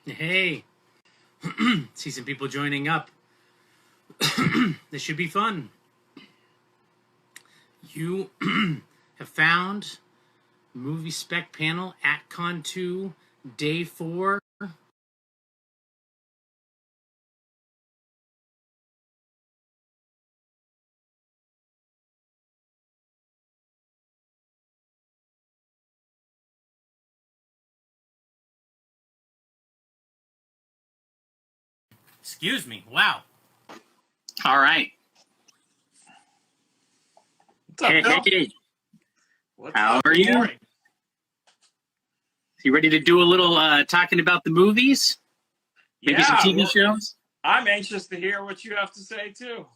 Hey, see some people joining up. This should be fun. You have found movie spec panel at Con 2, day 4. Excuse me. Wow. All right. What's up, Bill? Hey. What's How up? are Good you? morning. You ready to do a little talking about the movies? Maybe some TV well, shows? I'm anxious to hear what you have to say too.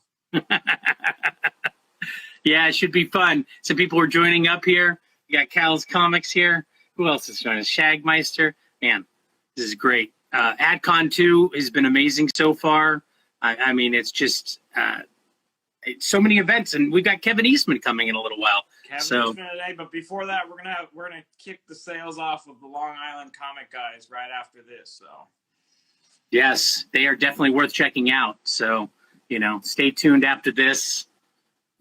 Yeah, it should be fun. Some people are joining up here. You got Cal's Comics here. Who else is joining us? Shagmeister. Man, this is great. AdCon 2 has been amazing so far. I mean, it's just it's so many events, and we got Kevin Eastman coming in a little while. Kevin So- Eastman today, but before that, we're gonna kick the sales off of the Long Island comic guys right after this. So Yes, they are definitely worth checking out. So, stay tuned after this.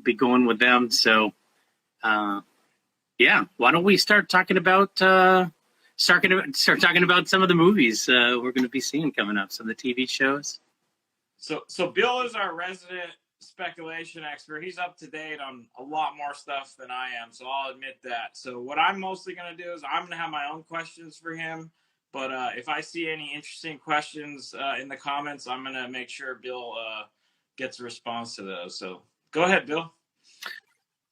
Be going with them. So, yeah, why don't we start talking about start talking about some of the movies we're going to be seeing coming up, some of the TV shows. So Bill is our resident speculation expert. He's up to date on a lot more stuff than I am, so I'll admit that. So what I'm mostly going to do is I'm going to have my own questions for him. But if I see any interesting questions in the comments, I'm going to make sure Bill gets a response to those. So go ahead, Bill.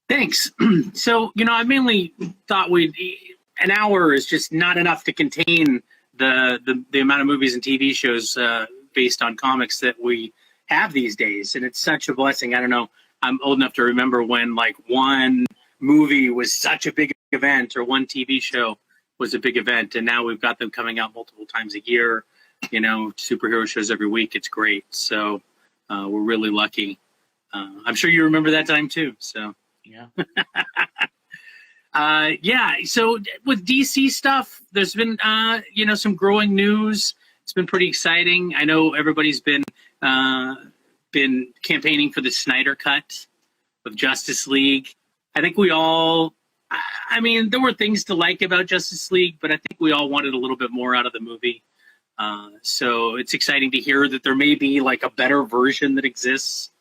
Thanks. So, I mainly thought an hour is just not enough to contain the amount of movies and TV shows based on comics that we have these days. And it's such a blessing. I don't know. I'm old enough to remember when like one movie was such a big event or one TV show was a big event. And now we've got them coming out multiple times a year, superhero shows every week. It's great. So we're really lucky. I'm sure you remember that time too. So. Yeah. Yeah. So with DC stuff, there's been, some growing news. It's been pretty exciting. I know everybody's been campaigning for the Snyder Cut of Justice League. I think there were things to like about Justice League, but I think we all wanted a little bit more out of the movie. So it's exciting to hear that there may be like a better version that exists.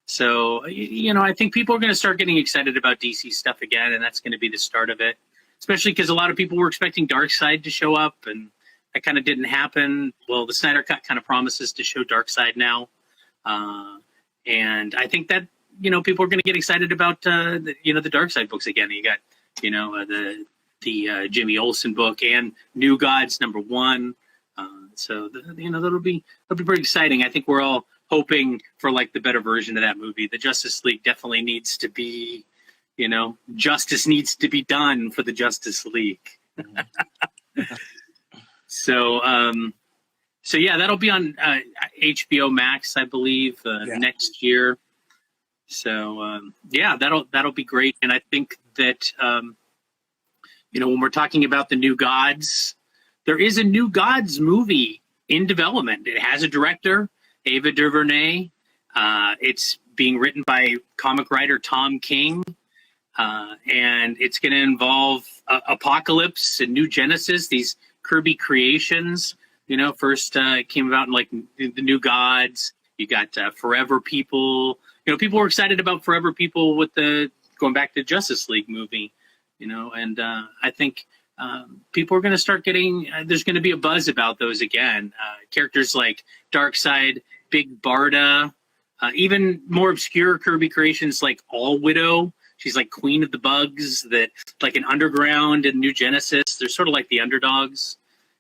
So, I think people are going to start getting excited about DC stuff again, and that's going to be the start of it, especially because a lot of people were expecting Darkseid to show up, and that kind of didn't happen. Well, the Snyder Cut kind of promises to show Darkseid now. And I think that, people are going to get excited about, the Darkseid books again. You got, the Jimmy Olsen book and New Gods #1. So, that'll be pretty exciting. I think we're all hoping for like the better version of that movie. The Justice League definitely needs to be, justice needs to be done for the Justice League. So yeah, that'll be on HBO Max, I believe, next year. So yeah, that'll be great. And I think that when we're talking about the New Gods, there is a New Gods movie in development. It has a director, Ava DuVernay. It's being written by comic writer Tom King, and it's going to involve Apocalypse and New Genesis, these Kirby creations. First it came about in like the New Gods. You got Forever People. People were excited about Forever People with the going back to Justice League movie. And I think people are going to start getting. There's going to be a buzz about those again. Characters like Darkseid, Big Barda, even more obscure Kirby creations like All Widow. She's like Queen of the Bugs, that like an underground and New Genesis. They're sort of like the underdogs.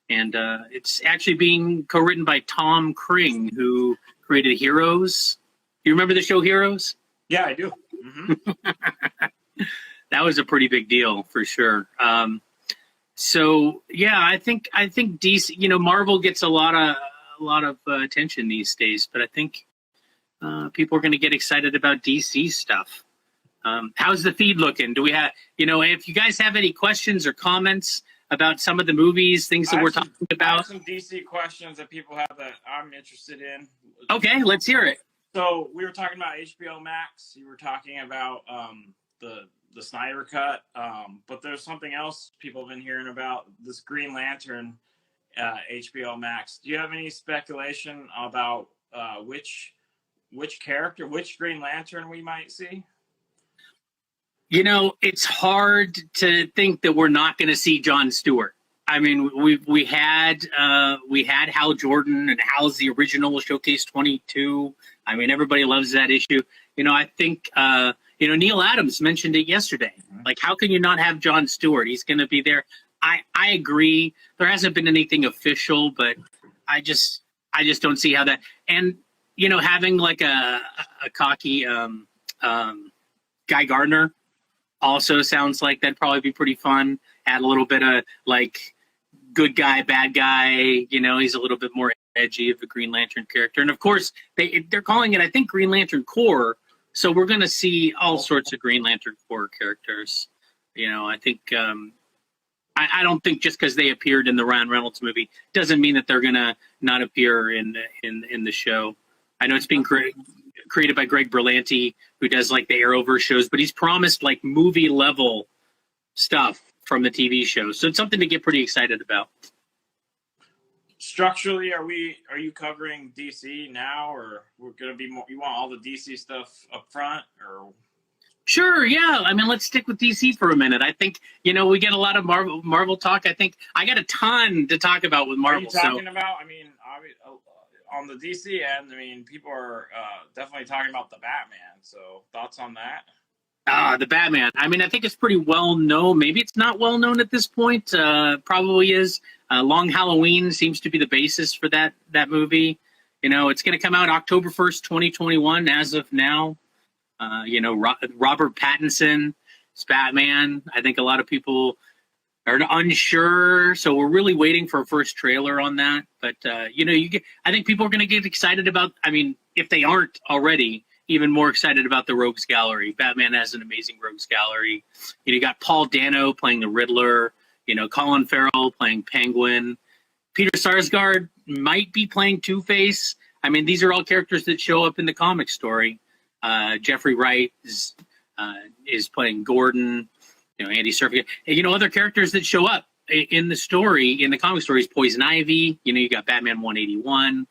And it's actually being co-written by Tom Kring, who created Heroes. You remember the show Heroes? Yeah, I do. Mm-hmm. That was a pretty big deal for sure. So yeah, I think DC, Marvel gets a lot of attention these days, but I think people are going to get excited about DC stuff. How's the feed looking? Do we have, if you guys have any questions or comments about some of the movies, things that we're talking about? I have some DC questions that people have that I'm interested in. Okay, let's hear it. So we were talking about HBO Max. You were talking about the Snyder Cut, but there's something else people have been hearing about, this Green Lantern HBO Max. Do you have any speculation about which character, which Green Lantern we might see? It's hard to think that we're not going to see Jon Stewart. I mean, we had Hal Jordan, and Hal's the original Showcase 22. I mean, everybody loves that issue. I think Neil Adams mentioned it yesterday. Like, how can you not have Jon Stewart? He's going to be there. I agree. There hasn't been anything official, but I just don't see how that. And having like a cocky Guy Gardner also sounds like that'd probably be pretty fun. Add a little bit of like good guy, bad guy. He's a little bit more edgy of the Green Lantern character. And of course, they're calling it, I think, Green Lantern Corps. So we're going to see all sorts of Green Lantern Corps characters. I think I don't think just because they appeared in the Ryan Reynolds movie doesn't mean that they're going to not appear in the show. I know it's being created by Greg Berlanti, who does like the Arrowverse shows, but he's promised like movie level stuff from the TV show. So it's something to get pretty excited about. Structurally, are you covering DC now, or we're going to be more, you want all the DC stuff up front, or? Sure, yeah. I mean, let's stick with DC for a minute. I think, we get a lot of Marvel talk. I think I got a ton to talk about with Marvel. Are you talking about, on the DC end, people are definitely talking about the Batman. So thoughts on that? The Batman. I think it's pretty well known. Maybe it's not well known at this point. Probably is. Long Halloween seems to be the basis for that movie. It's going to come out October 1st, 2021 as of now. Robert Pattinson is Batman. I think a lot of people are unsure, so we're really waiting for a first trailer on that. But I think people are going to get excited about. If they aren't already, even more excited about the Rogues Gallery. Batman has an amazing Rogues Gallery. You got Paul Dano playing the Riddler. Colin Farrell playing Penguin. Peter Sarsgaard might be playing Two-Face. These are all characters that show up in the comic story. Jeffrey Wright is playing Gordon. Andy Serkis. Other characters that show up in the story, in the comic stories, Poison Ivy. You got Batman 181.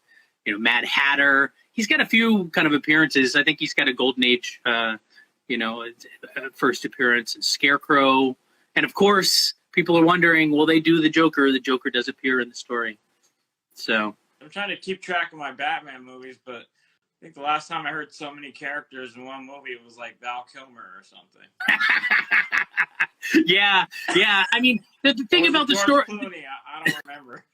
Mad Hatter. He's got a few kind of appearances. I think he's got a Golden Age, first appearance. And Scarecrow. And of course, people are wondering, will they do the Joker? The Joker does appear in the story. So I'm trying to keep track of my Batman movies, but I think the last time I heard so many characters in one movie, it was like Val Kilmer or something. Yeah. The thing about the story, Clooney? I don't remember.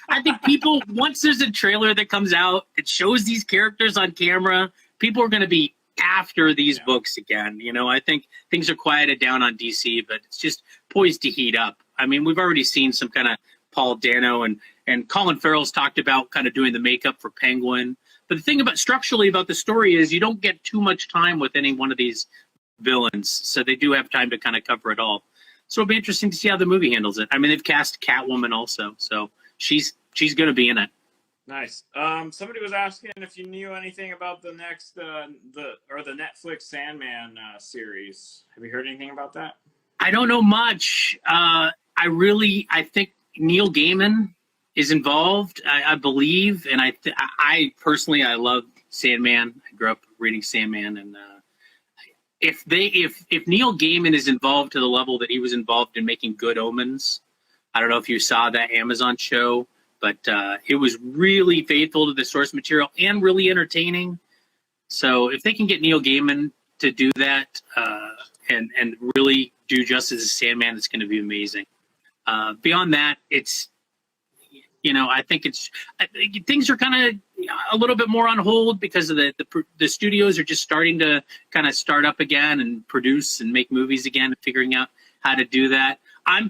I think people, once there's a trailer that comes out, it shows these characters on camera, people are going to be after these books again. I think things are quieted down on DC, but it's just poised to heat up. We've already seen some kind of Paul Dano and Colin Farrell's talked about kind of doing the makeup for Penguin. But the thing structurally about the story is you don't get too much time with any one of these villains, so they do have time to kind of cover it all. So it'll be interesting to see how the movie handles it. They've cast Catwoman also, so she's going to be in it. Nice. Somebody was asking if you knew anything about the next the Netflix Sandman series. Have you heard anything about that? I don't know much. I think Neil Gaiman is involved, I believe, and I personally love Sandman. I grew up reading Sandman, and if Neil Gaiman is involved to the level that he was involved in making Good Omens, I don't know if you saw that Amazon show, but it was really faithful to the source material and really entertaining. So if they can get Neil Gaiman to do that and really do justice to Sandman, it's going to be amazing. Beyond that, it's, I think things are kind of a little bit more on hold because of the studios are just starting to kind of start up again and produce and make movies again and figuring out how to do that. I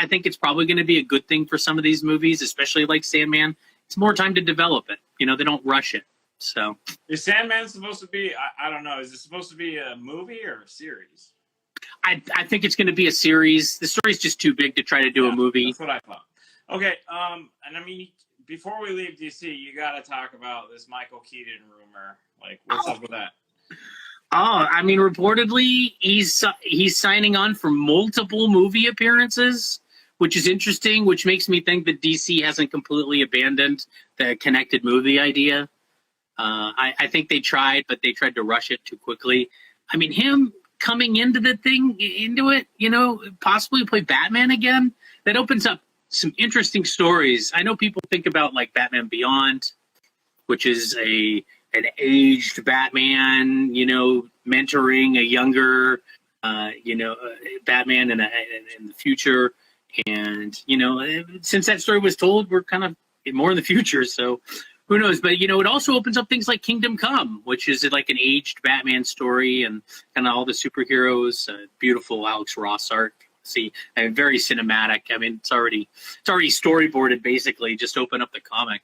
think it's probably going to be a good thing for some of these movies, especially like Sandman. It's more time to develop it. They don't rush it. So is Sandman supposed to be? I don't know. Is it supposed to be a movie or a series? I think it's going to be a series. The story's just too big to try to do a movie. That's what I thought. Okay, and I mean, before we leave DC, you got to talk about this Michael Keaton rumor. Like, what's up with that? Oh, I mean, reportedly he's signing on for multiple movie appearances, which is interesting. Which makes me think that DC hasn't completely abandoned the connected movie idea. I think they tried, but they tried to rush it too quickly. I mean, him coming into it, you know, possibly play Batman again. That opens up some interesting stories. I know people think about like Batman Beyond, which is an aged Batman, you know, mentoring a younger, Batman in the future. And, you know, since that story was told, we're kind of more in the future. So who knows? But, you know, it also opens up things like Kingdom Come, which is like an aged Batman story and kind of all the superheroes. Beautiful Alex Ross art. See, I mean, very cinematic. I mean, it's already storyboarded, basically. Just open up the comic.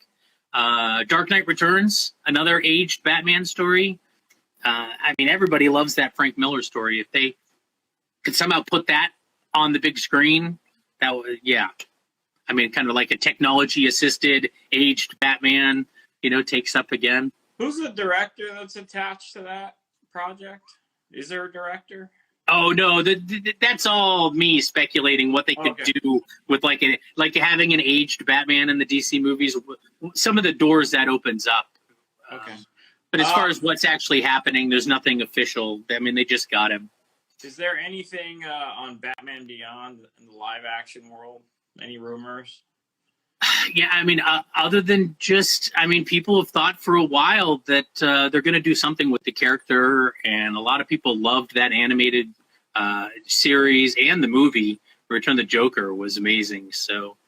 Dark Knight Returns, another aged Batman story. I mean, everybody loves that Frank Miller story. If they could somehow put that on the big screen, that would, yeah. I mean, kind of like a technology-assisted aged Batman, you know, takes up again. Who's the director that's attached to that project? Is there a director? Oh no, that's all me speculating what they could do with like having an aged Batman in the DC movies. Some of the doors that opens up. Okay. But as far as what's actually happening, there's nothing official. I mean, they just got him. Is there anything on Batman Beyond in the live action world? Any rumors? Yeah, I mean, other than just, I mean, people have thought for a while that they're going to do something with the character, and a lot of people loved that animated series and the movie. Return of the Joker was amazing. So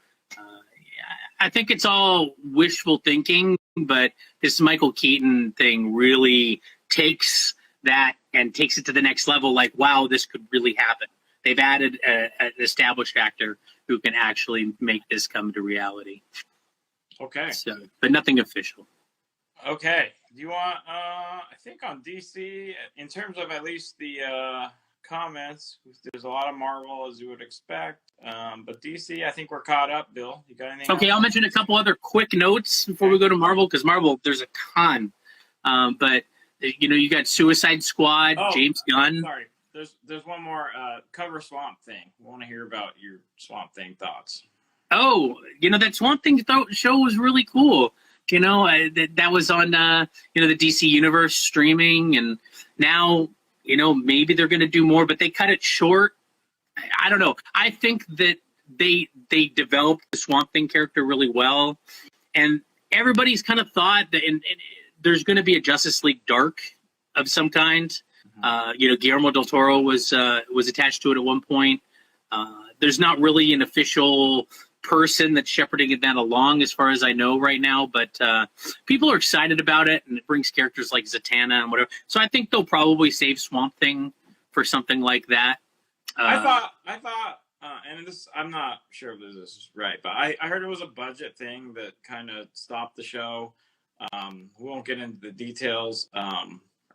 I think it's all wishful thinking, but this Michael Keaton thing really takes that and takes it to the next level. Like, wow, this could really happen. They've added an established actor who can actually make this come to reality. Okay. So, but nothing official. Okay. Do you want, I think on DC, in terms of at least the comments, there's a lot of Marvel as you would expect. But DC, I think we're caught up, Bill. You got anything Okay, else? I'll mention a couple other quick notes before we go to Marvel, because Marvel, there's a ton. But, you know, you got Suicide Squad, James Gunn. Sorry. There's one more cover Swamp Thing. I want to hear about your Swamp Thing thoughts. Oh, you know, that Swamp Thing show was really cool. You know, that was on, you know, the DC Universe streaming. And now, you know, maybe they're going to do more, but they cut it short. I don't know. I think that they developed the Swamp Thing character really well. And everybody's kind of thought that there's going to be a Justice League Dark of some kind. You know, Guillermo del Toro was attached to it at one point. There's not really an official person that's shepherding that along, as far as I know right now. But people are excited about it, and it brings characters like Zatanna and whatever. So I think they'll probably save Swamp Thing for something like that. I thought, and this, I'm not sure if this is right, but I heard it was a budget thing that kind of stopped the show. We won't get into the details.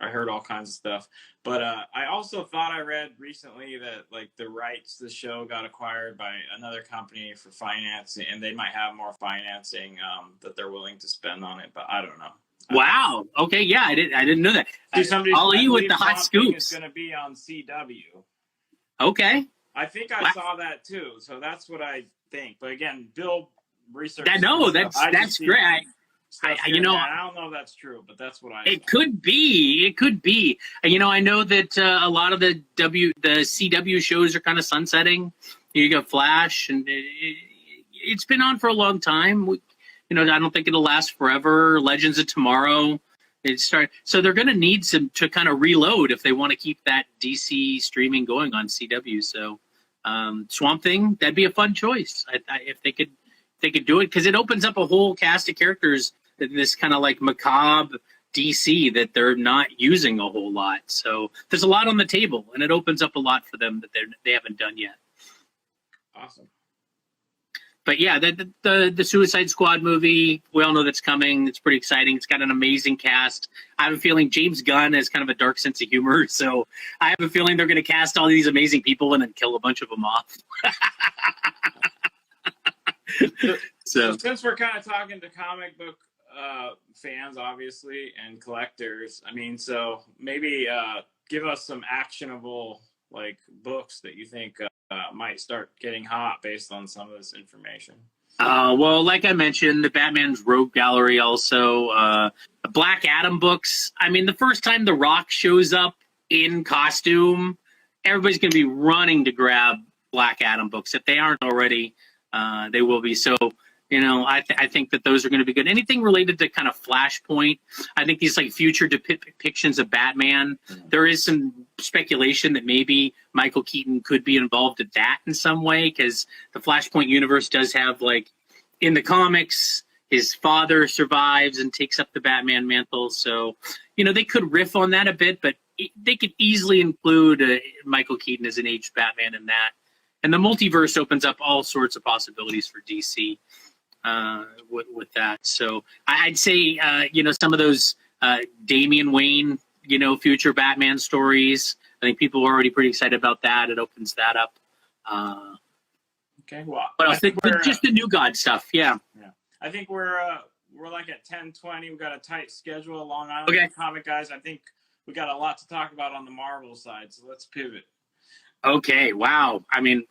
I heard all kinds of stuff, but I also thought I read recently that like the rights to the show got acquired by another company for financing, and they might have more financing that they're willing to spend on it. But I don't know. Wow. Okay. Yeah, I didn't know that. I'll eat with the hot scoops. It's going to be on CW. Okay. I think I saw that too, so that's what I think. But again, Bill researched. No, that's great. You know, I don't know if that's true, but that's what I. It could be. It could be. You know, I know that a lot of the CW shows are kind of sunsetting. You got Flash, and it's been on for a long time. You know, I don't think it'll last forever. Legends of Tomorrow. So they're going to need to kind of reload if they want to keep that DC streaming going on CW. So Swamp Thing, that'd be a fun choice if they could do it, because it opens up a whole cast of characters in this kind of like macabre DC that they're not using a whole lot. So there's a lot on the table, and it opens up a lot for them that they haven't done yet. Awesome. But yeah, the Suicide Squad movie, we all know that's coming. It's pretty exciting. It's got an amazing cast. I have a feeling James Gunn has kind of a dark sense of humor, so I have a feeling they're going to cast all these amazing people and then kill a bunch of them off. So since we're kind of talking to comic book fans, obviously, and collectors, I mean, so maybe give us some actionable like books that you think might start getting hot based on some of this information. Well, like I mentioned, the Batman's Rogue Gallery, also Black Adam books. I mean, the first time The Rock shows up in costume, everybody's going to be running to grab Black Adam books. If they aren't already, they will be. So, you know, I think that those are going to be good. Anything related to kind of Flashpoint, I think these like future depictions of Batman, there is some speculation that maybe Michael Keaton could be involved in that in some way, because the Flashpoint universe does have, like, in the comics, his father survives and takes up the Batman mantle. So, you know, they could riff on that a bit, but they could easily include Michael Keaton as an aged Batman in that. And the multiverse opens up all sorts of possibilities for DC. With that. So I'd say, you know, some of those Damian Wayne, you know, future Batman stories, I think people are already pretty excited about that. It opens that up. Okay, well, but I think just the New God stuff. Yeah. I think we're like at 10:20. We've got a tight schedule. Long Island Comic Guys. I think we got a lot to talk about on the Marvel side. So let's pivot. Okay. Wow. I mean,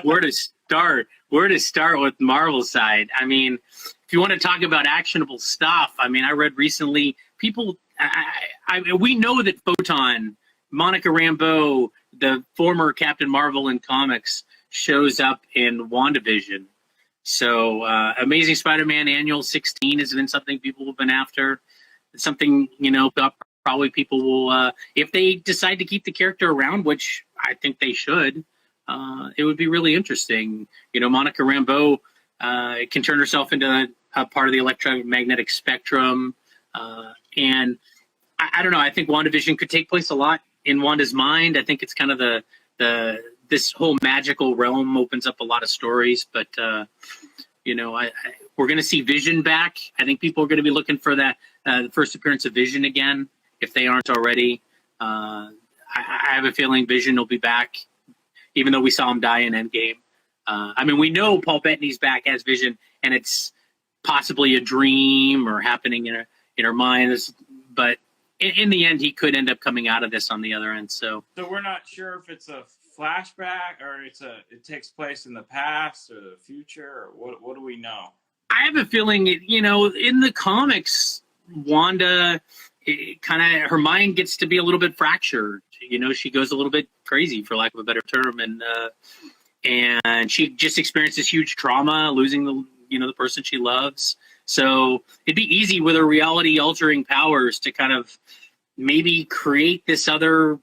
where to start? Where to start with Marvel side? I mean, if you want to talk about actionable stuff, I mean, I read recently people. We know that Photon, Monica Rambeau, the former Captain Marvel in comics, shows up in WandaVision. So, Amazing Spider-Man Annual 16 has been something people have been after. It's something, you know, probably people will, if they decide to keep the character around, which I think they should, it would be really interesting. You know, Monica Rambeau can turn herself into a part of the electromagnetic spectrum. And I don't know, I think WandaVision could take place a lot in Wanda's mind. I think it's kind of this whole magical realm opens up a lot of stories. But, you know, we're going to see Vision back. I think people are going to be looking for that the first appearance of Vision again, if they aren't already. I have a feeling Vision will be back, even though we saw him die in Endgame. I mean, we know Paul Bettany's back as Vision, and it's possibly a dream or happening in her mind. But in the end, he could end up coming out of this on the other end. So we're not sure if it's a flashback or it takes place in the past or the future, or what do we know? I have a feeling, you know, in the comics, Wanda, kind of her mind gets to be a little bit fractured. You know, she goes a little bit crazy, for lack of a better term, and she just experiences huge trauma, losing the person she loves. So it'd be easy with her reality altering powers to kind of maybe create this other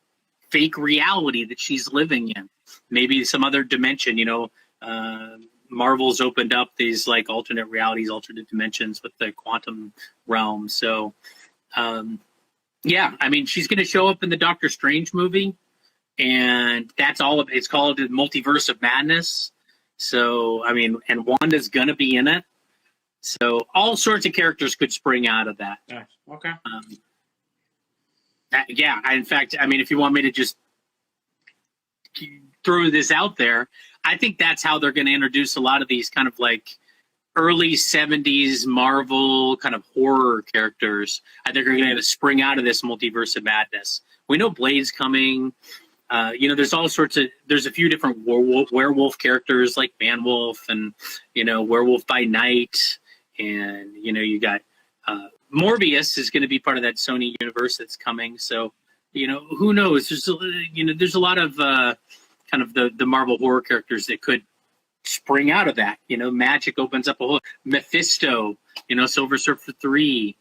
fake reality that she's living in, maybe some other dimension. You know, Marvel's opened up these like alternate realities, alternate dimensions with the quantum realm. So, yeah, I mean, she's going to show up in the Doctor Strange movie, and that's all of it. It's called the Multiverse of Madness. So, I mean, and Wanda's going to be in it. So all sorts of characters could spring out of that. Nice. Okay. Yeah. In fact, I mean, if you want me to just throw this out there, I think that's how they're going to introduce a lot of these kind of like early 70s Marvel kind of horror characters. I think are going to spring out of this Multiverse of Madness. We know Blade's coming. You know, there's a few different werewolf characters like Man-Wolf and, you know, Werewolf by Night. And, you know, you got Morbius is going to be part of that Sony universe that's coming. So, you know, who knows? There's a lot of kind of the Marvel horror characters that could spring out of that. You know, Magic opens up a whole Mephisto, you know, Silver Surfer 3.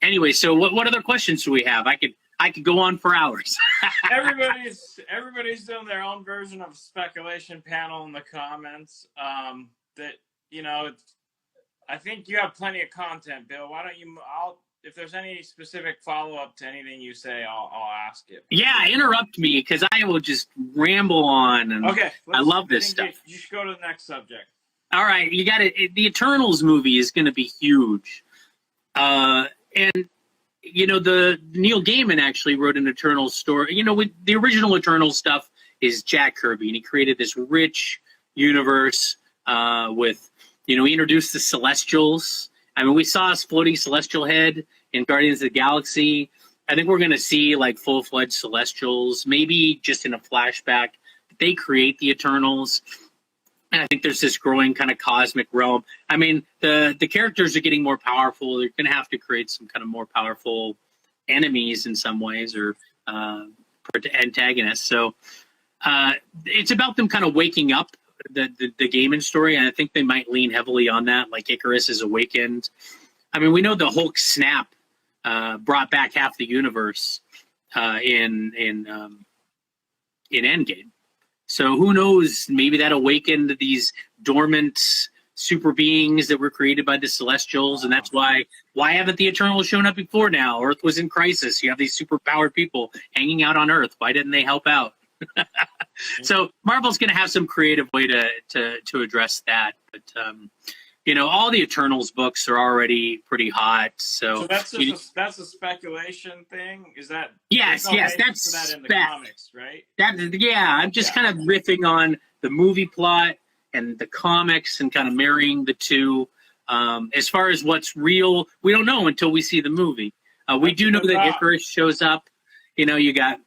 Anyway, so what other questions do we have? I could go on for hours. Everybody's doing their own version of speculation panel in the comments. That, you know, I think you have plenty of content, Bill. Why don't you? if there's any specific follow up to anything you say, I'll ask it. Yeah, interrupt me because I will just ramble on. And okay, I love this stuff. You should go to the next subject. All right, you got it. The Eternals movie is going to be huge, and the Neil Gaiman actually wrote an Eternals story. With the original Eternals stuff is Jack Kirby, and he created this rich universe with he introduced the Celestials. I mean, we saw a floating Celestial head in Guardians of the Galaxy. I think we're going to see like full-fledged Celestials, maybe just in a flashback. They create the Eternals. And I think there's this growing kind of cosmic realm. I mean, the characters are getting more powerful. They're going to have to create some kind of more powerful enemies in some ways, or antagonists. So it's about them kind of waking up, the Gaiman story, and I think they might lean heavily on that, like Icarus is awakened. I mean, we know the Hulk snap brought back half the universe in Endgame. So who knows? Maybe that awakened these dormant super beings that were created by the Celestials, and that's why haven't the Eternals shown up before now? Earth was in crisis. You have these super powered people hanging out on Earth. Why didn't they help out? So Marvel's going to have some creative way to address that, but all the Eternals books are already pretty hot. So that's a speculation thing. Is that yes, that's that in the comics, right? I'm just kind of riffing on the movie plot and the comics and kind of marrying the two. As far as what's real, we don't know until we see the movie. We do know that Icarus shows up. You got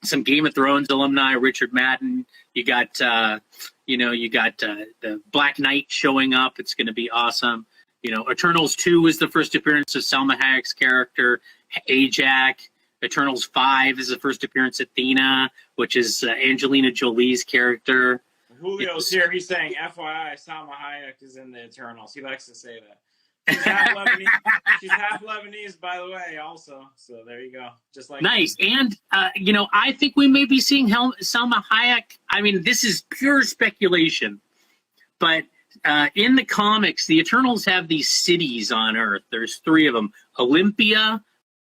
some Game of Thrones alumni, Richard Madden. You got the Black Knight showing up. It's going to be awesome. Eternals 2 is the first appearance of Salma Hayek's character, Ajak. Eternals 5 is the first appearance of Athena, which is Angelina Jolie's character. Julio's here. He's saying, FYI, Salma Hayek is in the Eternals. He likes to say that. She's half Lebanese. She's half Lebanese, by the way, also. So there you go. Just like nice. And I think we may be seeing Salma Hayek. I mean, this is pure speculation, but in the comics, the Eternals have these cities on Earth. There's 3 of them: Olympia,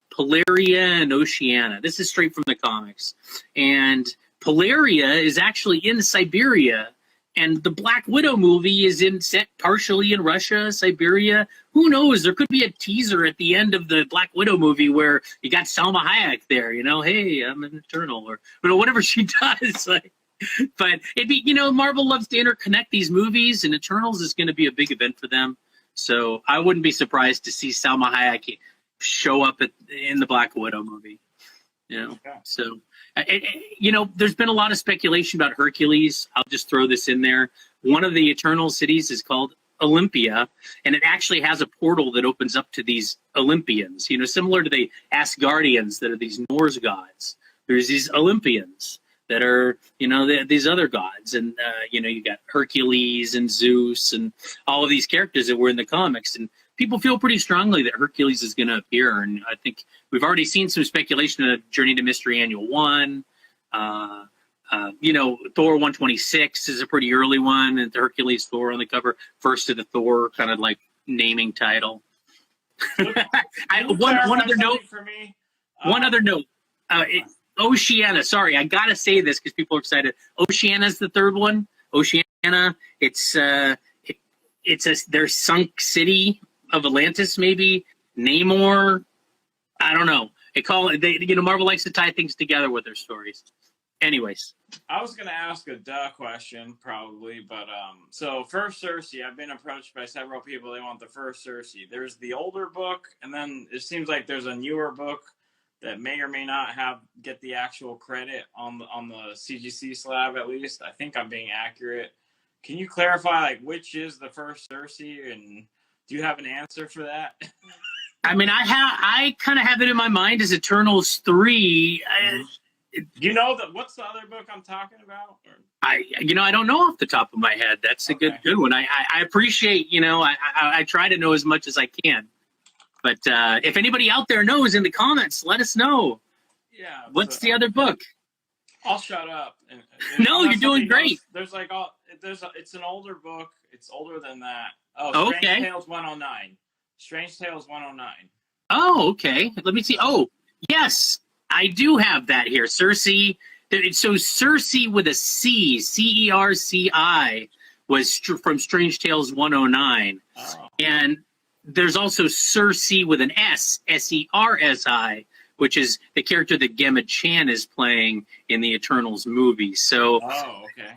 Polaria, and Oceania. This is straight from the comics. And Polaria is actually in Siberia. And the Black Widow movie is set partially in Russia, Siberia. Who knows? There could be a teaser at the end of the Black Widow movie where you got Salma Hayek there. Hey, I'm an Eternal, or whatever she does. But it'd be, Marvel loves to interconnect these movies, and Eternals is going to be a big event for them. So I wouldn't be surprised to see Salma Hayek show up in the Black Widow movie. So. There's been a lot of speculation about Hercules. I'll just throw this in there. One of the Eternal cities is called Olympia, and it actually has a portal that opens up to these Olympians, similar to the Asgardians that are these Norse gods. There's these Olympians that are, these other gods. And, you got Hercules and Zeus and all of these characters that were in the comics. And people feel pretty strongly that Hercules is going to appear. And I think we've already seen some speculation of Journey to Mystery Annual 1. Thor 126 is a pretty early one, and the Hercules Thor on the cover, first of the Thor kind of like naming title. One other note. For me. One other note. Oceania. Sorry, I gotta say this because people are excited. Oceania's the third one. Oceania. It's their sunk city of Atlantis, maybe Namor. I don't know. Marvel likes to tie things together with their stories. Anyways, I was gonna ask a question probably, but so first Cersei, I've been approached by several people. They want the first Cersei. There's the older book, and then it seems like there's a newer book that may or may not get the actual credit on the CGC slab. At least I think I'm being accurate. Can you clarify which is the first Cersei, and do you have an answer for that? I mean, I kind of have it in my mind as Eternals 3. What's the other book I'm talking about? I don't know off the top of my head. That's a good one. I appreciate, I try to know as much as I can. But if anybody out there knows in the comments, let us know. Yeah. What's the other book? I'll shut up. No, you're doing great. It's an older book. It's older than that. Oh, Strange Tales 109. Strange Tales 109. Oh, okay. Let me see. Oh, yes, I do have that here. Cersei. So Cersei with a C, Cerci, was from Strange Tales 109. Oh. And there's also Cersei with an S, Sersi, which is the character that Gemma Chan is playing in the Eternals movie. So Okay.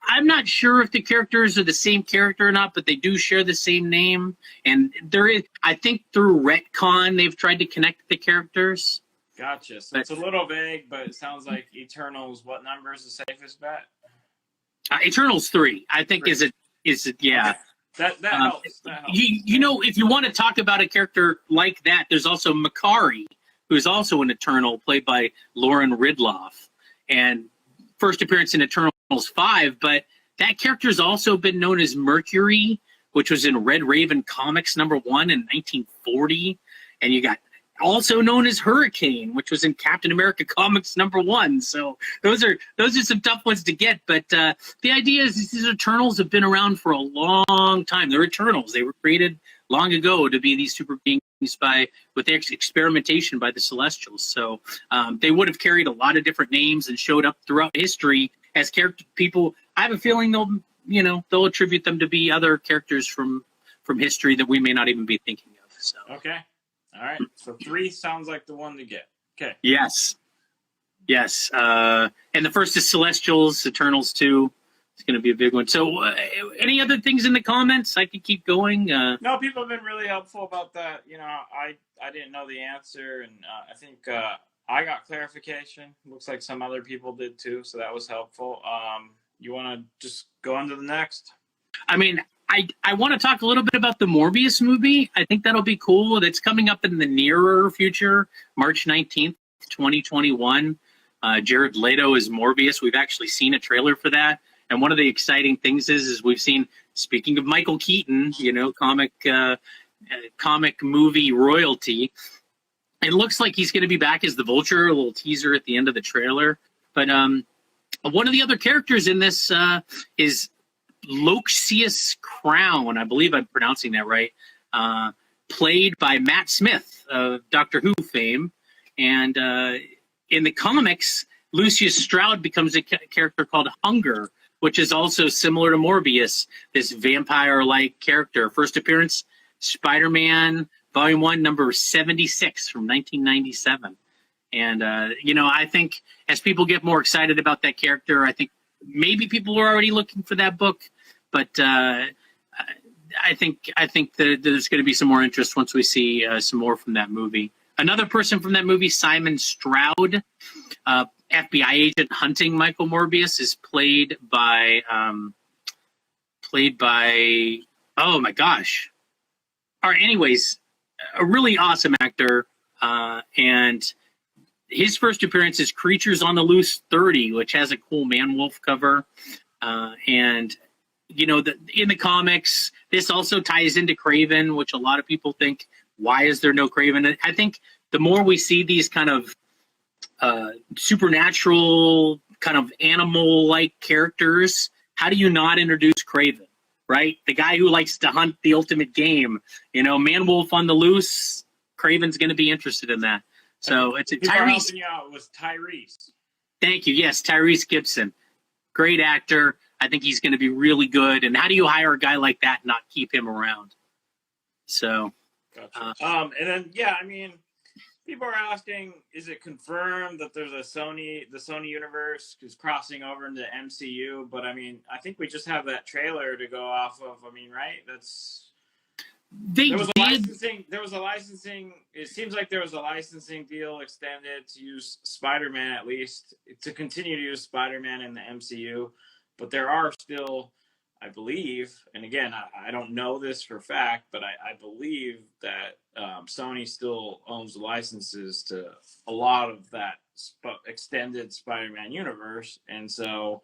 I'm not sure if the characters are the same character or not, but they do share the same name. And there is, I think through retcon, they've tried to connect the characters. Gotcha. So it's a little vague, but it sounds like Eternals. What number is the safest bet? Eternals 3, I think, 3. is yeah. Okay. That helps. That helps. You know, if you want to talk about a character like that, there's also Makari, who's also an Eternal, played by Lauren Ridloff, and first appearance in Eternals 5. But that character's also been known as Mercury, which was in Red Raven Comics #1 in 1940, and you got also known as Hurricane, which was in Captain America Comics #1. So those are some tough ones to get. But the idea is these Eternals have been around for a long time. They're Eternals. They were created long ago to be these super beings with experimentation by the Celestials. So they would have carried a lot of different names and showed up throughout history as character people. I have a feeling they'll attribute them to be other characters from history that we may not even be thinking of. So Okay. All right. So 3 sounds like the one to get. Okay. Yes. And the first is Celestials, Eternals 2. It's going to be a big one. So any other things in the comments? I could keep going. No, people have been really helpful about that. I didn't know the answer, and I think I got clarification. Looks like some other people did too, so that was helpful. You want to just go on to the next? I mean, I want to talk a little bit about the Morbius movie. I think that'll be cool. That's coming up in the nearer future, March 19th, 2021. Jared Leto is Morbius. We've actually seen a trailer for that. And one of the exciting things is we've seen, speaking of Michael Keaton, comic movie royalty, it looks like he's going to be back as the Vulture, a little teaser at the end of the trailer. But one of the other characters in this is Loxias Crown, I believe I'm pronouncing that right, played by Matt Smith of Doctor Who fame. And in the comics, Lucius Stroud becomes a character called Hunger, which is also similar to Morbius, this vampire-like character. First appearance, Spider-Man, Volume 1, number 76 from 1997. And, I think as people get more excited about that character, I think maybe people are already looking for that book, but I think that there's going to be some more interest once we see some more from that movie. Another person from that movie, Simon Stroud, FBI agent hunting Michael Morbius, is played by oh my gosh. All right, anyways, a really awesome actor, and his first appearance is Creatures on the Loose 30, which has a cool Man-Wolf cover. And, in the comics, this also ties into Kraven, which a lot of people think, why is there no Kraven? I think the more we see these kind of supernatural, kind of animal-like characters, how do you not introduce Kraven, right? The guy who likes to hunt the ultimate game. Man-Wolf on the loose, Kraven's going to be interested in that. So it's Tyrese. Helping you out was Tyrese. Thank you. Yes, Tyrese Gibson. Great actor. I think he's going to be really good. And how do you hire a guy like that and not keep him around? So. Gotcha. And then, people are asking, is it confirmed that there's the Sony universe is crossing over into MCU? But I think we just have that trailer to go off of. Right? There was a licensing. It seems like there was a licensing deal extended to use Spider-Man, at least to continue to use Spider-Man in the MCU. But there are still, I believe, and again, I don't know this for fact, but I believe that Sony still owns the licenses to a lot of that extended Spider-Man universe, and so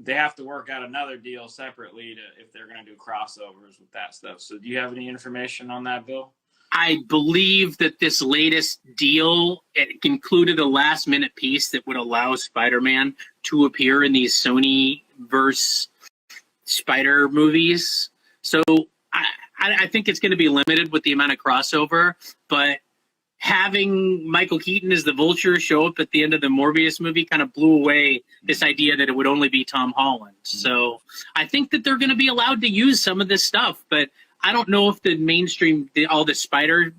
they have to work out another deal separately if they're going to do crossovers with that stuff. So do you have any information on that, Bill? I believe that this latest deal, it included a last-minute piece that would allow Spider-Man to appear in these Sony-verse Spider movies. So I think it's going to be limited with the amount of crossover, but having Michael Keaton as the Vulture show up at the end of the Morbius movie kind of blew away this idea that it would only be Tom Holland. So I think that they're going to be allowed to use some of this stuff, but I don't know if the mainstream, all the Spider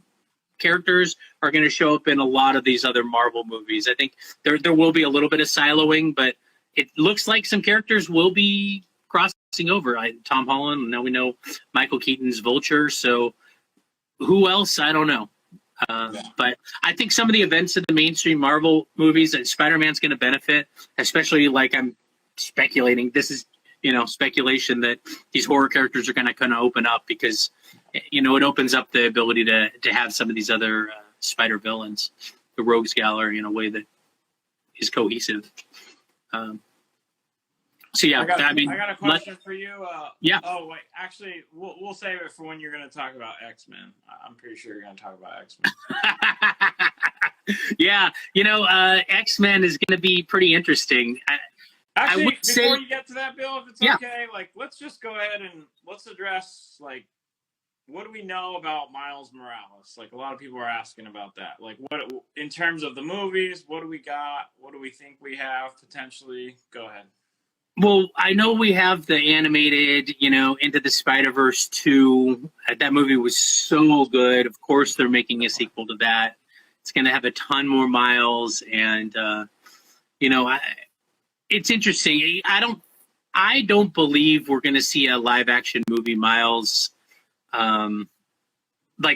characters are going to show up in a lot of these other Marvel movies. I think there will be a little bit of siloing, but it looks like some characters will be crossing over. Tom Holland, now we know Michael Keaton's Vulture, so who else? I don't know. But I think some of the events in the mainstream Marvel movies that Spider-Man's going to benefit, especially like I'm speculating, this is, speculation that these horror characters are going to kind of open up because, it opens up the ability to have some of these other Spider villains, the Rogues Gallery, in a way that is cohesive. So yeah, I got a question for you. Yeah. Oh wait, actually, we'll save it for when you're going to talk about X-Men. I'm pretty sure you're going to talk about X-Men. Yeah, X-Men is going to be pretty interesting. Actually, before you get to that, Bill, if it's okay, let's just go ahead and let's address what do we know about Miles Morales? A lot of people are asking about that. What in terms of the movies? What do we got? What do we think we have potentially? Go ahead. Well, I know we have the animated, Into the Spider-Verse 2. That movie was so good. Of course, they're making a sequel to that. It's going to have a ton more Miles, and it's interesting. I don't believe we're going to see a live-action movie Miles,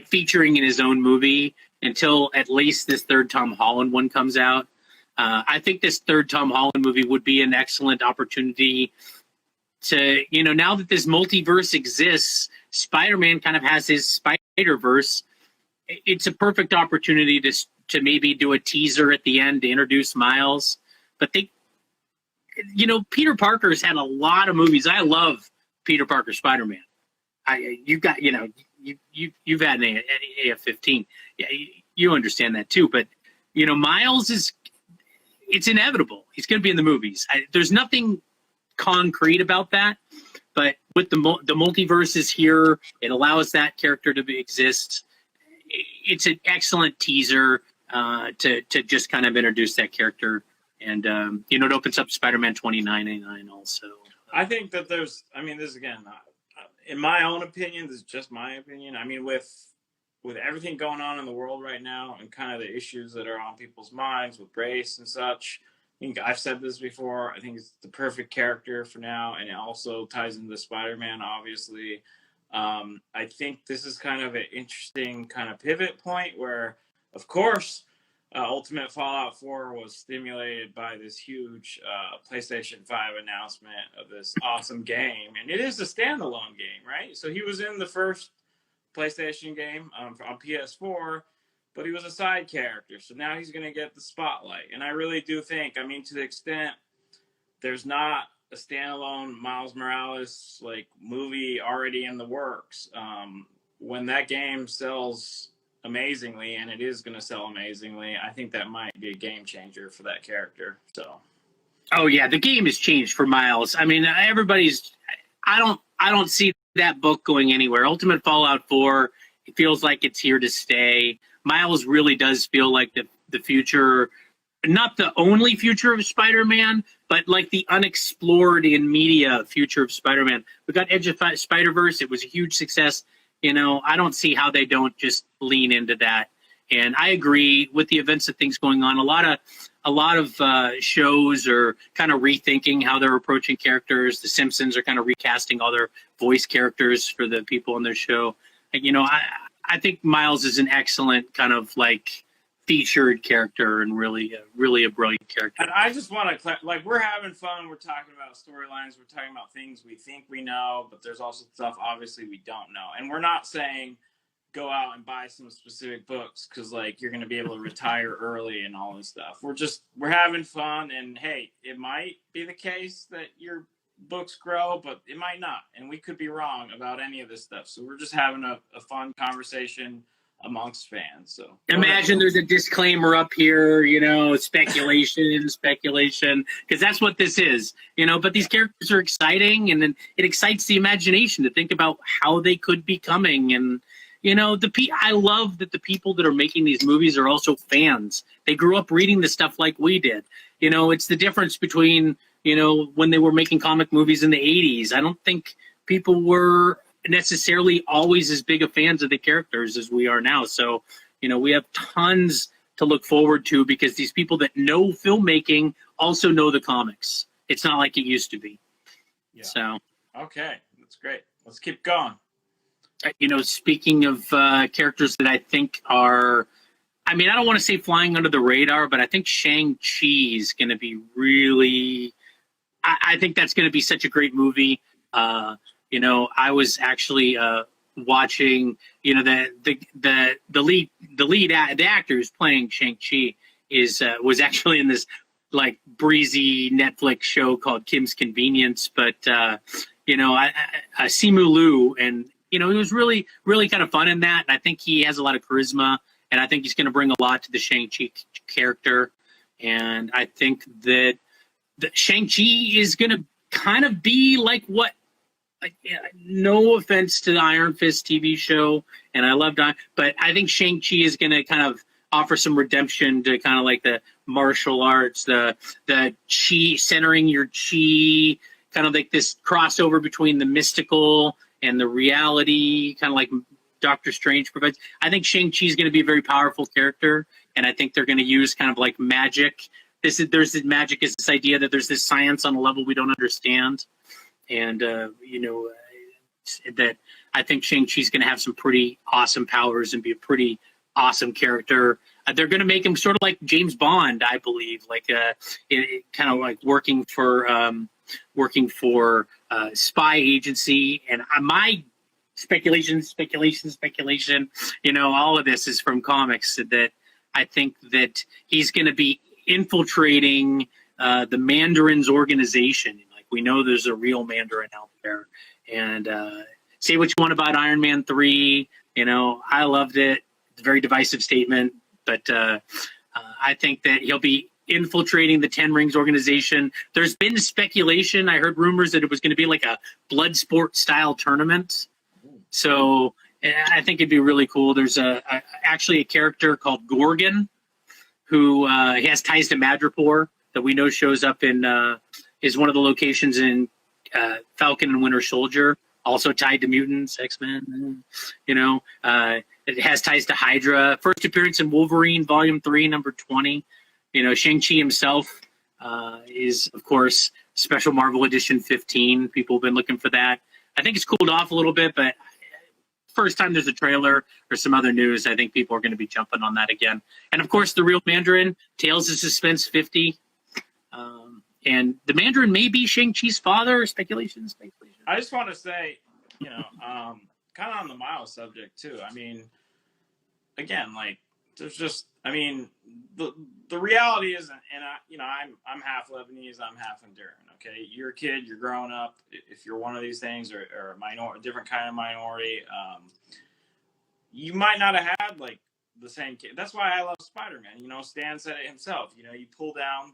featuring in his own movie until at least this third Tom Holland one comes out. I think this third Tom Holland movie would be an excellent opportunity to, now that this multiverse exists, Spider-Man kind of has his Spider-Verse. It's a perfect opportunity to maybe do a teaser at the end to introduce Miles. But Peter Parker's had a lot of movies. I love Peter Parker Spider-Man. You've got, you've had an AF-15. Yeah, you understand that too. But, Miles it's inevitable. He's going to be in the movies. There's nothing concrete about that, but with the multiverse is here, it allows that character to exist. It's an excellent teaser to just kind of introduce that character, and it opens up Spider-Man 2099 also. I think that this is again, in my own opinion, this is just my opinion. With everything going on in the world right now and kind of the issues that are on people's minds with race and such, I think I've said this before, I think it's the perfect character for now, and it also ties into Spider-Man, obviously. I think this is kind of an interesting kind of pivot point where, of course, Ultimate Fallout 4 was stimulated by this huge PlayStation 5 announcement of this awesome game, and it is a standalone game, right? So he was in the first PlayStation game on PS4, but he was a side character. So now he's going to get the spotlight. And I really do think, to the extent there's not a standalone Miles Morales movie already in the works, when that game sells amazingly, and it is going to sell amazingly, I think that might be a game changer for that character. So, oh yeah, the game has changed for Miles. I don't see that book going anywhere. Ultimate Fallout 4, it feels like it's here to stay. Miles really does feel like the future, not the only future of Spider-Man, but the unexplored in media future of Spider-Man. We got Edge of Spider-Verse. It was a huge success. I don't see how they don't just lean into that. And I agree with the events of things going on. A lot of shows are kind of rethinking how they're approaching characters. The Simpsons are kind of recasting all their voice characters for the people on their show. I think Miles is an excellent kind of featured character and really a brilliant character. And I just want to we're having fun. We're talking about storylines. We're talking about things we think we know, but there's also stuff obviously we don't know. And we're not saying go out and buy some specific books because you're going to be able to retire early and all this stuff. We're having fun, and hey, it might be the case that your books grow, but it might not, and we could be wrong about any of this stuff. So we're just having a fun conversation amongst fans. So imagine there's a disclaimer up here, you know, speculation, because that's what this is, you know. But these characters are exciting, and then it excites the imagination to think about how they could be coming. And you know, I love that the people that are making these movies are also fans. They grew up reading the stuff like we did. You know, it's the difference between, you know, when they were making comic movies in the 80s. I don't think people were necessarily always as big of fans of the characters as we are now. So, you know, we have tons to look forward to because these people that know filmmaking also know the comics. It's not like it used to be. Yeah. So, okay, that's great. Let's keep going. You know, speaking of characters that I think are, I mean, I don't want to say flying under the radar, but I think Shang-Chi is going to be really, I think that's going to be such a great movie. You know, I was actually watching, you know, the actor who's playing Shang-Chi was actually in this like breezy Netflix show called Kim's Convenience, but you know, Simu Liu, and you know, he was really kind of fun in that, and I think he has a lot of charisma, and I think he's going to bring a lot to the Shang-Chi character, and I think that Shang-Chi is going to kind of be like what. No offense to the Iron Fist TV show, and I loved it, but I think Shang-Chi is going to kind of offer some redemption to kind of like the martial arts, the chi, centering your chi, kind of like this crossover between the mystical and the reality, kind of like Doctor Strange provides. I think Shang-Chi is going to be a very powerful character, and I think they're going to use kind of like magic. There's this magic is this idea that there's this science on a level we don't understand. And, you know, that I think Shang-Chi's going to have some pretty awesome powers and be a pretty awesome character. They're going to make him sort of like James Bond, I believe, like kind of like working for spy agency. And my speculation, you know, all of this is from comics, that I think that he's going to be infiltrating the Mandarin's organization. We know there's a real Mandarin out there. And say what you want about Iron Man 3. You know, I loved it. It's a very divisive statement. But I think that he'll be infiltrating the Ten Rings organization. There's been speculation. I heard rumors that it was going to be like a blood sport style tournament. So I think it'd be really cool. There's actually a character called Gorgon who he has ties to Madripoor that we know shows up in is one of the locations in Falcon and Winter Soldier, also tied to mutants, X-Men. You know, it has ties to Hydra. First appearance in Wolverine, Volume 3, number 20. You know, Shang-Chi himself is, of course, Special Marvel Edition 15. People have been looking for that. I think it's cooled off a little bit, but first time there's a trailer or some other news, I think people are going to be jumping on that again. And, of course, the real Mandarin, Tales of Suspense 50. And the Mandarin may be Shang-Chi's father. Speculation. I just want to say, you know, kind of on the Miles subject too. I mean, again, like there's just, I mean, the reality is, and you know, I'm half Lebanese, I'm half Honduran. Okay, you're a kid, you're growing up. If you're one of these things, or a different kind of minority, you might not have had like the same kid. That's why I love Spider-Man. You know, Stan said it himself. You know, you pull down.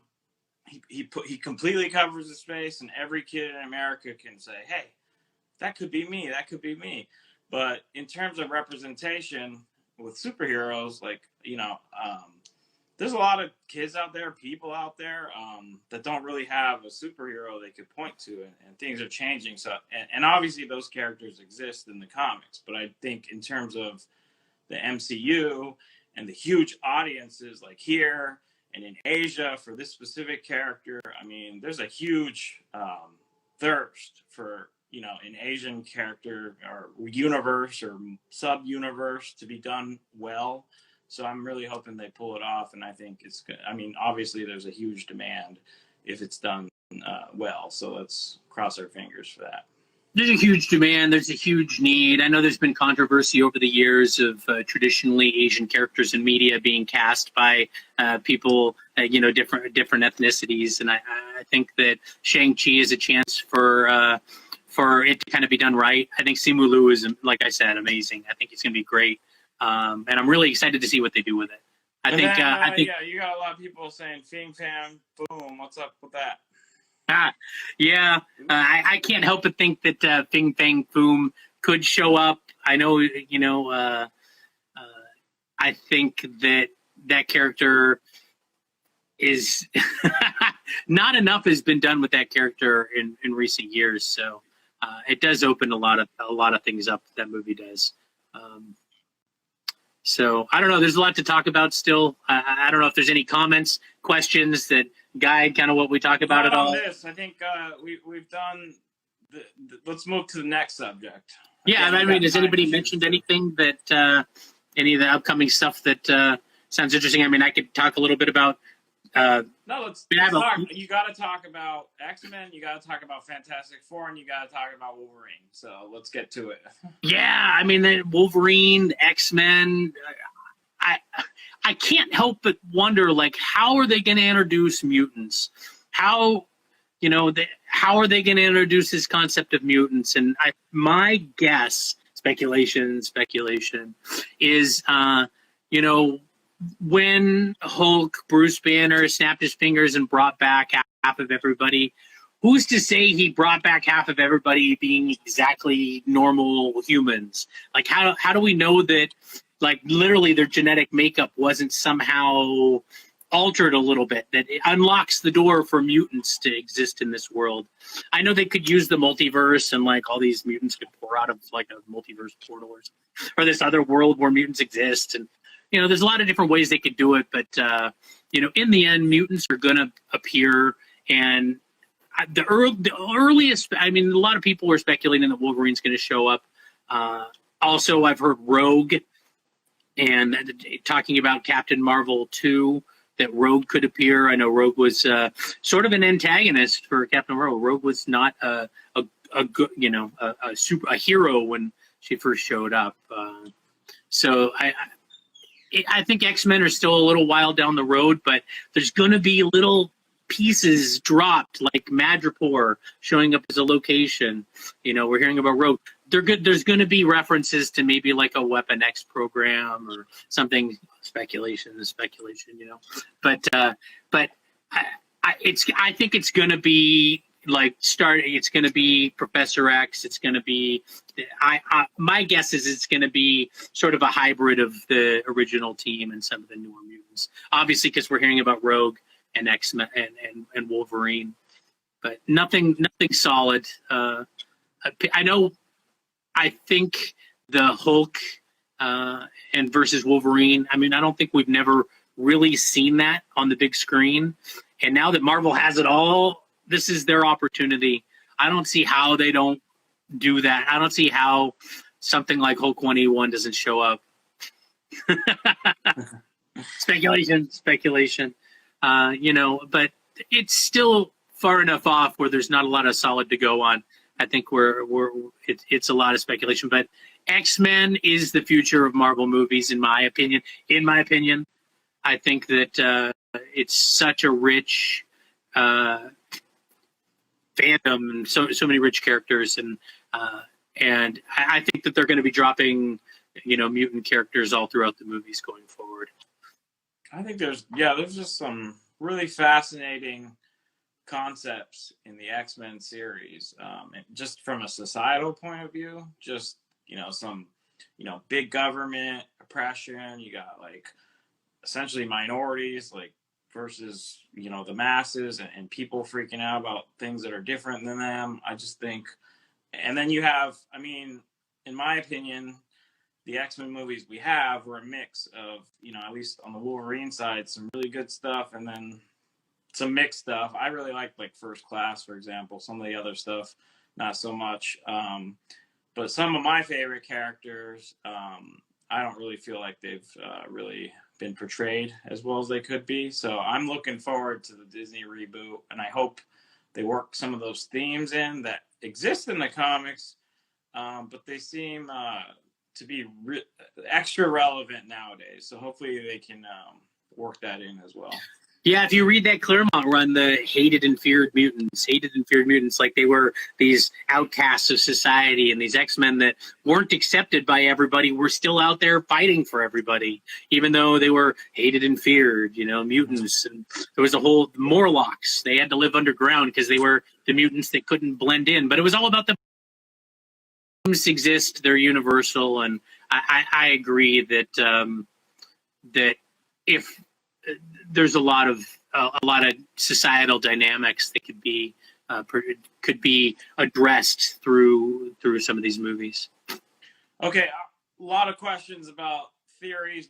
He completely covers his face, and every kid in America can say, "Hey, that could be me. That could be me." But in terms of representation with superheroes, like you know, there's a lot of kids out there, people out there that don't really have a superhero they could point to, and things are changing. So, and obviously those characters exist in the comics, but I think in terms of the MCU and the huge audiences like here and in Asia for this specific character, I mean, there's a huge thirst for, you know, an Asian character or universe or sub-universe to be done well. So I'm really hoping they pull it off, and I think it's good. I mean, obviously there's a huge demand if it's done well, so let's cross our fingers for that. There's a huge demand. There's a huge need. I know there's been controversy over the years of traditionally Asian characters in media being cast by people, you know, different ethnicities, and I think that Shang-Chi is a chance for it to kind of be done right. I think Simu Liu is, like I said, amazing. I think he's going to be great. and I'm really excited to see what they do with it. I think yeah, you got a lot of people saying Fing Fam Boom. What's up with that? I can't help but think that Fing Fang Foom could show up. I know, I think that character is not enough has been done with that character in recent years. So it does open a lot of things up that movie does. So I don't know. There's a lot to talk about still. I don't know if there's any comments, questions that guide kind of what we talk about at all. This, I think we've done. Let's move to the next subject. Yeah, I mean, has anybody mentioned anything that any of the upcoming stuff that sounds interesting? I mean, I could talk a little bit about. No, let's talk. You got to talk about X-Men. You got to talk about Fantastic Four, and you got to talk about Wolverine. So let's get to it. Yeah, I mean, Wolverine, X-Men. I can't help but wonder, like, how are they going to introduce mutants? How are they going to introduce this concept of mutants? And my guess, speculation, is, when Hulk, Bruce Banner snapped his fingers and brought back half of everybody, who's to say he brought back half of everybody being exactly normal humans? Like, how do we know that, like, literally their genetic makeup wasn't somehow altered a little bit, that it unlocks the door for mutants to exist in this world? I know they could use the multiverse and, like, all these mutants could pour out of, like, a multiverse portal or this other world where mutants exist. And, there's a lot of different ways they could do it. But, in the end, mutants are going to appear. And the earliest, I mean, a lot of people were speculating that Wolverine's going to show up. Also, I've heard Rogue and talking about Captain Marvel 2, that Rogue could appear. I know Rogue was sort of an antagonist for Captain Marvel. Rogue was not a good, a hero when she first showed up. So I think X-Men are still a little while down the road, but there's going to be little pieces dropped, like Madripoor showing up as a location. We're hearing about Rogue. They're good. There's going to be references to maybe like a Weapon X program or something. Speculation, but I think it's going to be like it's going to be Professor X. It's going to be, my guess is it's going to be sort of a hybrid of the original team and some of the newer mutants. Obviously, because we're hearing about Rogue and X-Men and Wolverine, but nothing solid. I think the Hulk and versus Wolverine. I mean, I don't think we've never really seen that on the big screen. And now that Marvel has it all, this is their opportunity. I don't see how they don't do that. I don't see how something like Hulk 181 doesn't show up. Speculation. But it's still far enough off where there's not a lot of solid to go on. I think it's a lot of speculation, but X-Men is the future of Marvel movies, in my opinion. I think that it's such a rich fandom, and so many rich characters, and I think that they're going to be dropping, mutant characters all throughout the movies going forward. I think there's just some really fascinating concepts in the X-Men series, and just from a societal point of view, just some big government oppression. You got like essentially minorities like versus the masses, and people freaking out about things that are different than them. I just think, and then you have, I mean, in my opinion, the X-Men movies we have were a mix of, at least on the Wolverine side, some really good stuff, and then some mixed stuff. I really like First Class, for example. Some of the other stuff, not so much. But some of my favorite characters, I don't really feel like they've really been portrayed as well as they could be. So I'm looking forward to the Disney reboot, and I hope they work some of those themes in that exist in the comics, but they seem to be extra relevant nowadays. So hopefully they can work that in as well. Yeah, if you read that Claremont run, the hated and feared mutants, like they were these outcasts of society, and these X-Men that weren't accepted by everybody were still out there fighting for everybody, even though they were hated and feared, mutants. And there was a whole Morlocks. They had to live underground because they were the mutants that couldn't blend in. But it was all about the mutants exist, they're universal, and I agree that that if there's a lot of societal dynamics that could be addressed through some of these movies. Okay, a lot of questions about theories.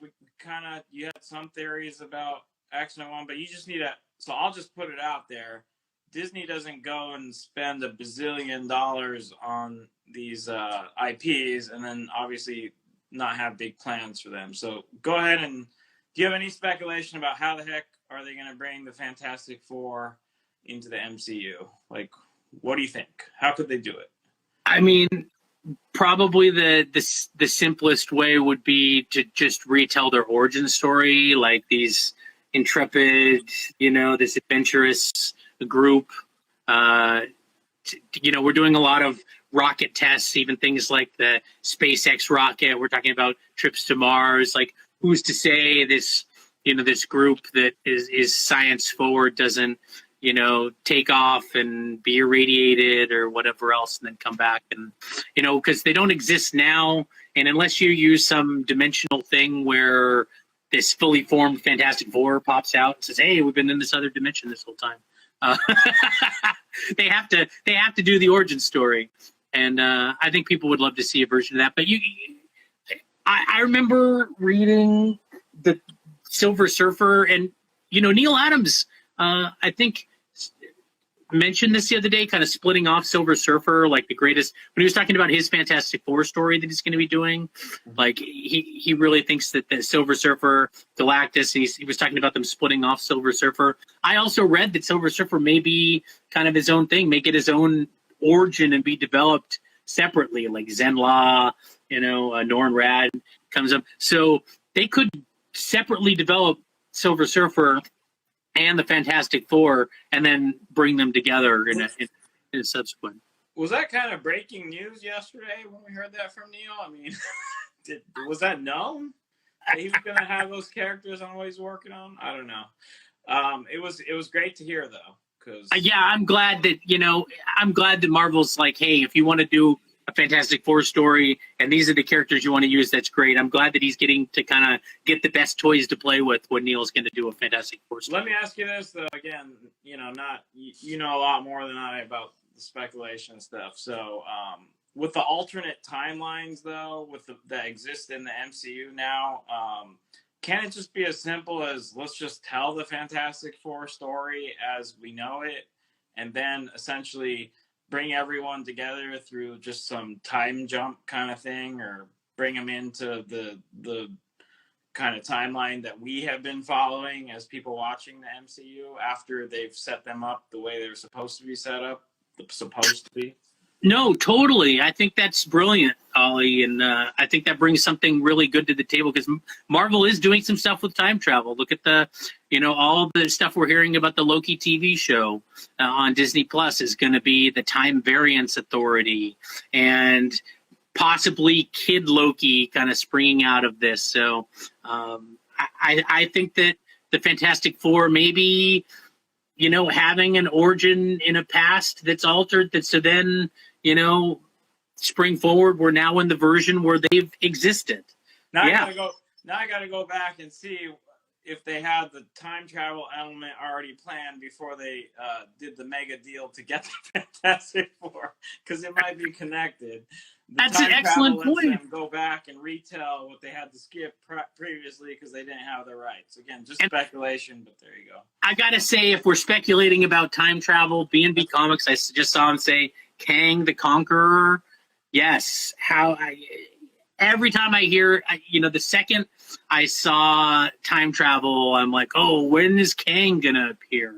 You had some theories about X-Men 1, but you just need so I'll just put it out there. Disney doesn't go and spend $1 bazillion on these IPs and then obviously not have big plans for them. So go ahead and do you have any speculation about how the heck are they going to bring the Fantastic Four into the MCU? Like, what do you think? How could they do it? I mean, probably the simplest way would be to just retell their origin story, like these intrepid, this adventurous group. We're doing a lot of rocket tests, even things like the SpaceX rocket. We're talking about trips to Mars. Like, who's to say this, this group that is science forward doesn't, take off and be irradiated or whatever else and then come back and, because they don't exist now. And unless you use some dimensional thing where this fully formed Fantastic Four pops out and says, hey, we've been in this other dimension this whole time. They have to do the origin story. And I think people would love to see a version of that. But I remember reading the Silver Surfer, and Neil Adams, I think, mentioned this the other day, kind of splitting off Silver Surfer, like the greatest, when he was talking about his Fantastic Four story that he's going to be doing. Like he really thinks that the Silver Surfer, Galactus, he was talking about them splitting off Silver Surfer. I also read that Silver Surfer may be kind of his own thing, make it his own origin and be developed separately, like Zenla, Norrin Rad comes up. So they could separately develop Silver Surfer and the Fantastic Four and then bring them together in a subsequent. Was that kind of breaking news yesterday when we heard that from Neil? I mean, was that known that he was going to have those characters on what he's working on? I don't know. It was great to hear though. Yeah, I'm glad that Marvel's like, hey, if you want to do a Fantastic Four story and these are the characters you want to use, that's great. I'm glad that he's getting to kind of get the best toys to play with when Neil's going to do a Fantastic Four story. Let me ask you this though, again, you know a lot more than I about the speculation stuff. So with the alternate timelines though, that exist in the MCU now, can it just be as simple as let's just tell the Fantastic Four story as we know it and then essentially bring everyone together through just some time jump kind of thing, or bring them into the kind of timeline that we have been following as people watching the MCU after they've set them up the way they're supposed to be set up, No, totally. I think that's brilliant, Ollie, and I think that brings something really good to the table because Marvel is doing some stuff with time travel. Look at all the stuff we're hearing about the Loki TV show on Disney Plus is going to be the Time Variance Authority and possibly Kid Loki kind of springing out of this. So I think that the Fantastic Four maybe, having an origin in a past that's altered, that so then, spring forward, we're now in the version where they've existed. Now I gotta go back and see if they had the time travel element already planned before they did the mega deal to get the Fantastic Four, because it might be connected. That's an excellent point. Them go back and retell what they had to skip previously because they didn't have the rights. Again, just speculation, but there you go. I gotta say, if we're speculating about time travel, B&B Comics, I just saw him say Kang the Conqueror. Yes, every time I hear, the second I saw time travel, I'm like, oh, when is Kang gonna appear?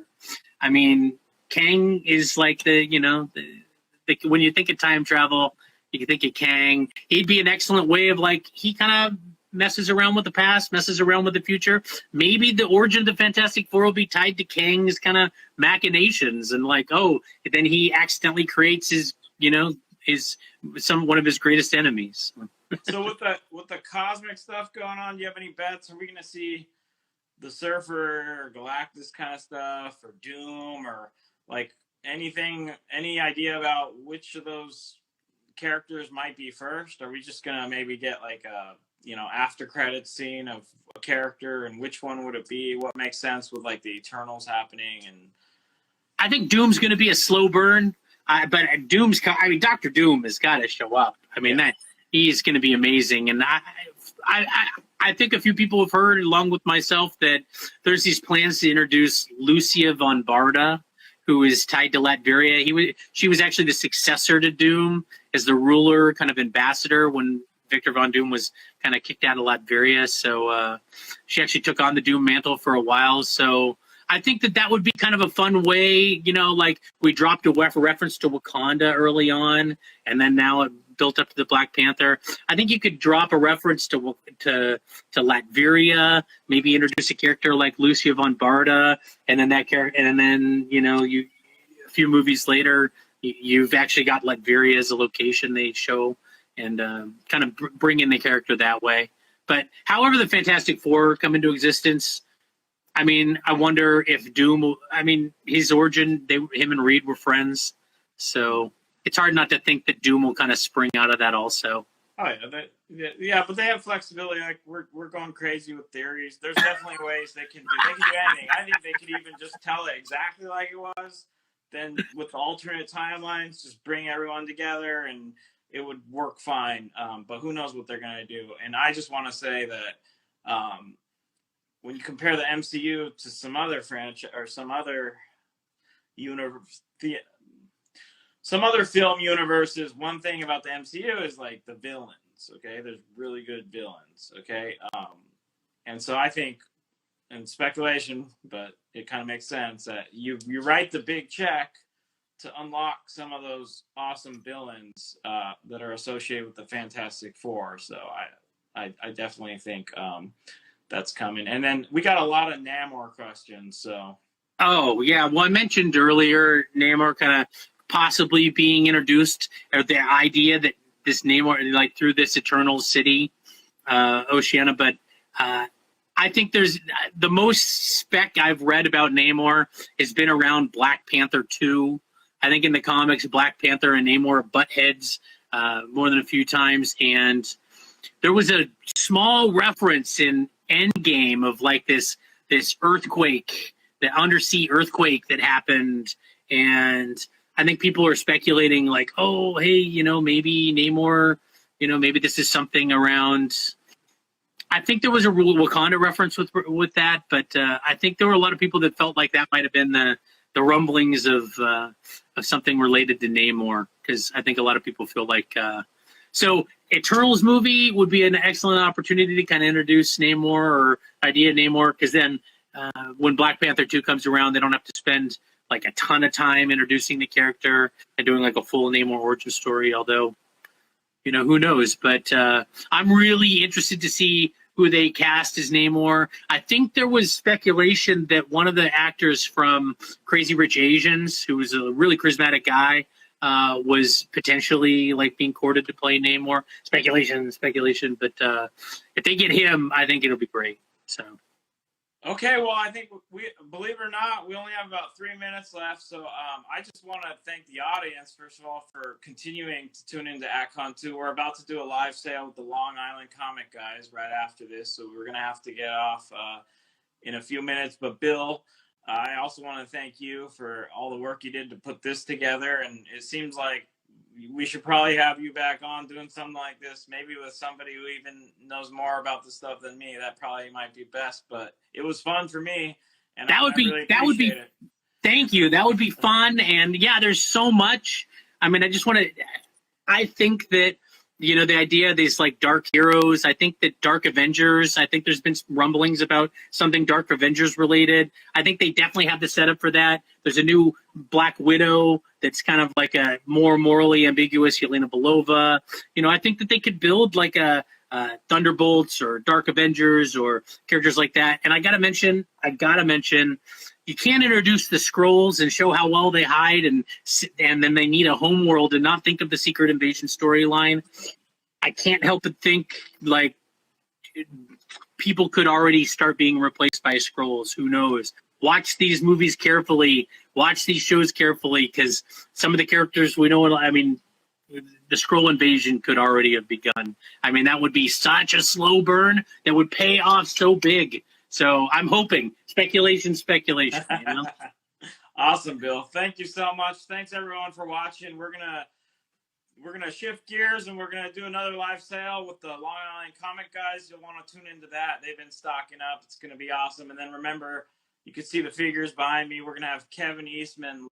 I mean, Kang is like when you think of time travel, you can think of Kang. He'd be an excellent way of he kind of messes around with the past, messes around with the future. Maybe the origin of the Fantastic Four will be tied to Kang's kind of machinations, and like, oh, then he accidentally creates his, one of his greatest enemies. So with the cosmic stuff going on, do you have any bets? Are we going to see the Surfer, or Galactus kind of stuff, or Doom, or like anything? Any idea about which of those characters might be first? Are we just gonna maybe get like a after credits scene of a character, and which one would it be? What makes sense with like the Eternals happening? And I think Doom's gonna be a slow burn, but Dr. Doom has got to show up. I mean, that he's gonna be amazing, and I think a few people have heard, along with myself, that there's these plans to introduce Lucia von Barda, who is tied to Latveria. She was actually the successor to Doom as the ruler, kind of ambassador, when Victor Von Doom was kind of kicked out of Latveria. So she actually took on the Doom mantle for a while. So I think that would be kind of a fun way, like we dropped a reference to Wakanda early on, and then now it built up to the Black Panther. I think you could drop a reference to Latveria, maybe introduce a character like Lucia von Barda, and then that character, and then a few movies later, you've actually got Latveria as a location they show, and kind of bring in the character that way. But however the Fantastic Four come into existence, I mean, I wonder if Doom. His origin, him and Reed were friends, so it's hard not to think that Doom will kind of spring out of that also. Oh yeah, but they have flexibility. Like we're going crazy with theories. There's definitely ways they can do anything. I think they could even just tell it exactly like it was. Then with the alternate timelines, just bring everyone together, and it would work fine. But who knows what they're gonna do? And I just want to say that when you compare the MCU to some other franchise or some other universe. Some other film universes, one thing about the MCU is like the villains, okay? There's really good villains, okay? And so I think, and speculation, but it kind of makes sense, that you write the big check to unlock some of those awesome villains that are associated with the Fantastic Four. So I definitely think that's coming. And then we got a lot of Namor questions, so. Oh, yeah. Well, I mentioned earlier Namor kind of possibly being introduced, or the idea that this Namor, like through this Eternal City, Oceania. But I think there's the most spec I've read about Namor has been around Black Panther 2. I think in the comics, Black Panther and Namor butt heads more than a few times. And there was a small reference in Endgame of like this earthquake, the undersea earthquake that happened. And I think people are speculating like, oh, hey, maybe Namor, maybe this is something around. I think there was a Wakanda reference with that, but I think there were a lot of people that felt like that might have been the rumblings of something related to Namor, because I think a lot of people feel like so Eternals movie would be an excellent opportunity to kind of introduce Namor or idea of Namor, because then when Black Panther 2 comes around, they don't have to spend like a ton of time introducing the character and doing like a full Namor origin story, although, who knows. But I'm really interested to see who they cast as Namor. I think there was speculation that one of the actors from Crazy Rich Asians, who was a really charismatic guy, was potentially like being courted to play Namor. Speculation. But if they get him, I think it'll be great. So. Okay, well, I think we, believe it or not, we only have about 3 minutes left. So I just want to thank the audience, first of all, for continuing to tune into AtCon 2. We're about to do a live sale with the Long Island comic guys right after this. So we're going to have to get off in a few minutes. But Bill, I also want to thank you for all the work you did to put this together. And it seems like we should probably have you back on doing something like this, maybe with somebody who even knows more about the stuff than me. That probably might be best, but it was fun for me. And that would be thank you. That would be fun. And yeah, there's so much. I mean, I think that, the idea of these like dark heroes, I think that Dark Avengers, I think there's been some rumblings about something Dark Avengers related. I think they definitely have the setup for that. There's a new Black Widow that's kind of like a more morally ambiguous Yelena Belova. I think that they could build like a Thunderbolts or Dark Avengers or characters like that. And I gotta mention, you can't introduce the Skrulls and show how well they hide, and then they need a home world and not think of the Secret Invasion storyline. I can't help but think like people could already start being replaced by Skrulls. Who knows? Watch these movies carefully. Watch these shows carefully, because some of the characters we know. I mean, the Skrull invasion could already have begun. I mean, that would be such a slow burn that would pay off so big. So I'm hoping. Speculation. You know? Awesome, Bill. Thank you so much. Thanks everyone for watching. We're gonna shift gears and we're gonna do another live sale with the Long Island Comic guys. You'll want to tune into that. They've been stocking up. It's gonna be awesome. And then remember, you can see the figures behind me. We're gonna have Kevin Eastman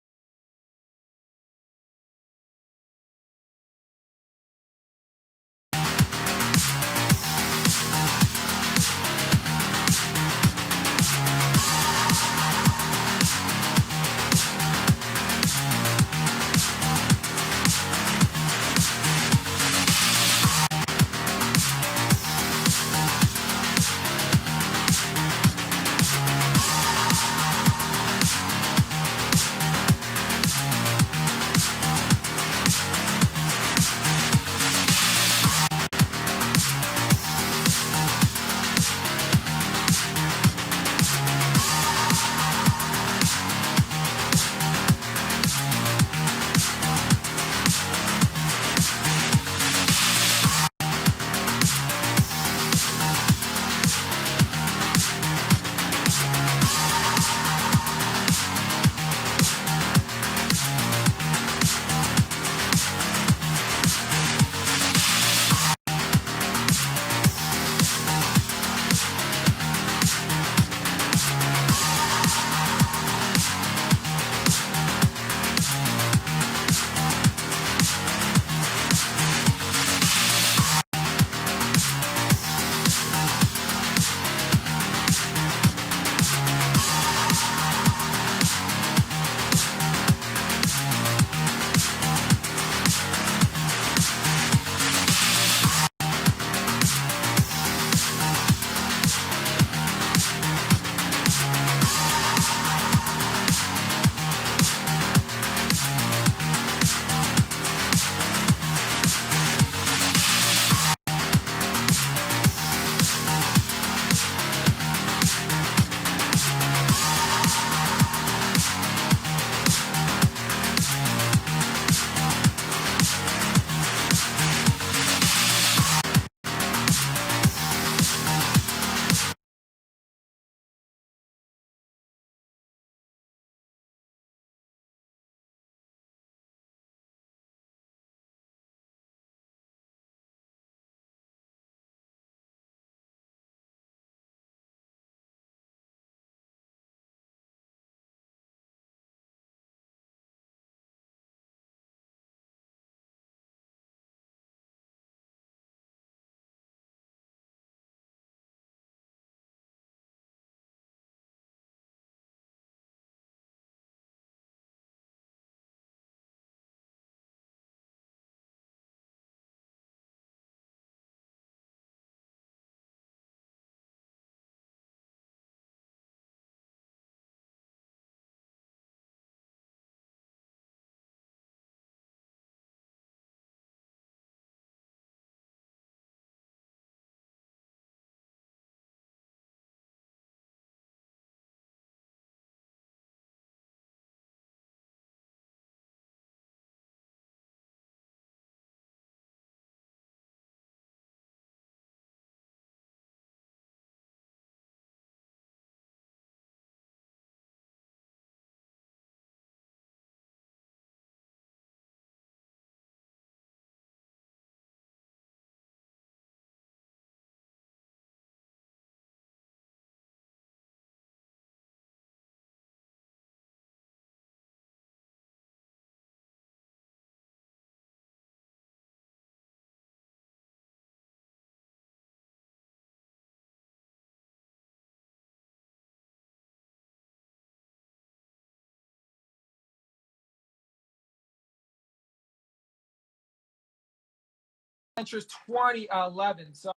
Adventures 2011. So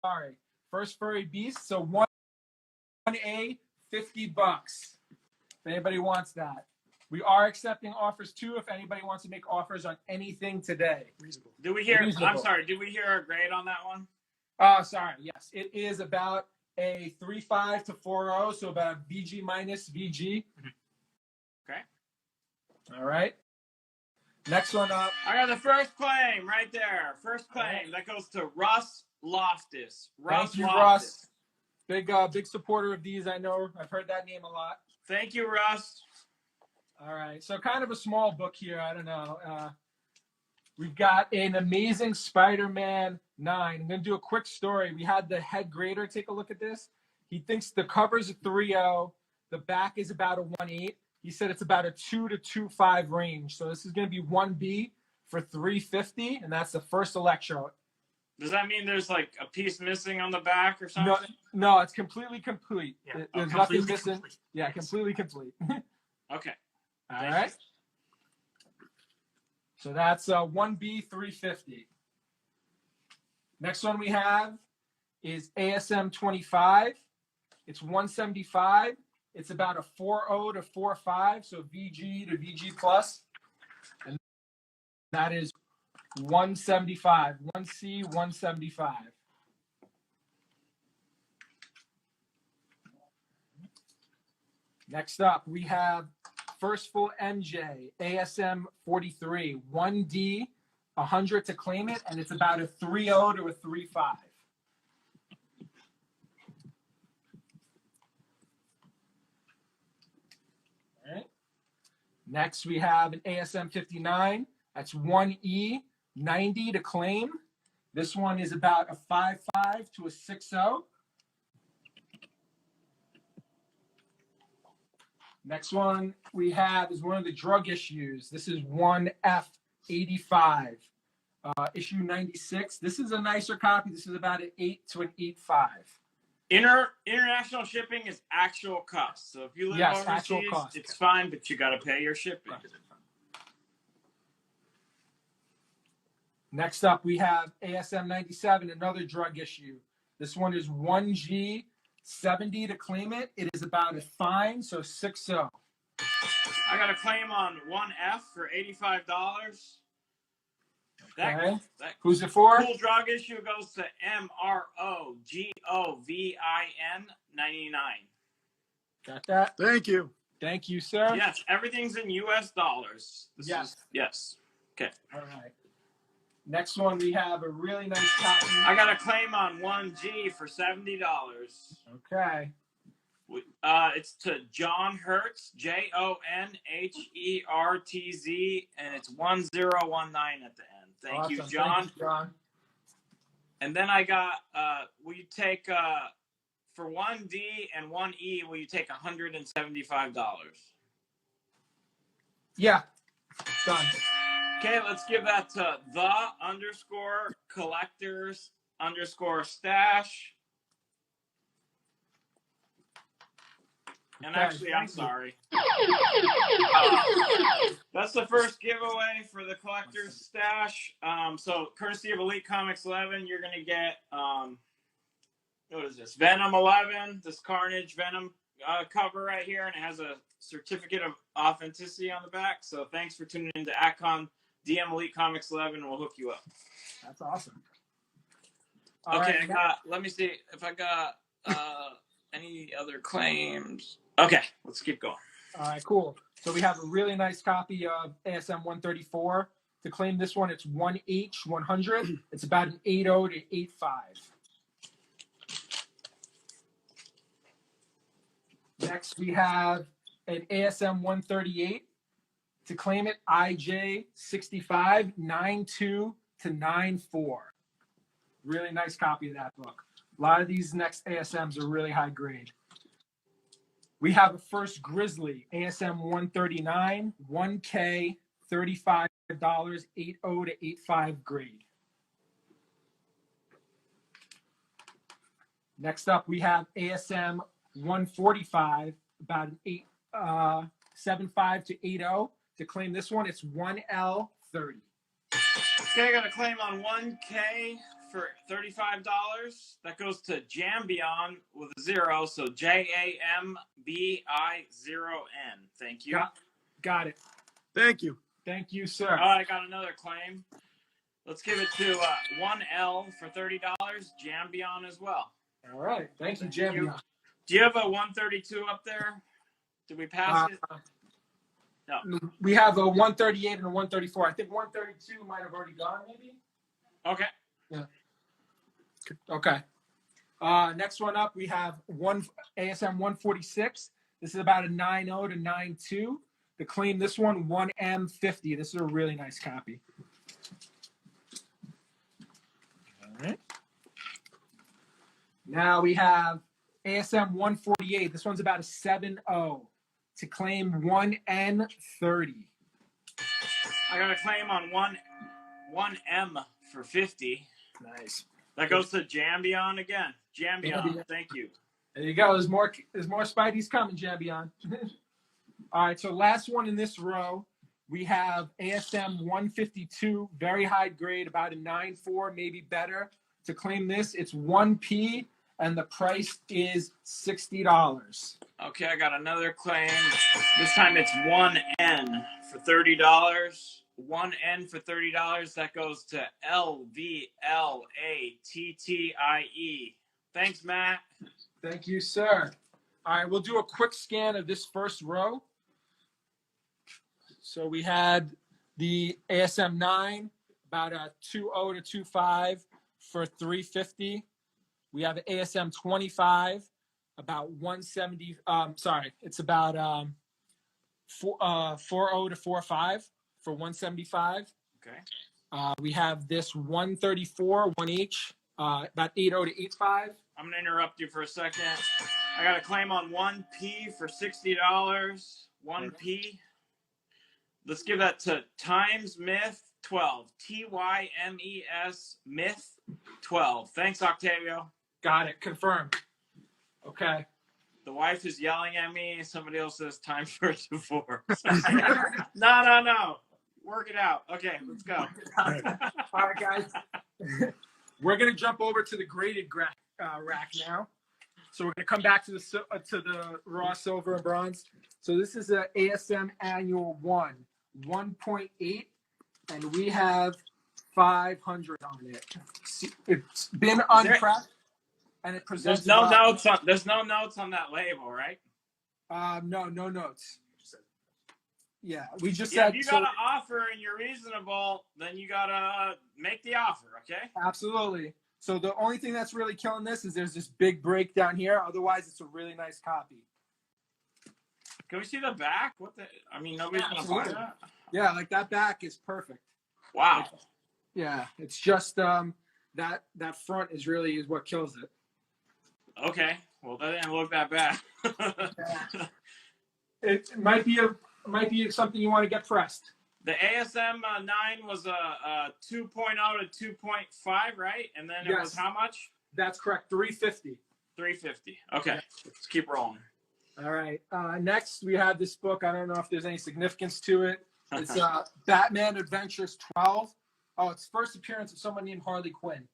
sorry. First furry beast. So 1A, $50. If anybody wants that. We are accepting offers too. If anybody wants to make offers on anything today. Reasonable. Do we hear? Reasonable. I'm sorry. Did we hear a grade on that one? Sorry. Yes, it is about a 3.5 to 4.0, so about a VG minus VG. Okay. All right. Next one up. I got the first claim right there. First claim. Right. That goes to Russ Loftus. Thank you, Loftus. Russ. Big supporter of these. I know. I've heard that name a lot. Thank you, Russ. All right. So kind of a small book here. I don't know. We've got an Amazing Spider-Man 9. I'm going to do a quick story. We had the head grader take a look at this. He thinks the cover's a 3.0. The back is about a 1.8. He said it's about a 2 to 2.5 range. So this is going to be 1B for $350, and that's the first electro. Does that mean there's like a piece missing on the back or something? No, it's completely complete. Yeah. There's Completely nothing missing. complete. Yeah, completely complete. Okay. All right. So that's 1B, $350. Next one we have is ASM 25. It's 175. It's about a 4.0 to 4.5, so VG to VG plus. And that is 175. 1C, 175. Next up, we have First Full MJ, ASM 43, 1D, 100 to claim it, and it's about a 3.0 to a 3.5. All right. Next, we have an ASM 59. That's 1E, 90 to claim. This one is about a 5.5 to a 6.0. Next one we have is one of the drug issues. This is 1F85, issue 96. This is a nicer copy. This is about an 8 to an 8.5. International shipping is actual cost. So if you live overseas, it's fine, but you got to pay your shipping. Right. Next up, we have ASM 97, another drug issue. This one is 1G, 70 to claim it. It is about a fine, so 6.0. I got a claim on 1F for $85. Okay. Who's it for? Cool drug issue goes to MROGOVIN 99. Got that? Thank you. Thank you, sir. Yes, everything's in US dollars. Yes. Okay. All right. Next one, we have a really nice copy. I got a claim on 1G for $70. Okay. It's to John Hertz, JONHERTZ, and it's 1019 at the end. Thank you, John. Thank you, John. And then I got, will you take, for 1D and 1E, will you take $175? Yeah. Done. Okay, let's give that to the_collectors_stash. And actually, I'm sorry. That's the first giveaway for the collector's stash. So, courtesy of Elite Comics 11, you're going to get, what is this? Venom 11, this Carnage Venom cover right here, and it has a certificate of authenticity on the back. So, thanks for tuning into AtCon. DM Elite Comics 11, and we'll hook you up. That's awesome. Okay, let me see if I got any other claims. Okay, let's keep going. All right, cool. So we have a really nice copy of ASM 134. To claim this one, it's 1H 100. It's about an 8.0 to 8.5. Next, we have an ASM 138. To claim it, IJ 65, 9.2 to 9.4. Really nice copy of that book. A lot of these next ASMs are really high grade. We have a first Grizzly, ASM 139, 1K, $35, 8.0 to 8.5 grade. Next up, we have ASM 145, about an 7.5 to 8.0. To claim this one, it's 1L30. Okay, I got a claim on 1K for $35. That goes to Jambion with a 0. So JAMBI0N. Thank you. Got it. Thank you. Thank you, sir. All right, I got another claim. Let's give it to 1L for $30. Jambion as well. All right. Thank you, Jambion. Do you have a 132 up there? Did we pass it? No. We have a 138 and a 134. I think 132 might have already gone, maybe. Okay. Yeah. Okay. Next one up, we have ASM 146. This is about a 9.0 to 9.2. To claim this one, 1M50. This is a really nice copy. All right. Now we have ASM 148. This one's about a 7.0. To claim 1N30. I got a claim on 1M for 50. Nice. That goes to Jambion again. Jambion, thank you. There you go. There's more Spideys coming, Jambion. All right, so last one in this row, we have ASM 152, very high grade, about a 9.4, maybe better. To claim this, it's 1P, and the price is $60. Okay, I got another claim. This time it's 1N for $30. 1N for $30. That goes to LVLATTIE. Thanks, Matt. Thank you, sir. All right, we'll do a quick scan of this first row. So we had the ASM 9, about a 2.0 to 2.5 for $350. We have ASM 25, about 170. It's about 4.0 to 4.5 for 175. Okay. We have this 134, 1H, about 8.0 to 8.5. I'm going to interrupt you for a second. I got a claim on 1P for $60. 1P. Let's give that to Times Myth 12. TYMES Myth 12. Thanks, Octavio. Got it. Confirmed. Okay. The wife is yelling at me. Somebody else says time for a divorce. No. Work it out. Okay, let's go. All right, guys. We're going to jump over to the graded rack now. So we're going to come back to the raw silver and bronze. So this is a ASM Annual 1.8, and we have 500 on it. It's been unprepped, and it presents. There's no notes on that label, right? No notes. Yeah, we just said. If you got an offer and you're reasonable, then you gotta make the offer, okay? Absolutely. So the only thing that's really killing this is there's this big break down here. Otherwise, it's a really nice copy. Can we see the back? Nobody's gonna buy that. Yeah, like that back is perfect. Wow. Yeah, it's just that front is what kills it. Okay, well that didn't look that bad. It might be something you want to get pressed. The ASM 9 was a 2.0 to 2.5, right? And then it was how much? That's correct. $350. $350. Okay, let's keep rolling. All right. Next, we have this book. I don't know if there's any significance to it. It's Batman Adventures 12. Oh, it's first appearance of someone named Harley Quinn.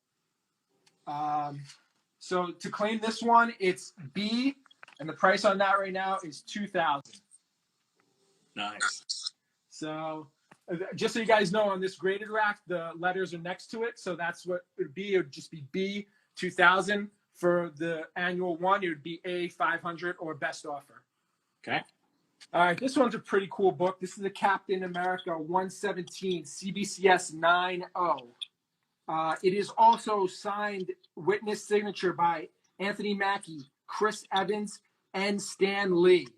So to claim this one, it's B, and the price on that right now is $2,000. Nice. So just so you guys know, on this graded rack, the letters are next to it. So that's what it would be. It would just be B, 2000. For the Annual 1, it would be A, 500, or best offer. Okay. All right, this one's a pretty cool book. This is the Captain America 117 CBCS 9.0. It is also signed witness signature by Anthony Mackie, Chris Evans, and Stan Lee.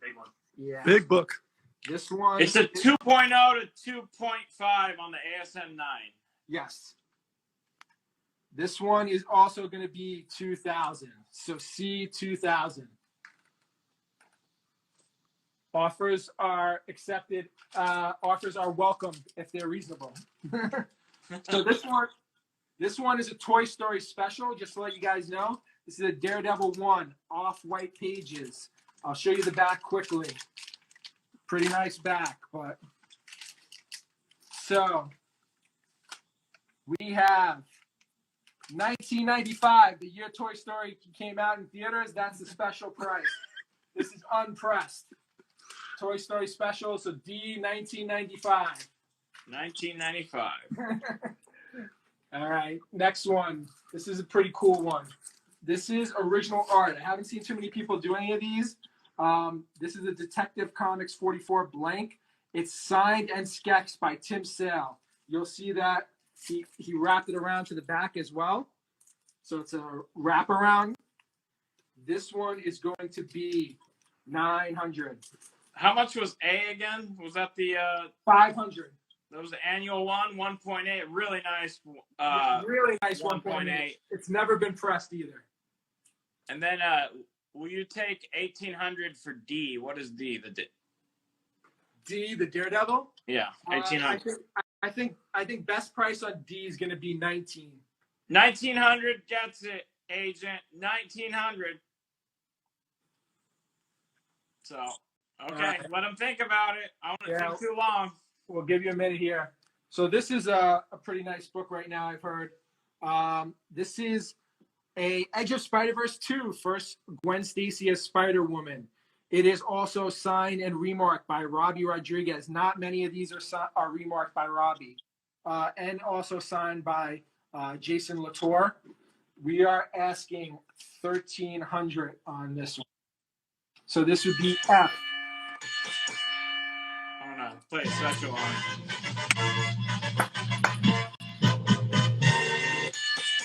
Big one. Yeah. Big book. This one. It's a 2.0 to 2.5 on the ASM 9. Yes. This one is also going to be 2000. So C 2000. Offers are accepted. Offers are welcomed if they're reasonable. So this one is a Toy Story special. Just to let you guys know, this is a Daredevil 1 off-white pages. I'll show you the back quickly. Pretty nice back, but so We have 1995, the year Toy Story came out in theaters. That's the special price. This is unpressed. Toy Story special, so D 1995. 1995. All right, next one. This is a pretty cool one. This is original art. I haven't seen too many people do any of these. This is a Detective Comics 44 blank. It's signed and sketched by Tim Sale. You'll see that he wrapped it around to the back as well. So it's a wraparound. This one is going to be $900. How much was A again? Was that the $500. that was the annual one, 1.8. Really nice. Really nice 1.8. It's never been pressed either. And then will you take 1800 for D? What is D? D, the Daredevil? Yeah, 1800. I think best price on D is going to be 19. 1900 gets it, agent. 1900. So, okay, let him think about it. I don't want to take too long. We'll give you a minute here. So this is a pretty nice book right now, I've heard. This is a Edge of Spider-Verse 2, first Gwen Stacy as Spider-Woman. It is also signed and remarked by Robbie Rodriguez. Not many of these are remarked by Robbie. And also signed by Jason Latour. We are asking $1,300 on this one. So this would be F. Oh no, play special on.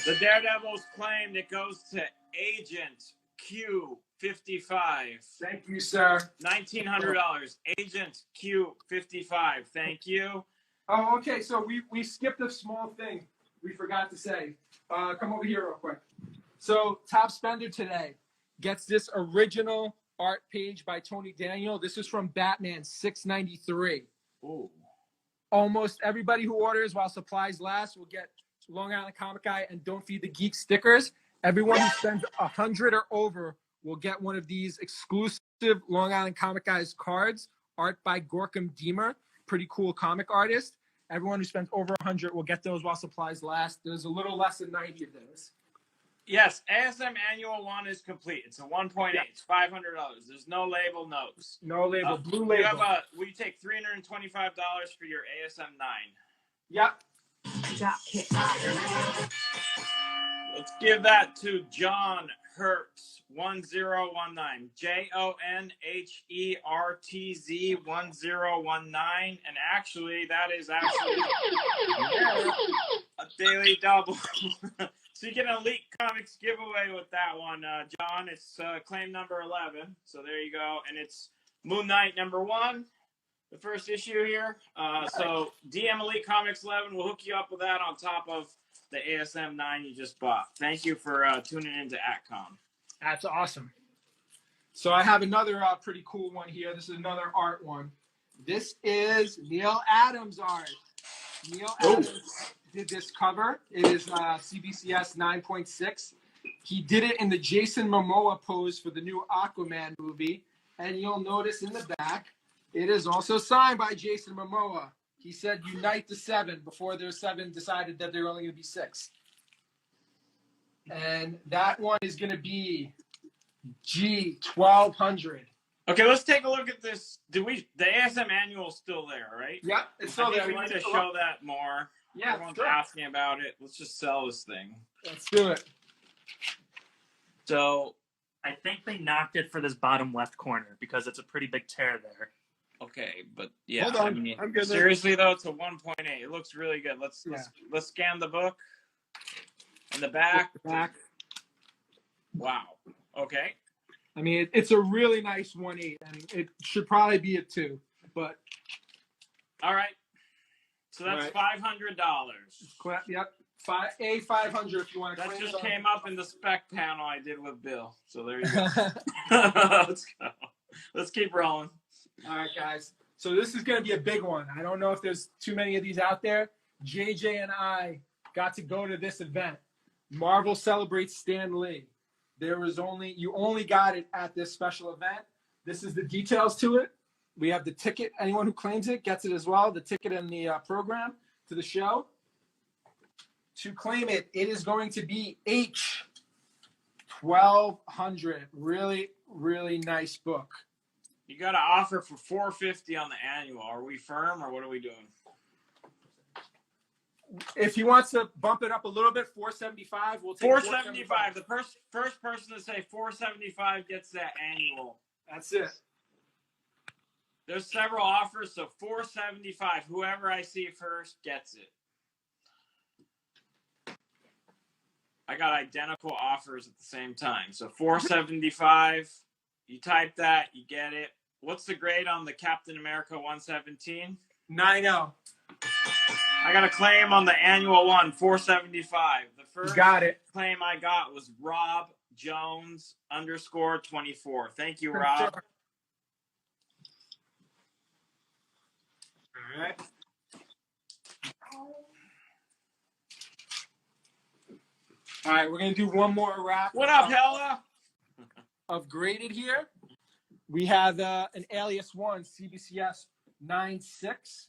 The Daredevil's claimed it goes to Agent Q55. Thank you, sir. $1,900. Agent Q55. Thank you. Oh, okay. So we skipped a small thing we forgot to say. Come over here real quick. So top spender today gets this original art page by Tony Daniel. This is from Batman 693. Ooh. Almost everybody who orders while supplies last will get Long Island Comic Guy and Don't Feed the Geek stickers. Everyone who spends 100 or over will get one of these exclusive Long Island Comic Guys cards, art by Gorkum Deemer, pretty cool comic artist. Everyone who spends over 100 will get those while supplies last. There's a little less than 90 of those. Yes, ASM annual one is complete. It's a 1.8. Yeah. It's $500. There's no label notes. No label. Blue label. Will you take $325 for your ASM 9? Yep. Let's give that to John Hertz 1019. JONHERTZ 1019. And actually, that is actually a daily double. So you get an Elite Comics giveaway with that one, John. It's claim number 11. So there you go. And it's Moon Knight number 1, the first issue here. So DM Elite Comics11 will hook you up with that on top of the ASM 9 you just bought. Thank you for tuning into AtCom. That's awesome. So I have another pretty cool one here. This is another art one. This is Neil Adams art. Neil Adams did this cover. It is CBCS 9.6. He did it in the Jason Momoa pose for the new Aquaman movie. And you'll notice in the back, it is also signed by Jason Momoa. He said, unite the 7 before their 7 decided that they're only going to be 6. And that one is going to be G 1200. Okay, let's take a look at this. The ASM annual is still there, right? Yep, it's still there. We need to show that more. Yeah, everyone's asking about it. Let's just sell this thing. Let's do it. So, I think they knocked it for this bottom left corner because it's a pretty big tear there. Okay, but yeah. Hold on. I mean, I'm good. Seriously though, it's a 1.8. It looks really good. Let's scan the book. And the back. Wow. Okay. I mean, it's a really nice 1.8, and it should probably be a 2, but. All right. So that's $500. Yep. $500 if you want to. That just came up in the spec panel I did with Bill. So there you go. Let's go. Let's keep rolling. All right, guys. So this is going to be a big one. I don't know if there's too many of these out there. JJ and I got to go to this event. Marvel celebrates Stan Lee. You only got it at this special event. This is the details to it. We have the ticket. Anyone who claims it gets it as well. The ticket and the program to the show. to claim it, it is going to be H 1200. Really, really nice book. You got to offer for $450 on the annual. Are we firm or what are we doing? If he wants to bump it up a little bit, $475. We'll take $475. The first person to say $475 gets that annual. That's it. There's several offers, so $475. Whoever I see first gets it. I got identical offers at the same time. So $475. You type that, you get it. What's the grade on the Captain America 117? 9-0. I got a claim on the annual one, $475. The first got it. claim I got was Rob Jones _24. Thank you, Rob. All right. All right, we're going to do one more wrap. What up, Hella? Of graded here. We have an Alias 1 CBCS 9.6.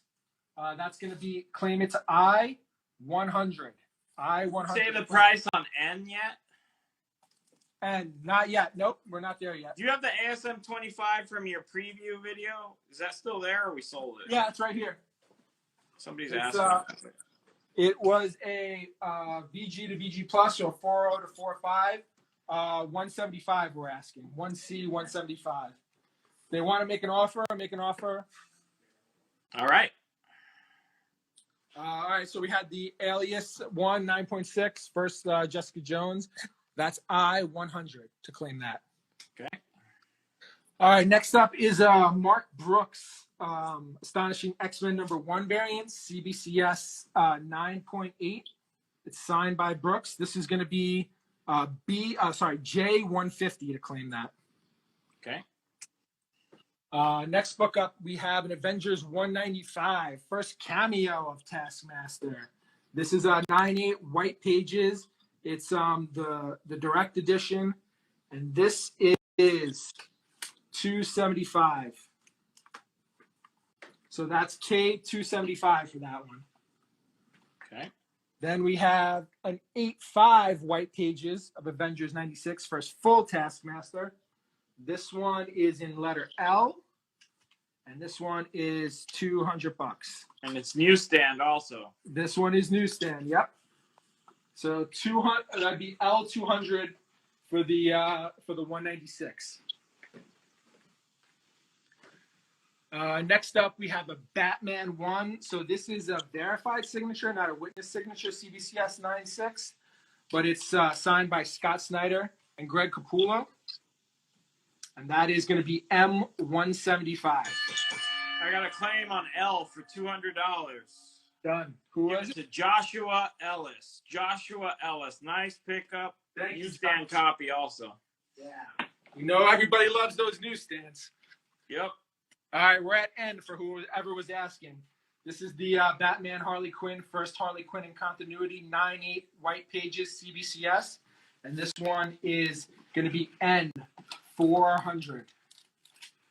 That's going to be claim it to I 100. I 100. Say the price on N yet? And not yet. Nope, we're not there yet. Do you have the ASM 25 from your preview video? Is that still there or we sold it? Yeah, it's right here. Somebody's It's, asking. It was a VG to VG Plus, so 4.0 to 4.5. 175 we're asking. 1C, 175. They want to make an offer, make an offer. All right. All right, so we had the Alias 1 9.6 first Jessica Jones. That's I 100 to claim that. Okay. All right, next up is Mark Brooks, Astonishing X-Men #1 variant, CBCS 9.8. It's signed by Brooks. This is going to be J 150 to claim that. Okay. Next book up, we have an Avengers 195, first cameo of Taskmaster. This is 9.8 white pages. It's the direct edition, and this is $275. So that's K 275 for that one. Okay. Then we have an 8.5 white pages of Avengers 96, first full Taskmaster. This one is in letter L, and this one is $200. And it's newsstand also. This one is newsstand. Yep. So 200. That'd be L 200 for the 196. Next up, we have a Batman 1. So this is a verified signature, not a witness signature, CBCS 9.6, but it's signed by Scott Snyder and Greg Capullo. And that is going to be M 175. I got a claim on L for $200. Done. Who was it? To Joshua Ellis. Joshua Ellis. Nice pickup. Thank you, Newsstand Scott. copy also. Yeah. You know everybody loves those newsstands. Yep. All right, we're at N for whoever was asking. This is the Batman Harley Quinn, first Harley Quinn in continuity, 9.8 white pages, CBCS. And this one is going to be N 400.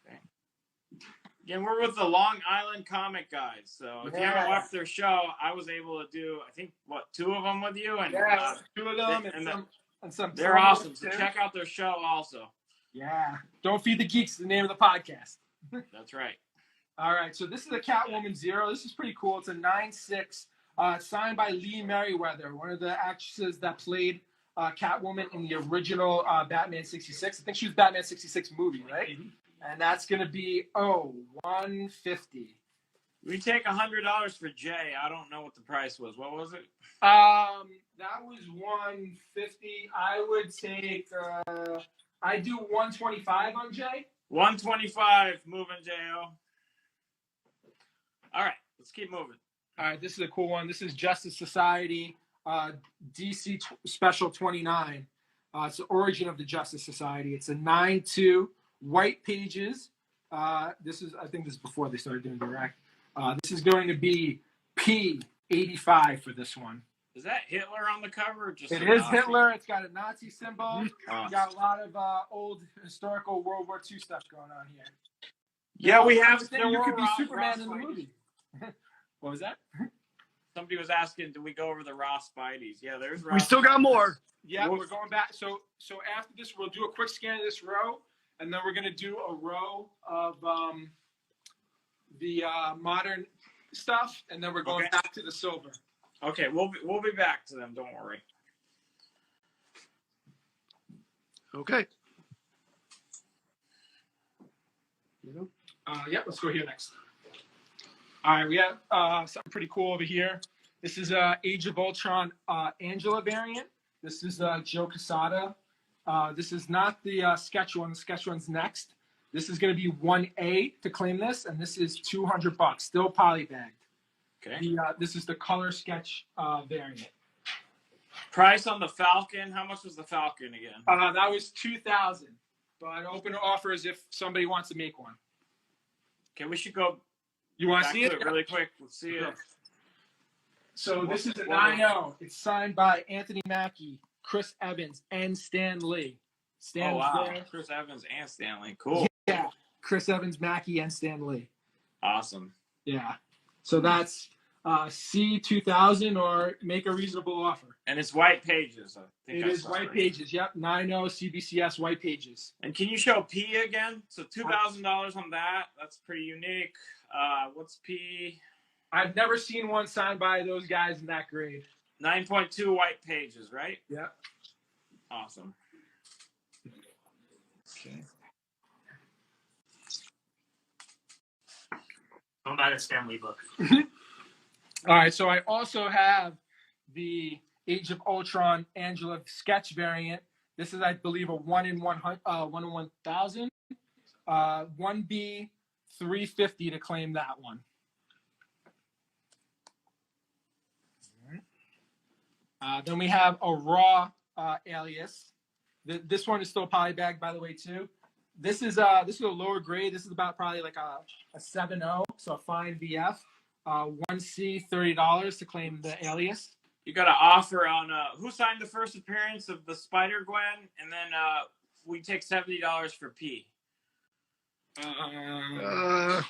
Okay. Again, we're with the Long Island comic guys. So if you haven't watched their show, I was able to do, I think, two of them with you? And two of them and some. They're awesome. So check out their show also. Yeah. Don't Feed the Geeks is the name of the podcast. That's right. All right, so this is a Catwoman 0. This is pretty cool. It's a 9.6, signed by Lee Merriweather, one of the actresses that played Catwoman in the original Batman 66. I think she was Batman 66 movie, right? And that's going to be, 150. We take $100 for Jay. I don't know what the price was. What was it? That was 150. I would take, I do 125 on Jay. 125, moving, J.O. All right, let's keep moving. All right, this is a cool one. This is Justice Society, DC Special 29. It's the origin of the Justice Society. It's a 9.2 white pages. I think this is before they started doing direct. This is going to be P85 for this one. Is that Hitler on the cover? Or just it is Nazi? Hitler. It's got a Nazi symbol. Oh. Got a lot of old historical World War II stuff going on here. Yeah, we have. You could be Superman in the movie. What was that? Somebody was asking, do we go over the raw Spideys? Yeah, there's raw. We still got more. Yeah, we're going back. So after this, we'll do a quick scan of this row, and then we're gonna do a row of the modern stuff, and then we're going back to the silver. Okay, we'll be back to them. Don't worry. Okay. Yep, let's go here next. All right, we have something pretty cool over here. This is Age of Ultron Angela variant. This is Joe Quesada. This is not the sketch one. The sketch one's next. This is going to be 1A to claim this, and this is $200, still polybagged. Okay. This is the color sketch variant. Price on the Falcon. How much was the Falcon again? That was $2,000, but open to offers if somebody wants to make one. Okay, we should go. You want to back see it? really quick? Let's see it. So this is a 9.0. It's signed by Anthony Mackie, Chris Evans, and Stan Lee. Stan Oh wow, there. Chris Evans and Stanley. Cool. Yeah, Chris Evans, Mackie, and Stan Lee. Awesome. Yeah. So that's C2000 or make a reasonable offer. And it's white pages. I think It I is saw white it. pages. Yep, 9.0 CBCS white pages. And can you show P again? So $2,000 on that. That's pretty unique. What's P? I've never seen one signed by those guys in that grade. 9.2 white pages, right? Yeah. Awesome. Okay. Don't buy the Stanley book. All right, so I also have the Age of Ultron Angela sketch variant. This is, I believe, a 1 in 1,000. 1B 350 to claim that one. Then we have a raw alias. This one is still polybagged, by the way, too. This is a lower grade. This is about probably like a 7.0, so a fine VF. 1C, $30 to claim the alias. You got an offer on who signed the first appearance of the Spider-Gwen, and then we take $70 for P. Let's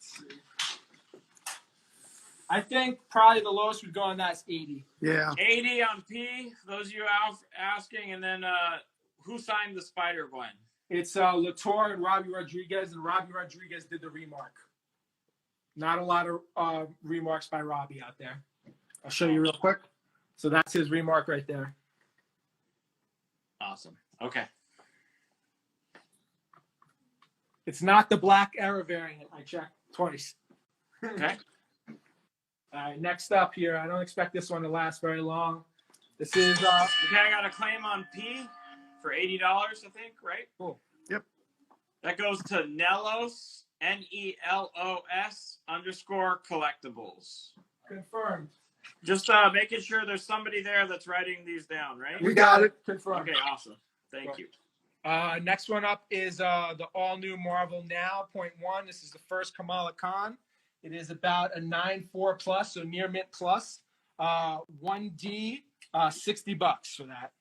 see. I think probably the lowest we'd go on that is 80. Yeah. 80 on P, those of you asking, and then who signed the Spider-Gwen? It's Latour and Robbie Rodriguez, and Robbie Rodriguez did the remark. Not a lot of remarks by Robbie out there. I'll show you real quick. So that's his remark right there. Awesome. Okay. It's not the Black Era variant. I checked twice. Okay. All right, next up here. I don't expect this one to last very long. This is Okay, I got a claim on P for $80, I think, right? Cool. Yep. That goes to Nelos, NELOS_collectibles. confirmed. Just making sure there's somebody there that's writing these down, right? We got it. Confirmed. Okay, awesome. Thank you. Next one up is the all-new Marvel Now .1. This is the first Kamala Khan. It is about a 9.4 plus, so near mint plus. 1D, $60 for that.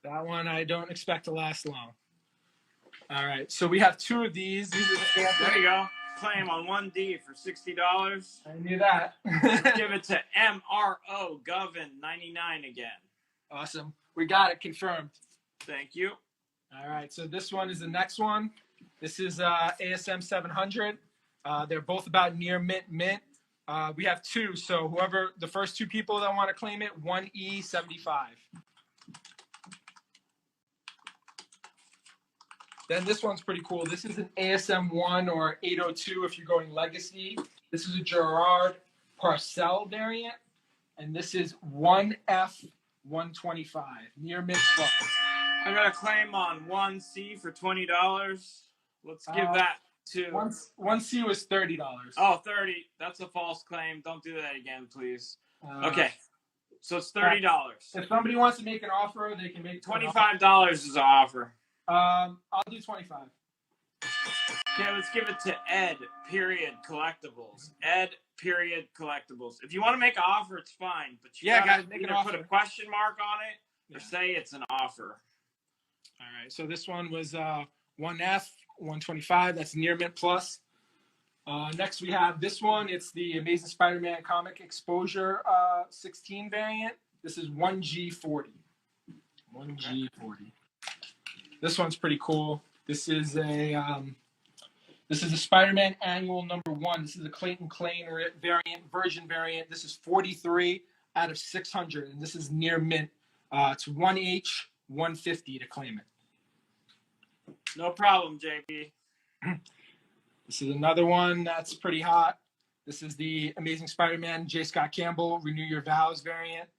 That one I don't expect to last long. All right, so we have two of these. These are the There you go. Claim on 1D for $60. I knew that. Give it to MRO Govin 99 again. Awesome. We got it confirmed. Thank you. All right, so this one is the next one. This is ASM 700. They're both about near mint. We have two, so whoever, the first two people that want to claim it, 1E 75. Then this one's pretty cool. This is an ASM 1 or 802 if you're going legacy. This is a Gerard Parcell variant, and this is 1F 125, near mint plus. I got a claim on 1C for $20. Let's give that to... 1C was $30. Oh, 30. That's a false claim. Don't do that again, please. Okay. So it's $30. If somebody wants to make an offer, they can make $25 is an offer. I'll do 25. Okay, let's give it to Ed, period, collectibles. Ed, period, collectibles. If you want to make an offer, it's fine. But you Yeah, gotta guys, make an either offer. put a question mark on it or Yeah. say it's an offer. All right, so this one was 1F 125. That's near mint plus. Next, we have this one. It's the Amazing Spider-Man comic exposure 16 variant. This is 1G40. 1G40. This one's pretty cool. This is a Spider-Man Annual #1. This is a Clayton Klein version variant. This is 43 out of 600, and this is near mint. It's 1H 150 to claim it. No problem, JP. This is another one that's pretty hot. This is the Amazing Spider-Man J. Scott Campbell Renew Your Vows variant.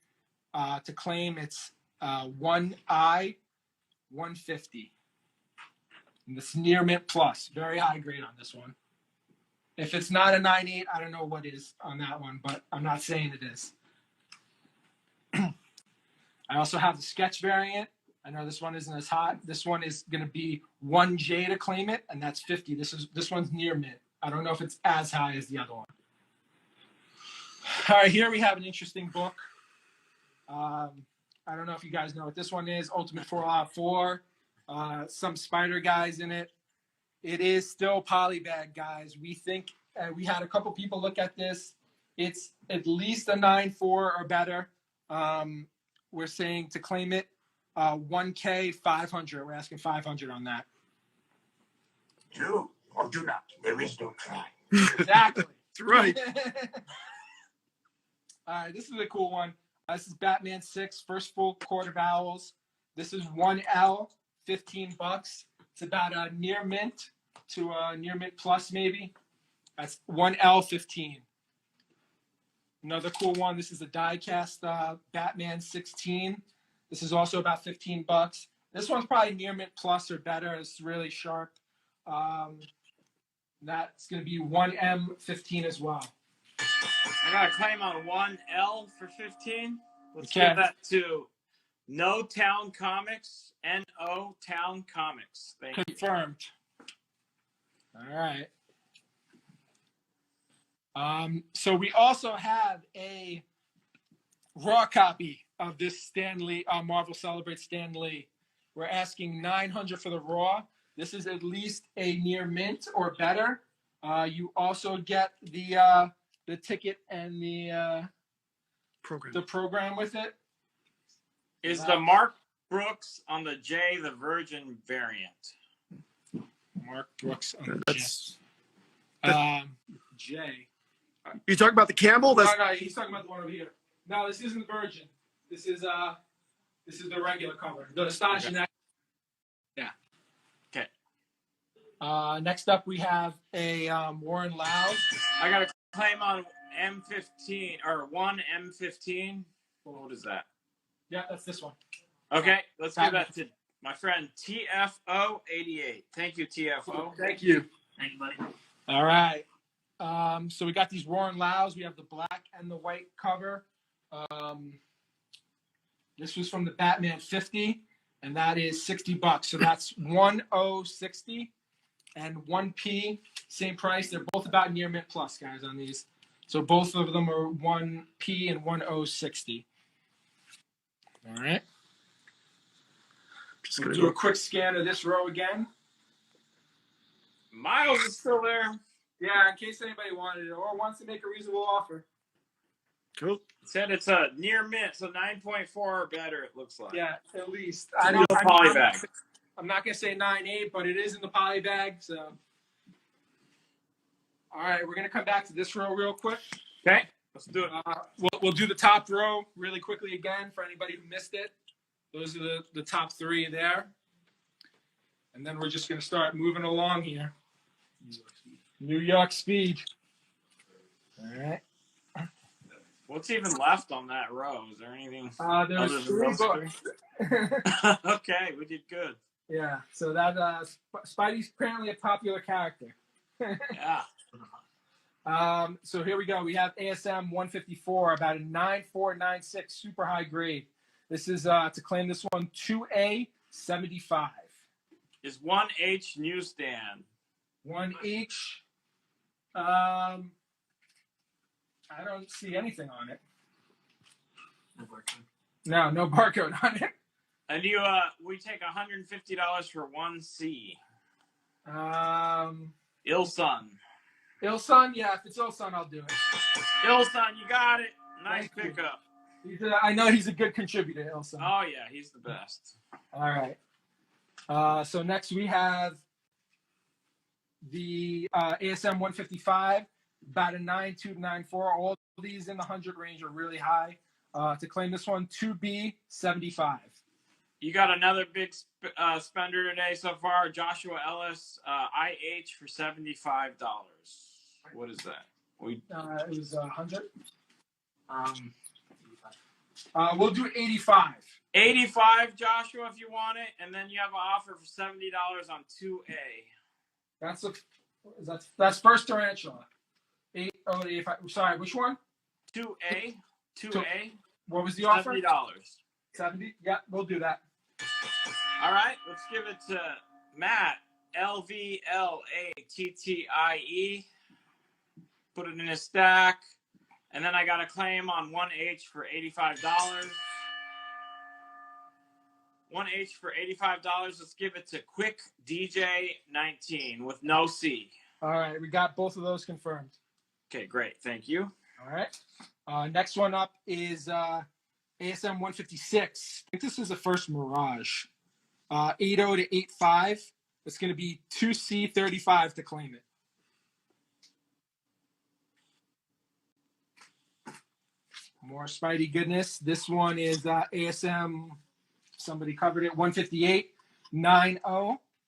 To claim, it's 1I 150. And this near mint plus. Very high grade on this one. If it's not a 9.8, I don't know what is on that one, but I'm not saying it is. I also have the sketch variant. I know this one isn't as hot. This one is going to be 1J to claim it, and that's 50. This one's near mint. I don't know if it's as high as the other one. All right, here we have an interesting book. I don't know if you guys know what this one is. Ultimate Fallout 4. Some spider guys in it. It is still polybag, guys. We think we had a couple people look at this. It's at least a 9.4 or better. We're saying to claim it, 1K 500. We're asking 500 on that. Do or do not. There is no try. Exactly. That's right. All right, this is a cool one. This is Batman 6, first full quarter vowels. This is 1L, $15. It's about a near mint to a near mint plus, maybe. That's 1L 15. Another cool one. This is a die-cast Batman 16. This is also about $15. This one's probably near mint plus or better. It's really sharp. That's going to be 1M 15 as well. I got a claim on 1L for 15. Let's Okay. give that to No Town Comics. NO Town Comics. Thank you. Confirmed. All right. So we also have a raw copy of this Stan Lee, Marvel Celebrate Stan Lee. We're asking 900 for the raw. This is at least a near mint or better. You also get the ticket and the program with it. Is the Mark Brooks on the J the Virgin variant? Mark Brooks on the That's- J. You talking about the Campbell? That's No, he's talking about the one over here. No, this isn't Virgin. This is the regular cover. The Astonishing. Okay. Yeah. Okay. Next up, we have a Warren Loud. I got a claim on M15 or 1M15. What is that? Yeah, that's this one. Okay, let's give that to my friend TFO88. Thank you, TFO. Thank you. Thank you, buddy. All right. So we got these Warren Lows. We have the black and the white cover. This was from the Batman 50, and that is $60. So that's 1O60 and 1P, same price. They're both about near mint plus, guys, on these. So both of them are 1P and 1O60. All right. just We'll gonna do a go. quick scan of this row again. Miles is still there. Yeah, in case anybody wanted it or wants to make a reasonable offer. Cool. Said it's a near mint, so 9.4 or better, it looks like. Yeah, at least. Real poly bag. I'm not going to say 9.8, but it is in the poly bag. So, all right, we're going to come back to this row real quick. Okay, let's do it. We'll do the top row really quickly again for anybody who missed it. Those are the top three there. And then we're just going to start moving along here. New York Speed. All right. What's even left on that row? Is there anything? There's Other than 3 those books. Okay, we did good. Yeah, so that Spidey's apparently a popular character. Yeah. So here we go. We have ASM 154, about a 9496, super high grade. This is to claim this one 2A 75. Is 1H newsstand? 1H. I don't see anything on it. No barcode on it. And we take $150 for 1C. Ilsun. Ilson, yeah, if it's Ilson, I'll do it. Ilson, you got it. Nice Thank you. pickup. I know he's a good contributor, Ilson. Oh yeah, he's the best. All right. So next we have the ASM 155, about a 92 to 94. All these in the 100 range are really high. To claim this one, 2B 75. You got another big spender today so far, Joshua Ellis, IH for $75. What is that? It was 100. We'll do 85. 85, Joshua, if you want it, and then you have an offer for $70 on 2A. That's first tarantula. 85. Sorry, which one? 2A. 2A. What was the offer? $70. 70. Yeah, we'll do that. All right, let's give it to Matt. LVLATTIE. Put it in his stack. And then I got a claim on 1H for $85. 1H for $85. Let's give it to Quick DJ 19 with no C. All right, we got both of those confirmed. Okay, great. Thank you. All right. Next one up is ASM 156. I think this is the first Mirage. 80 to 85. It's going to be 2C35 to claim it. More Spidey goodness. This one is ASM, somebody covered it, 158, 90,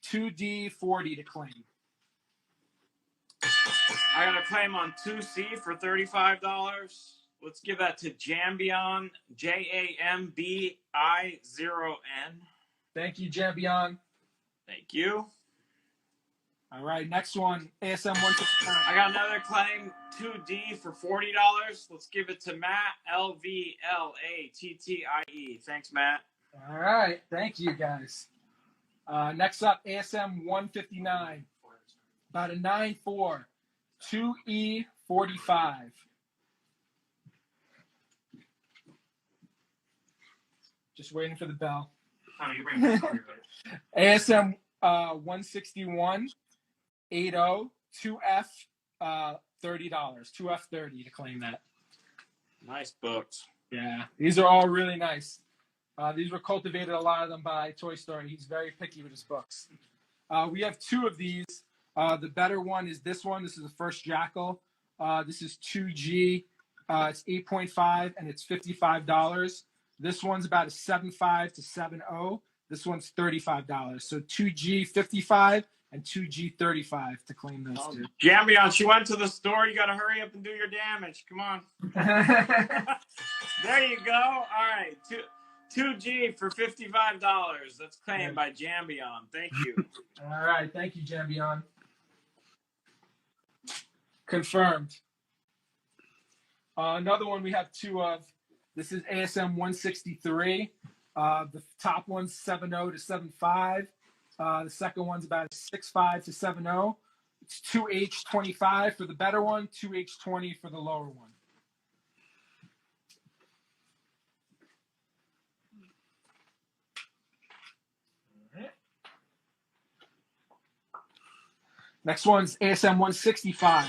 2D40 to claim. I got a claim on 2C for $35. Let's give that to Jambion, JAMBI0N. Thank you, Jambion. Thank you. All right, next one, ASM 159. I got another claim, 2D for $40. Let's give it to Matt, LVLATTIE. Thanks, Matt. All right, thank you, guys. Next up, ASM 159. About a 9.4, 2E45. Just waiting for the bell. Oh, you bring it. ASM 161, 80, 2F, $30, 2F30 to claim that. Nice books. Yeah, these are all really nice. These were cultivated, a lot of them, by Toy Story. He's very picky with his books. We have two of these. The better one is this one. This is the first Jackal. This is 2G. It's 8.5, and it's $55. This one's about a 7.5 to 7.0. This one's $35. So 2G 55 and 2G 35 to claim those two. Jambion, she went to the store. You got to hurry up and do your damage. Come on. There you go. All right. 2G for $55. That's claimed by Jambion. Thank you. All right. Thank you, Jambion. Confirmed. Another one we have two of. This is ASM 163. The top one's 7.0 to 7.5. The second one's about a 6.5 to 7.0. It's 2H25 for the better one, 2H20 for the lower one. Next one's ASM 165.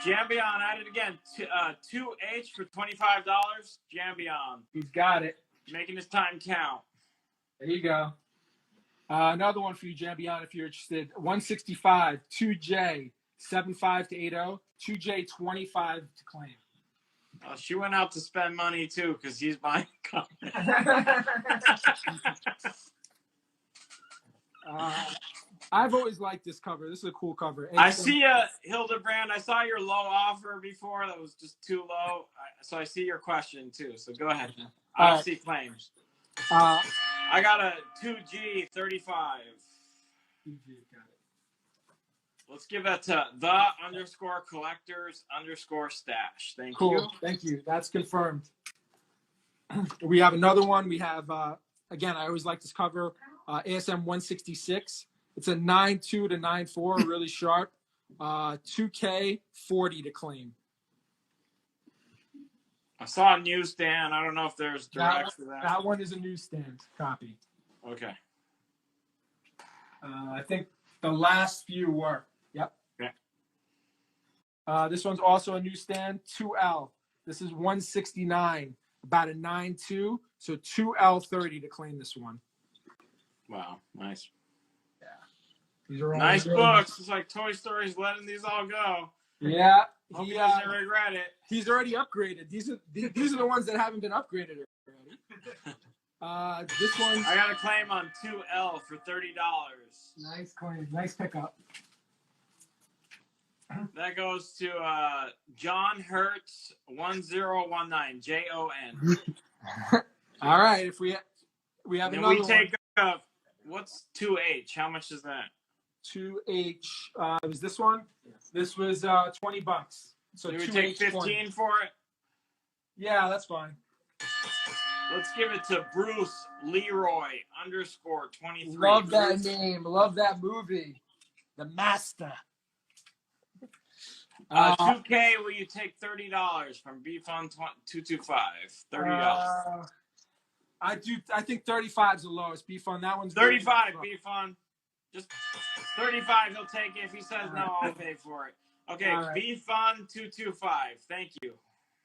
Jambion at it again. 2H for $25. Jambion. He's got it. Making his time count. There you go. Another one for you, Jambion, if you're interested. 165, 2J, 7.5 to 8.0, 2J 25 to claim. She went out to spend money too because he's buying comics. I've always liked this cover. This is a cool cover. I see Hildebrand. I saw your low offer before. That was just too low. So I see your question too. So go ahead. I see claims. I got a 2G 35. Let's give that to _collectors_stash. Thank you. Thank you. That's confirmed. We have another one. We have, again, I always like this cover, ASM 166. It's a 9.2 to 9.4, really sharp. 2K 40 to claim. I saw a newsstand. I don't know if there's directs for that. That one is a newsstand copy. Okay. I think the last few were. Yep. Okay. This one's also a newsstand, 2L. This is 169, about a 9.2. So 2L30 to claim this one. Wow, nice. Yeah. These are all Nice really books. nice. It's like Toy Story's letting these all go. Yeah. Hope He, he doesn't regret it. he's already upgraded. These are the ones that haven't been upgraded already. This one. I got a claim on 2L for $30. Nice claim. Nice pickup. That goes to John Hertz 1019 JON. All right. If we have And then another we take what's 2H? How much is that? 2H. Was this one? Yes. This was $20. So do we take 15 20. for it? Yeah, that's fine. Let's give it to Bruce Leroy _23. Love that name. Love that movie. The Master. 2K, will you take $30 from BFun225? $30. I think 35 is the lowest. BFun, that one's 35. BFun, just 35. He'll take it. If he says no, I'll pay for it. Okay, right. BFun225. Thank you.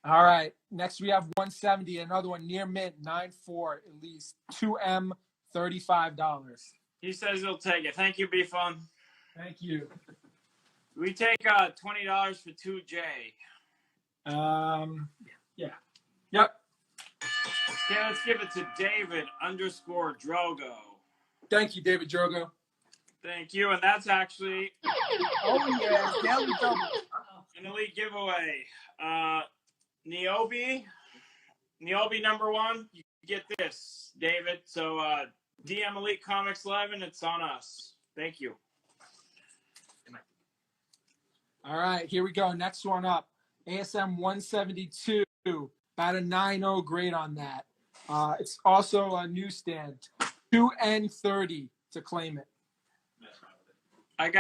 All right. Next we have 170. Another one near mint 9.4 at least. 2M $35. He says he'll take it. Thank you, BFun. Thank you. We take $20 for 2J. Yeah. Yep. Okay, let's give it to David _Drogo. Thank you, David Drogo. Thank you, and that's actually Oh yeah, daily double. an elite giveaway. Niobe #1. You get this, David. So DM Elite Comics11. It's on us. Thank you. All right, here we go. Next one up. ASM 172. About a 9.0 grade on that. It's also a newsstand. 2N30 to claim it. I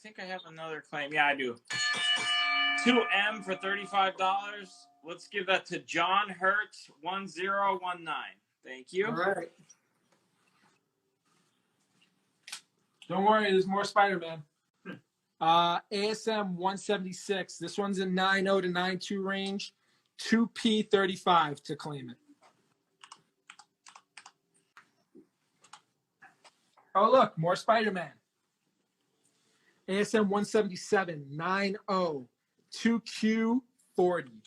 think I have another claim. Yeah, I do. 2M for $35. Let's give that to John Hertz 1019. Thank you. All right. Don't worry, there's more Spider-Man. ASM 176. This one's in 9.0 to 9.2 range. 2P35 to claim it. Oh, look, more Spider-Man. ASM 177, 9.0, 2Q40.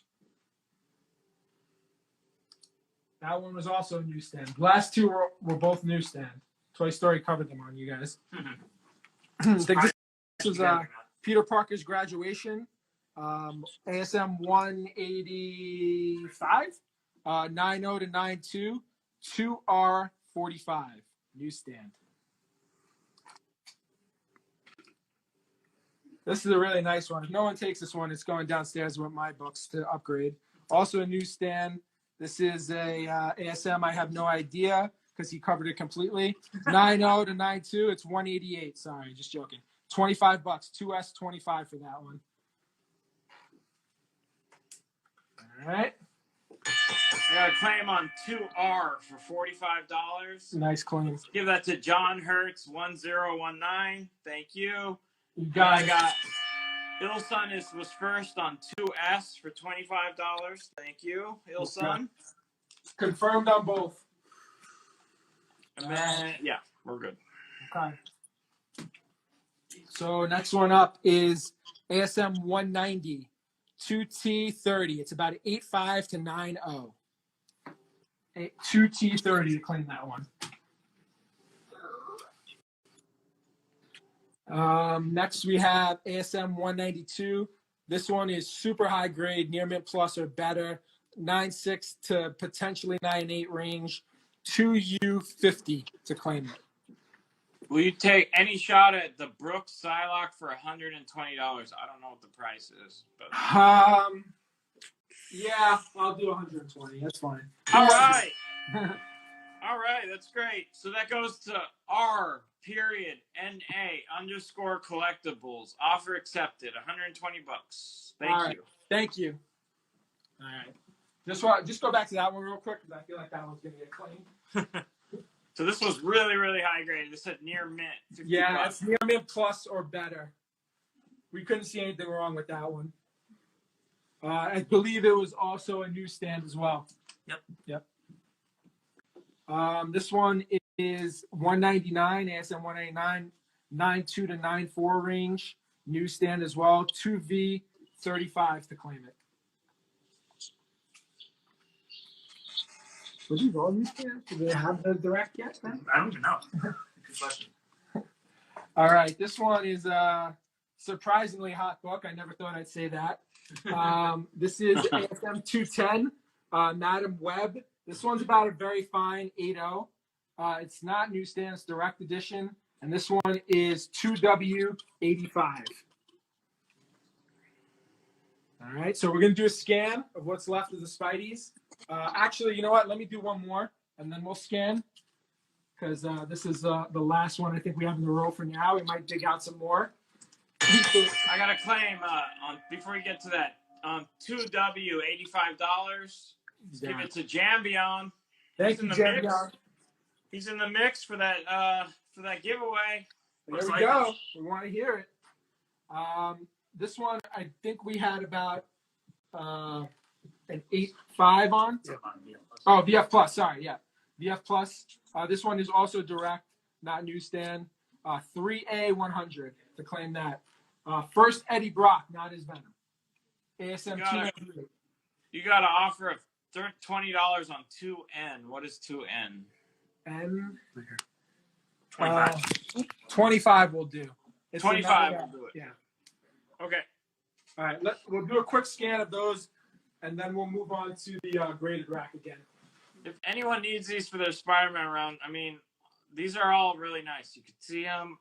That one was also a newsstand. The last two were both newsstand. Toy Story covered them on you guys. This was Peter Parker's graduation. ASM 185, 9.0 to 9.2, 2R45, newsstand. This is a really nice one. If no one takes this one, it's going downstairs with my books to upgrade. Also a newsstand. This is a ASM. I have no idea because he covered it completely. 9.0 to 9.2. It's 188. Sorry, just joking. $25. 2S25 for that one. All right. I got a claim on 2R for $45. Nice claim. Give that to John Hertz 1019. Thank you. You got it. Ilson was first on 2S for $25. Thank you, Ilson. Confirmed on both. And then, yeah, we're good. Okay. So next one up is ASM 190, 2T30. It's about 8.5 to 9.0. 2T30 to claim that one. Next we have ASM 192. This one is super high grade, near mint plus or better. 9.6 to potentially 9.8 range. 2U50 to claim it. Will you take any shot at the Brooks Psylocke for $120? I don't know what the price is, but yeah, I'll do 120. That's fine. All right. All right, that's great. So that goes to R.NA_collectibles. Offer accepted. $120. Thank you. Thank you. All right. Just go back to that one real quick because I feel like that one's gonna get claimed. So this was really, really high grade. This said near mint. Yeah, it's near mint plus or better. We couldn't see anything wrong with that one. I believe it was also a newsstand as well. Yep. This one is 199, ASM 199, 92 to 94 range, newsstand as well, 2V35 to claim it. Were these all newsstands? Do they have the direct yet? Then? I don't even know. Good question. All right, this one is a surprisingly hot book. I never thought I'd say that. This is ASM 210, Madam Web. This one's about a very fine 8.0. It's not newsstand, it's direct edition. And this one is 2W85. All right, so we're going to do a scan of what's left of the Spideys. Actually, you know what? Let me do one more, and then we'll scan. Because this is the last one I think we have in the row for now. We might dig out some more. I got a claim on before we get to that. 2W, $85. Give it to Jambion. Thank you, Jambion. He's in the mix for that giveaway. There we go. We want to hear it. This one, I think we had about an 8.5 on. Oh, VF Plus. Sorry, yeah, VF Plus. This one is also direct, not newsstand. 3A 100 to claim that. First Eddie Brock, not his Venom. ASM 298. You got an offer of $20 on 2N. What is 2N? N. 25. 25 will do. It's 25 will do it. Yeah. Okay. All right. We'll do a quick scan of those, and then we'll move on to the graded rack again. If anyone needs these for their Spider-Man round, I mean, these are all really nice. You can see them.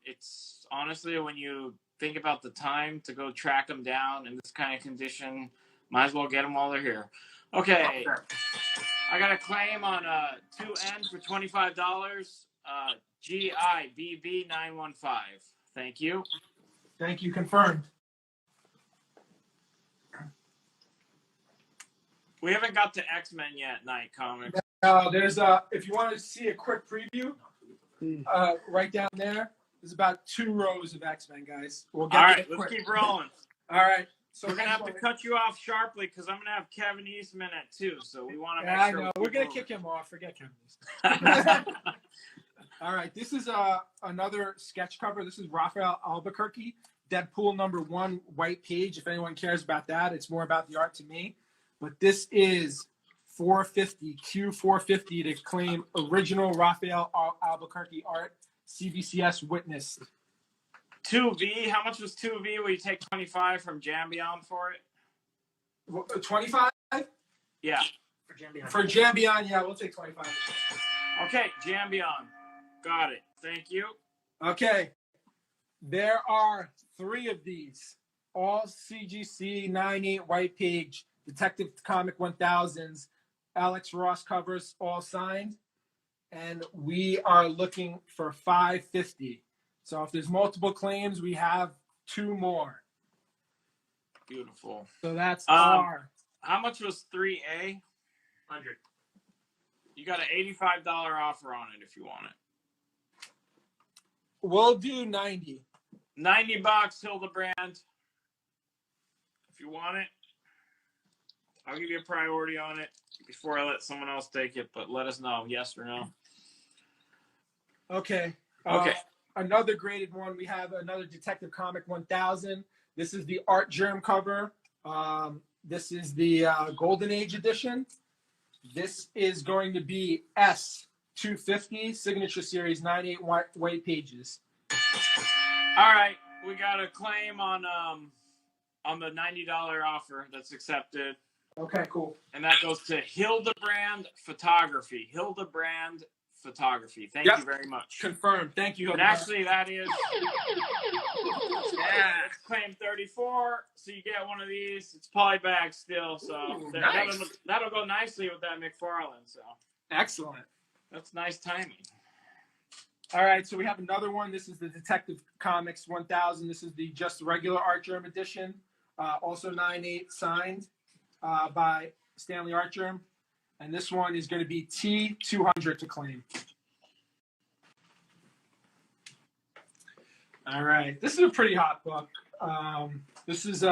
It's honestly, when you think about the time to go track them down in this kind of condition, might as well get them while they're here. Okay. I got a claim on 2N for $25. GIBB915. Thank you. Thank you. Confirmed. We haven't got to X-Men yet, Night Comics. There's if you want to see a quick preview, right down there, there's about 2 rows of X-Men, guys. We'll get all right, let's keep rolling. All right. So we're going to have to cut you off sharply because I'm going to have Kevin Eastman at 2, so we want to make sure. I know. We're going to kick him off. Forget Kevin Eastman. All right. This is another sketch cover. This is Raphael Albuquerque, Deadpool #1, white page. If anyone cares about that, it's more about the art to me. But this is 450, Q450 to claim original Raphael Albuquerque art, CBCS witnessed. 2V, how much was 2V? Will you take 25 from Jambion for it? 25? Yeah. For Jambion, yeah, we'll take 25. Okay, Jambion. Got it. Thank you. Okay. There are 3 of these. All CGC 98 white page, Detective Comic 1000s, Alex Ross covers, all signed. And we are looking for 550. So if there's multiple claims, we have 2 more. Beautiful. So that's R. How much was 3A? 100. You got an $85 offer on it if you want it. We'll do 90. $90, Hildebrand. If you want it, I'll give you a priority on it before I let someone else take it, but let us know, yes or no. Okay. Okay. Another graded one. We have another Detective Comic 1000. This is the Art Germ cover. This is the Golden Age edition. This is going to be S250, Signature Series, 98 white pages. All right. We got a claim on the $90 offer that's accepted. Okay, cool. And that goes to Hildebrand Photography. Hildebrand Photography. Thank you very much. Confirmed. Thank you. And actually, that is it's claim 34. So you get one of these. It's polybag still, so nice. that'll go nicely with that McFarlane. So excellent. That's nice timing. All right, so we have another one. This is the Detective Comics 1000. This is the just regular Art Germ edition. Also 9/8 signed by Stanley Art Germ. And this one is going to be T200 to claim. All right. This is a pretty hot book. This is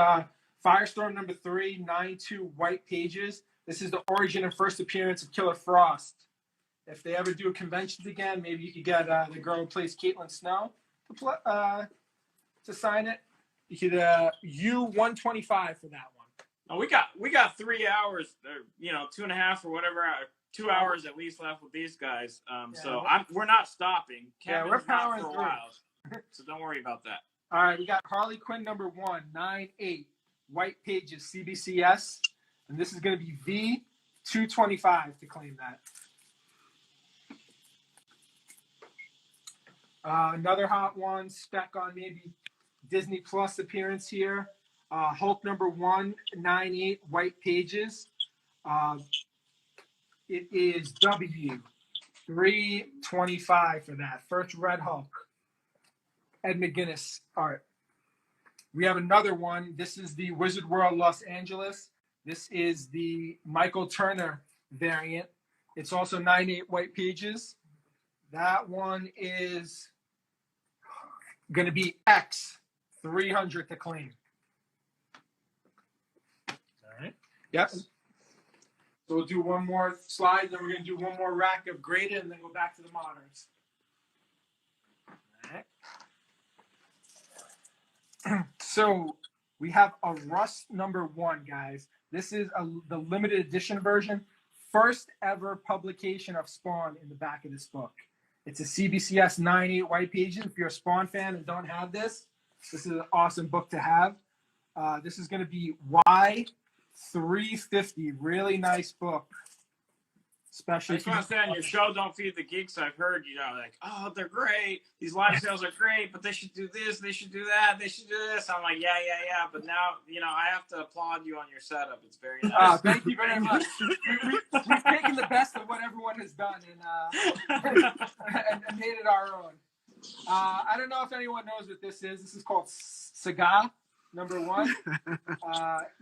Firestorm number 3, 9-2 white pages. This is the origin and first appearance of Killer Frost. If they ever do conventions again, maybe you could get the girl who plays Caitlin Snow to sign it. You could U125 for that one. Oh, we got 3 hours, or 2.5 or whatever, 2 hours at least left with these guys. We're not stopping. Kevin's we're powering not for a through. while, so don't worry about that. All right, we got Harley Quinn number 1, 9-8 white pages CBCS, and this is going to be V225 to claim that. Another hot one, spec on maybe Disney Plus appearance here. Hulk number 1, 9-8 white pages. It is W325 for that. First Red Hulk. Ed McGuinness art. We have another one. This is the Wizard World Los Angeles. This is the Michael Turner variant. It's also 9-8 white pages. That one is going to be X300 to claim. All right. Yep. So we'll do one more slide, then we're going to do one more rack of graded, and then go back to the moderns. All right. So we have a Rust number 1, guys. This is the limited edition version. First ever publication of Spawn in the back of this book. It's a CBCS 9-8 white pages. If you're a Spawn fan and don't have this, this is an awesome book to have. This is going to be Y350. Really nice book. Especially. I just want to say on your show, Don't Feed the Geeks, I've heard, like, oh, they're great. These live sales are great, but they should do this, they should do that, they should do this. I'm like, yeah. But now, I have to applaud you on your setup. It's very nice. Thank you very much. We've taken the best of what everyone has done and made it our own. I don't know if anyone knows what this is. This is called Saga number 1.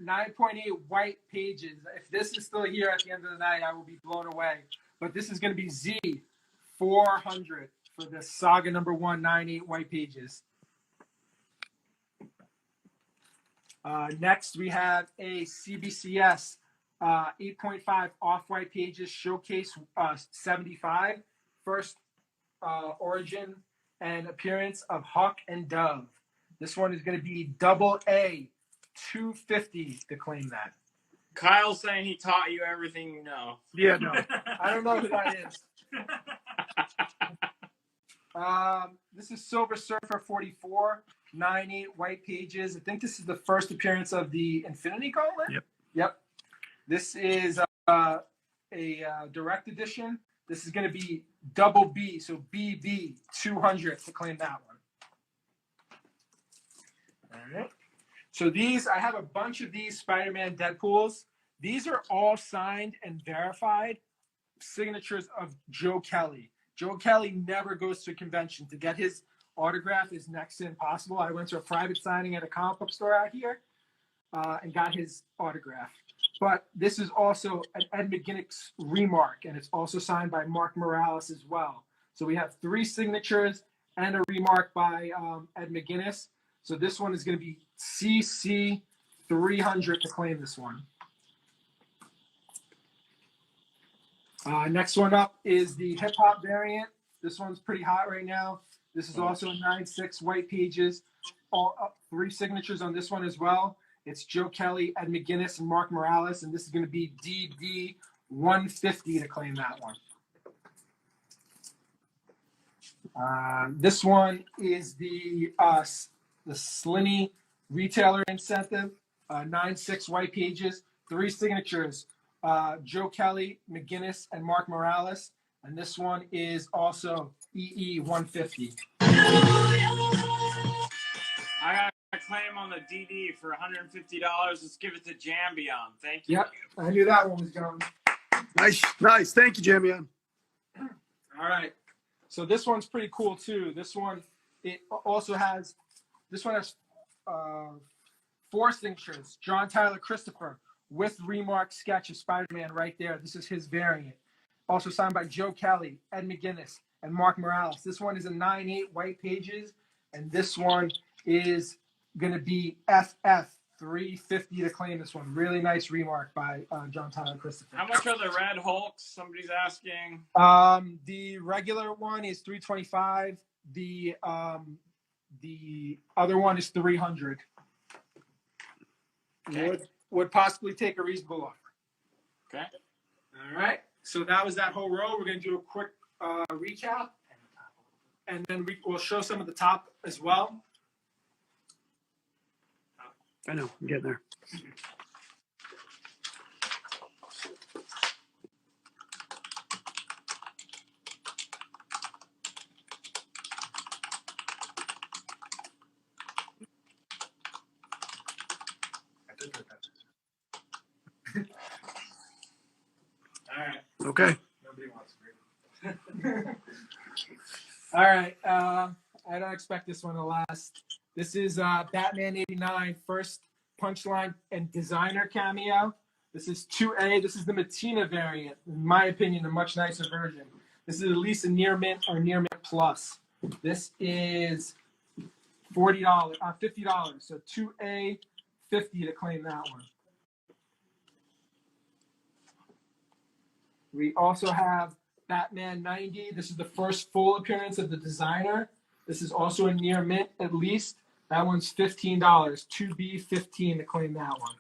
9.8 white pages. If this is still here at the end of the night, I will be blown away. But this is going to be Z400 for this Saga number 1, 9-8 white pages. Next, we have a CBCS 8.5 off-white pages Showcase 75. First origin and appearance of Hawk and Dove. This one is going to be AA 250 to claim that. Kyle's saying he taught you everything you know. Yeah, no. I don't know who that is. This is Silver Surfer 44, 9-8 white pages. I think this is the first appearance of the Infinity Gauntlet. Yep. This is a direct edition. This is going to be double B, so BB 200 to claim that one. All right. So I have a bunch of these Spider-Man Deadpools. These are all signed and verified signatures of Joe Kelly. Joe Kelly never goes to a convention. To get his autograph is next to impossible. I went to a private signing at a comic book store out here and got his autograph. But this is also an Ed McGuinness remark, and it's also signed by Mark Morales as well. So we have 3 signatures and a remark by Ed McGuinness. So this one is going to be CC 300 to claim this one. Next one up is the hip hop variant. This one's pretty hot right now. This is also 9-6 white pages. All 3 signatures on this one as well. It's Joe Kelly, Ed McGuinness, and Mark Morales, and this is going to be DD 150 to claim that one. This one is the Slinny retailer incentive, 9-6 white pages, 3 signatures, Joe Kelly, McGuinness, and Mark Morales, and this one is also EE 150. I got a claim on the DD for $150. Let's give it to Jambion. Thank you. Yep, I knew that one was going. Nice. Thank you, Jamion. All right. So this one's pretty cool too. This one has 4 signatures. John Tyler Christopher with remark sketch of Spider-Man right there. This is his variant. Also signed by Joe Kelly, Ed McGuinness, and Mark Morales. This one is a 9-8 white pages, and this one is going to be FF $350 to claim this one. Really nice remark by John Tyler Christopher. How much are the Red Hulks? Somebody's asking. The regular one is $325. The other one is $300. Okay. Would possibly take a reasonable offer. Okay. All right. So that was that whole row. We're going to do a quick recap, and then we'll show some of the top as well. I know. I'm getting there. All right. Okay. Nobody wants to. All right. I don't expect this one to last. This is Batman '89 first punchline and designer cameo. This is 2A. This is the Matina variant. In my opinion, a much nicer version. This is at least a near mint or near mint plus. This is $50. So 2A, 50 to claim that one. We also have Batman 90. This is the first full appearance of the designer. This is also a near mint at least. That one's $15. 2B, 15 to claim that one.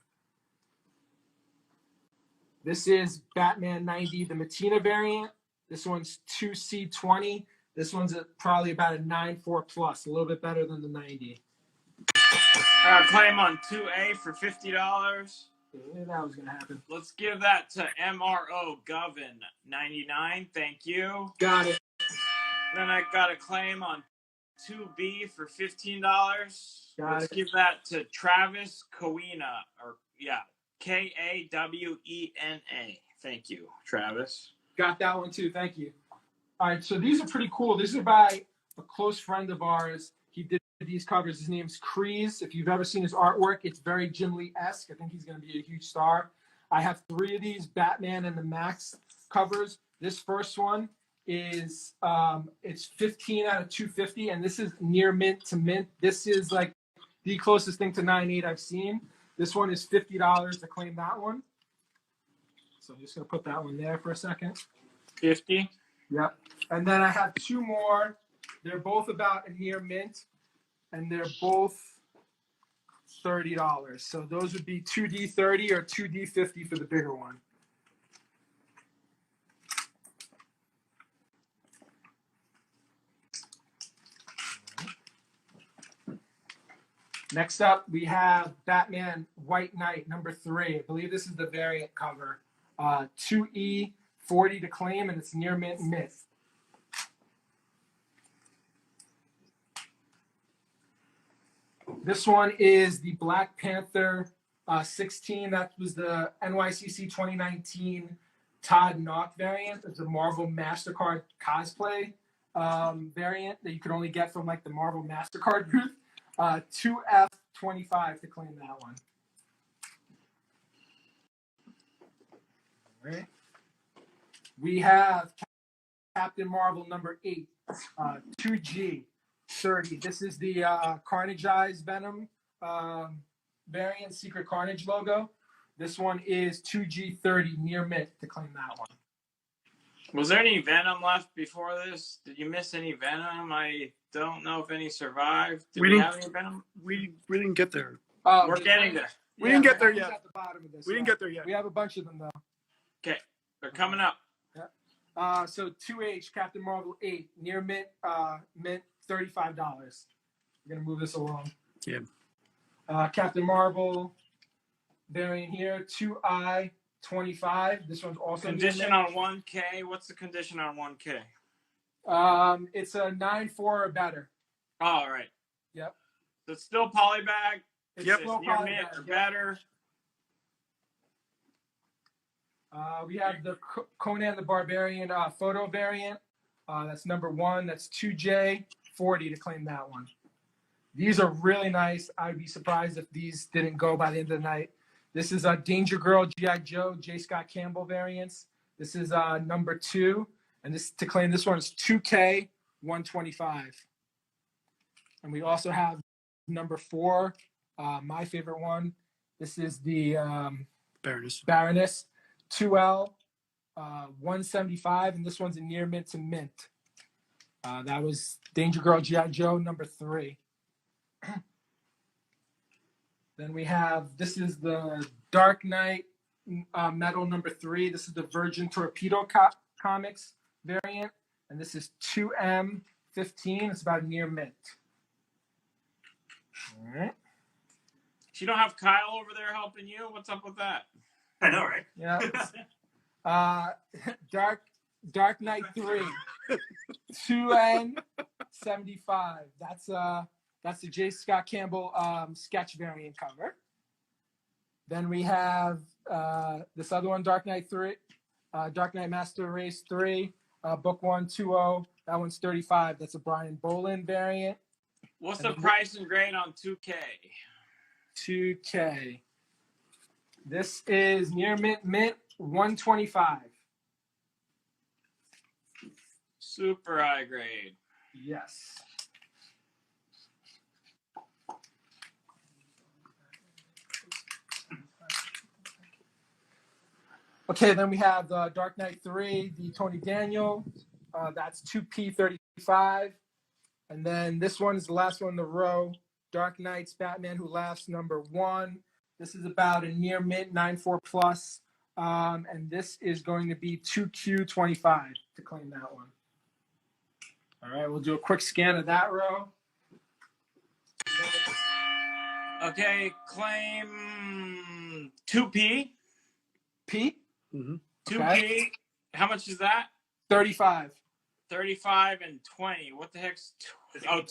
This is Batman 90, the Matina variant. This one's 2C, 20. This one's probably about a 9.4 plus, a little bit better than the 90. Claim on 2A for $50. Yeah, that was going to happen. Let's give that to MRO Govin 99. Thank you. Got it. Then I got a claim on 2B for $15. Let's give that to Travis Kawena, or Kawena. Thank you, Travis. Got that one too. Thank you. All right, so these are pretty cool. These are by a close friend of ours. He did these covers. His name's Kreese. If you've ever seen his artwork, it's very Jim Lee-esque. I think he's going to be a huge star. I have 3 of these Batman and the Max covers. This first one is it's 15 out of 250, and this is near mint to mint. This is like the closest thing to 9.8 I've seen. This one is $50 to claim that one. So I'm just going to put that one there for a second. 50. Yep. And then I have 2 more. They're both about a near mint, and they're both $30. So those would be 2D30 or 2D50 for the bigger one. Next up, we have Batman White Knight, number 3. I believe this is the variant cover. 2E, 40 to claim, and it's near mint myth. This one is the Black Panther 16. That was the NYCC 2019 Todd Knock variant. It's a Marvel MasterCard cosplay variant that you could only get from like the Marvel MasterCard booth. 2F25 to claim that one. All right. We have Captain Marvel number 8, 2G30. This is the Carnage Eyes Venom variant, Secret Carnage logo. This one is 2G30 near mint to claim that one. Was there any Venom left before this? Did you miss any Venom? I don't know if any survived. Did we have any Venom? We didn't get there. We're getting there. We didn't get there yet. At the bottom of this. We didn't get there yet. We have a bunch of them though. Okay, they're coming up. Yeah. So 2H Captain Marvel 8 near mint, mint $35. We're gonna move this along. Yeah. Captain Marvel variant here 2I 25. This one's also condition on 1K. What's the condition on 1K? It's a 9.4 or better. Oh, all right. Yep. So it's still polybag. It's It's still near polybag, mint or yep. better. We have the Conan the Barbarian photo variant. That's number 1. That's 2J40 to claim that one. These are really nice. I'd be surprised if these didn't go by the end of the night. This is a Danger Girl G.I. Joe J. Scott Campbell variants. This is number 2. And this to claim this one is 2K125. And we also have number 4, my favorite one. This is the Baroness. Baroness 2L 175, and this one's a near mint to mint. That was Danger Girl G.I. Joe number 3. Then we have, this is the Dark Knight Metal number 3. This is the Virgin Torpedo Comics variant, and this is 2M15. It's about near mint. All right. You don't have Kyle over there helping you? What's up with that? I know, right? Yeah. Dark Knight 3, 2N75. That's the J. Scott Campbell sketch variant cover. Then we have this other one, Dark Knight 3, Dark Knight Master Race 3, book 120. That one's 35. That's a Brian Bolin variant. What's the price and grade on 2K? 2K. This is near mint 125. Super high grade. Yes. Okay, then we have the Dark Knight 3, the Tony Daniel. That's 2P35. And then this one is the last one in the row. Dark Knight's Batman Who Laughs number 1. This is about a near mint 94 plus. And this is going to be 2Q25 to claim that one. All right, we'll do a quick scan of that row. Okay, claim 2P. P? Mm-hmm. 2P. Okay. How much is that? 35. 35 and 20. What the heck's 20? 20 and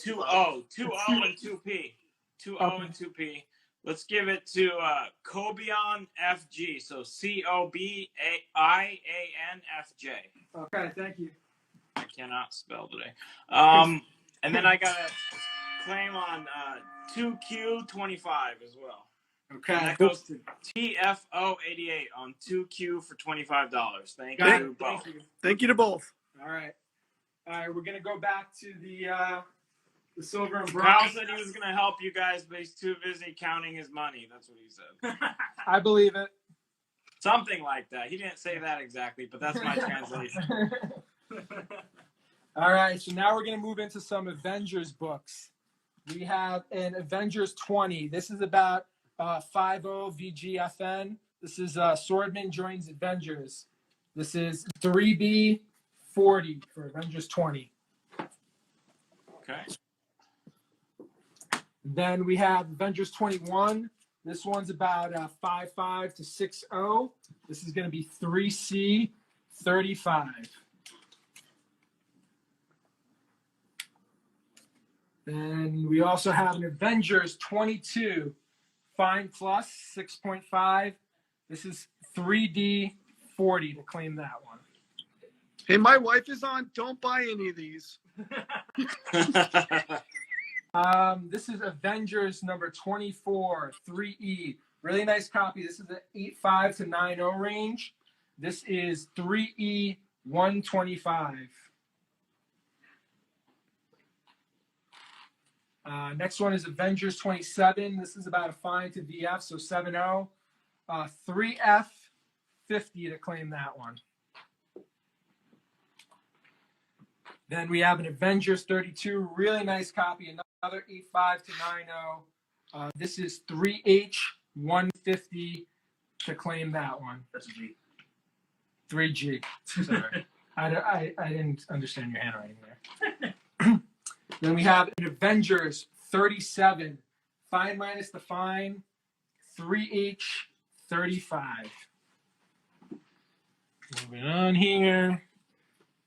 2P. 20 Okay. and 2P. Let's give it to Cobian FG. So COBIANFJ. Okay, thank you. I cannot spell today. And then I got a claim on 2Q25 as well. Okay. And that goes to TFO88 on 2Q for $25. Thank you both. Thank you to both. All right. All right, we're going to go back to the silver and Kyle bronze. said he was going to help you guys, but he's too busy counting his money. That's what he said. I believe it. Something like that. He didn't say that exactly, but that's my translation. All right, so now we're going to move into some Avengers books. We have an Avengers 20. This is about 50 VGFN. This is Swordman Joins Avengers. This is 3B40 for Avengers 20. Okay. Then we have Avengers 21. This one's about 55 to 60. This is going to be 3C35. Then we also have an Avengers 22 Fine Plus 6.5. This is 3D40 to claim that one. Hey, my wife is on. Don't buy any of these. This is Avengers number 24 3E. Really nice copy. This is the 85 to 90 range. This is 3E 125. Next one is Avengers 27. This is about a fine to VF, so 7-0. 3F 50 to claim that one. Then we have an Avengers 32, really nice copy, another 85 to 90. This is 3H 150 to claim that one. That's a G. 3G. Sorry. I didn't understand your handwriting there. Then we have an Avengers 37, fine minus the fine, 3H 35. Moving on here.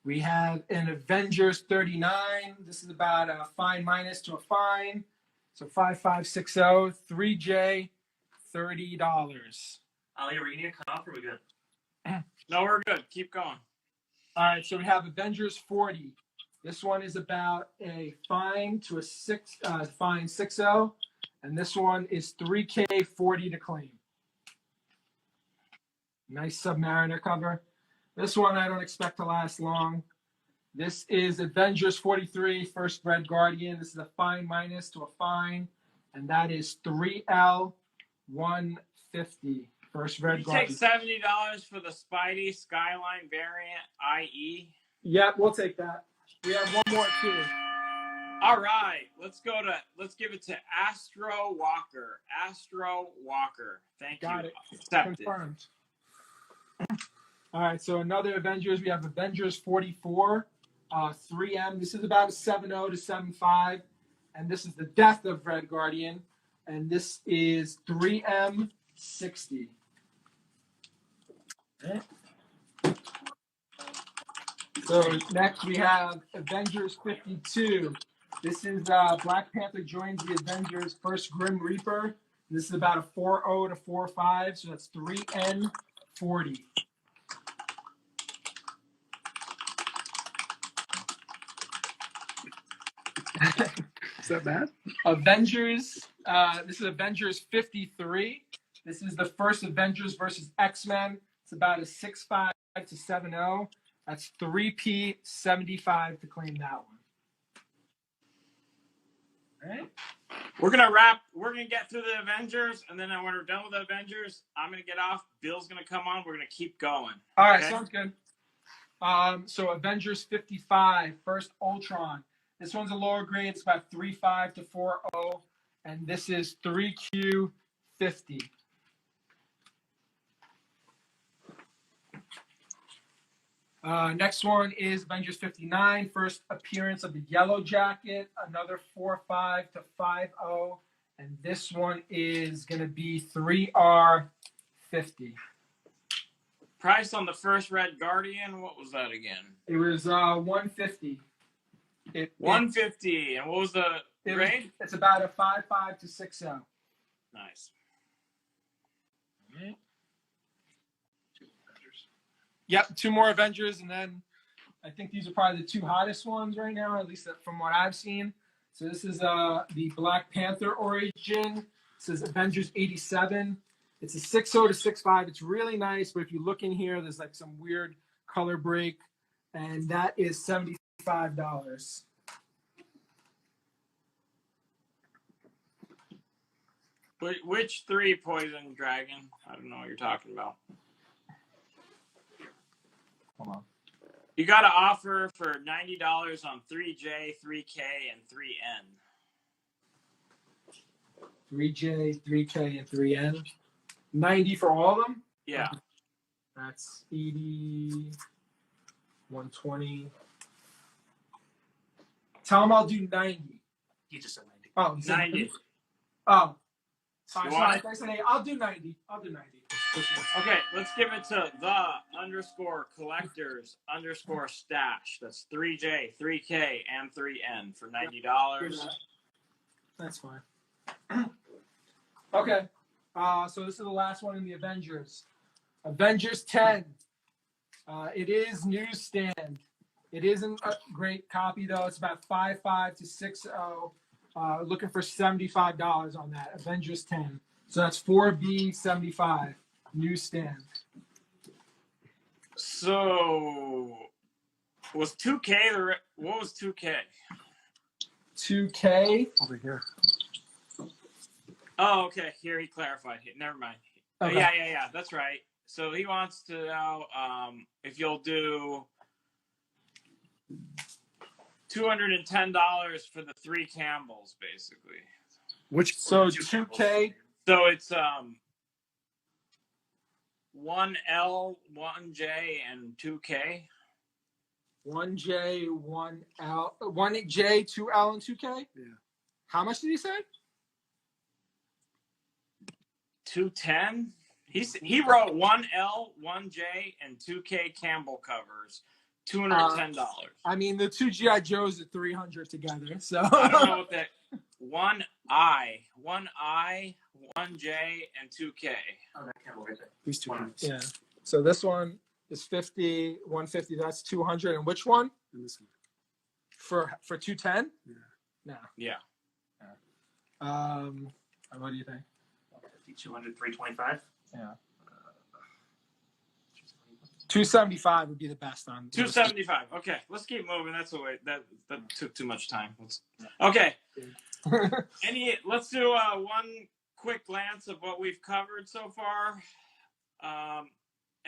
We have an Avengers 39. This is about a fine minus to a fine. So 5560, 3J, $30. Ali, are we going to cut off or are we good? No, we're good. Keep going. All right, so we have Avengers 40. This one is about a fine to a fine 60, and this one is 3K40 to claim. Nice Submariner cover. This one I don't expect to last long. This is Avengers 43, First Red Guardian. This is a fine minus to a fine, and that is 3L150 $150. First Red You Guardian. take $70 for the Spidey Skyline variant, IE. Yep, we'll take that. We have one more too. All right, let's give it to Astro Walker. Astro Walker. Thank you. Got it. Accepted. Confirmed. All right, so another Avengers. We have Avengers 44, 3M. This is about a 7.0 to 7.5. And this is the death of Red Guardian. And this is 3M 60. Okay. So next we have Avengers 52. This is Black Panther joins the Avengers first Grim Reaper. This is about a 4.0 to 4.5, so that's 3N 40. Is that bad? Avengers. This is Avengers 53. This is the first Avengers versus X-Men. It's about a 6.5 to 7.0. That's 3P 75 to claim that one. All right. We're gonna get through the Avengers, and then when we're done with the Avengers, I'm gonna get off. Bill's gonna come on. We're gonna keep going. All right, okay? sounds good. So Avengers 55, first Ultron. This one's a lower grade. It's about 3.5 to 4.0, and this is 3Q 50. Next one is Avengers 59, first appearance of the Yellow Jacket, another 4.5 to 5.0, and this one is going to be 3R 50. Price on the first Red Guardian. What was that again? It was 150. 150. And what was the grade? It's about a 5.5 to 6.0. Nice. Yep, two more Avengers, and then I think these are probably the two hottest ones right now, at least from what I've seen. So this is the Black Panther origin. This is Avengers 87. It's a 6.0 to 6.5. It's really nice, but if you look in here, there's like some weird color break, and that is $75. Which three Poison Dragon? I don't know what you're talking about. Hold on. You got to offer for $90 on 3J, 3K, and 3N. 3J, 3K, and 3N. 90 for all of them? Yeah. That's 80, 120. Tell them I'll do 90. He just said 90. Oh, he said 90. Oh. Sorry, You want I said, hey, I'll do 90. I'll do 90. Okay, let's give it to the_collectors_stash. That's 3J, 3K, and 3N for $90. That's fine. Okay. So this is the last one in the Avengers. Avengers 10. It is newsstand. It isn't a great copy, though. It's about 5.5 to 6.0. Looking for $75 on that. Avengers 10. So that's 4B 75. Newsstand. So, was 2K what was 2K? 2K. Over here. Oh, okay. Here he clarified. Never mind. Okay. Yeah. That's right. So he wants to know if you'll do $210 for the 3 Campbells, basically. Which? So 2K. So it's 1L, 1J, and 2K. 1J, 1L, 1J, 2L, and 2K? Yeah. How much did he say? 210. He wrote 1L, 1J, and 2K Campbell covers. $210. I mean, the two GI Joes are 300 together. So I don't know what that. 1I, 1J, and 2K. Oh, that Campbell right there. These two ones. Yeah. So this one is 50, 150. That's 200. And which one? And this one. For 210? Yeah. No. Yeah. What do you think? 150, 200, 325. Yeah. 275 would be the best on 275. Okay, let's keep moving. That's the way that took too much time. Okay. Let's do one quick glance of what we've covered so far.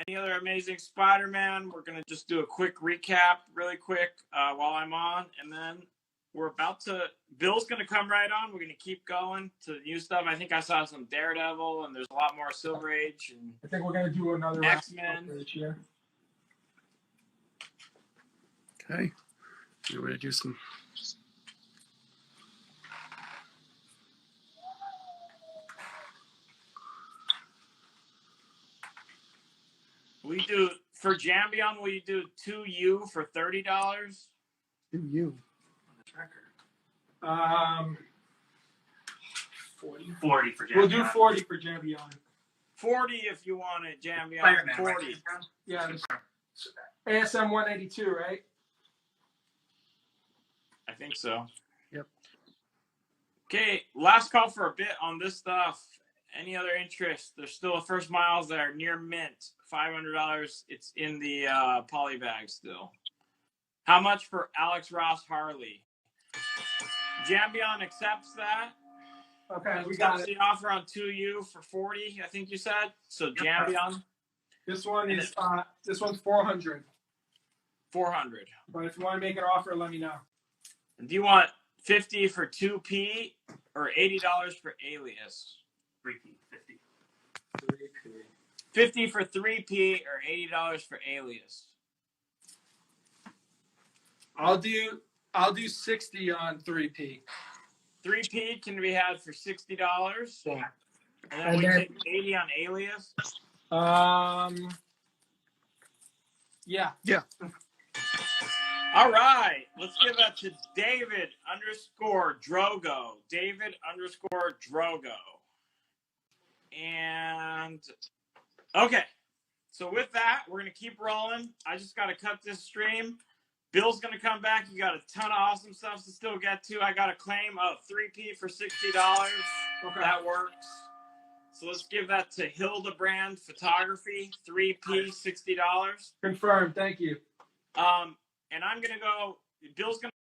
Any other Amazing Spider-Man? We're going to just do a quick recap really quick while I'm on. And then we're about to... Bill's going to come right on. We're going to keep going to the new stuff. I think I saw some Daredevil, and there's a lot more Silver Age. And I think we're going to do another X-Men. this year. Okay. You want to do some... We do... For Jambion, will you do 2U for $30? Do you? On the tracker. 40. 40 for Jambion. We'll do 40 for Jambion. 40 if you want it, Jambion. Spider-Man, 40. right? Yeah. ASM 182, right? I think so. Yep. Okay, last call for a bit on this stuff. Any other interest? There's still a first miles that are near mint. $500. It's in the poly bag still. How much for Alex Ross Harley? Jambion accepts that. Okay, we got Accepts it. the offer on 2U for 40, I think you said. So Jambion, This one is this one's 400. 400. But if you want to make an offer, let me know. And do you want 50 for 2P or $80 for Alias? 3P, 50. 3P. 50 for 3P or $80 for Alias? I'll do 60 on 3P. 3P can be had for $60. Yeah. And then we take 80 on Alias. Yeah. Yeah. All right. Let's give that to David_Drogo. David_Drogo. And okay. So with that, we're going to keep rolling. I just got to cut this stream. Bill's going to come back. You got a ton of awesome stuff to still get to. I got a claim of 3P for $60. Okay. That works. So let's give that to Hildebrand Photography. 3P, $60. Confirmed. Thank you. And I'm going to go, Bill's going to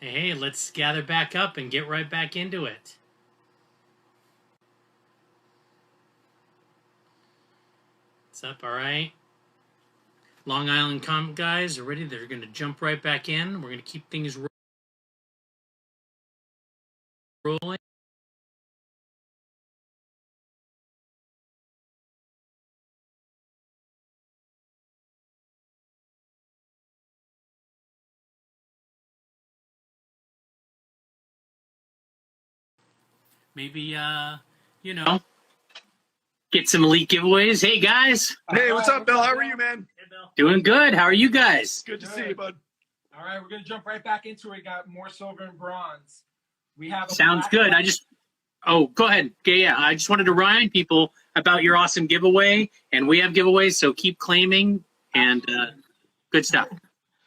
Hey, let's gather back up and get right back into it. What's up? All right. Long Island comic guys are ready. They're going to jump right back in. We're going to keep things rolling. Maybe, you know, get some elite giveaways. Hey, guys. Hey, what's up, Bill? How are you, man? Hey, Bill. Doing good. How are you guys? Good to see you, bud. All right, we're gonna jump right back into it. We got more silver and bronze. We have Sounds good. Go ahead. Yeah. I just wanted to remind people about your awesome giveaway, and we have giveaways, so keep claiming, and good stuff.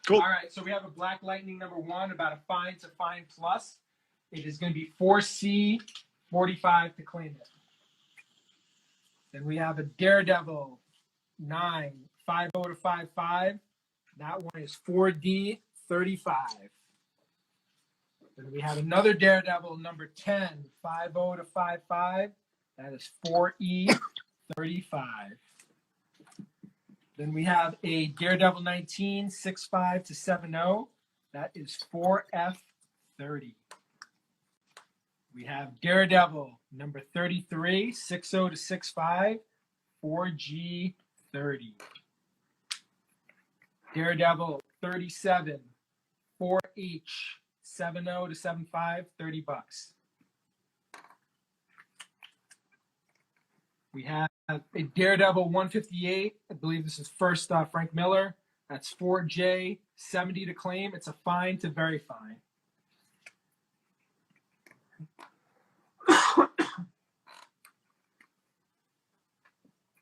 Cool. All right, so we have a Black Lightning #1, about a fine to fine plus. It is going to be 4C, 45 to claim it. Then we have a Daredevil 9, 50 to 55. That one is 4D, 35. Then we have another Daredevil number 10, 50 to 55. That is 4E, 35. Then we have a Daredevil 19, 65 to 70. That is 4F, 30. We have Daredevil number 33, 60 to 65, 4G, 30. Daredevil 37, 4H, 70 to 75, $30. We have a Daredevil 158. I believe this is first Frank Miller. That's 4J, 70 to claim. It's a fine to very fine.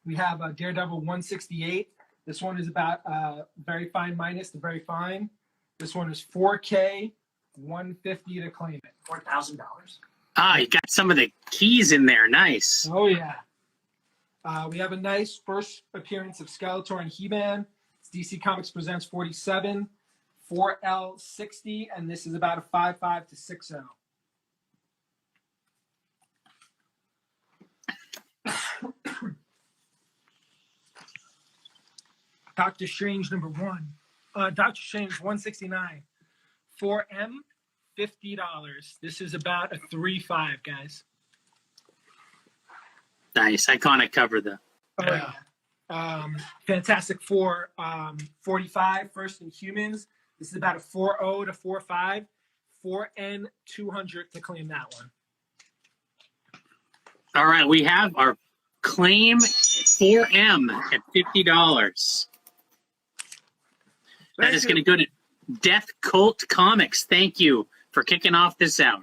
We have a Daredevil 168. This one is about very fine minus to very fine. This one is 4K, 150 to claim it. $4,000. Ah, you got some of the keys in there. Nice. Oh, yeah. We have a nice first appearance of Skeletor and He-Man. It's DC Comics Presents 47, 4L60, and this is about a 55 to 60. Doctor Strange #1. Doctor Strange 169. 4M, $50. This is about a 3.5, guys. Nice. Iconic cover, though. Oh, yeah. Fantastic Four 45, First Inhumans. This is about a 4.0 to 4.5. 4N 200 to claim that one. All right. We have our claim 4M at $50. That is going to go to Death Cult Comics. Thank you for kicking off this hour.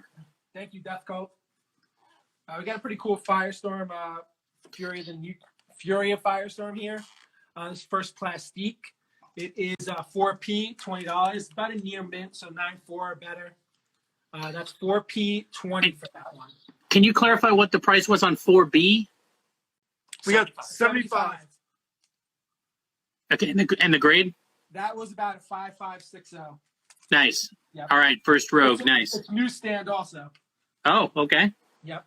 Thank you, Death Cult. We got a pretty cool Firestorm, Fury of Firestorm here. This first plastique. It is 4P, $20. It's about a near mint, so 9.4 or better. That's 4P, 20 for that one. Can you clarify what the price was on 4B? We got 75. Okay, and the grade? That was about a 5560. Nice. Yep. All right, first rogue. Nice. It's newsstand also. Oh, okay. Yep.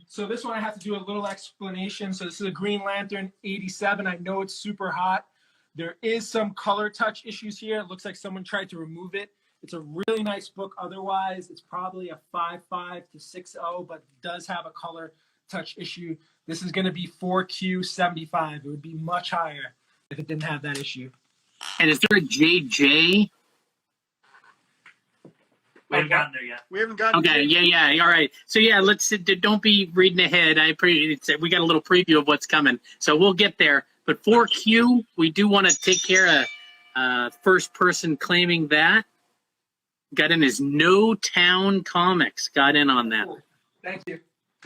So this one I have to do a little explanation. So this is a Green Lantern 87. I know it's super hot. There is some color touch issues here. It looks like someone tried to remove it. It's a really nice book. Otherwise, it's probably a 5.5 to 6.0, but does have a color touch issue. This is going to be 4Q75. It would be much higher if it didn't have that issue. And is there a JJ? We haven't gotten there yet. We haven't gotten. Okay, yeah. All right. So yeah, don't be reading ahead. We got a little preview of what's coming, so we'll get there. But 4Q, we do want to take care of first person claiming that. Got in his No Town Comics. Got in on that. Cool. Thank you.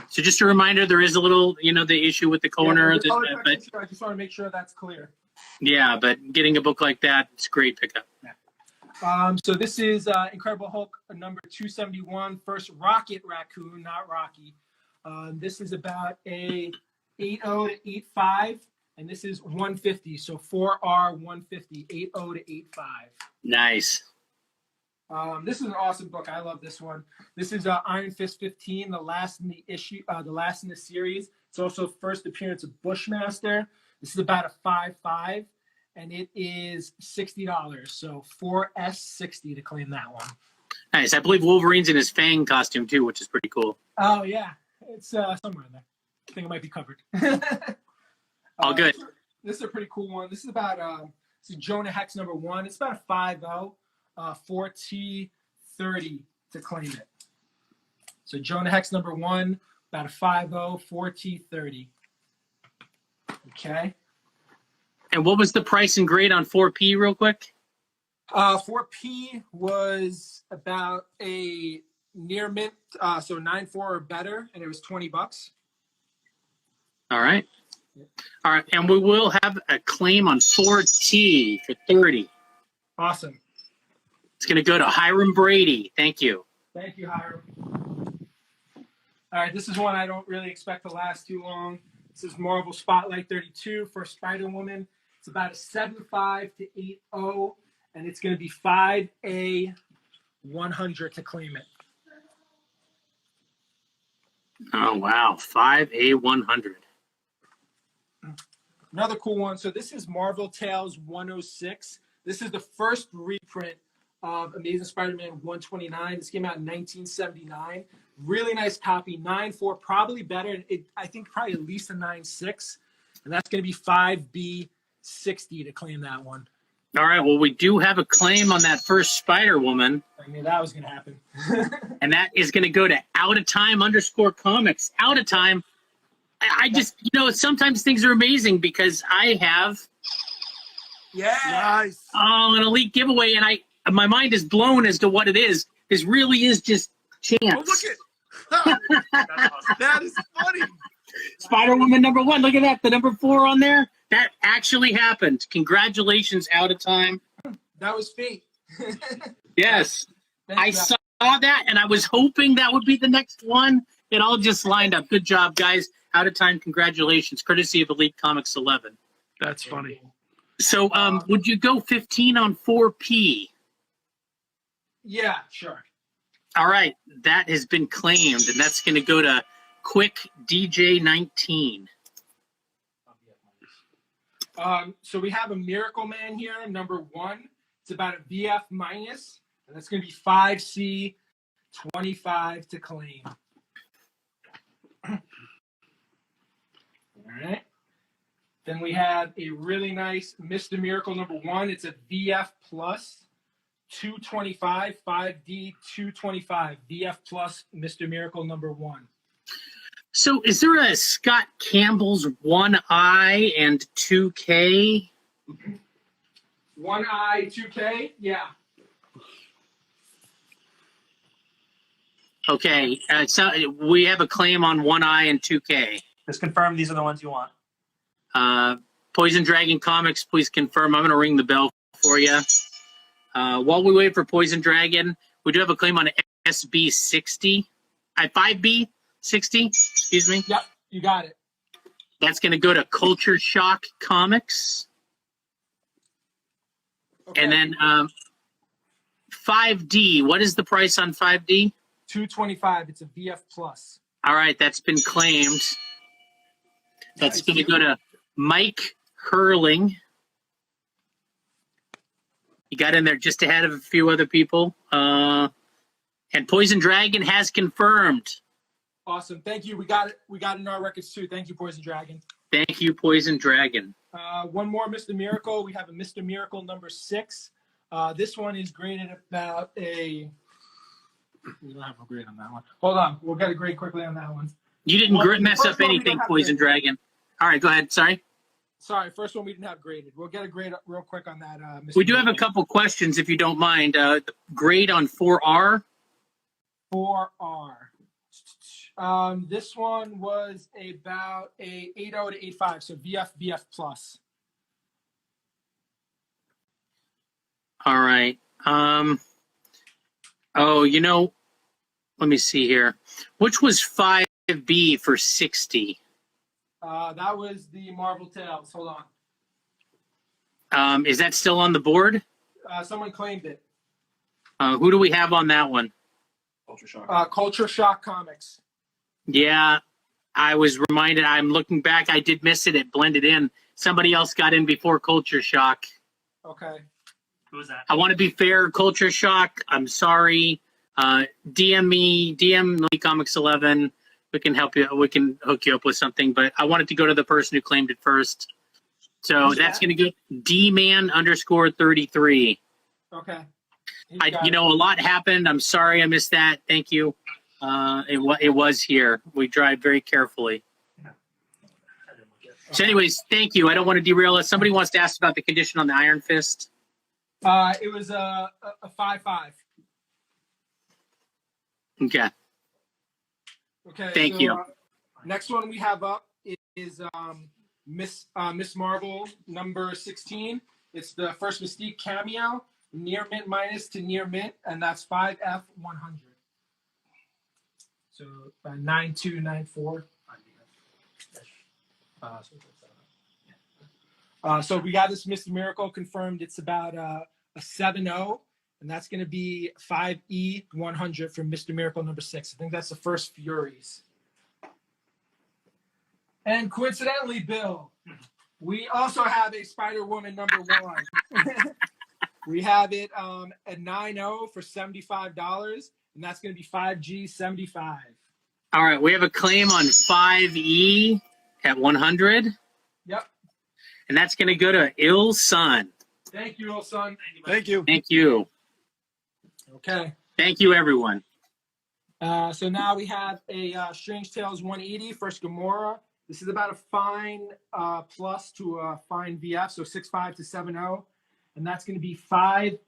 So just a reminder, there is a little, the issue with the corner. Yeah, I just want to make sure that's clear. Yeah, but getting a book like that, it's a great pickup. So this is Incredible Hulk number 271, first Rocket Raccoon, not Rocky. This is about a 8.0 to 8.5, and this is 150. So 4R 150, 8.0 to 8.5. Nice. This is an awesome book. I love this one. This is Iron Fist 15, the last in the issue, the last in the series. It's also first appearance of Bushmaster. This is about a 5.5, and it is $60. So 4S60 to claim that one. Nice. I believe Wolverine's in his Fang costume too, which is pretty cool. Oh yeah, it's somewhere in there. I think it might be covered. All good. This is a pretty cool one. This is about this is Jonah Hex #1. It's about a 5.0, 4T30 to claim it. So Jonah Hex #1, about a 5.0, 4T30. Okay. And what was the price and grade on 4P real quick? 4P was about a near mint, so 9.4 or better, and it was $20. All right. All right. And we will have a claim on 4T for 30. Awesome. It's going to go to Hiram Brady. Thank you. Thank you, Hiram. All right, this is one I don't really expect to last too long. This is Marvel Spotlight 32 for Spider-Woman. It's about a 7.5 to 8.0, and it's going to be 5A 100 to claim it. Oh, wow. 5A100. Another cool one. So this is Marvel Tales 106. This is the first reprint of Amazing Spider-Man 129. This came out in 1979. Really nice copy. 9.4, probably better. I think probably at least a 9.6. And that's going to be 5B60 to claim that one. All right. Well, we do have a claim on that first Spider-Woman. I knew that was going to happen. And that is going to go to outoftime_comics. Out of time. I just, sometimes things are amazing because I have Nice. an elite giveaway, and my mind is blown as to what it is. This really is just chance. Oh, look at that is funny. Spider-Woman #1. Look at that. The #4 on there. That actually happened. Congratulations, Out of Time. That was fate. Yes. Thank I you. saw that, and I was hoping that would be the next one. It all just lined up. Good job, guys. Out of Time, congratulations. Courtesy of Elite Comics 11. That's funny. So would you go 15 on 4P? Yeah, sure. All right. That has been claimed, and that's going to go to Quick DJ 19. So we have a Miracle Man here, #1. It's about a VF minus, and that's going to be 5C25 to claim. All right. Then we have a really nice Mr. Miracle #1. It's a VF plus 225, 5D 225. VF plus Mr. Miracle #1. So is there a Scott Campbell's 1I and 2K? 1I 2K? Yeah. Okay. So we have a claim on 1I and 2K. Just confirm these are the ones you want. Poison Dragon Comics, please confirm. I'm going to ring the bell for you. While we wait for Poison Dragon, we do have a claim on SB60. 5B60, excuse me. Yep, you got it. That's going to go to Culture Shock Comics. Okay. And then 5D, what is the price on 5D? 225. It's a VF plus. All right, that's been claimed. That's going to go to Mike Hurling. You got in there just ahead of a few other people. And Poison Dragon has confirmed. Awesome. Thank you. We got it. We got it in our records too. Thank you, Poison Dragon. Thank you, Poison Dragon. One more Mr. Miracle. We have a Mr. Miracle #6. This one is graded about a. We don't have a grade on that one. Hold on. We'll get a grade quickly on that one. You didn't Well, mess first up one we anything, don't have Poison graded. Dragon. All right, go ahead. Sorry. Sorry, first one we didn't have graded. We'll get a grade up real quick on that. Mr. We do have a Miracle. couple questions, if you don't mind. Grade on 4R. 4R. This one was about a 8.0 to 8.5, so VF plus. All right. Let me see here. Which was 5B for 60? That was the Marvel Tales. Hold on. Is that still on the board? Someone claimed it. Who do we have on that one? Culture Shock. Culture Shock Comics. Yeah, I was reminded, I'm looking back, I did miss it. It blended in. Somebody else got in before Culture Shock. Okay. Who was that? I want to be fair, Culture Shock. I'm sorry. DM me, DM Comics11. We can help you. We can hook you up with something. But I wanted to go to the person who claimed it first. So Who's that's that? going to go DMan_33. Okay. A lot happened. I'm sorry I missed that. Thank you. It was here. We drive very carefully. So anyways, thank you. I don't want to derail us. Somebody wants to ask about the condition on the Iron Fist. It was a 5-5. Okay. Okay. Thank you. Next one we have up is Miss Marvel number 16. It's the first Mystique cameo, near mint minus to near mint, and that's 5F 100. So 9294. So we got this Mr. Miracle confirmed. It's about a 7-0, and that's going to be 5E 100 from Mr. Miracle number 6. I think that's the first Furies. And coincidentally, Bill, we also have a Spider-Woman number 1. We have it at 9-0 for $75, and that's going to be 5G 75. All right, we have a claim on 5E at 100. Yep. And that's going to go to Il Sun. Thank you, old son. Thank you. Thank you. Okay. Thank you, everyone. So now we have a Strange Tales 180, first Gamora. This is about a fine plus to a fine VF, so 6.5 to 7.0. And that's going to be 5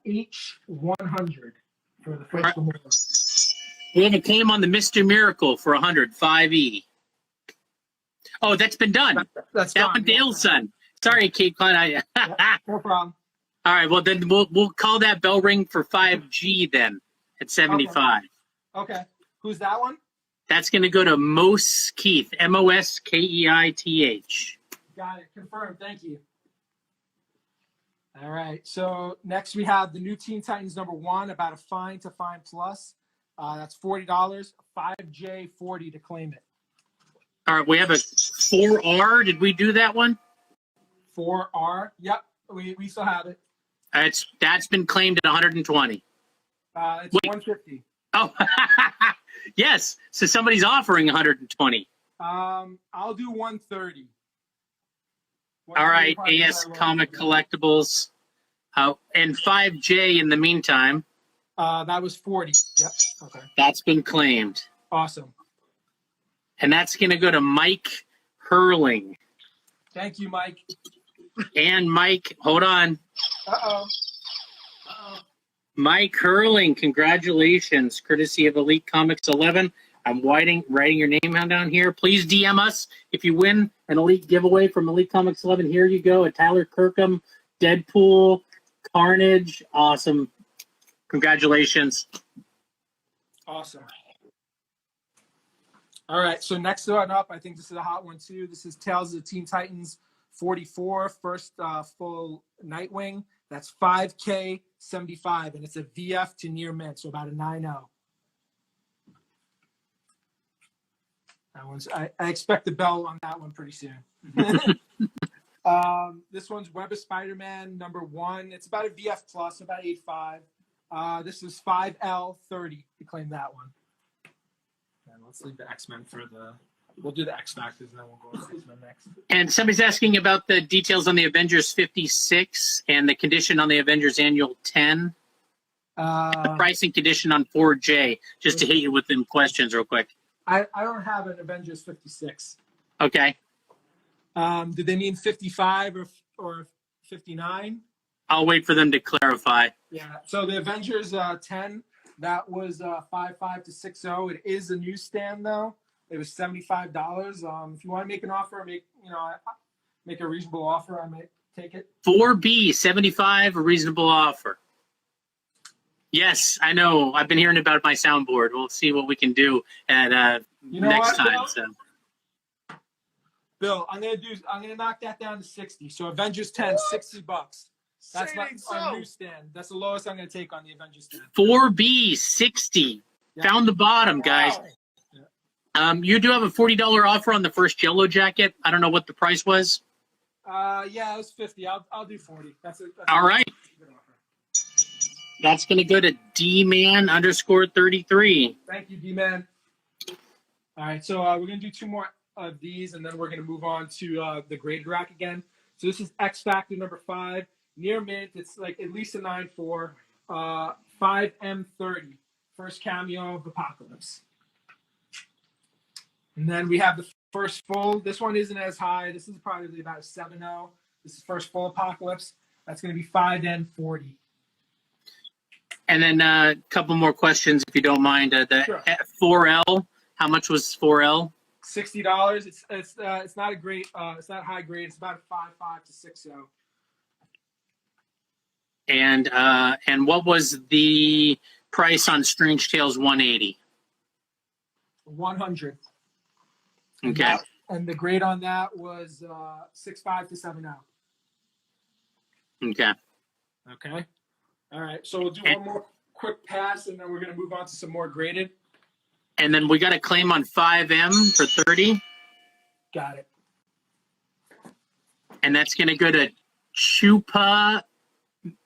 H 100 for the first Gamora. We have a claim on the Mr. Miracle for 100, 5E. Oh, that's been done. That's that done. one to Il Sun. Sorry, Kate Klein. No problem. All right, well, then we'll call that bell ring for 5G then at 75. Okay. Who's that one? That's going to go to Mos Keith, Moskeith. Got it. Confirmed. Thank you. All right. So next we have the new Teen Titans number 1, about a fine to fine plus. That's $40, 5J 40 to claim it. All right, we have a 4R. Did we do that one? 4R. Yep. We still have it. That's been claimed at 120. It's Wait. 150. Oh, yes. So somebody's offering 120. I'll do 130. All right, AS Comic Collectibles. And 5J in the meantime. That was 40. Yep. Okay. That's been claimed. Awesome. And that's going to go to Mike Hurling. Thank you, Mike. And Mike, hold on. Uh-oh. Mike Hurling, congratulations, courtesy of Elite Comics 11. I'm writing your name down here. Please DM us if you win an Elite giveaway from Elite Comics 11. Here you go. A Tyler Kirkham, Deadpool, Carnage. Awesome. Congratulations. Awesome. All right, so next one up, I think this is a hot one too. This is Tales of the Teen Titans 44, first full Nightwing. That's 5K 75, and it's a VF to near mint, so about a 9.0. That one's. I expect the bell on that one pretty soon. This one's Web of Spider-Man number 1. It's about a VF plus, about 8.5. This is 5L 30 to claim that one. And let's leave the X-Men for the. We'll do the X Factors and then we'll go to X-Men next. And somebody's asking about the details on the Avengers 56 and the condition on the Avengers Annual 10. The pricing condition on 4J, just to hit you with them questions real quick. I don't have an Avengers 56. Okay. Did they mean 55 or 59? I'll wait for them to clarify. Yeah. So the Avengers 10, that was 5.5 to 6.0. It is a newsstand though. It was $75. If you want to make an offer, make a reasonable offer, I might take it. 4B 75, a reasonable offer. Yes, I know. I've been hearing about my soundboard. We'll see what we can do at next time. Bill? So. Bill, I'm gonna knock that down to 60. So Avengers 10, $60. That's my on newsstand. That's the lowest I'm gonna take on the Avengers 10. 4B 60. Yeah. Found the bottom, guys. Yeah. You do have a $40 offer on the first Yellow Jacket. I don't know what the price was. Yeah, it was 50. I'll do 40. That's All right. good offer. That's going to go to dman_33. Thank you, D-Man. All right, so we're going to do 2 more of these, and then we're going to move on to the grade rack again. So this is X Factor number 5. Near mint, it's like at least a 9.4. 5M30. First cameo of Apocalypse. And then we have the first full. This one isn't as high. This is probably about a 7.0. This is first full Apocalypse. That's going to be 5N40. And then a couple more questions, if you don't mind. The Sure. 4L, how much was 4L? $60. It's not a great. It's not high grade. It's about a 5.5 to 6.0. And what was the price on Strange Tales 180? 100. Okay. And the grade on that was 6.5 to 7.0. Okay. Okay. All right. So we'll do one more quick pass, and then we're going to move on to some more graded. And then we got a claim on 5M for 30. Got it. And that's going to go to Chupa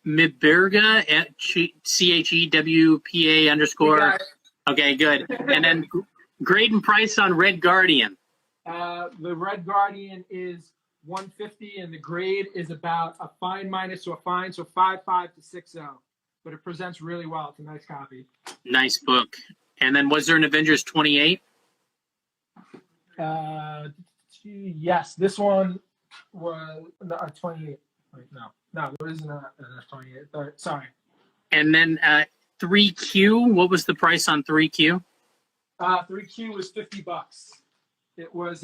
Mibirga at CHEWPA _ Okay, good. And then grade and price on Red Guardian. The Red Guardian is 150, and the grade is about a fine minus to a fine, so 5.5 to 6.0. But it presents really well. It's a nice copy. Nice book. And then was there an Avengers 28? Yes, this one was 28. Wait, no, there isn't a 28. Sorry. And then 3Q, what was the price on 3Q? 3Q was $50. It was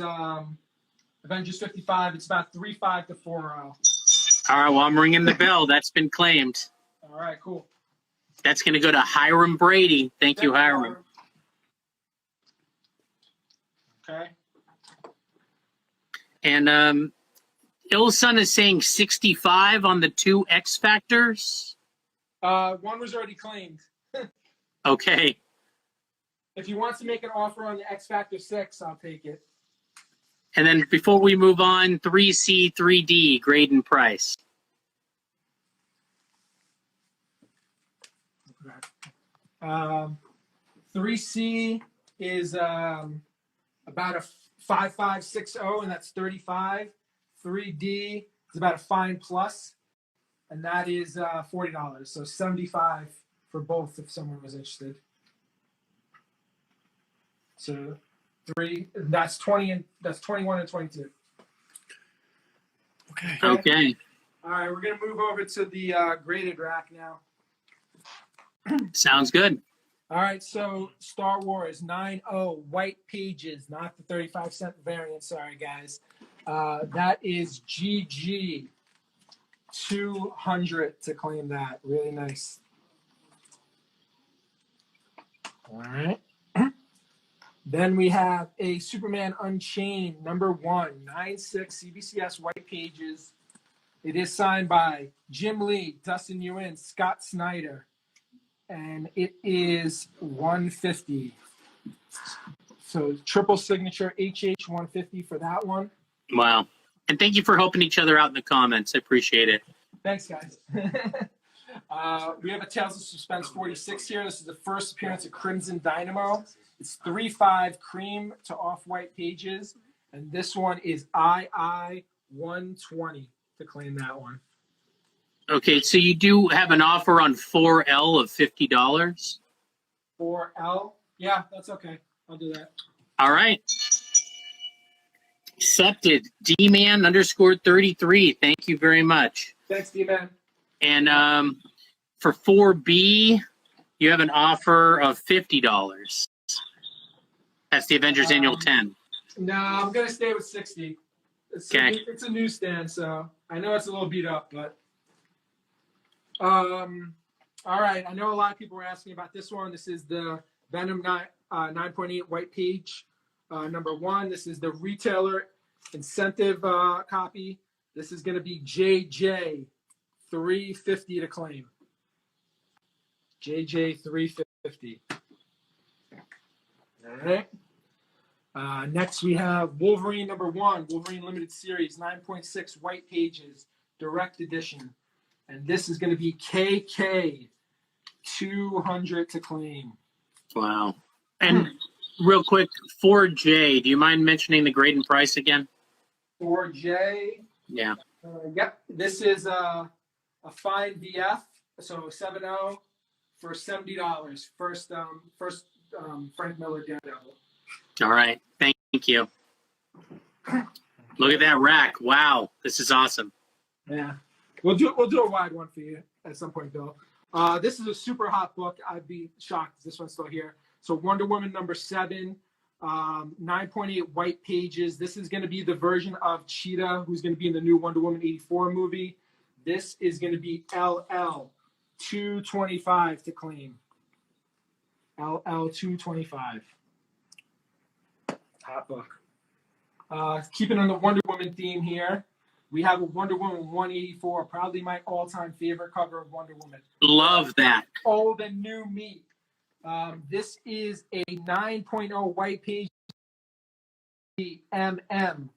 Avengers 55. It's about 3.5 to 4.0. All right, well, I'm ringing the bell. That's been claimed. All right, cool. That's going to go to Hiram Brady. Thank you, Hiram. Okay. And Ilson is saying 65 on the 2 X Factors. One was already claimed. Okay. If he wants to make an offer on the X Factor 6, I'll take it. And then before we move on, 3C, 3D, grade and price. Okay. 3C is about a 5.560, and that's 35. 3D is about a fine plus, and that is $40. So 75 for both if someone was interested. So that's 20 and that's 21 and 22. Okay. All right, we're gonna move over to the graded rack now. Sounds good. All right, so Star Wars 9.0 white pages, not the 35-cent variant. Sorry, guys. That is GG 200 to claim that. Really nice. All right. Then we have a Superman Unchained #1, 9.6 CBCS white pages. It is signed by Jim Lee, Dustin Nguyen, Scott Snyder, and it is 150. So triple signature HH 150 for that one. Wow. And thank you for helping each other out in the comments. I appreciate it. Thanks, guys. We have a Tales of Suspense 46 here. This is the first appearance of Crimson Dynamo. It's 3.5 cream to off-white pages. And this one is II 120 to claim that one. Okay, so you do have an offer on 4L of $50. 4L? Yeah, that's okay. I'll do that. All right. Accepted. D-man_33. Thank you very much. Thanks, D-Man. And for 4B, you have an offer of $50. That's the Avengers Annual 10. No, I'm going to stay with 60. Okay. It's a newsstand, so I know it's a little beat up, but all right. I know a lot of people were asking about this one. This is the Venom 9.8 white page #1. This is the retailer incentive copy. This is going to be JJ 350 to claim. JJ 350. All right. Next, we have Wolverine #1, Wolverine Limited Series, 9.6 white pages, direct edition. And this is going to be KK, 200 to claim. Wow. And real quick, 4J, do you mind mentioning the grade and price again? 4J. Yeah. Yep. This is a fine VF, so 7.0 for $70. First Frank Miller Daredevil. All right. Thank you. Look at that rack. Wow. This is awesome. Yeah. We'll do a wide one for you at some point, Bill. This is a super hot book. I'd be shocked if this one's still here. So Wonder Woman #7, 9.8 white pages. This is going to be the version of Cheetah, who's going to be in the new Wonder Woman 84 movie. This is going to be LL 225 to claim. LL 225. Hot book. Keeping on the Wonder Woman theme here, we have a Wonder Woman 184, probably my all-time favorite cover of Wonder Woman. Love that. Old and new meat. This is a 9.0 white page MM,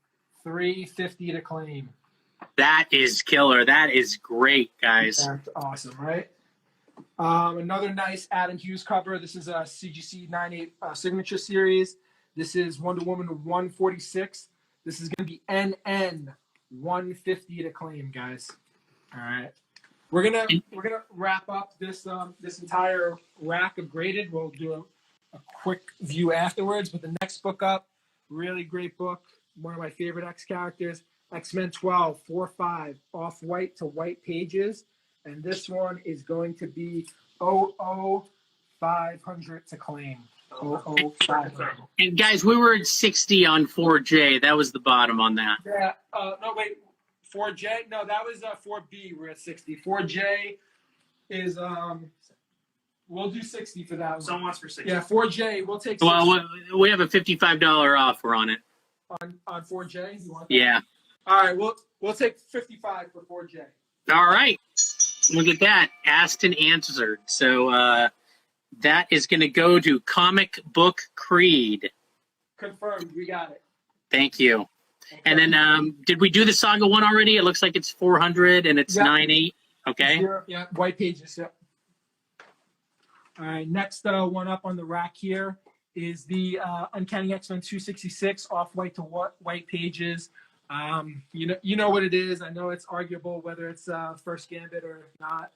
350 to claim. That is killer. That is great, guys. That's awesome, right? Another nice Adam Hughes cover. This is a CGC 98 signature series. This is Wonder Woman 146. This is going to be NN 150 to claim, guys. All right. We're gonna wrap up this this entire rack of graded. We'll do a quick view afterwards. But the next book up, really great book. One of my favorite X characters, X-Men 12, 4/5, off white to white pages, and this one is going to be 00500 to claim. 00500. And guys, we were at 60 on 4J. That was the bottom on that. Yeah. No, wait. 4J? No, that was 4B. We're at 60. 4J is we'll do 60 for that one. Someone wants for 60. Yeah, 4J. We'll take 60 Well, we have a $55 offer on it. on 4J. You want that? Yeah. All right. We'll take 55 for 4J. All right. Look at that. Asked and answered. So that is going to go to Comic Book Creed. Confirmed. We got it. Thank you. Okay. And then, did we do the Saga one already? It looks like it's 400 and it's 9.8. Okay. Yeah, white pages. Yep. All right. Next one up on the rack here is the Uncanny X-Men 266 off white to white pages. You know what it is. I know it's arguable whether it's first Gambit or not.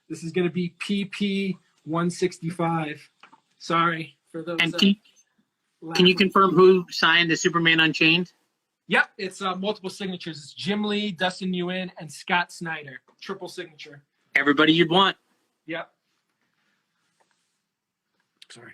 This is going to be PP 165. Sorry for those. And can you confirm who signed the Superman Unchained? Yep, it's multiple signatures. It's Jim Lee, Dustin Nguyen, and Scott Snyder. Triple signature. Everybody you'd want. Yep. Sorry.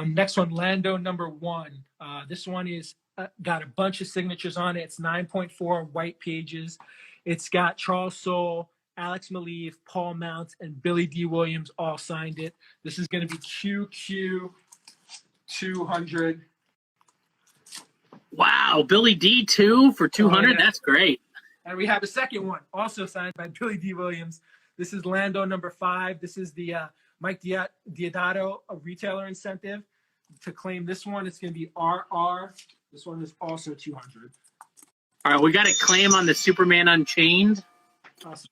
Next one, Lando #1. This one is got a bunch of signatures on it. It's 9.4 white pages. It's got Charles Soule, Alex Maleev, Paul Mounts, and Billy D. Williams all signed it. This is going to be QQ 200. Wow, Billy D too for 200. Oh, yeah. That's great. And we have a second one, also signed by Billy D. Williams. This is Lando #5. This is the Mike Diodato retailer incentive. To claim this one, it's going to be RR. This one is also 200. All right, we got a claim on the Superman Unchained. Awesome.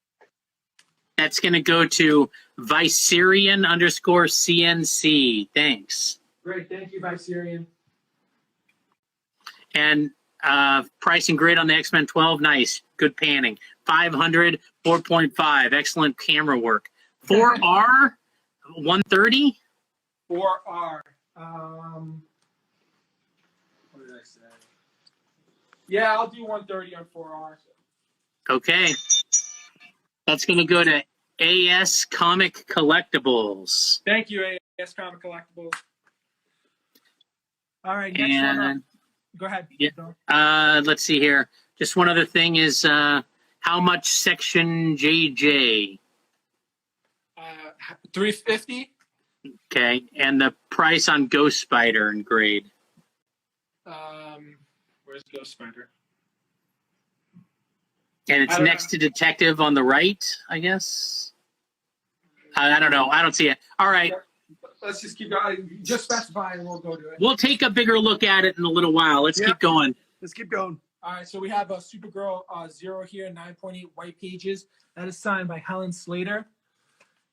That's going to go to Vicerian_CNC. Thanks. Great. Thank you, Vicerian. And price and grade on the X-Men 12, nice. Good panning. 500, 4.5. Excellent camera work. 4R, 130? 4R. What did I say? Yeah, I'll do 130 on 4R. Okay. That's going to go to AS Comic Collectibles. Thank you, AS Comic Collectibles. All right, next one up. Go ahead. Yeah. Let's see here. Just one other thing is how much section JJ? 350. Okay, and the price on Ghost Spider and grade. Where's Ghost Spider? And it's next to Detective on the right, I guess. I don't know. I don't see it. All right. let's just keep going. Just specify and we'll go to it. We'll take a bigger look at it in a little while. Let's keep going. Let's keep going. All right, so we have a Supergirl Zero here, 9.8 white pages. That is signed by Helen Slater.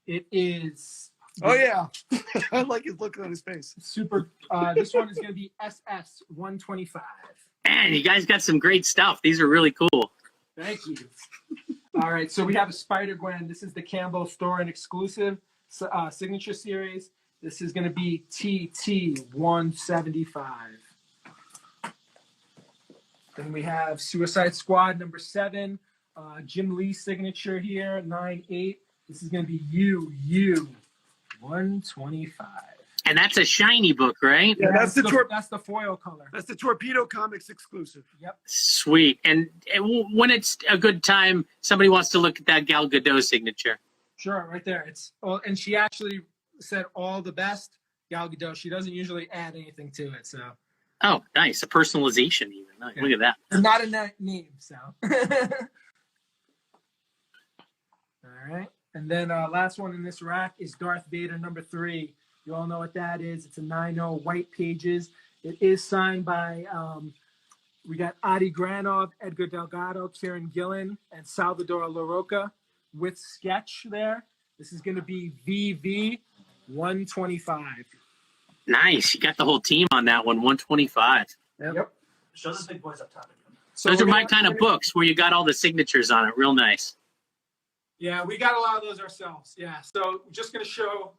It is. Oh yeah, I like his look on his face. Super. This one is going to be SS 125. Man, you guys got some great stuff. These are really cool. Thank you. All right, so we have a Spider-Gwen. This is the Campbell Store and exclusive signature series. This is going to be TT 175. Then we have Suicide Squad #7. Jim Lee signature here, 9/8. This is going to be UU 125. And that's a shiny book, right? Yeah, that's the foil color. That's the Torpedo Comics exclusive. Yep. Sweet. And when it's a good time, somebody wants to look at that Gal Gadot signature. Sure, right there. And she actually said all the best, Gal Gadot. She doesn't usually add anything to it, so. Oh, nice. A personalization even. Yeah. Look at that. And not a name, so. All right. And then last one in this rack is Darth Vader #3. You all know what that is. It's a 9/0 white pages. It is signed by, we got Adi Granov, Edgar Delgado, Kieran Gillen, and Salvador LaRocca with sketch there. This is going to be VV 125. Nice. You got the whole team on that one, 125. Yep. Show the big boys up top again. So Those are my kind of books where you got all the signatures on it. Real nice. Yeah, we got a lot of those ourselves. Yeah, so we're just going to show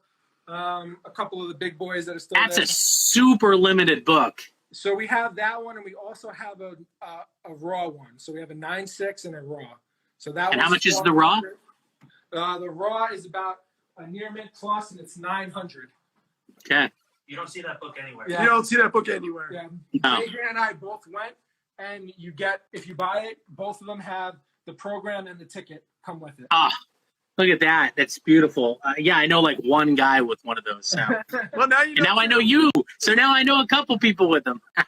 a couple of the big boys that are still That's there. a super limited book. So we have that one, and we also have a raw one. So we have a 9/6 and a raw. So that. And how much is the raw? The raw is about a near mint plus, and it's 900. Okay. You don't see that book anywhere. Yeah. You don't see that book anywhere. Yeah. No. Adrian and I both went, and you get, if you buy it, both of them have the program and the ticket come with it. Ah, look at that. That's beautiful. Yeah, I know like one guy with one of those. So. Well, now you And now I know you. So now I know a couple people with them. All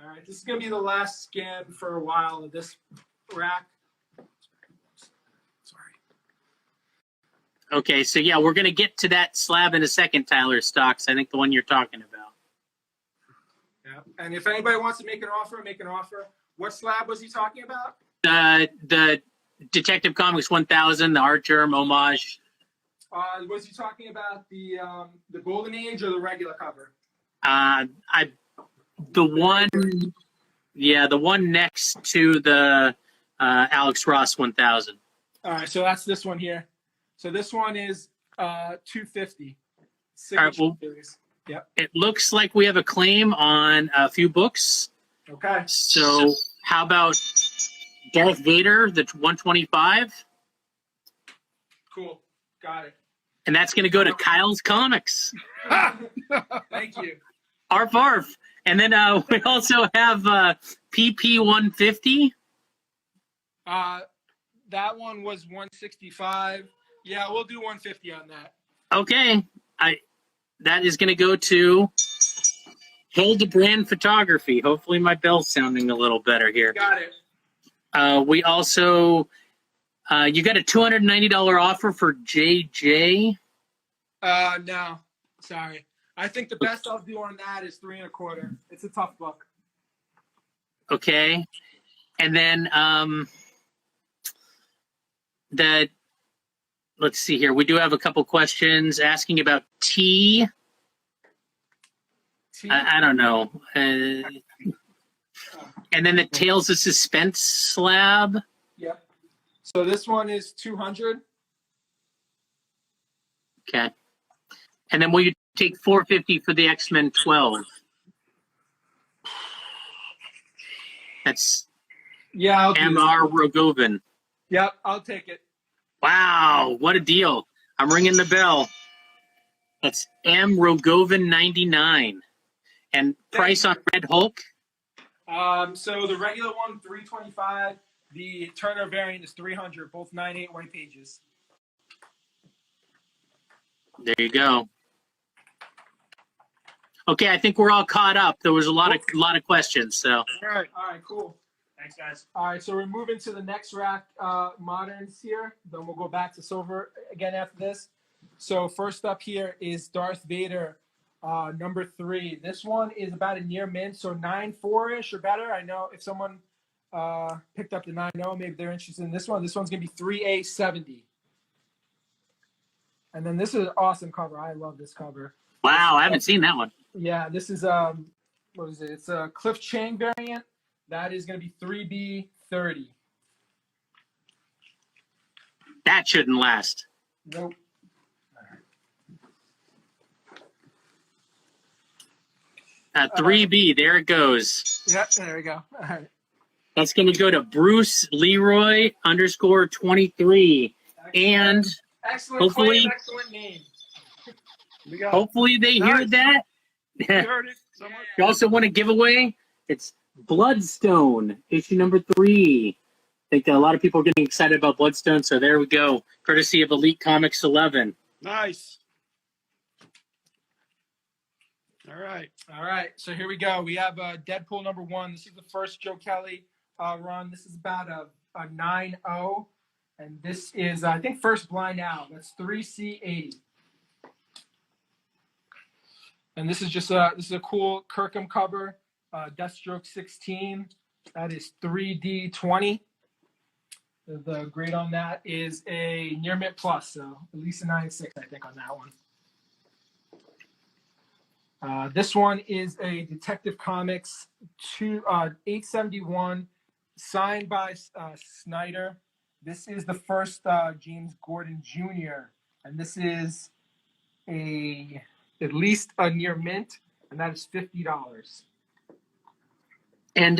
right, this is going to be the last scan for a while of this rack. Sorry. Okay, so yeah, we're going to get to that slab in a second, Tyler Stocks. I think the one you're talking about. Yeah. And if anybody wants to make an offer, make an offer. What slab was he talking about? The Detective Comics 1000, the Archer homage. Was he talking about the Golden Age or the regular cover? The one next to the Alex Ross 1000. All right, so that's this one here. So this one is 250. All right, well, Yep. it looks like we have a claim on a few books. Okay. So how about Darth Vader, the 125? Cool. Got it. And that's going to go to Kyle's Comics. Thank you. Arf, arf. And then we also have PP 150. That one was 165. Yeah, we'll do 150 on that. Okay. That is going to go to Hildebrand Photography. Hopefully my bell's sounding a little better here. Got it. We also, you got a $290 offer for JJ. No, sorry. I think the best I'll do on that is 3 1/4. It's a tough book. Okay. And then let's see here. We do have a couple questions asking about T. I don't know. And then the Tales of Suspense slab. Yep. So this one is 200. Okay. And then will you take $450 for the X-Men 12? That's Yeah, I'll do M.R. Rogovin. Yep, I'll take it. Wow, what a deal. I'm ringing the bell. That's M. Rogovin 99. And price on Red Hulk? So the regular one, 325. The Turner variant is 300, both 9/8 white pages. There you go. Okay, I think we're all caught up. There was a lot of questions, so. All right, cool. Thanks, guys. All right, so we're moving to the next rack, moderns here. Then we'll go back to silver again after this. So first up here is Darth Vader, number 3. This one is about a near mint, so 9.4-ish or better. I know if someone picked up the 9.0, maybe they're interested in this one. This one's going to be 3A70. And then this is an awesome cover. I love this cover. Wow, I haven't seen that one. Yeah, this is what is it? It's a Cliff Chang variant. That is going to be 3B30. That shouldn't last. Nope. 3B, there it goes. Yeah, there we go. All right. That's going to go to Bruce Leroy _23. And Excellent hopefully, claim, excellent name. hopefully they hear that. You heard it. Someone. You also want a giveaway? It's Bloodstone, issue number 3. I think a lot of people are getting excited about Bloodstone, so there we go. Courtesy of Elite Comics 11. Nice. All right. So here we go. We have Deadpool number 1. This is the first Joe Kelly run. This is about a 9.0. And this is, I think, first blind out. That's 3C80. And this is just this is a cool Kirkham cover. Deathstroke 16. That is 3D20. The grade on that is a near mint plus, so at least a 9.6, I think, on that one. This one is a Detective Comics 871, signed by Snyder. This is the first James Gordon Jr., and this is at least a near mint, and that is $50. And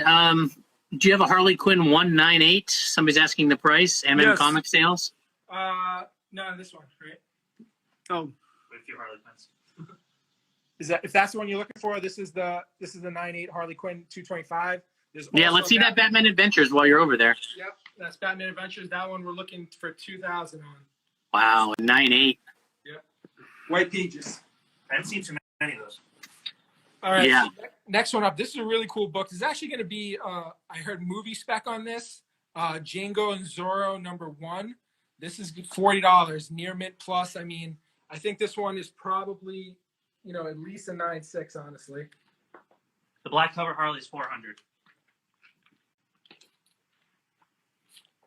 do you have a Harley Quinn 198? Somebody's asking the price. Yes. Comic Sales. No, this one, right? Oh, With a few Harley Quinns. Is that if that's the one you're looking for? This is the 9.8 Harley Quinn 225. Yeah, let's see that Batman Adventures while you're over there. Yep, that's Batman Adventures. That one we're looking for 2,000 on. Wow, 9.8. Yep. White pages. I haven't seen too many of those. All right. Yeah. So next one up. This is a really cool book. This is actually going to be. I heard movie spec on this. Django and Zorro number 1. This is $40 near mint plus. I mean, I think this one is probably, at least a 9.6. Honestly. The black cover Harley's $400.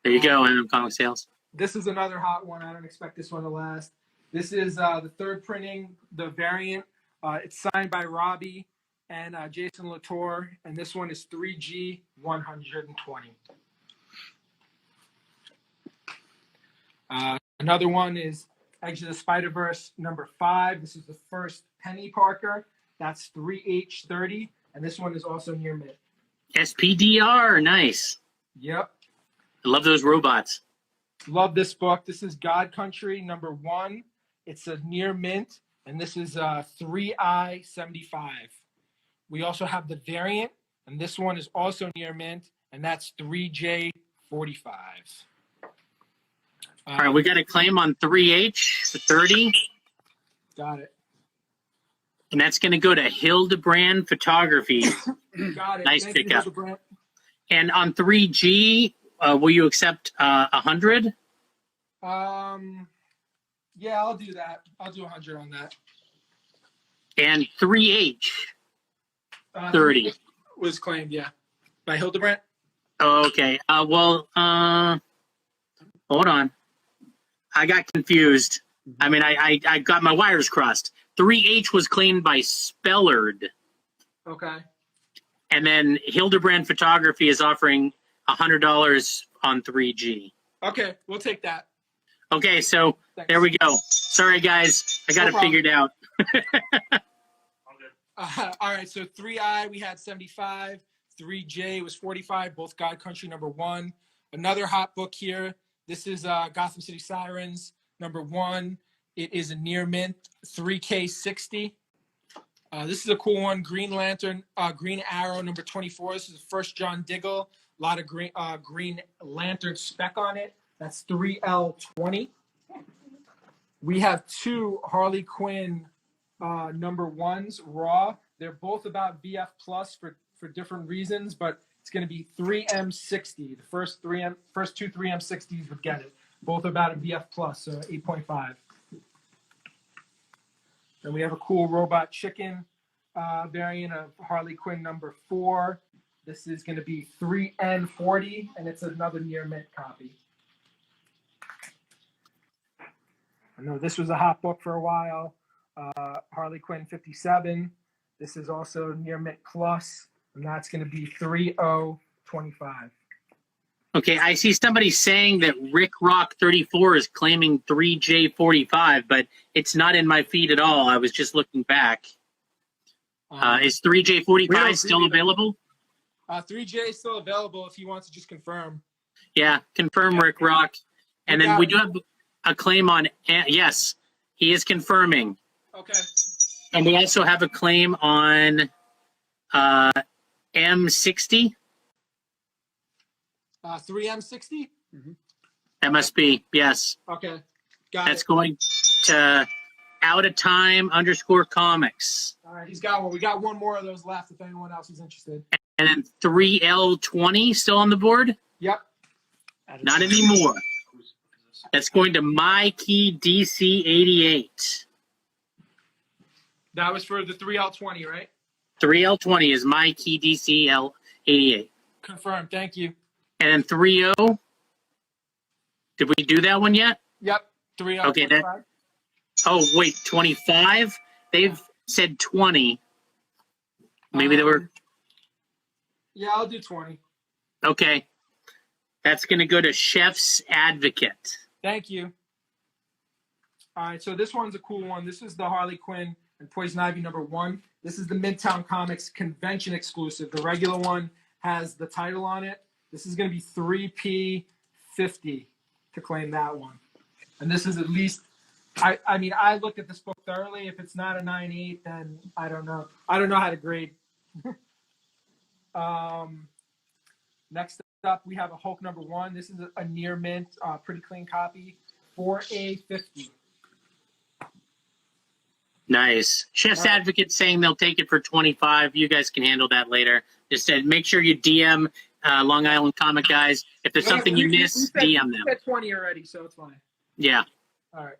There you go, Comic Sales. This is another hot one. I don't expect this one to last. This is the third printing, the variant. It's signed by Robbie and Jason Latour, and this one is 3G 120. Another one is Edge of the Spider-Verse number 5. This is the first Penny Parker. That's 3H30, and this one is also near mint. SPDR, nice. Yep. I love those robots. Love this book. This is God Country number 1. It's a near mint, and this is 3I75. We also have the variant, and this one is also near mint, and that's 3J45. All right, we got a claim on 3H for 30. Got it. And that's going to go to Hildebrand Photography. Got it. Nice Thank you, pickup. Hildebrand. And on 3G, will you accept 100? Yeah, I'll do that. I'll do 100 on that. And 3H, 30. Was claimed, yeah, by Hildebrand. Okay. Hold on. I got confused. I mean, I got my wires crossed. 3H was claimed by Spellard. Okay. And then Hildebrand Photography is offering $100 on 3G. Okay, we'll take that. Okay, so Thanks. there we go. Sorry, guys. I got it figured out. All good. All right, so 3I, we had 75. 3J was 45, both God Country number 1. Another hot book here. This is Gotham City Sirens number 1. It is a near mint, 3K60. This is a cool one. Green Lantern, Green Arrow number 24. This is the first John Diggle. A lot of Green Lantern spec on it. That's 3L20. We have 2 Harley Quinn number 1s, raw. They're both about VF plus for different reasons, but it's going to be 3M60. The first 2 3M60s would get it. Both about a VF plus, so 8.5. And we have a cool robot chicken variant of Harley Quinn number 4. This is going to be 3N40, and it's another near mint copy. I know this was a hot book for a while. Harley Quinn 57. This is also near mint plus, and that's going to be 3025. Okay, I see somebody saying that Rick Rock 34 is claiming 3J45, but it's not in my feed at all. I was just looking back. Is 3J45 still available? 3J is still available if he wants to just confirm. Yeah, confirm Rick Rock. And then we do have a claim on, yes, he is confirming. Okay. And we also have a claim on M60. 3M60? That must be, yes. Okay. Got That's it. going to Out of Time _ Comics. All right, he's got one. We got one more of those left if anyone else is interested. And then 3L20 still on the board? Yep. Not anymore. That's going to Mikey DC88. That was for the 3L20, right? 3L20 is Mikey DCL88. Confirmed. Thank you. And then 30. Did we do that one yet? Yep. 3L25. Okay, that. Oh, wait, 25? They've said 20. Maybe they were. Yeah, I'll do 20. Okay. That's going to go to Chef's Advocate. Thank you. All right, so this one's a cool one. This is the Harley Quinn and Poison Ivy number 1. This is the Midtown Comics convention exclusive. The regular one has the title on it. This is going to be 3P50 to claim that one. And this is at least, I mean, I looked at this book thoroughly. If it's not a 9.8, then I don't know. I don't know how to grade. Next up, we have a Hulk number 1. This is a near mint, pretty clean copy, 4A50. Nice. Chef's Advocate saying they'll take it for 25. You guys can handle that later. Just said make sure you DM Long Island Comic Guys. If there's something you miss, DM them. We said 20 already, so it's fine. Yeah. All right.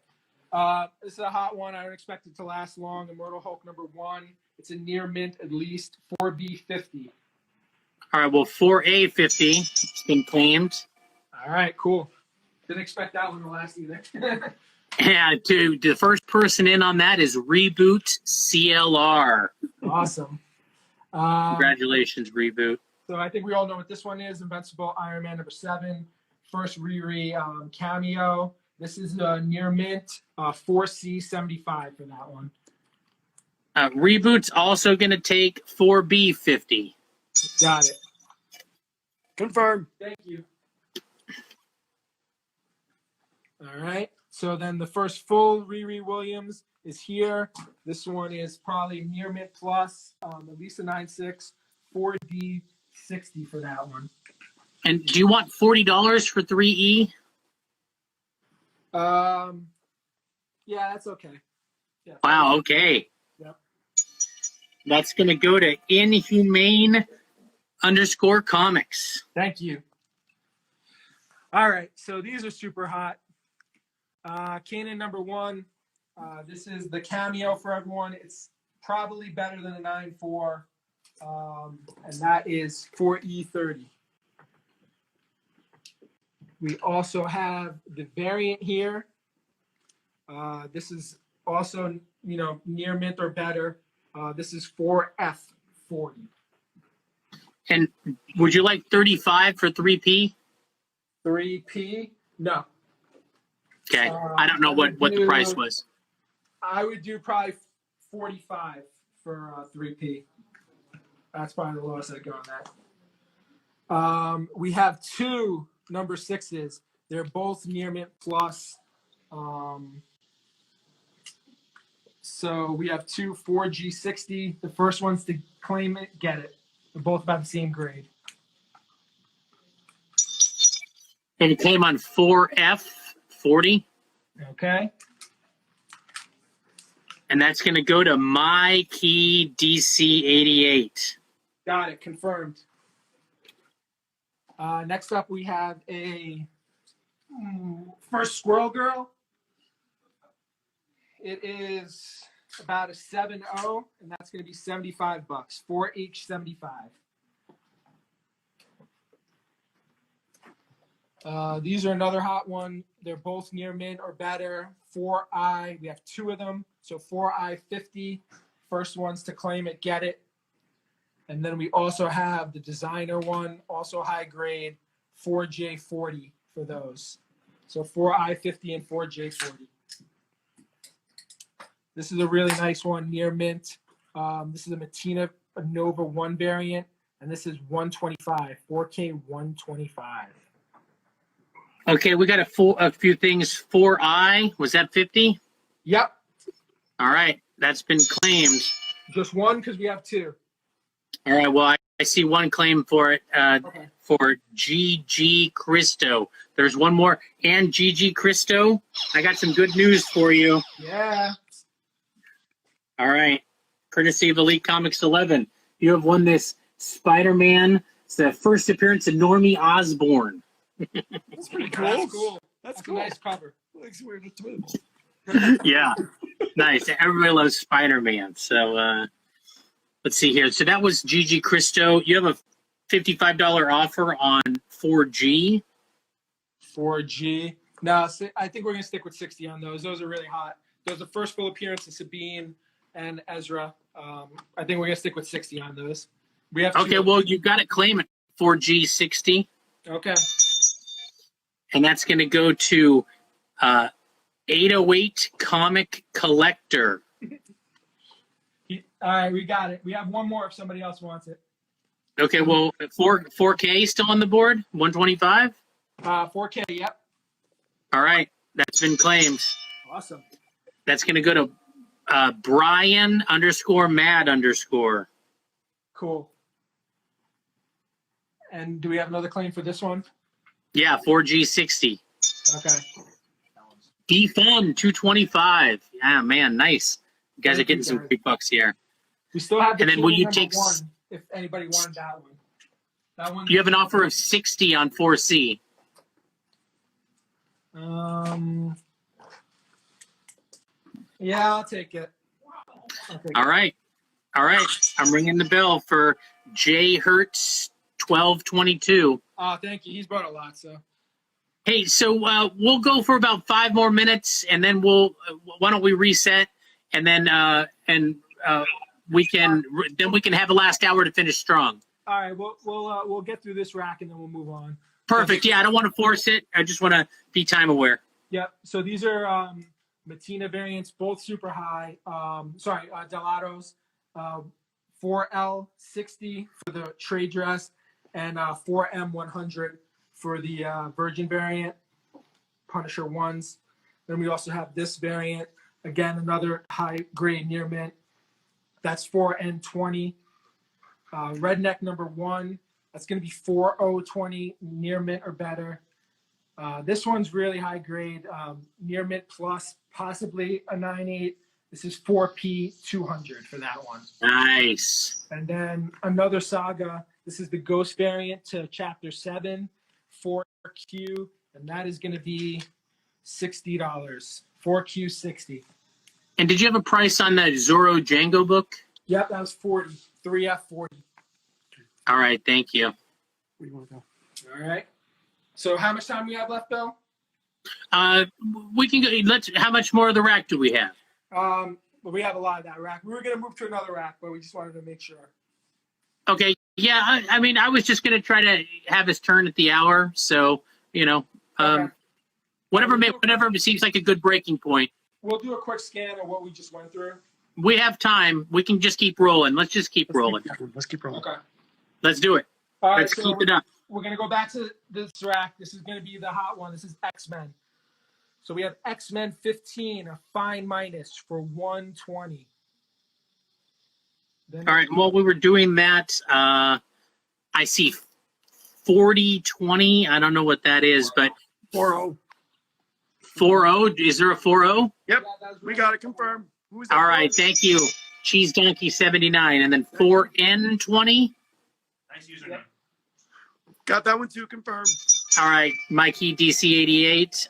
This is a hot one. I don't expect it to last long. Immortal Hulk number 1. It's a near mint at least, 4B50. All right, well, 4A50. It's been claimed. All right, cool. Didn't expect that one to last either. And the first person in on that is Reboot CLR. Awesome. Congratulations, Reboot. So I think we all know what this one is. Invincible Iron Man number 7. First Riri cameo. This is a near mint, 4C75 for that one. Reboot's also going to take 4B50. Got it. Confirm. Thank you. All right. So then the first full Riri Williams is here. This one is probably near mint plus, at least a 9.6, 4D60 for that one. And do you want $40 for 3E? Yeah, that's okay. Yeah. Wow, okay. Yep. That's going to go to Inhumane _ Comics. Thank you. All right, so these are super hot. Kanan number 1. This is the cameo for everyone. It's probably better than a 9.4, and that is 4E30. We also have the variant here. This is also, near mint or better. This is 4F40. And would you like 35 for 3P? 3P? No. Okay. I don't know what the price was. I would do probably 45 for 3P. That's probably the lowest I'd go on that. We have 2 number 6s. They're both near mint plus. So we have 2 4G60. The first one's to claim it, get it. They're both about the same grade. And it came on 4F40. Okay. And that's going to go to Mikey DC88. Got it. Confirmed. Next up, we have a first Squirrel Girl. It is about a 7.0, and that's going to be $75. 4H75. These are another hot one. They're both near mint or better. 4I, we have two of them. So 4I 50. First ones to claim it, get it. And then we also have the designer one, also high grade, 4J 40 for those. So 4I 50 and 4J 40. This is a really nice one, near mint. This is a Matina Nova 1 variant, and this is 125, 4K 125. Okay, we got a few things. 4I, was that 50? Yep, All right, that's been claimed. just one because we have two. All right, well, I see one claim for it, Okay. for GG Christo. There's one more. And GG Christo, I got some good news for you. Yeah. All right, courtesy of Elite Comics 11, you have won this Spider-Man. It's the first appearance of Normie Osborn. That's pretty cool. That's cool. That's That's cool. a nice cover. Looks weird with twins. Yeah, nice. Everybody loves Spider-Man. So let's see here. So that was GG Christo. You have a $55 offer on 4G. 4G. No, I think we're going to stick with 60 on those. Those are really hot. Those are the first full appearance of Sabine and Ezra. I think we're going to stick with 60 on those. We have Okay, well, you've got to claim it 4G 60. Okay. And that's going to go to 808 Comic Collector. All right, we got it. We have one more if somebody else wants it. Okay, well, 4K still on the board? 125? 4K, yep. All right, that's been claimed. Awesome. That's going to go to Brian _Mad_. Cool. And do we have another claim for this one? Yeah, 4G 60. Okay. Defun 225. Yeah, man, nice. You guys are getting some great bucks here. We still have the And then will you number take one if anybody wanted that one. That one. You have an offer of 60 on 4C. Yeah, I'll take it. All right. All right. I'm ringing the bell for J Hertz 1222. Oh, thank you. He's brought a lot, so. Hey, so we'll go for about 5 more minutes, and then why don't we reset, and then we can have the last hour to finish strong. All right, we'll get through this rack and then we'll move on. Perfect. Yeah, I don't want to force it. I just want to be time aware. Yep. So these are Matina variants, both super high. Delatos, 4L60 for the trade dress, and 4M100 for the Virgin variant, Punisher ones. Then we also have this variant, again, another high grade near mint. That's 4N20. Redneck number 1, that's going to be 4020 near mint or better. This one's really high grade, near mint plus, possibly a 9.8. This is 4P200 for that one. Nice. And then another saga. This is the Ghost variant to Chapter 7, 4Q, and that is going to be $60. 4Q60. And did you have a price on that Zorro Django book? Yep, that was 40. 3F40. All right, thank you. Where do you want to go? All right. So how much time we have left, Bill? We can go. How much more of the rack do we have? Well, we have a lot of that rack. We were going to move to another rack, but we just wanted to make sure. Okay. Yeah, I mean, I was just going to try to have his turn at the hour. So, Okay. whatever seems like a good breaking point. We'll do a quick scan of what we just went through. We have time. We can just keep rolling. Let's just keep rolling. Let's keep rolling. Okay. Let's do it. All right, Let's keep it up. We're going to go back to this rack. This is going to be the hot one. This is X-Men. So we have X-Men 15, a fine minus for 120. Then All right. While we were doing that, I see 4020. I don't know what that is, but 4-0. 40. Is there a 40? Yep, that was we got it confirmed. Who's that All for? right. Thank you. Cheese Donkey 79. And then 4N20. Nice username. Got that one too confirmed. All right. Mikey DC 88.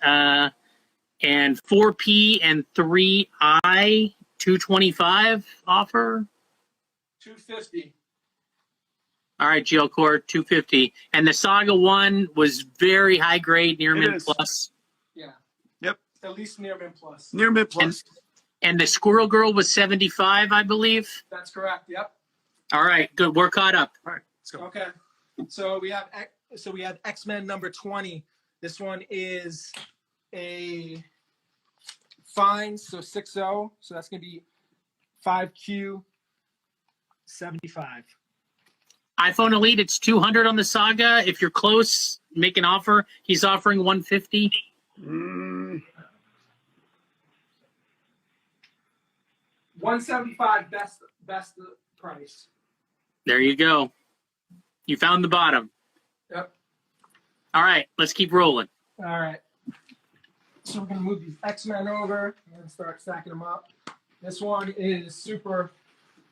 And 4P and 3I 225 offer. 250. All right, GL Core 250, and the Saga one was very high grade, near mint plus. Yeah. Yep. At least near mint plus. Near mint plus. And the Squirrel Girl was 75, I believe. That's correct. Yep. All right, good. We're caught up. All right, let's go. Okay. So we have X-Men number 20. This one is a fine, so 6-0. So that's going to be 5Q 75. iPhone Elite, it's 200 on the Saga. If you're close, make an offer. He's offering 150. 175 best price. There you go. You found the bottom. Yep. All right, let's keep rolling. All right. So we're gonna move these X-Men over and start stacking them up. This one is super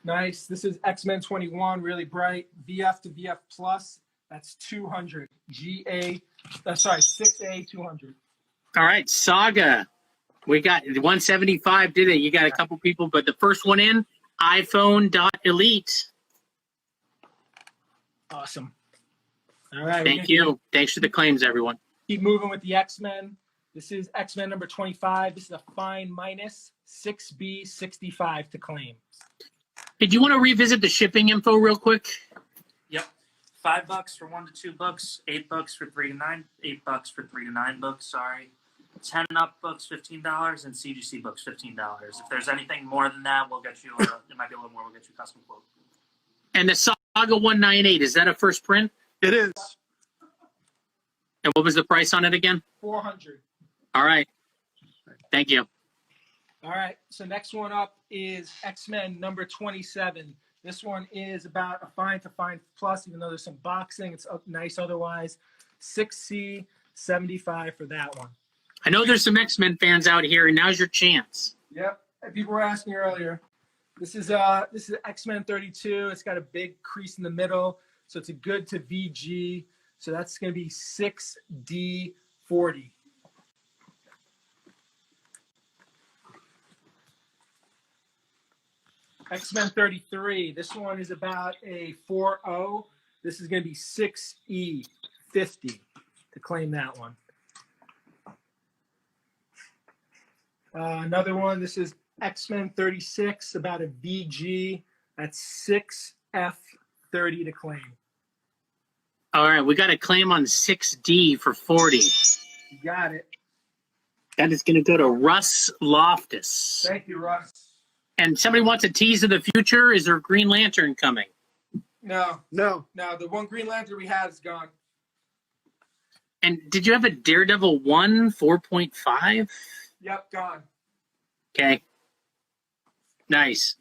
nice. This is X-Men 21, really bright. VF to VF plus. That's 200. 6A 200. All right, Saga. We got 175, did it? You got a couple people, but the first one in, iPhone.Elite. Awesome. All right. Thank you. Thanks for the claims, everyone. Keep moving with the X-Men. This is X-Men number 25. This is a fine minus 6B65 to claim. Did you want to revisit the shipping info real quick? Yep. $5 for 1 to 2 books, $8 for 3 to 9, $8 for 3 to 9 books. Sorry, 10 and up books $15, and CGC books $15. If there's anything more than that, we'll get you. It might be a little more. We'll get you a custom quote. And the Saga 198, is that a first print? It is. And what was the price on it again? 400. All right. Thank you. All right. So next one up is X-Men number 27. This one is about a fine to fine plus, even though there's some boxing. It's nice otherwise. 6C 75 for that one. I know there's some X-Men fans out here, and now's your chance. Yep. People were asking earlier. This is X-Men 32. It's got a big crease in the middle, so it's a good to VG. So that's going to be 6D40. X-Men 33. This one is about a 4.0. This is going to be 6E50 to claim that one. Another one. This is X-Men 36, about a VG. That's 6F30 to claim. All right, we got a claim on 6D for 40. You got it. That is going to go to Russ Loftus. Thank you, Russ. And somebody wants a tease of the future. Is there a Green Lantern coming? No. No. The one Green Lantern we had is gone. And did you have a Daredevil 1 4.5? Yep, gone. Okay. Nice.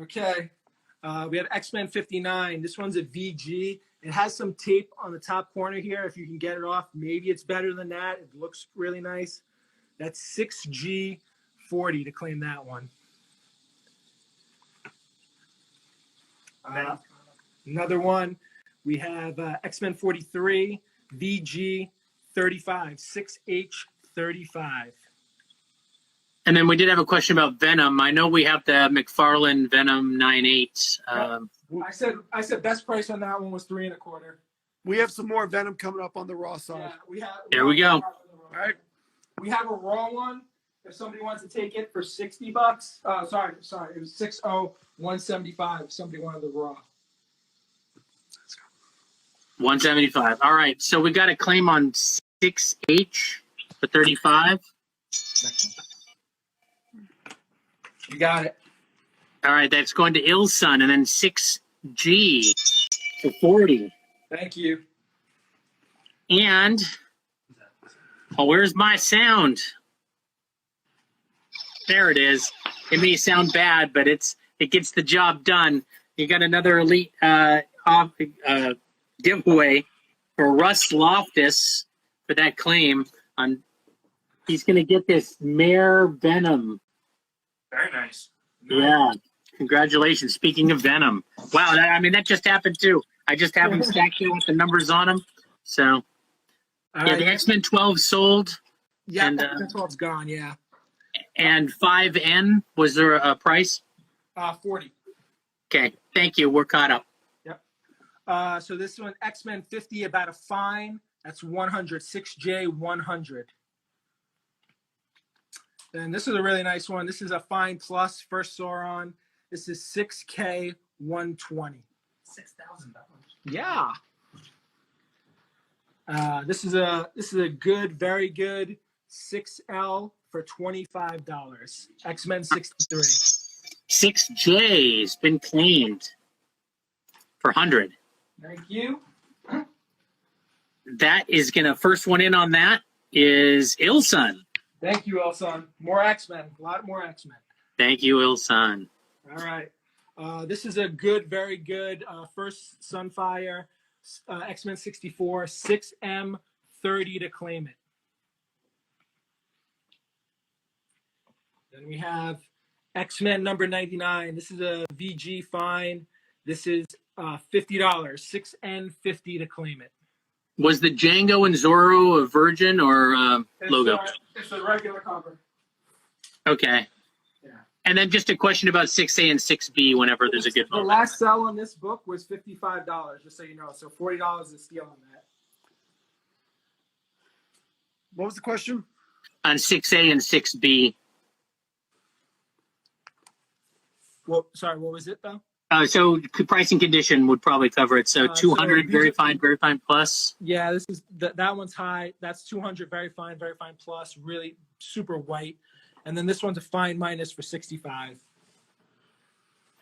Okay. We have X-Men 59. This one's a VG. It has some tape on the top corner here. If you can get it off, maybe it's better than that. It looks really nice. That's 6G40 to claim that one. Another one. We have X-Men 43, VG 35, 6H35. And then we did have a question about Venom. I know we have the McFarlane Venom 9.8. I said best price on that one was 3 1/4. We have some more Venom coming up on the raw side. Yeah, we have. There we go. All right. We have a raw one. If somebody wants to take it for $60. Sorry. It was 60175. If somebody wanted the raw. 175. All right. So we got a claim on 6H for 35. You got it. All right. That's going to Ilson. And then 6G for 40. Thank you. And, oh, where's my sound? There it is. It may sound bad, but it gets the job done. You got another elite giveaway for Russ Loftus for that claim. He's going to get this Mare Venom. Very nice. Yeah. Congratulations. Speaking of Venom. Wow. That just happened too. I just have them stacked here with the numbers on them. So, yeah, the X-Men 12 sold. Yeah, and, X-Men 12's gone, yeah. And 5N, was there a price? 40. Okay, thank you. We're caught up. Yep. So this one, X-Men 50, about a fine. That's 100. 6J 100. Then this is a really nice one. This is a fine plus. First Sauron. This is 6K 120. $6,000. Yeah. This is a good, very good 6L for $25. X-Men 63. 6J's been claimed for 100. Thank you. That is gonna, first one in on that is Ilsun. Thank you, Elson. More X-Men. A lot more X-Men. Thank you, Ilsun. All right. This is a good, very good first Sunfire X-Men 64 6M 30 to claim it. Then we have X-Men number 99. This is a VG fine. This is $50. 6N50 to claim it. Was the Django and Zorro a Virgin or logo? It's a regular cover. Okay. Yeah. And then just a question about 6A and 6B whenever there's a good The moment. last sell on this book was $55, just so you know. So $40 is steal on that. What was the question? On 6A and 6B. Well, sorry, what was it though? So price and condition would probably cover it. So 200, very fine plus. Yeah, this is that one's high. That's 200, very fine plus, really super white. And then this one's a fine minus for 65.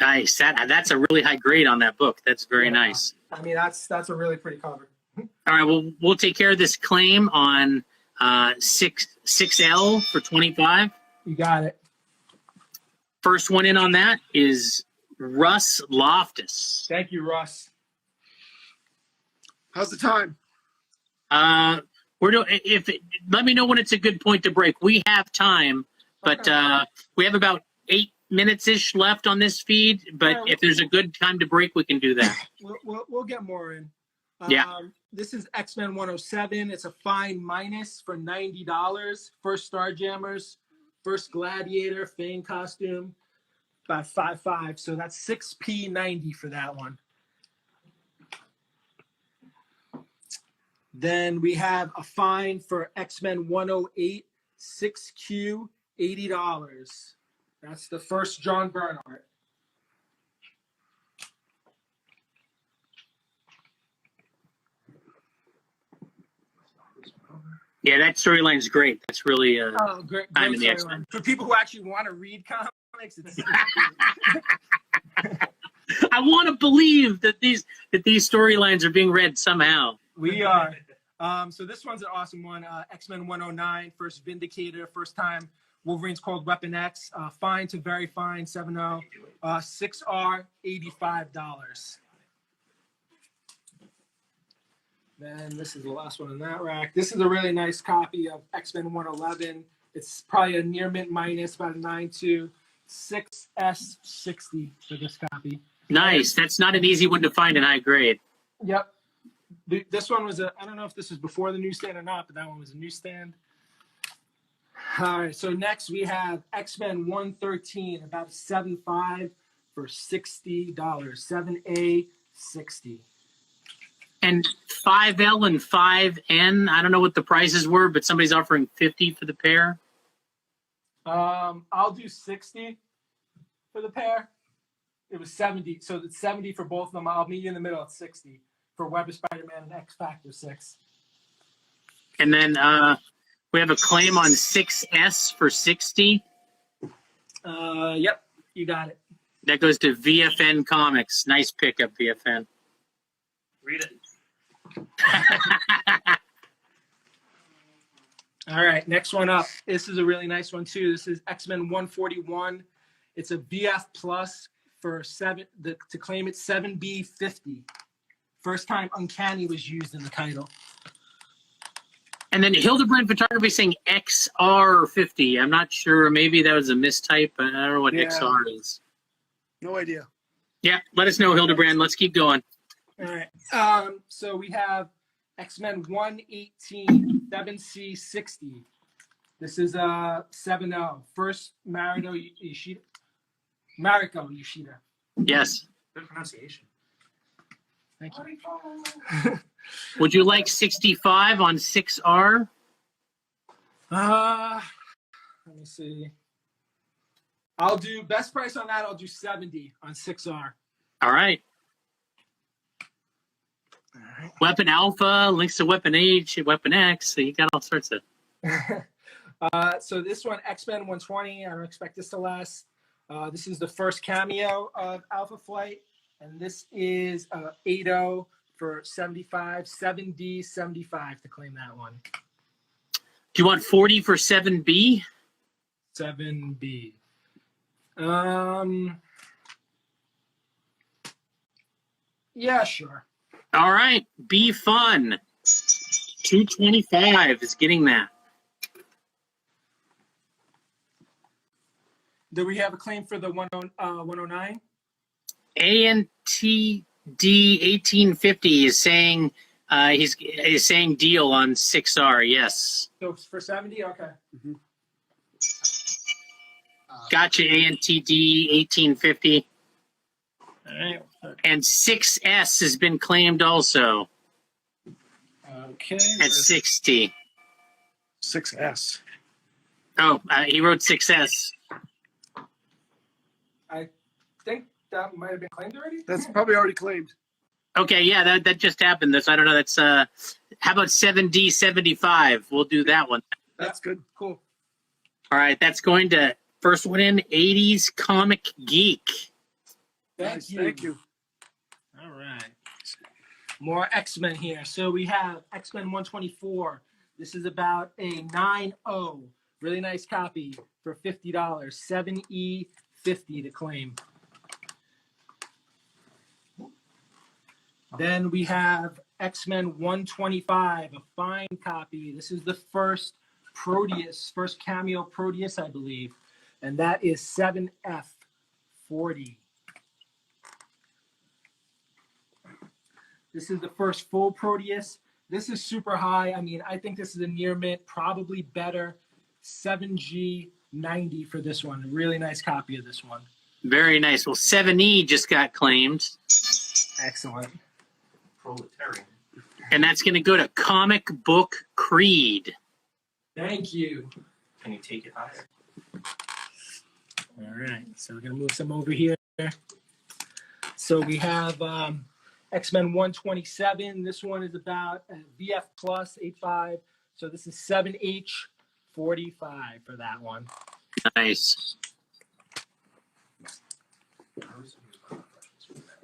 Nice. That's a really high grade on that book. That's very nice. I mean, that's a really pretty cover. All right, well, we'll take care of this claim on 6L for 25. You got it. First one in on that is Russ Loftus. Thank you, Russ. How's the time? Let me know when it's a good point to break. We have time, but we have about 8 minutes-ish left on this feed. But if there's a good time to break, we can do that. We'll get more in. Yeah. This is X-Men 107. It's a fine minus for $90. First Starjammers, first Gladiator, Fane costume, by 5.5. So that's 6P90 for that one. Then we have a fine for X-Men 108, 6Q, $80. That's the first John Bernhardt. Yeah, that storyline's great. That's really great time in the X-Men. For people who actually want to read comics, it's I want to believe that these storylines are being read somehow. We are. So this one's an awesome one. X-Men 109, first Vindicator, first time Wolverine's called Weapon X. Fine to very fine, 7.0. 6R, $85. Then this is the last one in that rack. This is a really nice copy of X-Men 111. It's probably a near mint minus, about a 9.2. 6S60 for this copy. Nice. That's not an easy one to find in high grade. Yep. This one was I don't know if this was before the newsstand or not, but that one was a newsstand. All right, so next we have X-Men 113, about a 7.5 for $60. 7A 60. And 5L and 5N, I don't know what the prices were, but somebody's offering 50 for the pair. I'll do 60 for the pair. It was 70, so it's 70 for both of them. I'll meet you in the middle at 60 for Web of Spider-Man and X Factor 6. And then we have a claim on 6S for 60. Yep, you got it. That goes to VFN Comics. Nice pickup, VFN. Read it. All right, next one up. This is a really nice one too. This is X-Men 141. It's a BF plus for to claim it 7B50. First time Uncanny was used in the title. And then Hildebrand Photography saying XR50. I'm not sure. Maybe that was a mistype. I don't know what XR is. No idea. Yeah, let us know, Hildebrand. Let's keep going. All right. So we have X-Men 118, 7C60. This is 7-0. First Mariko Yoshida. Mariko Yoshida. Yes. Good pronunciation. Thank you. Would you like 65 on 6R? Let me see. I'll do best price on that. I'll do 70 on 6R. All right. Weapon Alpha, links to Weapon H, Weapon X. So you got all sorts of. So this one, X-Men 120. I don't expect this to last. This is the first cameo of Alpha Flight, and this is 80 for 75, 7D 75 to claim that one. Do you want 40 for 7B? 7B. Yeah, sure. All right. Be fun. 225 is getting that. Do we have a claim for the 109? ANTD 1850 is saying he's saying deal on 6R. Yes. So for 70, okay. Gotcha. ANTD 1850. All right. And 6S has been claimed also Okay. at 60. 6S. Oh, he wrote 6S. I think that might have been claimed already. That's probably already claimed. Okay, yeah, that just happened. I don't know. That's how about 7D 75? We'll do that one. That's good. Cool. All right, that's going to first one in 80s Comic Geek. Nice, thank you. All right. More X-Men here. So we have X-Men 124. This is about a 9.0. Really nice copy for $50. 7E 50 to claim. Then we have X-Men 125, a fine copy. This is the first Proteus, first cameo Proteus, I believe. And that is 7F 40. This is the first full Proteus. This is super high. I mean, I think this is a near mint, probably better. 7G 90 for this one. A really nice copy of this one. Very nice. Well, 7E just got claimed. Excellent. Proletarian. And that's going to go to Comic Book Creed. Thank you. Can you take it higher? All right. So we're going to move some over here. So we have X-Men 127. This one is about VF plus 85. So this is 7H 45 for that one. Nice.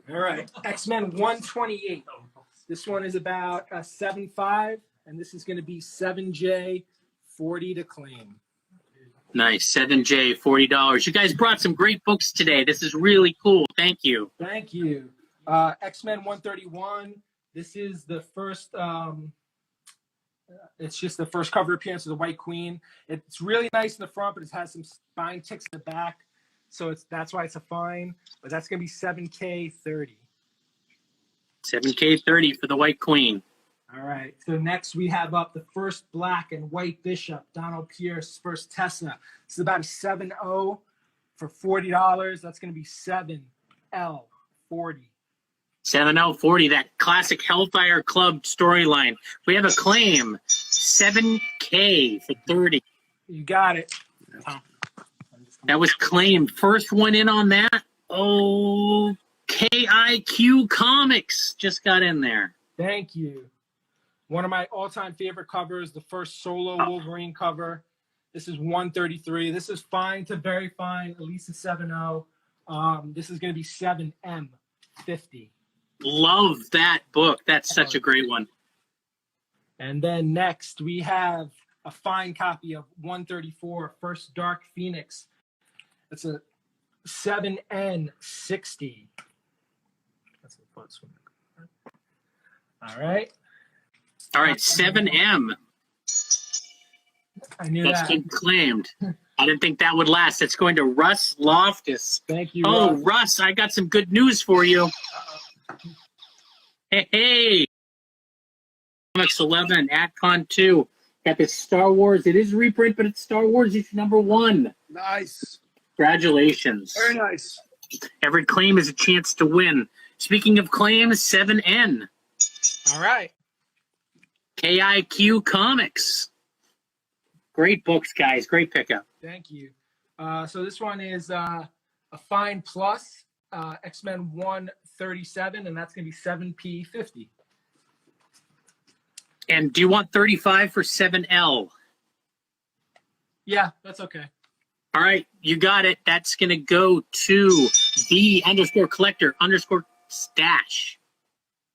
All right. X-Men 128. This one is about a 7.5, and this is going to be 7J 40 to claim. Nice. 7J, $40. You guys brought some great books today. This is really cool. Thank you. Thank you. X-Men 131. This is the first. It's just the first cover appearance of the White Queen. It's really nice in the front, but it has some spine ticks in the back. So that's why it's a fine. But that's going to be 7K 30. 7K 30 for the White Queen. All right. So next we have up the first black and white Bishop, Donald Pierce, first Tessa. This is about a 7.0 for $40. That's going to be 7L 40. 7040, that classic Hellfire Club storyline. We have a claim. 7K for 30. You got it. That was claimed. First one in on that. Oh, KIQ Comics just got in there. Thank you. One of my all-time favorite covers, the first solo Wolverine cover. This is 133. This is fine to very fine, at least a 7.0. This is going to be 7M 50. Love that book. That's such a great one. And then next we have a fine copy of 134, first Dark Phoenix. It's a 7N 60. That's a foot swing. All right. All right, 7M. I knew That's that. been claimed. I didn't think that would last. It's going to Russ Loftus. Thank you. Oh, Russ. Russ, I got some good news for you. Hey, Comics11, AtCon 2, Got this Star Wars. It is a reprint, but it's Star Wars issue number 1. Nice. Congratulations. Very nice. Every claim is a chance to win. Speaking of claims, 7N. All right. KIQ Comics. Great books, guys. Great pickup. Thank you. So this one is a Fine Plus, X-Men 137, and that's going to be 7P50. And do you want 35 for 7L? Yeah, that's okay. All right, you got it. That's going to go to the_collector_stash.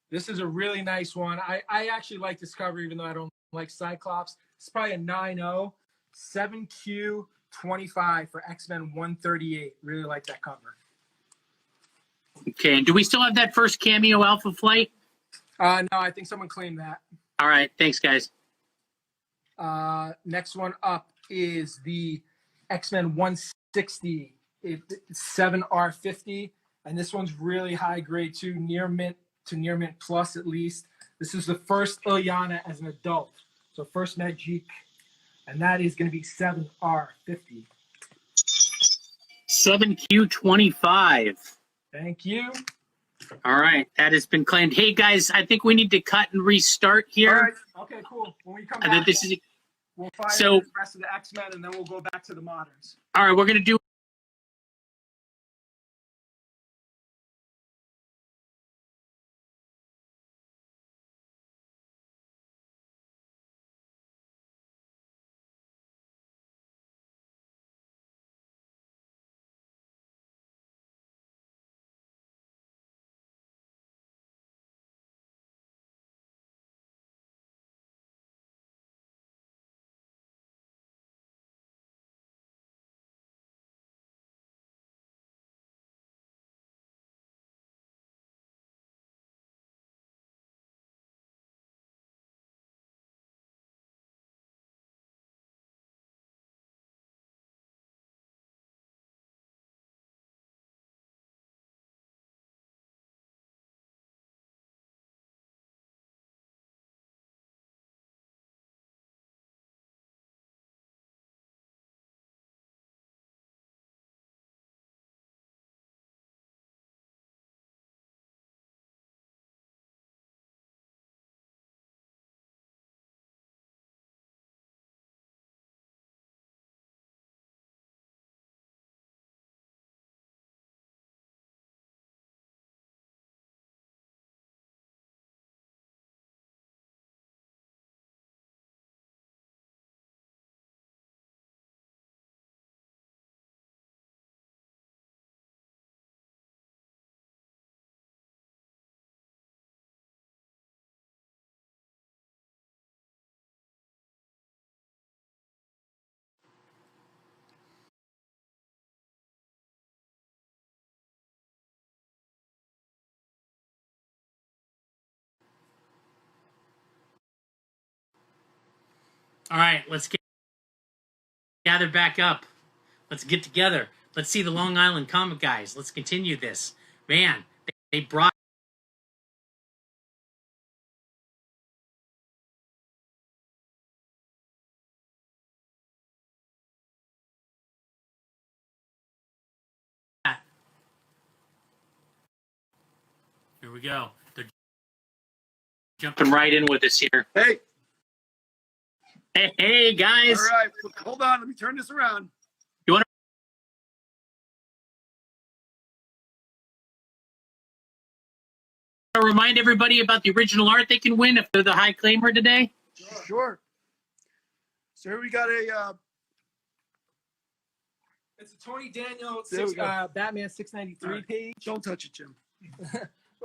This is a really nice one. I actually like this cover, even though I don't like Cyclops. It's probably a 9.0, 7Q25 for X-Men 138. Really like that cover. Okay, and do we still have that first cameo Alpha Flight? No, I think someone claimed that. All right, thanks, guys. Next one up is the X-Men 160. It's 7R50, and this one's really high grade too, near mint to near mint plus at least. This is the first Ilyana as an adult, so first Magic, and that is going to be 7R50. 7Q25. Thank you. All right, that has been claimed. Hey, guys, I think we need to cut and restart here. All right. Okay, cool. When we come I think back, this is we'll fire so. the rest of the X-Men, and then we'll go back to the moderns. All right, we're going to do. All right, let's gather back up. Let's get together. Let's see the Long Island comic guys. Let's continue this. Man, they brought. Here we go. They're jumping right in with us here. Hey. Hey, guys. All right. Hold on. Let me turn this around. You want to remind everybody about the original art they can win if they're the high claimer today? Sure. So here we got a. It's a Tony Daniel Batman 693 right. page. Don't touch it, Jim.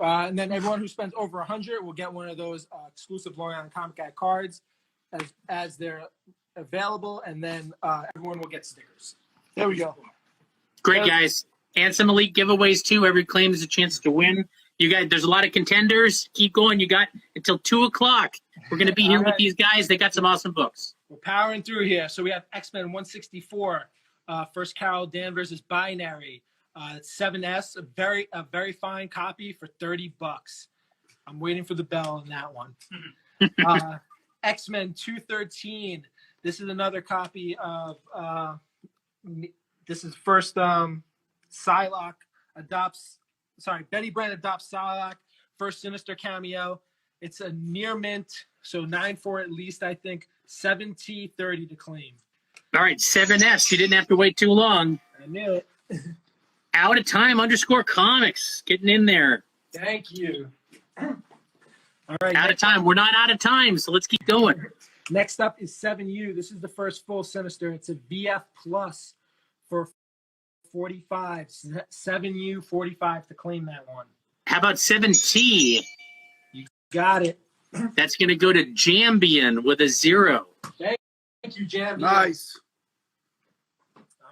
And then everyone who spends over 100 will get one of those exclusive Long Island Comic Guy cards as they're available, and then everyone will get stickers. There we go. Great, guys. And some elite giveaways, too. Every claim is a chance to win. You guys, there's a lot of contenders. Keep going. You got until 2 o'clock. We're going to be here with these guys. They got some awesome books. We're powering through here. So we have X-Men 164, first Carol Danvers' Binary. 7S, a very fine copy for $30. I'm waiting for the bell on that one. X-Men 213. This is another copy of this is first Psylocke adopts, Betty Brant adopts Psylocke, first Sinister cameo. It's a near mint, so 9.4 at least, I think. 7T30 to claim. All right, 7S. You didn't have to wait too long. I knew it. Out of time _comics. Getting in there. Thank you. All right. Out of time. We're not out of time, so let's keep going. Next up is 7U. This is the first full Sinister. It's a VF Plus for 45. 7U 45 to claim that one. How about 7T? You got it. That's going to go to Jambian with a 0. Thank you, Jam. Nice.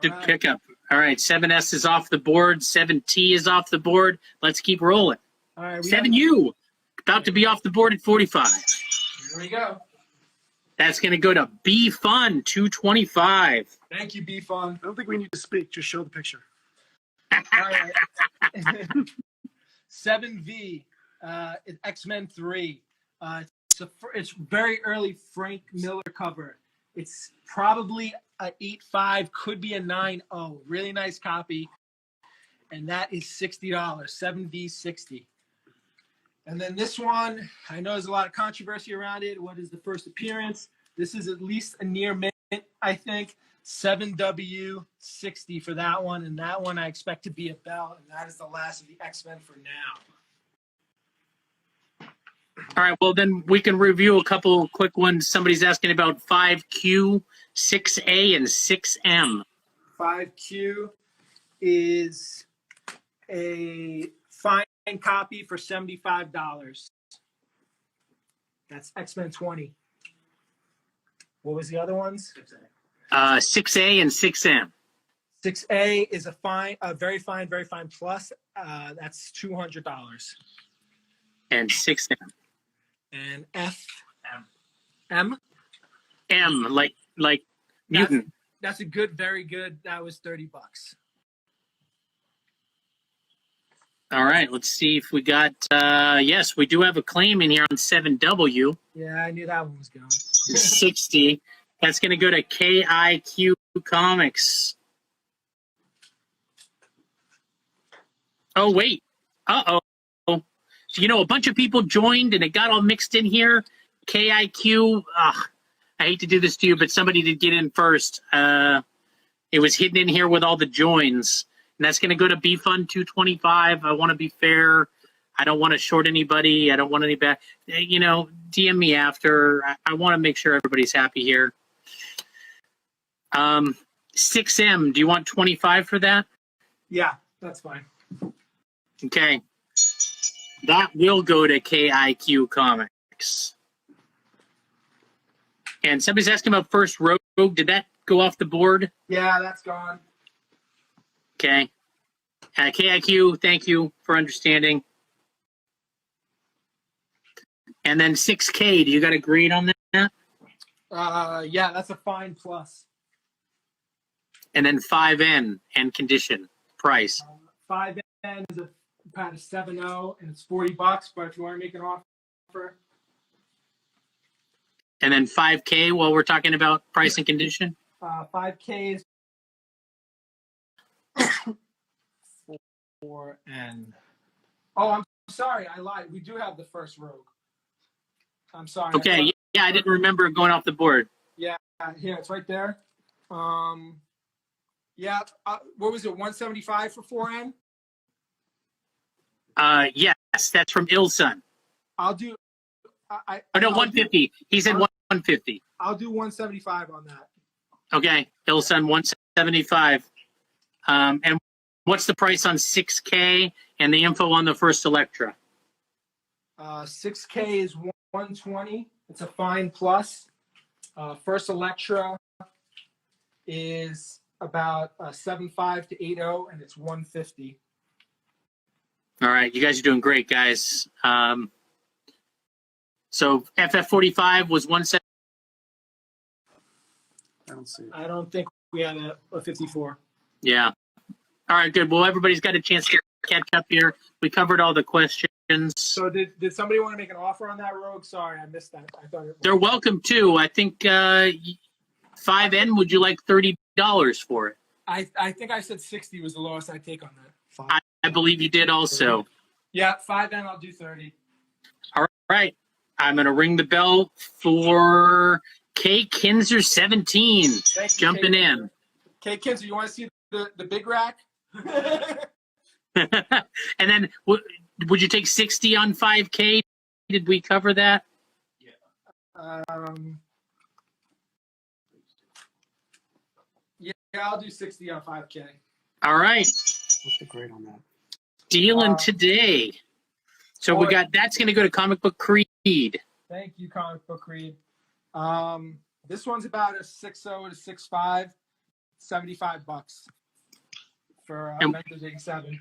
Good pickup. All right, 7S is off the board. 7T is off the board. Let's keep rolling. All right, 7U, about to be off the board at 45. Here we go. That's going to go to B Fun 225. Thank you, B Fun. I don't think we need to speak. Just show the picture. All right. 7V, X-Men 3. It's very early Frank Miller cover. It's probably a 8.5, could be a 9.0. Really nice copy. And that is $60. 7V 60. And then this one, I know there's a lot of controversy around it. What is the first appearance? This is at least a near mint, I think. 7W 60 for that one. And that one I expect to be a bell. And that is the last of the X-Men for now. All right, well, then we can review a couple quick ones. Somebody's asking about 5Q, 6A, and 6M. 5Q is a fine copy for $75. That's X-Men 20. What was the other ones? 6A and 6M. 6A is a very fine plus. That's $200. And 6M. And M, like mutant. That's a good, very good. That was $30. All right, let's see if we got. Yes, we do have a claim in here on 7W. Yeah, I knew that one was going. 60. That's going to go to KIQ Comics. Oh, wait. Uh-oh. So, a bunch of people joined and it got all mixed in here. KIQ, I hate to do this to you, but somebody did get in first. It was hidden in here with all the joins. And that's going to go to BFun 225. I want to be fair. I don't want to short anybody. I don't want any back. DM me after. I want to make sure everybody's happy here. 6M, do you want 25 for that? Yeah, that's fine. Okay. That will go to KIQ Comics. And somebody's asking about First Rogue. Did that go off the board? Yeah, that's gone. Okay. KIQ, thank you for understanding. And then 6K, do you got a grade on that? Yeah, that's a fine plus. And then 5N and condition price. 5N is about a 7.0 and it's $40. But if you want to make an offer, and then 5K while we're talking about price and condition. 5K is 4N. Oh, I'm sorry, I lied. We do have the First Rogue. I'm sorry. Okay, yeah, I didn't remember going off the board. Yeah, here it's right there. Yeah, what was it? 175 for 4N. Yes, that's from Ilson. I'll do. Oh no, 150. He said 150. I'll do 175 on that. Okay, Ilson 175. And what's the price on 6K and the info on the first Electra? 6K is 120. It's a fine plus. First Electra is about 7.5 to 8.0, and it's 150. All right, you guys are doing great, guys. So FF45 was 170. I don't see it. I don't think we had a 54. Yeah. All right, good. Well, everybody's got a chance to catch up here. We covered all the questions. So did somebody want to make an offer on that, Rogue? Sorry, I missed that. I thought They're welcome to. I think 5N. Would you like $30 for it? I think I said 60 was the lowest I'd take on that. I believe you did also. Yeah, 5N. I'll do 30. All right. I'm going to ring the bell for K Kinzer 17 jumping in. K Kinzer, you want to see the big rack? And then would you take 60 on 5K? Did we cover that? Yeah, I'll do 60 on 5K. All right. What's the grade on that? Dealing today. So we got, that's going to go to Comic Book Creed. Thank you, Comic Book Creed. This one's about a 6.0 to 6.5, $75 for Avengers 87.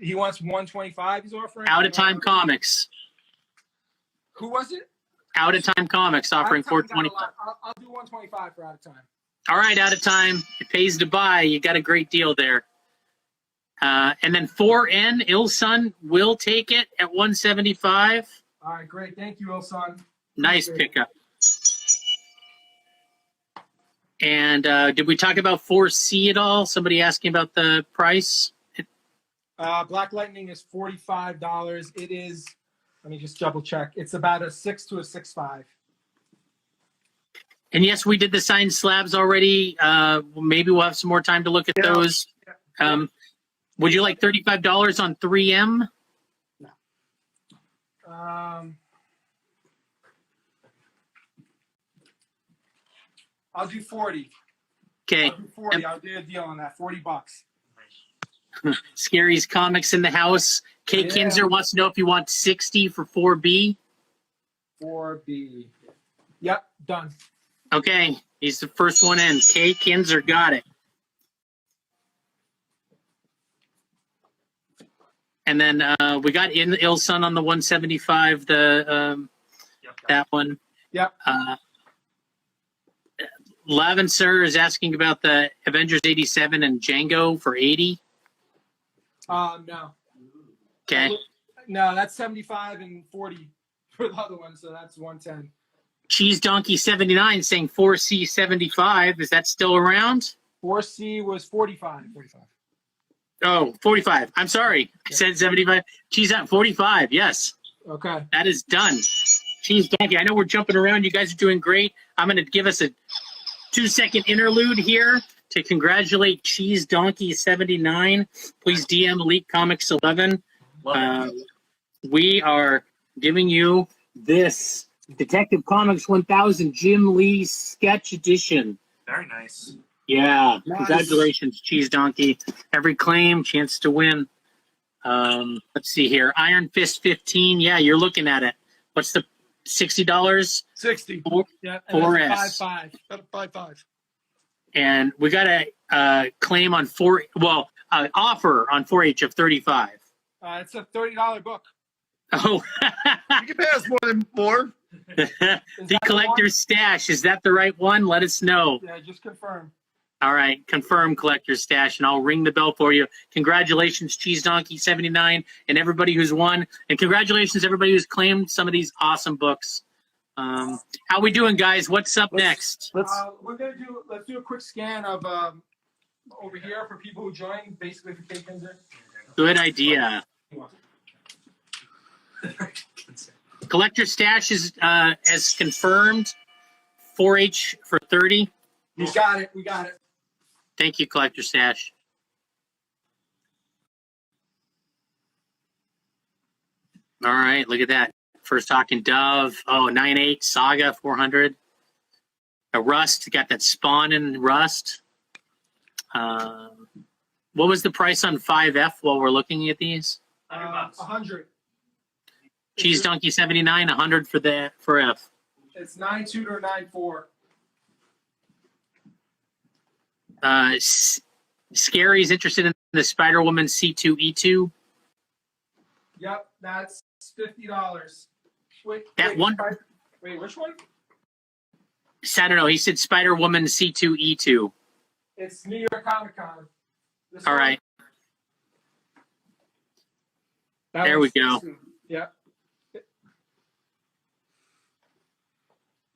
He wants 125. He's offering Out of Time Comics. Who was it? Out of Time Comics offering 425. I'll do 125 for Out of Time. All right, Out of Time. It pays to buy. You got a great deal there. And then 4N, Ilsun will take it at 175. All right, great. Thank you, Ilsun. Nice pickup. And did we talk about 4C at all? Somebody asking about the price? Black Lightning is $45. It is, let me just double check. It's about a 6 to a 6.5. And yes, we did the signed slabs already. Maybe we'll have some more time to look at those. Would you like $35 on 3M? No. I'll do 40. Okay. I'll do 40. I'll do a deal on that. $40. Scary's Comics in the house. Kate Kinzer wants to know if you want 60 for 4B. 4B. Yep, done. Okay, he's the first one in. Kate Kinzer got it. And then we got in Ilsun on the 175, that one. Yep. Lavenser is asking about the Avengers 87 and Django for 80. No. Okay. No, that's 75 and 40 for the other one, so that's 110. Cheese Donkey 79 saying 4C 75. Is that still around? 4C was 45. 45. Oh, 45. I'm sorry. I said 75. Cheese at 45. Yes. Okay. That is done. Cheese Donkey. I know we're jumping around. You guys are doing great. I'm going to give us a 2-second interlude here to congratulate Cheese Donkey 79. Please DM Elite Comics 11. We are giving you this Detective Comics 1000 Jim Lee Sketch Edition. Very nice. Yeah, nice. Congratulations, Cheese Donkey. Every claim, chance to win. Let's see here. Iron Fist 15. Yeah, you're looking at it. What's the $60? 60. 4S. 5.5. And we got a claim on offer on 4H of 35. It's a $30 book. Oh. You can pass more. The Collector's Stash. Is that the right one? Let us know. Yeah, just confirm. All right, confirm Collector's Stash, and I'll ring the bell for you. Congratulations, Cheese Donkey 79, and everybody who's won. And congratulations, everybody who's claimed some of these awesome books. How we doing, guys? What's up next? Let's do a quick scan of over here for people who joined, basically for Kate Kinzer. Good idea. Collector Stash is as confirmed. 4H for 30. You got it. We got it. Thank you, Collector Stash. All right, look at that. First Talking Dove. Oh, 9.8 Saga 400. A Rust. Got that Spawn and Rust. What was the price on 5F while we're looking at these? $100. 100. Cheese Donkey 79, 100 for F. It's 9.2 or 9.4. Scary's interested in the Spider-Woman C2E2. Yep, that's $50. Wait, which one? I don't know. He said Spider-Woman C2E2. It's New York Comic Con. All right. There we go. Yeah.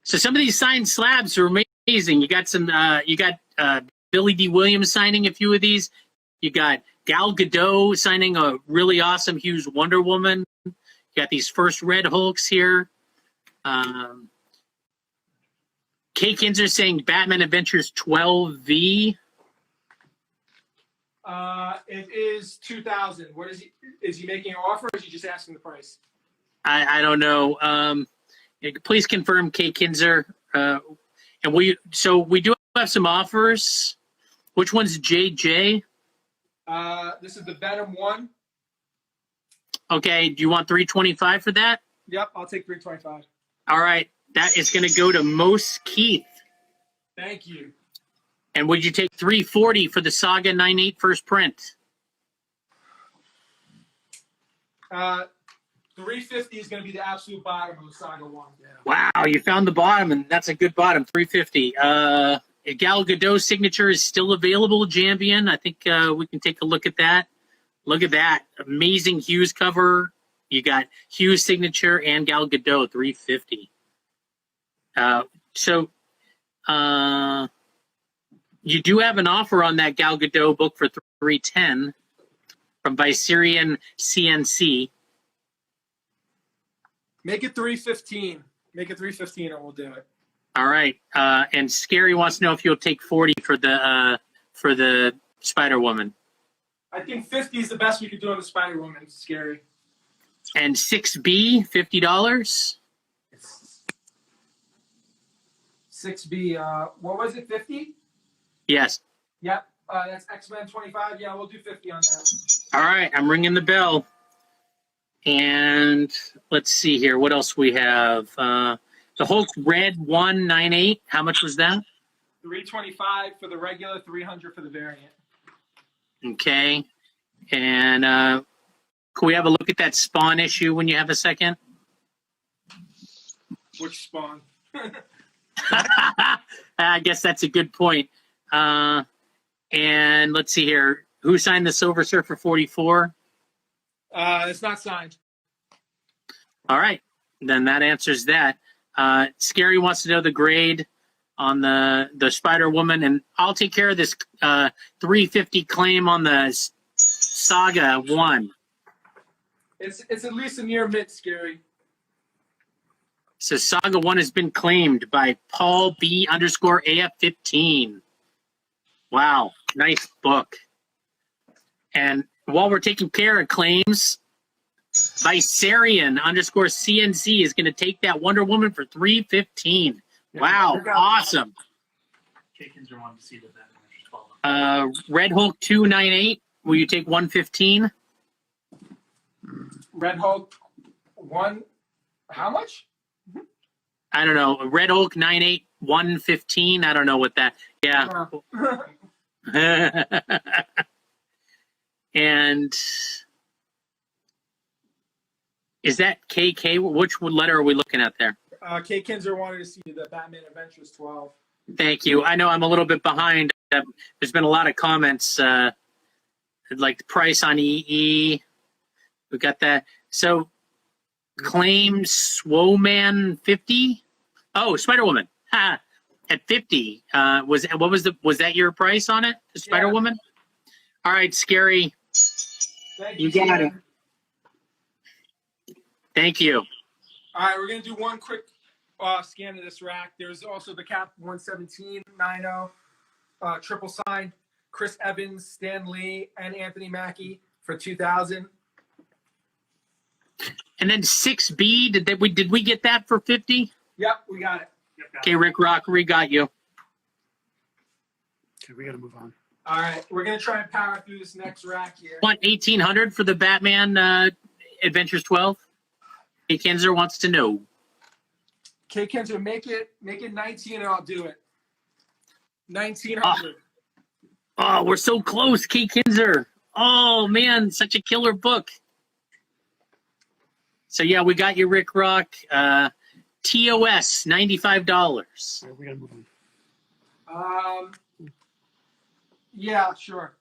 So some of these signed slabs are amazing. You got some. You got Billy D. Williams signing a few of these. You got Gal Gadot signing a really awesome huge Wonder Woman. You got these first Red Hulks here. Kay Kinzer saying Batman Adventures 12V. It is 2,000. What is he? Is he making an offer, or is he just asking the price? I don't know. Please confirm, Kay Kinzer. And we do have some offers. Which one's JJ? This is the Venom one. Okay. Do you want $325 for that? Yep, I'll take 325. All right. That is going to go to Mose Keith. Thank you. And would you take $340 for the Saga 9/8 first print? 350 is going to be the absolute bottom of the Saga 1. Yeah. Wow, you found the bottom, and that's a good bottom, $350. Gal Gadot's signature is still available, Jambian. I think we can take a look at that. Look at that. Amazing Hughes cover. You got Hughes' signature and Gal Gadot, $350. You do have an offer on that Gal Gadot book for $310 from Viserion CNC. Make it 315. Make it 315, and we'll do it. All right. And Scary wants to know if you'll take 40 for the Spider Woman. I think 50 is the best we could do on the Spider Woman. It's Scary. And 6B, $50. 6B. What was it? 50? Yes. Yep. That's X-Men 25. Yeah, we'll do 50 on that. All right. I'm ringing the bell. And let's see here. What else we have? The Hulk Red 198. How much was that? 325 for the regular, 300 for the variant. Okay. And can we have a look at that Spawn issue when you have a second? Which Spawn? I guess that's a good point. And let's see here. Who signed the Silver Surfer 44? It's not signed. All right. Then that answers that. Scary wants to know the grade on the Spider Woman, and I'll take care of this 350 claim on the Saga 1. It's at least a near mid, Scary. So Saga 1 has been claimed by Paul B _AF15. Wow, nice book. And while we're taking care of claims, Viserion _CNC is going to take that Wonder Woman for $315. Wow, awesome. Chickens are wanting to see the Batman 12. Red Hulk 298. Will you take 115? Red Hulk 1. How much? I don't know. Red Hulk 98 115. I don't know what that. Yeah. And is that KK? Which letter are we looking at there? Kay Kinzer wanted to see the Batman Adventures 12. Thank you. I know I'm a little bit behind. There's been a lot of comments, like the price on EE. We got that. So, claim Swoman 50. Oh, Spider Woman. Ha! At 50. Was that your price on it? The Spider Woman. All right, Scary. Thank You got it. Thank you. All right, we're going to do one quick scan of this rack. There's also the Cap 117.90 triple sign, Chris Evans, Stan Lee, and Anthony Mackie for 2,000. And then 6B, did we get that for 50? Yep, we got it. Okay, Rick Rock, we got you. Okay, we got to move on. All right, we're going to try and power through this next rack here. Want 1,800 for the Batman Adventures 12? Kay Kinzer wants to know. Kay Kinzer, make it 19 and I'll do it. 1,900. Oh, we're so close, Kay Kinzer. Oh, man, such a killer book. So, yeah, we got you, Rick Rock. TOS, $95. Yeah, we got to move on. Yeah, sure.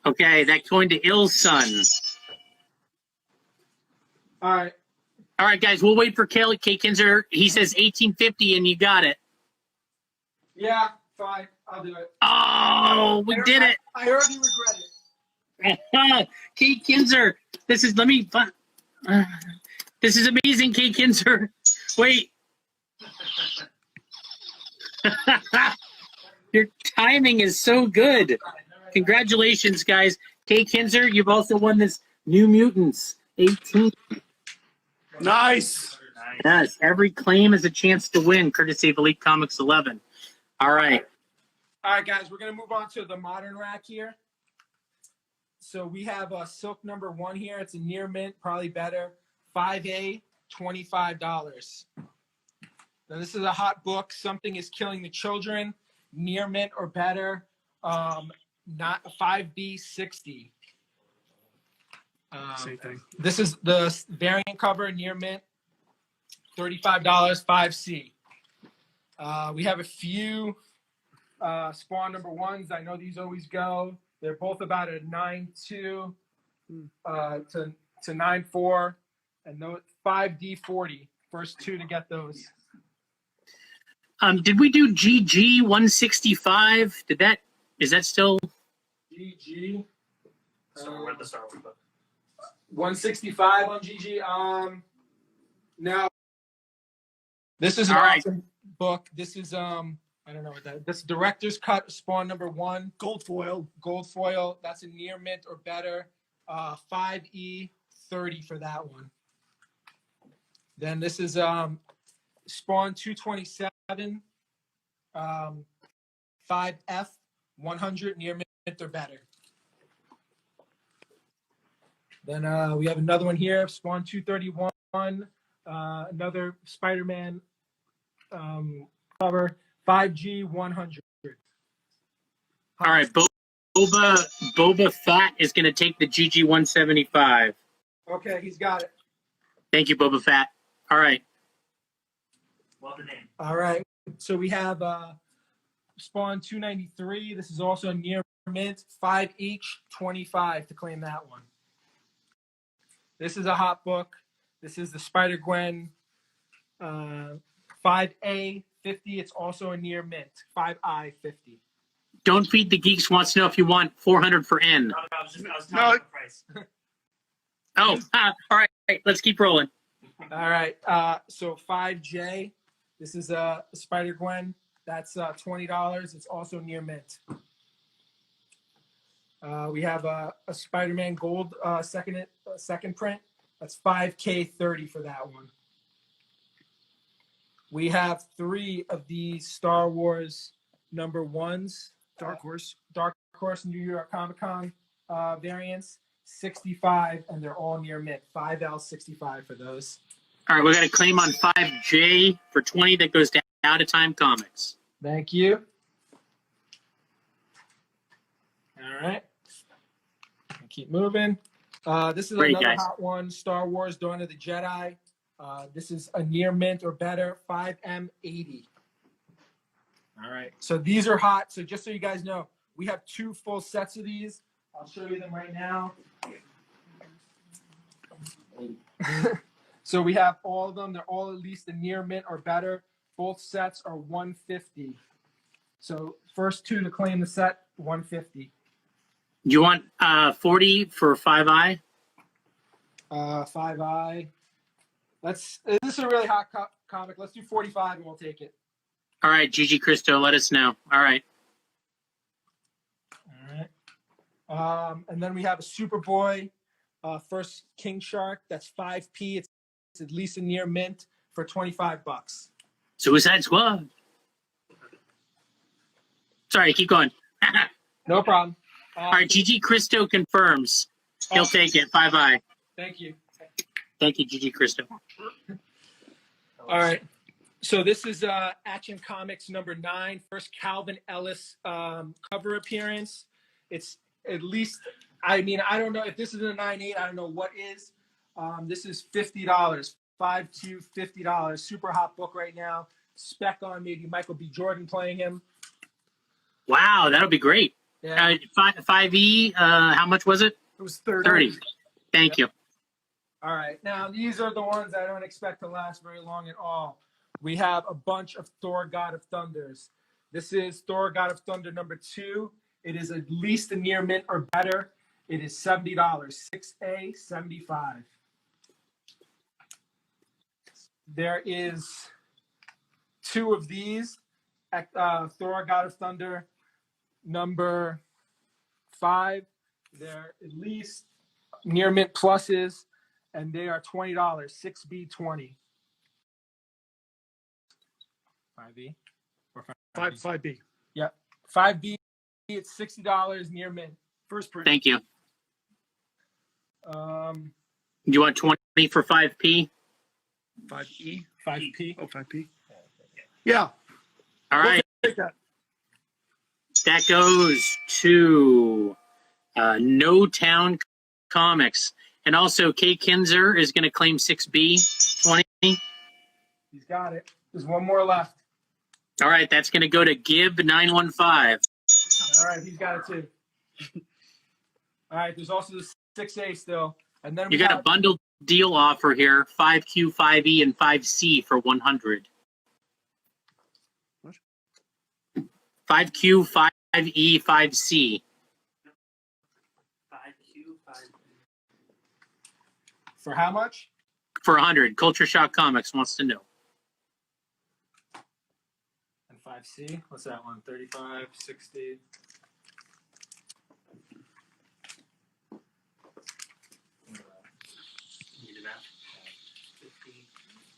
Okay, that's going to Ilson. All right. All right, guys, we'll wait for K Kinzer. He says 1850, and you got it. Yeah, fine. I'll do it. Oh, we did it. I already regret it. K Kinzer, this is this is amazing, K Kinzer. Wait. Your timing is so good. Congratulations, guys. K Kinzer, you've also won this New Mutants 18. Nice. Yes, every claim is a chance to win, courtesy of Elite Comics 11. All right. All right, guys, we're going to move on to the modern rack here. So we have Silk #1 here. It's a near mint, probably better. 5A, $25. Now, this is a hot book. Something is Killing the Children, near mint or better. Not 5B, 60. Same thing. This is the variant cover, near mint, $35, 5C. We have a few Spawn #1s. I know these always go. They're both about a 9.2 to 9.4, and those 5D 40. First two to get those. Did we do GG 165? Is that still? GG. Where'd the Star Wars book? 165 on GG. No. This is an All right. awesome book. This is I don't know what that. This director's cut Spawn #1. Gold foil. Gold foil. That's a near mint or better. 5E 30 for that one. Then this is Spawn 227. 5F 100 near mint or better. Then we have another one here, Spawn 231. Another Spider-Man cover, 5G 100. All right, Boba Fett is going to take the GG 175. Okay, he's got it. Thank you, Boba Fett. All right. Love the name. All right. So we have Spawn 293. This is also a near mint, 5 each, 25 to claim that one. This is a hot book. This is the Spider-Gwen 5A 50. It's also a near mint, 5I 50. Don't Feed the Geeks wants to know if you want 400 for N. No, I was telling you the price. Oh, all right. Let's keep rolling. All right. So 5J. This is a Spider-Gwen. That's $20. It's also near mint. We have a Spider-Man Gold second print. That's 5K 30 for that one. We have 3 of these Star Wars #1s. Dark Horse. Dark Horse New York Comic Con variants, 65, and they're all near mint. 5L 65 for those. All right, we got a claim on 5J for 20 that goes to Out of Time Comics. Thank you. All right. Keep moving. This is Great, another guys. hot one, Star Wars Dawn of the Jedi. This is a near mint or better, 5M80. All right. So these are hot. So just so you guys know, we have 2 full sets of these. I'll show you them right now. So we have all of them. They're all at least a near mint or better. Both sets are 150. So first 2 to claim the set, 150. You want 40 for 5i? 5i. This is a really hot comic. Let's do 45 and we'll take it. All right, Gigi Cristo, let us know. All right. All right. And then we have a Superboy, first King Shark. That's 5P. It's at least a near mint for $25. Suicide Squad. Sorry, keep going. No problem. All right, Gigi Cristo confirms. He'll take it. 5i. Thank you. Thank you, Gigi Cristo. All right. So this is Action Comics #9, first Calvin Ellis cover appearance. It's at least, I mean, I don't know if this is a 9.8. I don't know what is. This is $50. 5.2, $50. Super hot book right now. Spec on maybe Michael B. Jordan playing him. Wow, that'll be great. Yeah. 5e, how much was it? It was 30. 30. Thank you. All right. Now, these are the ones I don't expect to last very long at all. We have a bunch of Thor God of Thunders. This is Thor God of Thunder number 2. It is at least a near mint or better. It is $70. 6A, 75. There is 2 of these. Thor God of Thunder number 5. They're at least near mint pluses, and they are $20. 6B, 20. 5B or 5B. Yeah, 5B. It's $60 near mint. First print. Thank you. Um, You want 20 for 5P? 5E. 5P. Oh, 5P. Yeah. All right. Take that. That goes to No Town Comics. And also, Kay Kinzer is going to claim 6B, 20. He's got it. There's one more left. All right, that's going to go to Gib915. All right, he's got it too. All right, there's also the 6A still. And then You got a bundled deal offer here, 5Q, 5E, and 5C for 100. What? 5Q, 5E, 5C. 5Q, 5. For how much? For 100. Culture Shock Comics wants to know. And 5C. What's that one? 35, 60.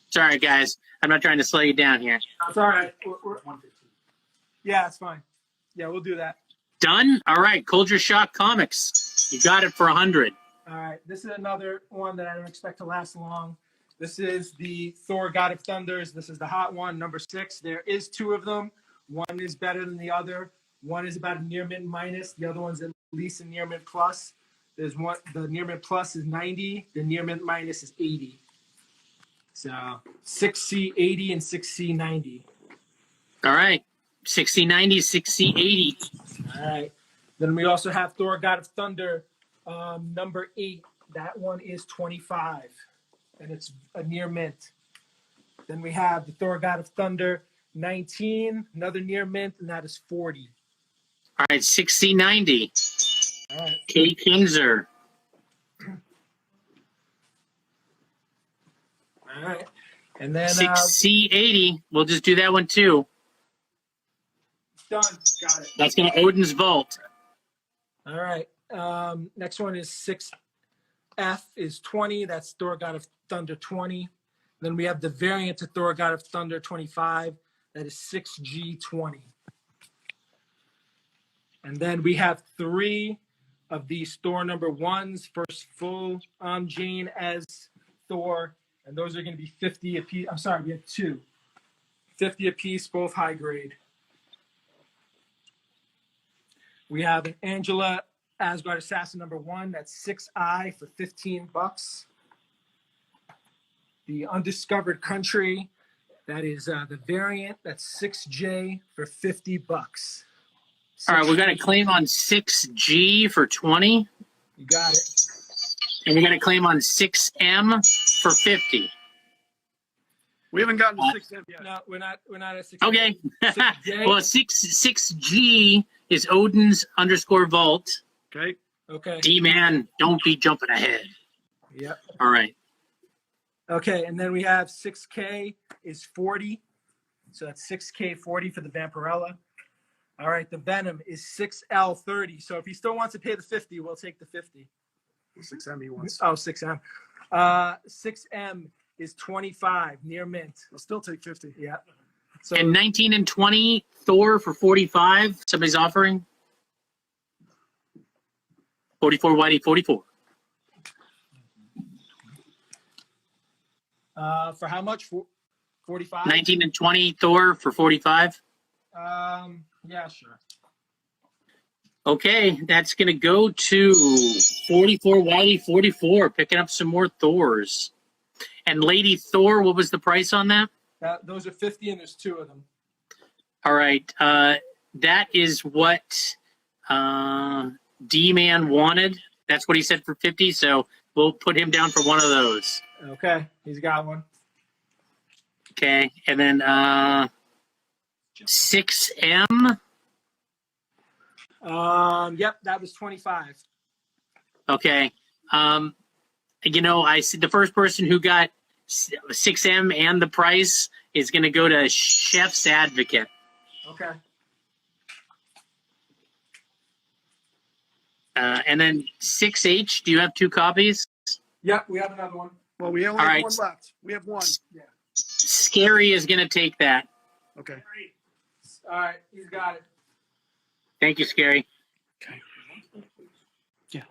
Sorry, guys. I'm not trying to slow you down here. That's all right. 115. Yeah, it's fine. Yeah, we'll do that. Done? All right. Culture Shock Comics. You got it for 100. All right, this is another one that I don't expect to last long. This is the Thor God of Thunders. This is the hot one, number 6. There is 2 of them. One is better than the other. One is about a near mint minus. The other one's at least a near mint plus. There's one. The near mint plus is 90. The near mint minus is 80. So 6C 80 and 6C 90. All right. 6090, 6080. All right. Then we also have Thor God of Thunder, number 8. That one is 25, and it's a near mint. Then we have the Thor God of Thunder 19, another near mint, and that is 40. All right. 6090. All right. Kay Kinzer. All right. And then 6C80. We'll just do that one too. done. Got it. That's going to Odin's Vault. All right. Next one is 6F is 20. That's Thor God of Thunder 20. Then we have the variant to Thor God of Thunder 25. That is 6G 20. And then we have 3 of these Thor number 1s. First full Jane as Thor. And those are going to be 50 apiece. I'm sorry, we have 2. 50 apiece, both high grade. We have an Angela Asgard Assassin number 1. That's 6I for $15. The Undiscovered Country. That is the variant. That's 6J for $50. All right. We're going to claim on 6G for 20. You got it. And we're going to claim on 6M for 50. We haven't gotten to 6M yet. No, we're not at 6. Okay. 6J. Well, 6G is Odin's _ vault. Okay. Okay. D-man, don't be jumping ahead. Yep. All right. Okay, and then we have 6K is 40. So that's 6K 40 for the Vampirella. All right, the Venom is 6L 30. So if he still wants to pay the 50, we'll take the 50. 6M he wants. Oh, 6M. 6M is 25, near mint. I'll still take 50. Yeah. So And 19 and 20, Thor for 45. Somebody's offering. 44, Whitey, 44. for how much? 45? 19 and 20, Thor for 45. Yeah, sure. Okay, that's going to go to 44, Whitey, 44, picking up some more Thors. And Lady Thor, what was the price on that? Those are 50, and there's 2 of them. All right, that is what D-Man wanted. That's what he said for 50, so We'll put him down for one of those. Okay, he's got one. Okay, and then 6M. Yep, that was 25. Okay. You know, I see the first person who got 6M and the price is going to go to Chef's Advocate. Okay. And then 6H, do you have 2 copies? Yep, we have another one. Well, we only All have right. one left. We have one. Scary is going to take that. Okay. All right, he's got it. Thank you, Scary. Okay. Yeah.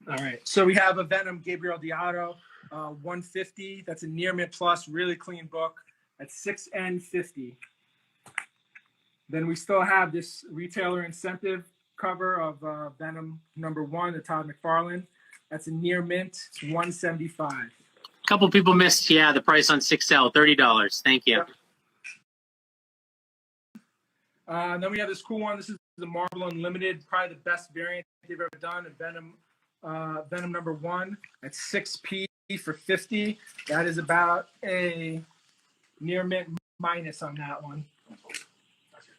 All right, so we have a Venom Gabriel Deodato, 150. That's a near mint plus, really clean book. That's 6N50. Then we still have this retailer incentive cover of Venom #1, the Todd McFarlane. That's a near mint. It's 175. A couple people missed, the price on 6L, $30. Thank you. Yep. Then we have this cool one. This is the Marvel Unlimited, probably the best variant they've ever done. A Venom #1 at 6P for 50. That is about a near mint minus on that one.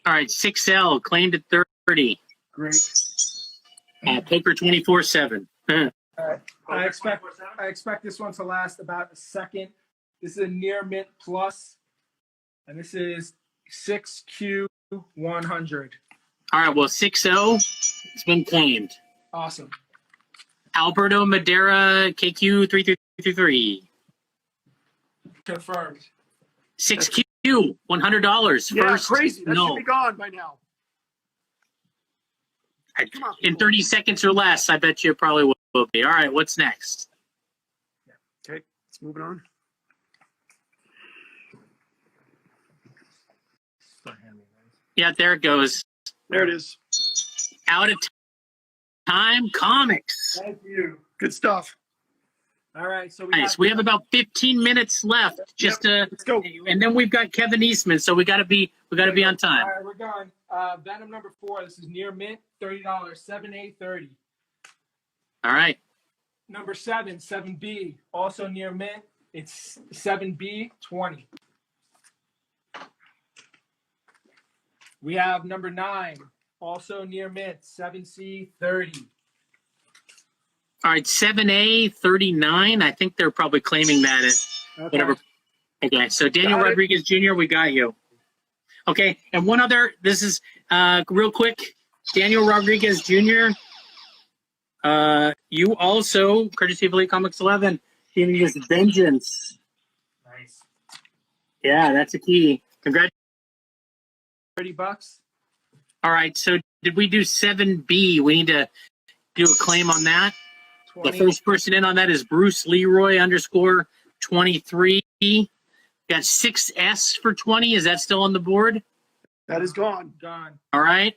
All right, 6L, claimed at 30. Great. Poker 24/7. All right. I expect this one to last about a second. This is a near mint plus, and this is 6Q100. All right, well, 6O, it's been claimed. Awesome. Alberto Madeira, KQ3333. Confirmed. 6Q, $100. Yeah, First, crazy. That no. should be gone by now. Come on, In people. 30 seconds or less, I bet you it probably will be. All right, what's next? Okay, let's move it on. Yeah, there it goes. There it is. Out of time comics. Thank you. Good stuff. All right, so Nice. We have about 15 minutes left. Just to, Let's go. and then we've got Kevin Eastman, so we got to be on time. All right, we're going. Venom #4. This is near mint, $30, 7A30. All right. Number 7, 7B, also near mint. It's 7B, 20. We have number 9, also near mint, 7C, 30. All right, 7A 39. I think they're probably claiming that as whatever. Okay, so Daniel Got it. Rodriguez Jr., we got you. Okay, and one other. This is real quick. Daniel Rodriguez Jr. You also, courtesy of Elite Comics 11, giving us Vengeance. Nice. Yeah, that's a key. Congrats. $30. All right, so did we do 7B? We need to do a claim on that. 20. The first person in on that is Bruce Leroy _23. Got 6S for 20. Is that still on the board? That is gone. Gone. All right.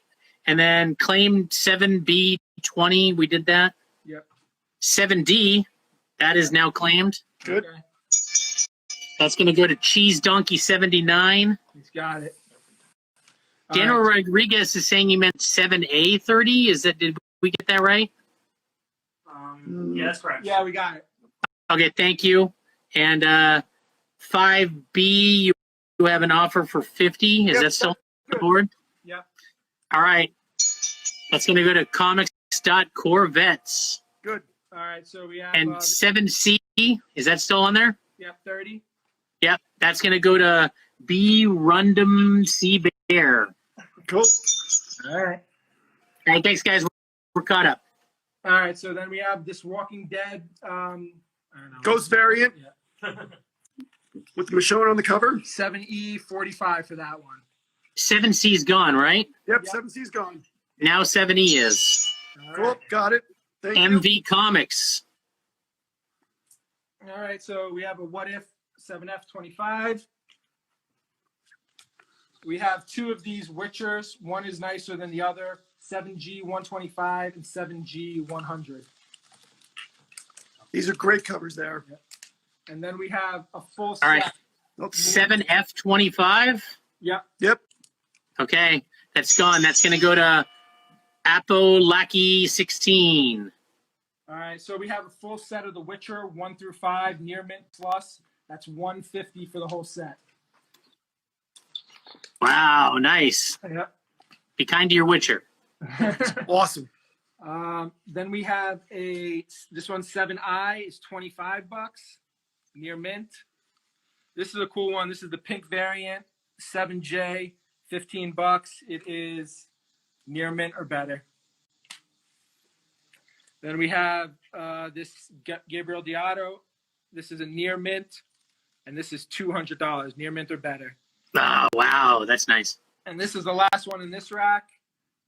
And then claim 7B 20. We did that. Yep. 7D. That is now claimed. Good. Okay. That's going to go to Cheese Donkey 79. He's got it. All Daniel right. Rodriguez is saying he meant 7A 30. Did we get that right? Yeah, that's correct. Yeah, we got it. Okay, thank you. And 5B, you have an offer for 50. Is Yep, that still on the good. board? Yep. All right. That's going to go to comics.corvettes. Good. All right, so we have And 7C, is that still on there? 30. Yep. That's going to go to B. Rundum C. Bear. Cool. All right. All right, thanks, guys. We're caught up. All right, so then we have this Walking Dead. I don't know. Ghost variant with Michonne on the cover. 7E45 for that one. 7C is gone, right? Yep, Yep. 7C's gone. Now 7E is. All Cool. right. Got it. Thank you. MV Comics. All right, so we have a What If 7F25. We have 2 of these Witchers. One is nicer than the other. 7G125 and 7G100. These are great covers there. And then we have a full set. All right. Oops. 7F25. Yep. Yep. Okay, that's gone. That's going to go to Apolaki 16. All right, so we have a full set of The Witcher 1 through 5 near mint plus. That's $150 for the whole set. Wow, nice. Yep. Be kind to your Witcher. Awesome. Then we have this one 7i is $25 near mint. This is a cool one. This is the pink variant 7J, $15. It is near mint or better. Then we have this Gabriel Deodato. This is a near mint, and this is $200 near mint or better. Oh, wow, that's nice. And this is the last one in this rack.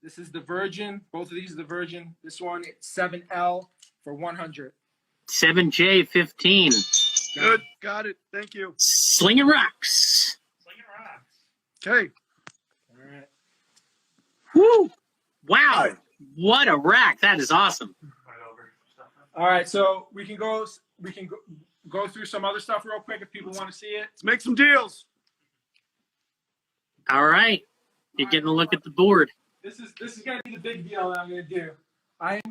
This is the Virgin. Both of these are the Virgin. This one, it's 7L for $100. 7J 15. Good. Got it. Thank you. Slinging rocks. Okay. All right. Woo! Wow. What a rack. That is awesome. All right, so we can go through some other stuff real quick if people want to see it. Let's make some deals. All right. You're getting a look at the board. This is gonna be the big deal that I'm gonna do. I'm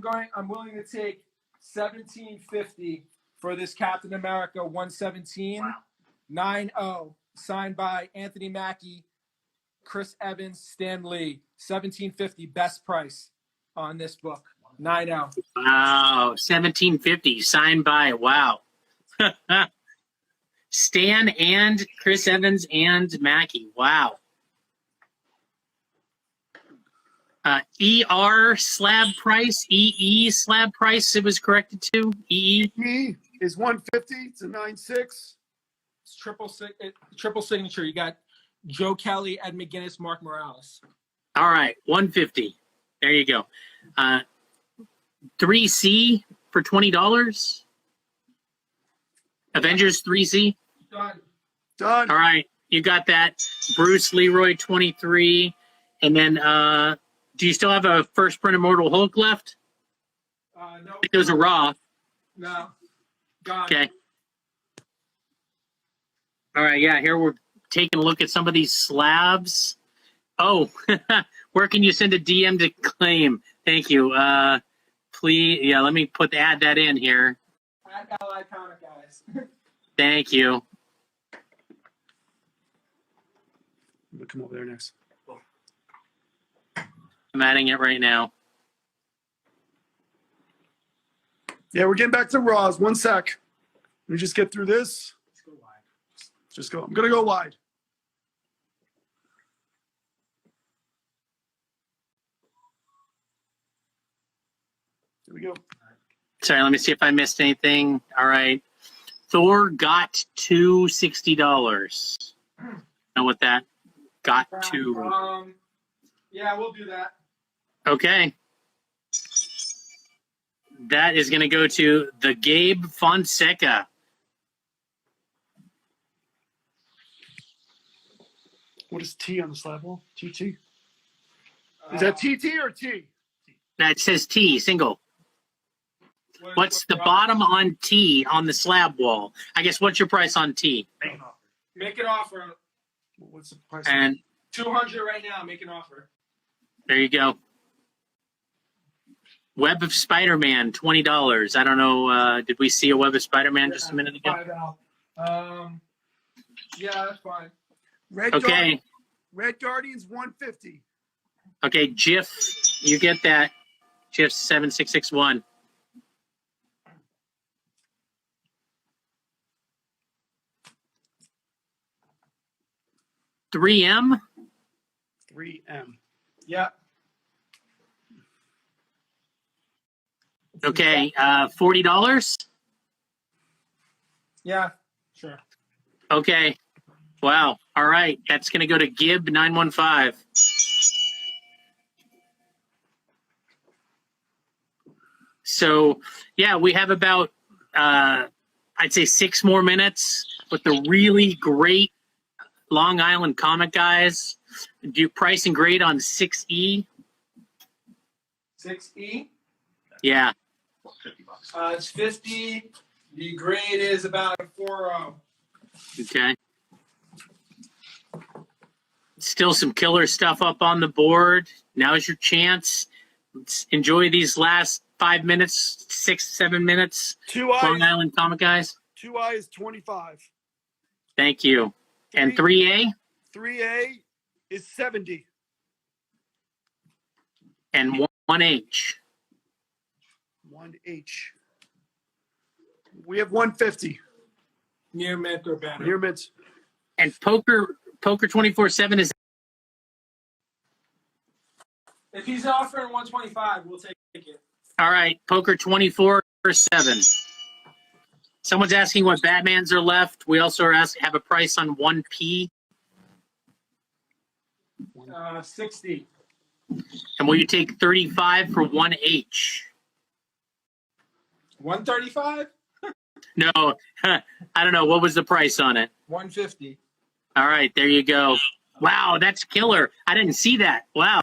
willing to take $17.50 for this Captain America 117 9-0 signed by Anthony Mackie, Chris Evans, Stan Lee. $17.50 best price on this book. 9-0. Wow. 1750 signed by. Wow. Stan and Chris Evans and Mackie. Wow. ER slab price, EE slab price, it was corrected to EE. E is 150. It's a 9.6. It's triple signature. You got Joe Kelly, Ed McGuinness, Mark Morales. All right, 150. There you go. 3C for $20. Avengers 3C. Done. All right, you got that. Bruce Leroy 23, and then do you still have a first print Immortal Hulk left? No. I think those are raw. No. Gone. Okay. All right, yeah, here we're taking a look at some of these slabs. Oh, where can you send a DM to claim? Thank you. Please, yeah, let me add that in here. Add Allied Comic Guys. Thank you. We'll come over there next. I'm adding it right now. Yeah, we're getting back to Raws. 1 sec. Let me just get through this. Let's go wide. Just go. I'm going to go wide. Here we go. Sorry, let me see if I missed anything. All right. Thor got to $60. Know what that got to? Yeah, we'll do that. Okay. That is going to go to the Gabe Fonseca. What is T on the slab wall? TT? Is that TT or T? That says T, single. What's the bottom on T on the slab wall? I guess what's your price on T? Make an offer. What's the price? And $200 right now. Make an offer. there you go. Web of Spider-Man, $20. I don't know. Did we see a Web of Spider-Man just a minute ago? Yeah, that's fine. Okay. Red Guardians 150. Okay, Jiff, you get that. Jiff 7661. $3M. 3M. Yeah. Okay, $40. Yeah, sure. Okay. Wow. All right. That's going to go to Gib 915. So, yeah, we have about, I'd say 6 more minutes with the really great Long Island comic guys. Do price and grade on 6E. 6E. Yeah. It's 50. The grade is about a 4.0. Okay. Still some killer stuff up on the board. Now's your chance. Let's enjoy these last 5 minutes, 6, 7 minutes. 2i, Long Island Comic Guys. 2i is 25. Thank you. And 3A 3a is 70. and 1H. 1h. We have 150. Near mint or better. Near mint. And Poker 24/7 is If he's offering 125, we'll take it. all right. Poker 24/7. Someone's asking what Batmans are left. We also are have a price on 1P. 60. And will you take 35 for 1H? 135? No, I don't know. What was the price on it? 150. All right, there you go. Wow, that's killer. I didn't see that. Wow.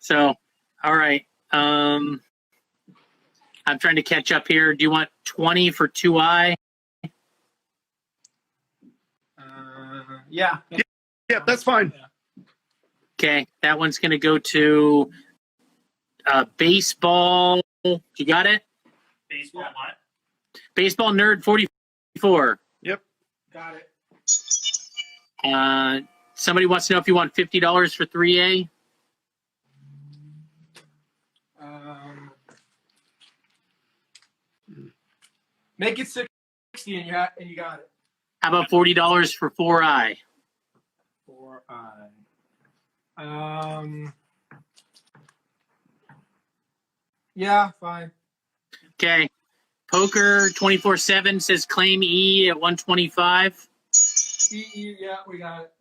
So, all right. I'm trying to catch up here. Do you want 20 for 2i? Yeah. Yeah, that's fine. Okay, that one's going to go to baseball. You got it? Baseball what? Baseball Nerd 44. Yep. Got it. Somebody wants to know if you want $50 for 3A. Make it 60 and you got it. How about $40 for 4I? 4i. Yeah, fine. Okay. Poker 24/7 says claim E at 125. Yeah, we got it.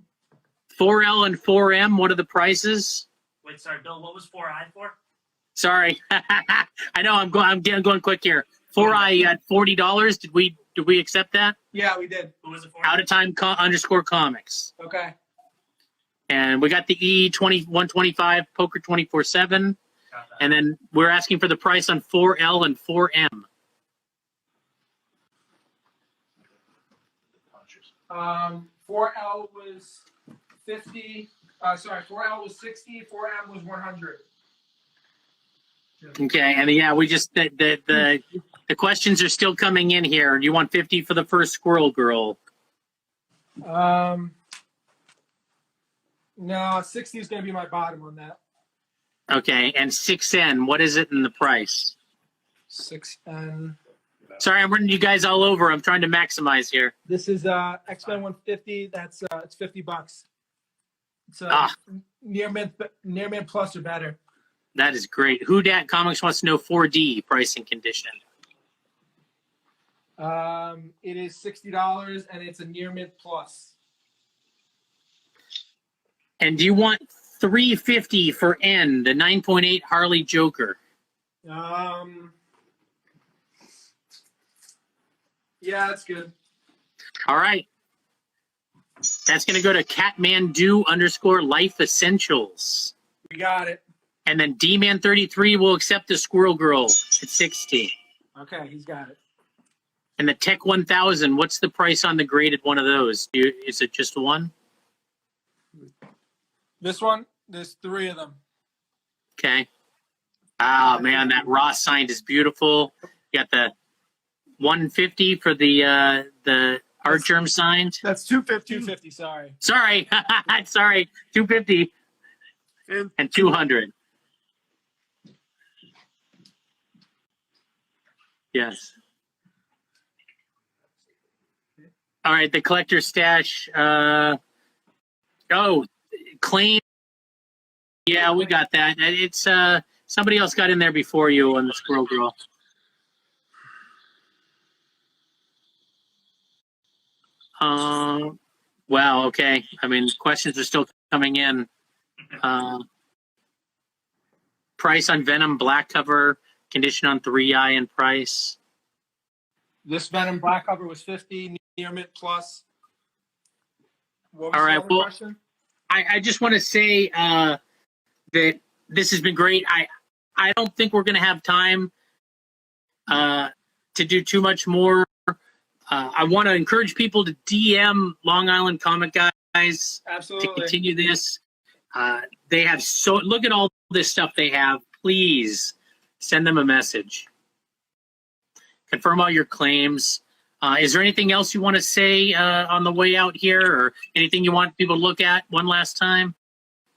4L and 4M, what are the prices? Wait, sorry, Bill. What was 4i for? Sorry. I know I'm going quick here. 4I at $40. Did we accept that? Yeah, we did. Who was it for? Out of time _ comics. Okay. And we got the E 125 Poker 24/7. Got that. And then we're asking for the price on 4L and 4M. 4L was 50. 4L was 60. 4M was 100. Okay, and yeah, we just the questions are still coming in here. Do you want 50 for the first Squirrel Girl? No, 60 is going to be my bottom on that. Okay, and 6N, what is it in the price? 6N. Sorry, I'm running you guys all over. I'm trying to maximize here. This is X-Men 150. That's it's $50. It's near mint plus or better. That is great. Who Dat Comics wants to know 4D pricing condition? It is $60 and it's a near mint plus. And do you want $350 for N, the 9.8 Harley Joker? Yeah, that's good. All right. That's going to go to Catmandu _ Life Essentials. We got it. And then D-Man 33 will accept the Squirrel Girl at 60. Okay, he's got it. And the Tech 1000, what's the price on the graded one of those? Is it just one? This one, there's 3 of them. Okay. Oh, man, that Ross signed is beautiful. You got the 150 for the Art Germ signed. That's 250. 250, sorry. Sorry. Sorry. 250 and 200. Yes. All right, the collector's stash. Claim. Yeah, we got that. It's somebody else got in there before you on the Squirrel Girl. Wow. Okay. I mean, questions are still coming in. Price on Venom black cover. Condition on 3i and price. This Venom black cover was 50, near mint plus. What was All right, the other question? I just want to say that this has been great. I don't think we're going to have time to do too much more. I want to encourage people to DM Long Island Comic Guys Absolutely. to continue this. They have look at all this stuff they have. Please Send them a message. Confirm all your claims. Is there anything else you want to say on the way out here, or anything you want people to look at one last time?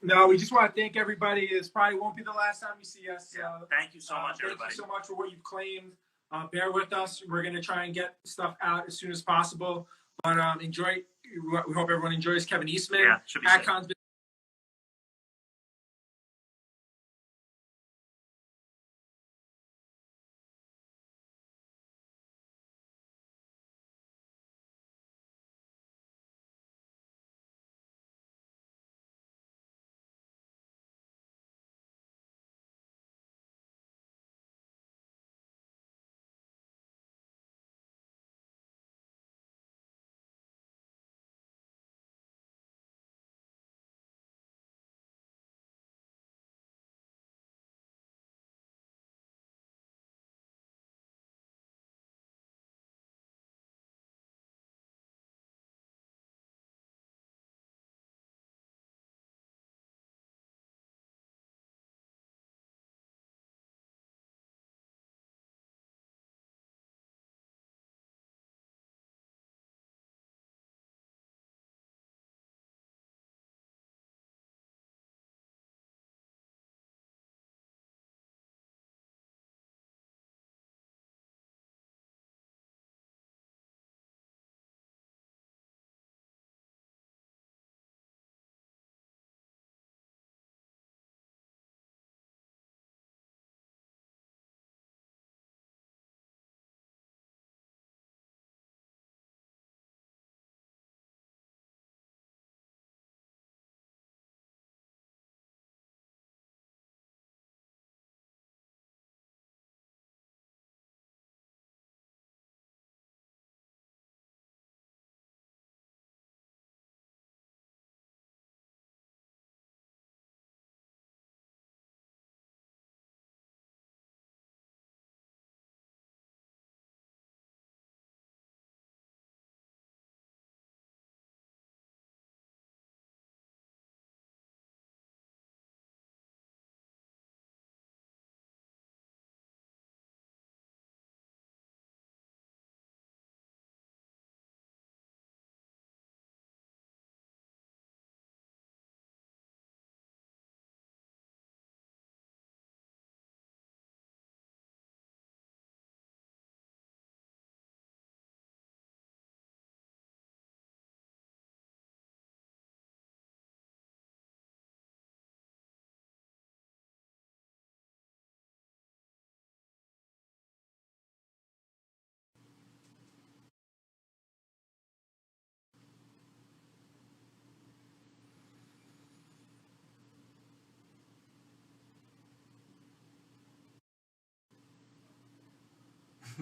No, we just want to thank everybody. This probably won't be the last time you see us. Thank you so much, everybody. Thank you so much for what you've claimed. Bear with us. We're going to try and get stuff out as soon as possible. But enjoy. We hope everyone enjoys Kevin Eastman. Yeah, should be safe. Con's been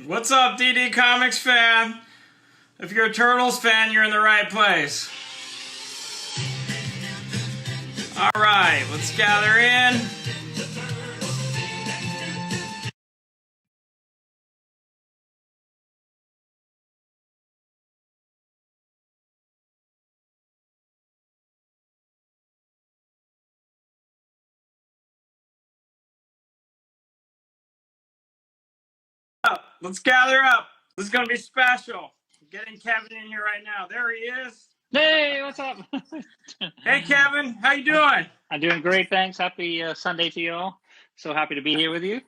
What's up, DD Comics fan? If you're a Turtles fan, you're in the right place. Alright, let's gather in. Let's gather up. This is going to be special. I'm getting Kevin in here right now. There he is. Hey, what's up? Hey, Kevin. How you doing? I'm doing great, thanks. Happy Sunday to you all. So happy to be here with you.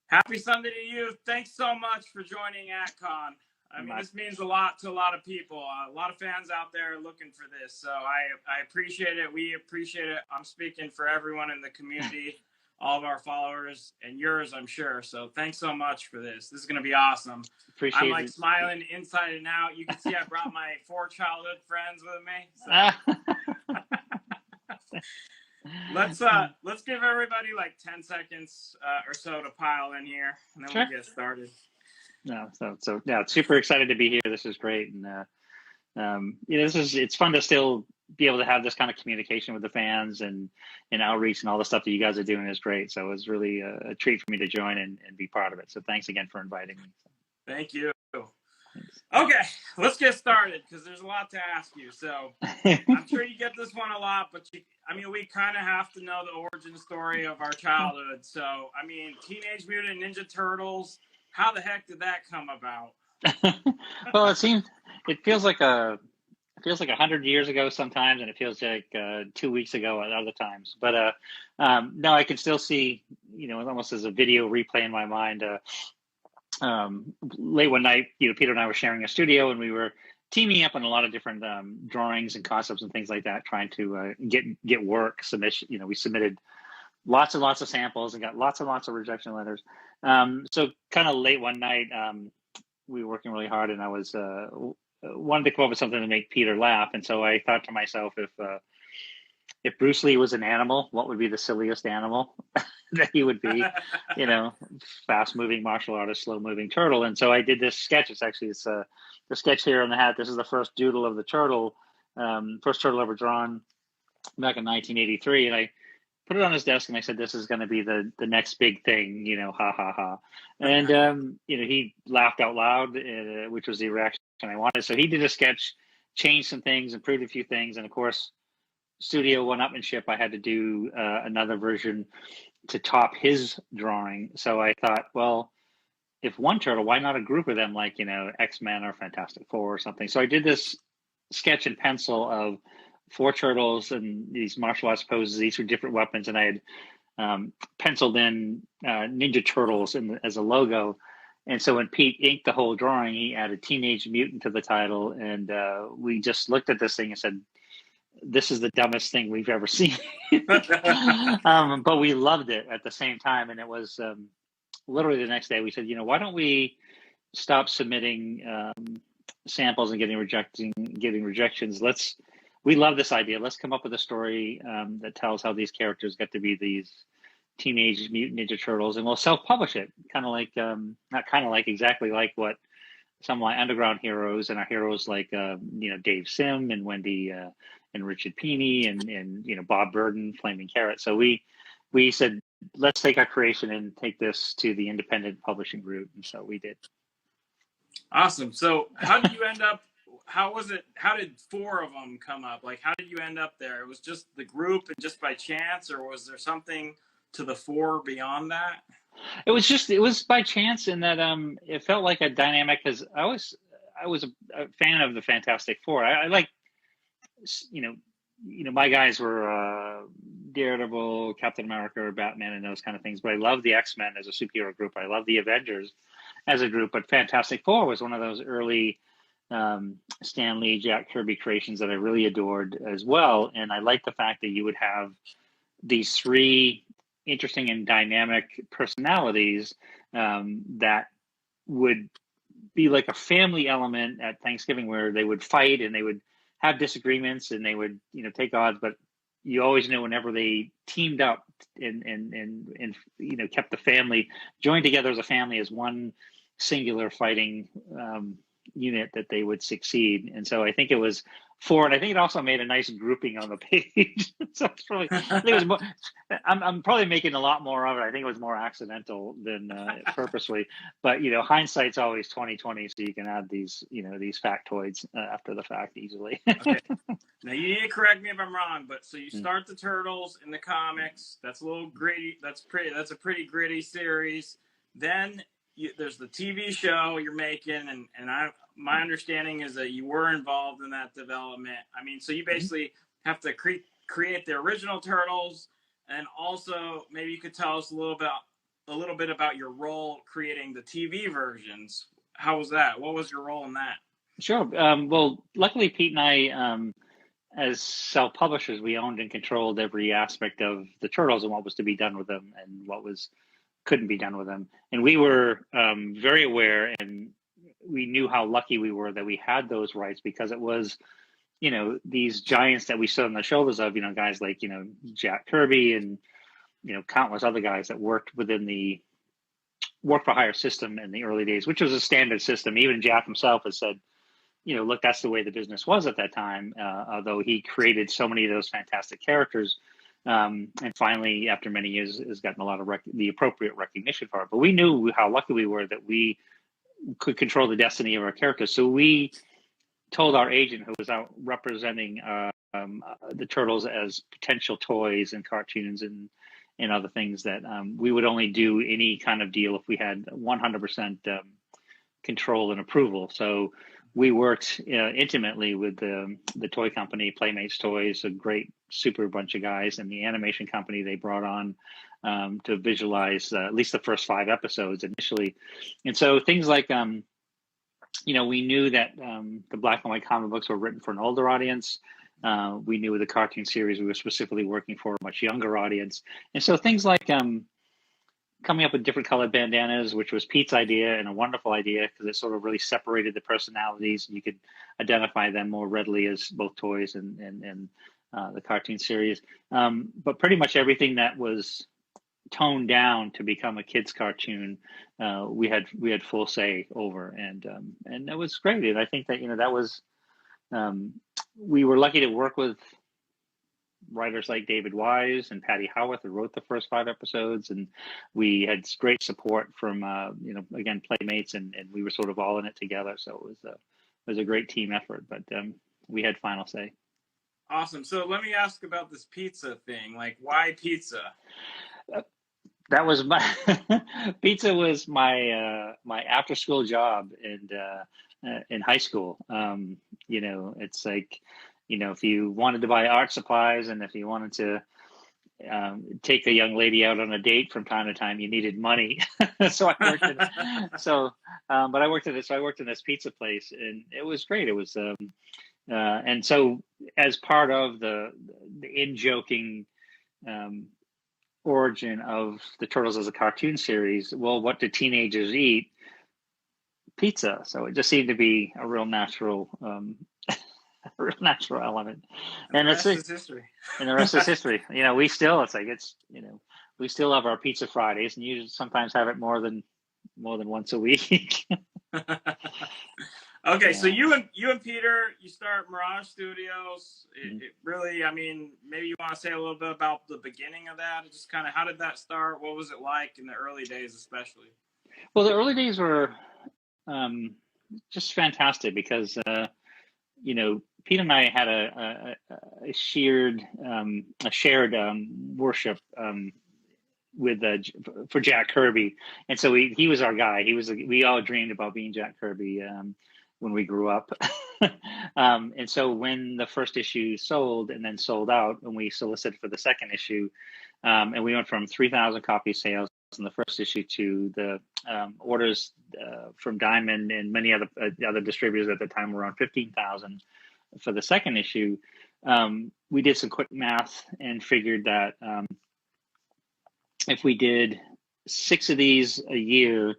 Happy Sunday to you. Thanks so much for joining AtCon. I mean, this means a lot to a lot of people. A lot of fans out there are looking for this. So I appreciate it. We appreciate it. I'm speaking for everyone in the community, all of our followers, and yours, I'm sure. So thanks so much for this. This is going to be awesome. Appreciate I'm like it. smiling inside and out. You can see I brought my 4 childhood friends with me. So. Let's give everybody like 10 seconds or so to pile in here, and then we'll get started. No, so yeah, super excited to be here. This is great, and it's fun to still be able to have this kind of communication with the fans and outreach, and all the stuff that you guys are doing is great. So it was really a treat for me to join and be part of it. So thanks again for inviting me. Thank you. Thanks. Okay, let's get started because there's a lot to ask you. So I'm sure you get this one a lot, but we kind of have to know the origin story of our childhood. So, Teenage Mutant Ninja Turtles, how the heck did that come about? Well, it feels like 100 years ago sometimes, and it feels like 2 weeks ago at other times. But no, I can still see, almost as a video replay in my mind. Late one night, Peter and I were sharing a studio, and we were teaming up on a lot of different drawings and concepts and things like that, trying to get work submission. We submitted lots and lots of samples and got lots and lots of rejection letters. So kind of late one night, we were working really hard, and I was wanted to come up with something to make Peter laugh. And so I thought to myself, if Bruce Lee was an animal, what would be the silliest animal that he would be? Fast moving martial artist, slow moving turtle. And so I did this sketch. It's the sketch here on the hat. This is the first doodle of the turtle, first turtle ever drawn back in 1983. And I put it on his desk, and I said, "This is going to be the next big thing," ha ha ha. And he laughed out loud, which was the reaction I wanted. So he did a sketch, changed some things, improved a few things, and of course, studio one-upmanship. I had to do another version to top his drawing. So I thought, well, if one turtle, why not a group of them, like X-Men or Fantastic Four or something? So I did this sketch in pencil of 4 turtles and these martial arts poses, each with different weapons, and I had penciled in Ninja Turtles as a logo. And so when Pete inked the whole drawing, he added Teenage Mutant to the title, and we just looked at this thing and said, "This is the dumbest thing we've ever seen." But we loved it at the same time, and it was literally the next day we said, why don't we stop submitting samples and getting rejections? We love this idea. Let's come up with a story that tells how these characters get to be these Teenage Mutant Ninja Turtles, and we'll self-publish it, exactly like what some of my underground heroes and our heroes like Dave Sim and Wendy and Richard Pini and Bob Burden, Flaming Carrot. So we said, let's take our creation and take this to the independent publishing route, and so we did. Awesome. So how did you end up? How was it? How did 4 of them come up? Like, how did you end up there? It was just the group and just by chance, or was there something to the 4 beyond that? It was by chance in that it felt like a dynamic, because I was a fan of the Fantastic Four. I like, my guys were Daredevil, Captain America, or Batman, and those kind of things. But I love the X-Men as a superhero group. I love the Avengers as a group. But Fantastic Four was one of those early Stan Lee, Jack Kirby creations that I really adored as well. And I like the fact that you would have these 3 interesting and dynamic personalities that would be like a family element at Thanksgiving, where they would fight and they would have disagreements and they would take odds, but you always knew whenever they teamed up and kept the family joined together as a family, as one singular fighting unit, that they would succeed. And so I think it was 4, and I think it also made a nice grouping on the page. So it's probably, I think it was more, I'm probably making a lot more of it. I think it was more accidental than purposely, but hindsight's always 20/20, so you can add these these factoids after the fact easily. Okay. Now you need to correct me if I'm wrong, but so you start the Turtles in the comics. That's a little gritty. That's a pretty gritty series. Then there's the TV show you're making, and my understanding is that you were involved in that development. So you basically have to create the original Turtles, and also maybe you could tell us a little bit about your role creating the TV versions. How was that? What was your role in that? Sure. Well, luckily Pete and I, as self-publishers, we owned and controlled every aspect of the Turtles and what was to be done with them and what couldn't be done with them. And we were very aware, and we knew how lucky we were that we had those rights, because it was, these giants that we stood on the shoulders of, guys like, Jack Kirby and, countless other guys that worked within the work for hire system in the early days, which was a standard system. Even Jack himself has said, look, that's the way the business was at that time, although he created so many of those fantastic characters. And finally, after many years, has gotten a lot of the appropriate recognition for it. But we knew how lucky we were that we could control the destiny of our characters. So we told our agent, who was out representing the turtles as potential toys and cartoons and other things, that we would only do any kind of deal if we had 100% control and approval. So we worked intimately with the toy company, Playmates Toys, a great super bunch of guys, and the animation company they brought on to visualize at least the first 5 episodes initially. And so things like, we knew that the black and white comic books were written for an older audience. We knew with the cartoon series we were specifically working for a much younger audience. And so things like coming up with different colored bandanas, which was Pete's idea and a wonderful idea because it sort of really separated the personalities, and you could identify them more readily as both toys and the cartoon series. But pretty much everything that was toned down to become a kids cartoon, we had full say over, and that was great. And I think that that was we were lucky to work with writers like David Wise and Patty Howarth, who wrote the first 5 episodes, and we had great support from again, Playmates, and we were sort of all in it together. So it was a great team effort, but we had final say. Awesome. So let me ask about this pizza thing. Like, why pizza? That was my pizza was my my after school job in high school. It's like, if you wanted to buy art supplies and if you wanted to take a young lady out on a date from time to time, you needed money. So I worked I worked in this pizza place, and it was great. It was and so as part of the in-joking origin of the Turtles as a cartoon series, well, what do teenagers eat? Pizza. So it just seemed to be a real natural element. And the rest is history. And the rest is history. We still we still have our pizza Fridays, and you sometimes have it more than once a week. Okay, so you and Peter, you start Mirage Studios. It really, maybe you want to say a little bit about the beginning of that. Just kind of, how did that start? What was it like in the early days, especially? Well, the early days were just fantastic because Pete and I had a shared worship with for Jack Kirby, and so he was our guy. We all dreamed about being Jack Kirby when we grew up. And so when the first issue sold and then sold out, and we solicited for the second issue, and we went from 3,000 copy sales in the first issue to the orders from Diamond and many other distributors at the time were around 15,000 for the second issue. We did some quick math and figured that if we did 6 of these a year,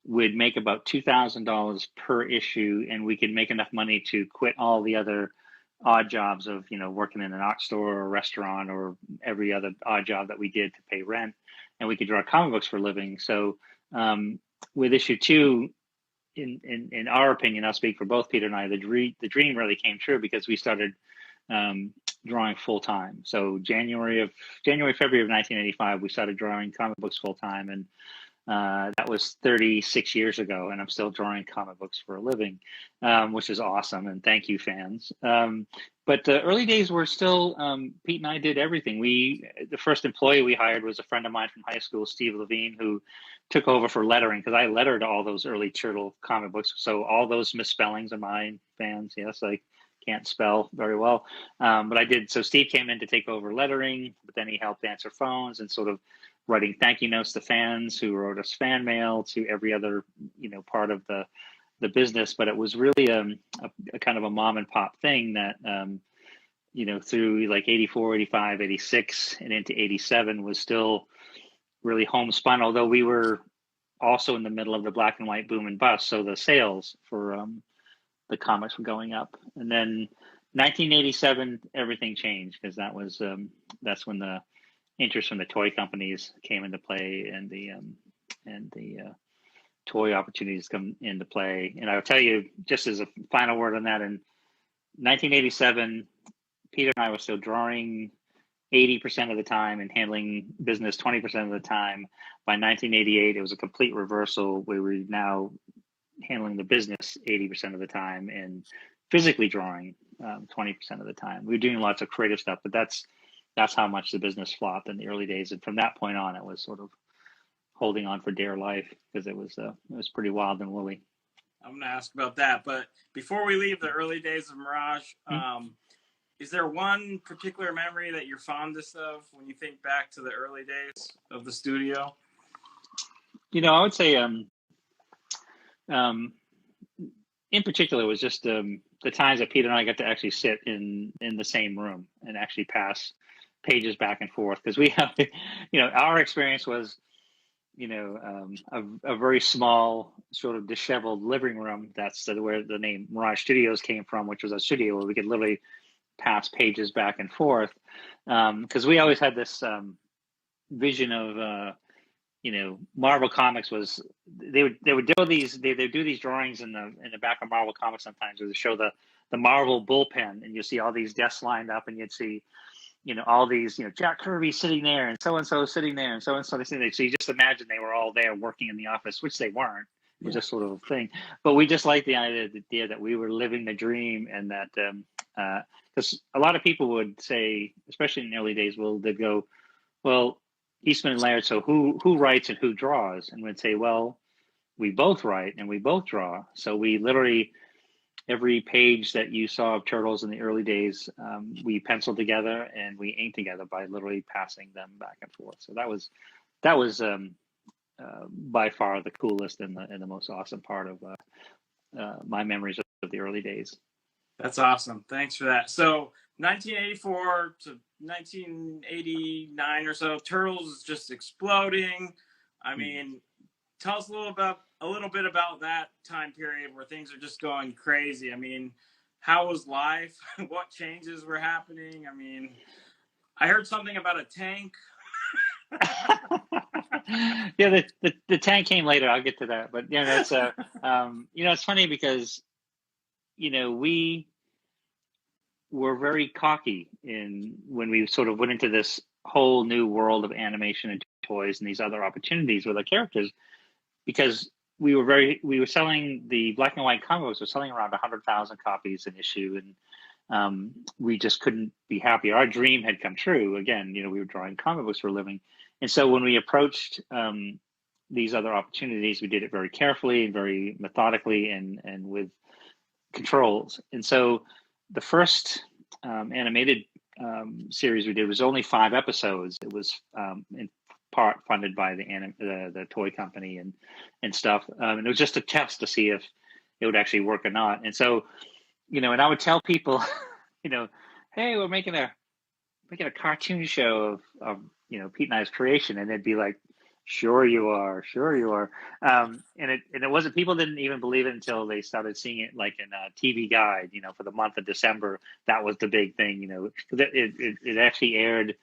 would make about $2,000 per issue, and we could make enough money to quit all the other odd jobs of working in an art store or a restaurant or every other odd job that we did to pay rent, and we could draw comic books for a living. So with issue 2, in our opinion, I'll speak for both Peter and I, the dream really came true because we started drawing full time. So February of 1985, we started drawing comic books full time, and that was 36 years ago, and I'm still drawing comic books for a living, which is awesome. And thank you, fans. But the early days were still, Pete and I did everything. The first employee we hired was a friend of mine from high school, Steve Levine, who took over for lettering, because I lettered all those early Turtle comic books. So all those misspellings are mine, fans. Yes, I can't spell very well, but I did. So Steve came in to take over lettering, but then he helped answer phones and sort of writing thank you notes to fans who wrote us fan mail, to every other part of the business. But it was really a kind of a mom and pop thing that through like 84, 85, 86 and into 87 was still really homespun, although we were also in the middle of the black and white boom and bust, so the sales for the comics were going up. And then 1987 everything changed, because that's when the interest from the toy companies came into play, and the toy opportunities come into play. And I'll tell you, just as a final word on that, in 1987, Peter and I were still drawing 80% of the time and handling business 20% of the time. By 1988, it was a complete reversal. We were now handling the business 80% of the time and physically drawing 20% of the time. We were doing lots of creative stuff, but that's how much the business flopped in the early days. And from that point on, it was sort of holding on for dear life because it was pretty wild and woolly. I'm going to ask about that, but before we leave the early days of Mirage, is there one particular memory that you're fondest of when you think back to the early days of the studio? I would say, in particular, it was just the times that Peter and I got to actually sit in the same room and actually pass pages back and forth, because we have, our experience was, a very small, sort of disheveled living room. That's where the name Mirage Studios came from, which was a studio where we could literally pass pages back and forth. Because we always had this vision of, Marvel Comics was they would do these drawings in the back of Marvel Comics sometimes, where they show the Marvel bullpen, and you see all these desks lined up, and you'd see all these, Jack Kirby sitting there, and so sitting there, and so sitting there. So you just imagine they were all there working in the office, which they weren't. It was just sort of a thing. But we just liked the idea that we were living the dream, and that because a lot of people would say, especially in the early days, they'd go, well, Eastman and Laird, so who writes and who draws? And we'd say, well, we both write and we both draw. So we literally, every page that you saw of Turtles in the early days, we penciled together and we inked together by literally passing them back and forth. So that was by far the coolest and the most awesome part of my memories of the early days. That's awesome. Thanks for that. So 1984 to 1989 or so, Turtles is just exploding. I mean, tell us a little bit about that time period where things are just going crazy. I mean, how was life? What changes were happening? I mean, I heard something about a tank. Yeah, the tank came later. I'll get to that, but that's it's funny because we were very cocky when we sort of went into this whole new world of animation and toys and these other opportunities with our characters, because we were selling the black and white comic books. We're selling around 100,000 copies an issue, and we just couldn't be happy. Our dream had come true. Again, we were drawing comic books for a living, and so when we approached these other opportunities, we did it very carefully and very methodically and with controls. And so the first animated series we did was only 5 episodes. It was in part funded by the toy company and stuff, and it was just a test to see if it would actually work or not. And so, and I would tell people, hey, we're making a cartoon show of Pete and I's creation, and they'd be like, Sure you are. And it wasn't, people didn't even believe it until they started seeing it like in a TV guide, for the month of December. That was the big thing, it actually aired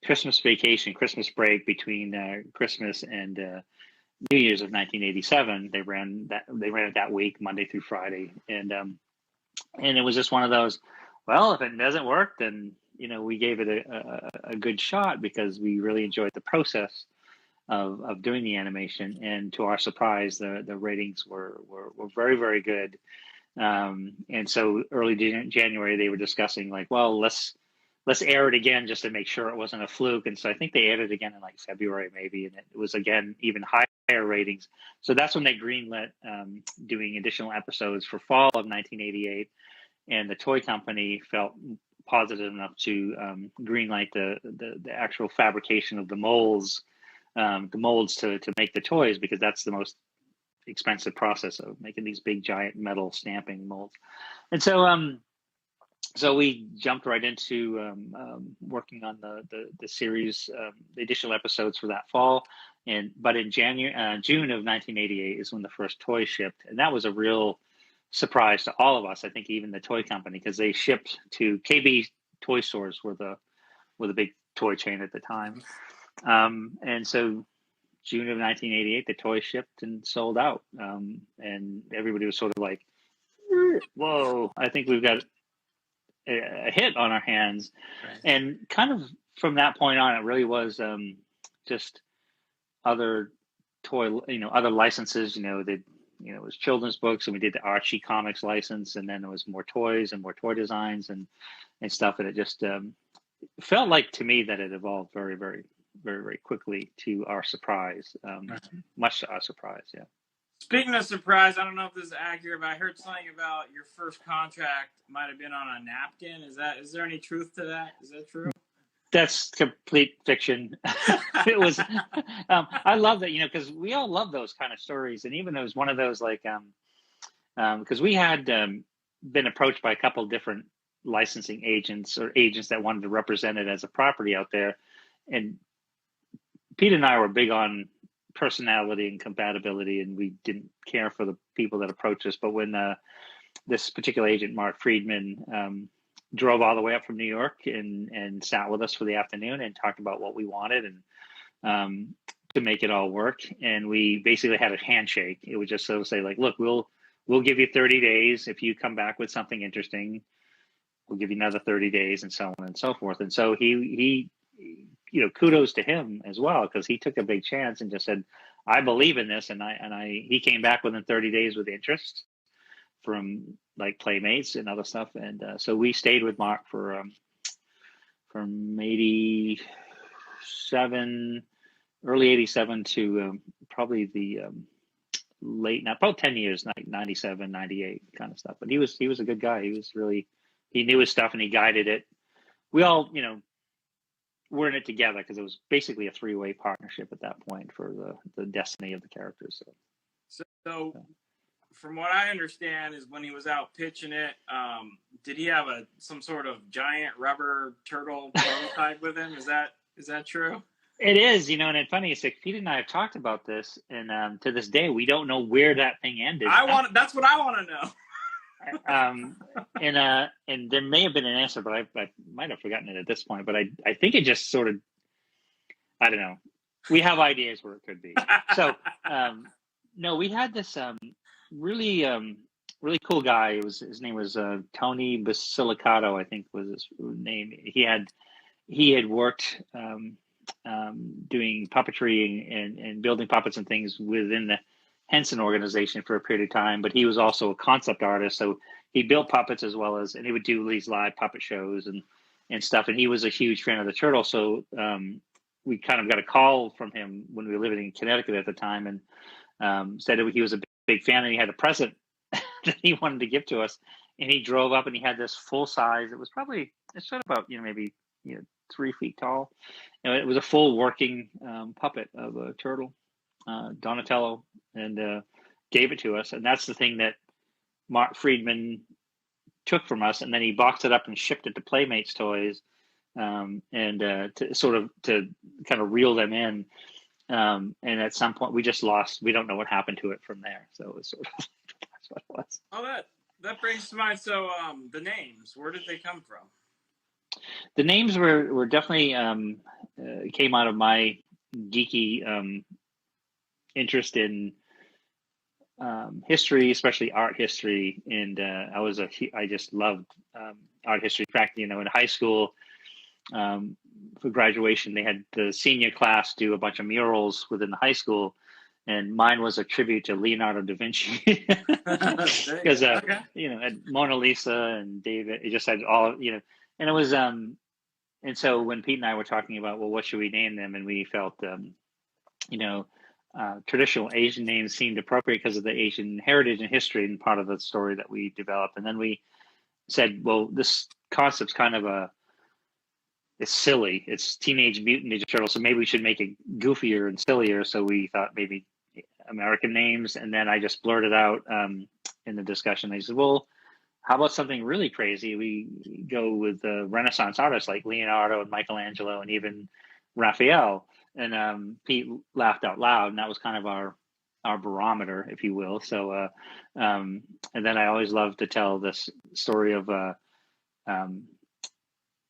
Christmas break between Christmas and New Year's of 1987. They ran it that week, Monday through Friday. And it was just one of those, well, if it doesn't work, then, we gave it a good shot because we really enjoyed the process of doing the animation, and to our surprise, the ratings were very, very good. And so early January, they were discussing like, well, let's air it again just to make sure it wasn't a fluke. And so I think they aired it again in like February maybe, and it was again even higher ratings. So that's when they greenlit doing additional episodes for fall of 1988, and the toy company felt positive enough to greenlight the actual fabrication of the molds to make the toys, because that's the most expensive process of making these big giant metal stamping molds. And so we jumped right into working on the series, the additional episodes for that fall. But in June of 1988 is when the first toy shipped, and that was a real surprise to all of us. I think even the toy company, because they shipped to KB Toy Stores, were the big toy chain at the time. And so June of 1988, the toy shipped and sold out. And everybody was sort of like, whoa, I think we've got a hit on our hands. Right. And kind of from that point on, it really was just other toy, other licenses, it was children's books, and we did the Archie Comics license, and then there was more toys and more toy designs and stuff. And it just felt like to me that it evolved very, very, very, very quickly to our surprise, much to our surprise. Yeah. Speaking of surprise, I don't know if this is accurate, but I heard something about your first contract might have been on a napkin. Is there any truth to that? Is that true? That's complete fiction. It was. I love that, because we all love those kind of stories, and even it was one of those like, because we had been approached by a couple of different licensing agents or agents that wanted to represent it as a property out there, and Pete and I were big on personality and compatibility, and we didn't care for the people that approached us. But when this particular agent, Mark Friedman, drove all the way up from New York and sat with us for the afternoon and talked about what we wanted and to make it all work. And we basically had a handshake. It was just so to say, like, look, we'll give you 30 days. If you come back with something interesting, we'll give you another 30 days, and so on and so forth. And so he kudos to him as well, because he took a big chance and just said, I believe in this. And he came back within 30 days with interest from like Playmates and other stuff. And so we stayed with Mark from 87, early 87 to probably the probably 10 years, like 97, 98 kind of stuff. But he was a good guy. He knew his stuff and he guided it. We all, we're in it together because it was basically a three-way partnership at that point for the destiny of the characters. So from what I understand is when he was out pitching it, did he have some sort of giant rubber turtle prototype with him? Is that true? It is, and it's funny. It's like Pete and I have talked about this, and to this day we don't know where that thing ended. That's what I want to know. And there may have been an answer, but I might have forgotten it at this point. But I think it just sort of, I don't know. We have ideas where it could be. So no, we had this really cool guy. His name was Tony Basilicato, I think was his name. He had worked doing puppetry and building puppets and things within the Henson organization for a period of time, but he was also a concept artist. So he built puppets and he would do these live puppet shows and stuff. And he was a huge fan of the turtle. So we kind of got a call from him when we were living in Connecticut at the time, and said that he was a big fan and he had a present that he wanted to give to us. And he drove up and he had this full size. It's sort of about, maybe 3 feet tall. It was a full working puppet of a turtle. Donatello, and gave it to us, and that's the thing that Mark Friedman took from us, and then he boxed it up and shipped it to Playmates Toys, and to kind of reel them in, and at some point we just lost. We don't know what happened to it from there. So it was sort of that's what it was. Oh, that brings to mind. So the names, where did they come from? The names were definitely came out of my geeky interest in history, especially art history, and I just loved art history. In fact, in high school, for graduation, they had the senior class do a bunch of murals within the high school, and mine was a tribute to Leonardo da Vinci because had Mona Lisa and David. It just had all and it was and so when Pete and I were talking about, well, what should we name them, and we felt traditional Asian names seemed appropriate because of the Asian heritage and history and part of the story that we developed. And then we said, well, this concept's kind of it's silly. It's Teenage Mutant Ninja Turtles, so maybe we should make it goofier and sillier. So we thought maybe American names. And then I just blurted out in the discussion, I said, well, how about something really crazy? We go with Renaissance artists like Leonardo and Michelangelo and even Raphael. And Pete laughed out loud, and that was kind of our barometer, if you will. So, and then I always love to tell this story of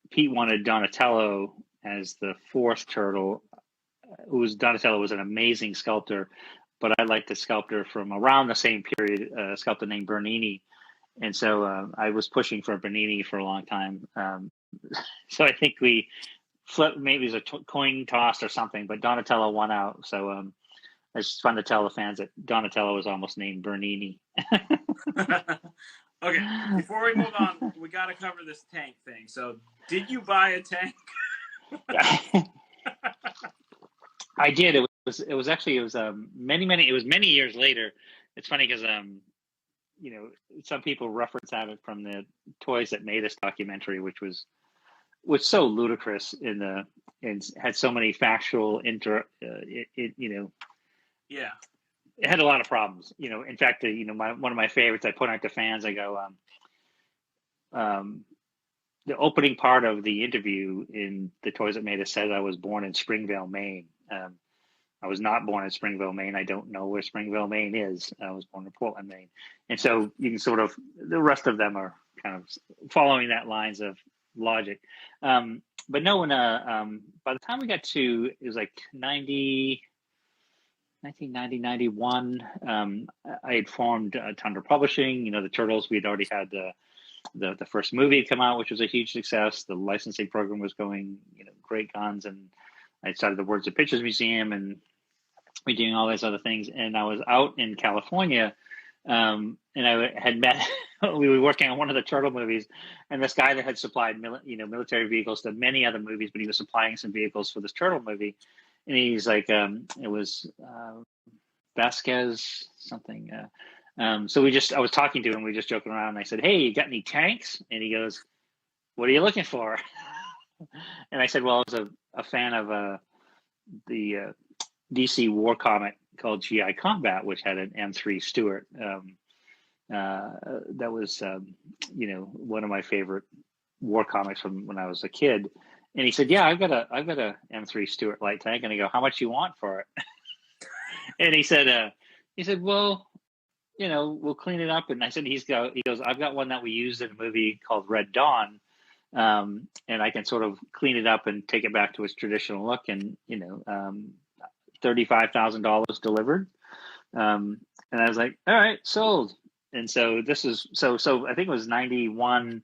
Pete wanted Donatello as the fourth turtle. Donatello was an amazing sculptor, but I liked the sculptor from around the same period, a sculptor named Bernini. And so I was pushing for Bernini for a long time. So I think we flipped, maybe it was a coin toss or something, but Donatello won out. So it's fun to tell the fans that Donatello was almost named Bernini. Okay, before we move on, we got to cover this tank thing. So, did you buy a tank? I did. It was many years later. It's funny because you know, some people reference at it from the Toys That Made Us documentary, which was so ludicrous and had so many factual you know, Yeah. it had a lot of problems. You know, in fact, you know, one of my favorites, I put out to fans. I go, the opening part of the interview in the Toys That Made Us said I was born in Springville, Maine. I was not born in Springville, Maine. I don't know where Springville, Maine is. I was born in Portland, Maine. And so you can sort of, the rest of them are kind of following that lines of logic. But no one, by the time we got to, it was like 1990, 91, I had formed Tundra Publishing. You know, the Turtles, we had already had the first movie come out, which was a huge success. The licensing program was going, you know, great guns. And I started the Words and Pictures Museum, and we doing all these other things. And I was out in California, and I had met, we were working on one of the Turtle movies, and this guy that had supplied, military vehicles to many other movies, but he was supplying some vehicles for this Turtle movie. And he's like, it was Vasquez something. So I was talking to him, we were just joking around, and I said, "Hey, you got any tanks?" And he goes, "What are you looking for?" And I said, "Well, I was a fan of the DC war comic called GI Combat, which had an M3 Stuart. That was, one of my favorite war comics from when I was a kid." And he said, "Yeah, I've got a M3 Stuart light tank." And I go, "How much you want for it?" And he said, "Well, you know, we'll clean it up." And I said, he goes, "I've got one that we used in a movie called Red Dawn. And I can sort of clean it up and take it back to its traditional look, and, you know, $35,000 delivered." And I was like, "All right, sold." And so this is, so I think it was 91.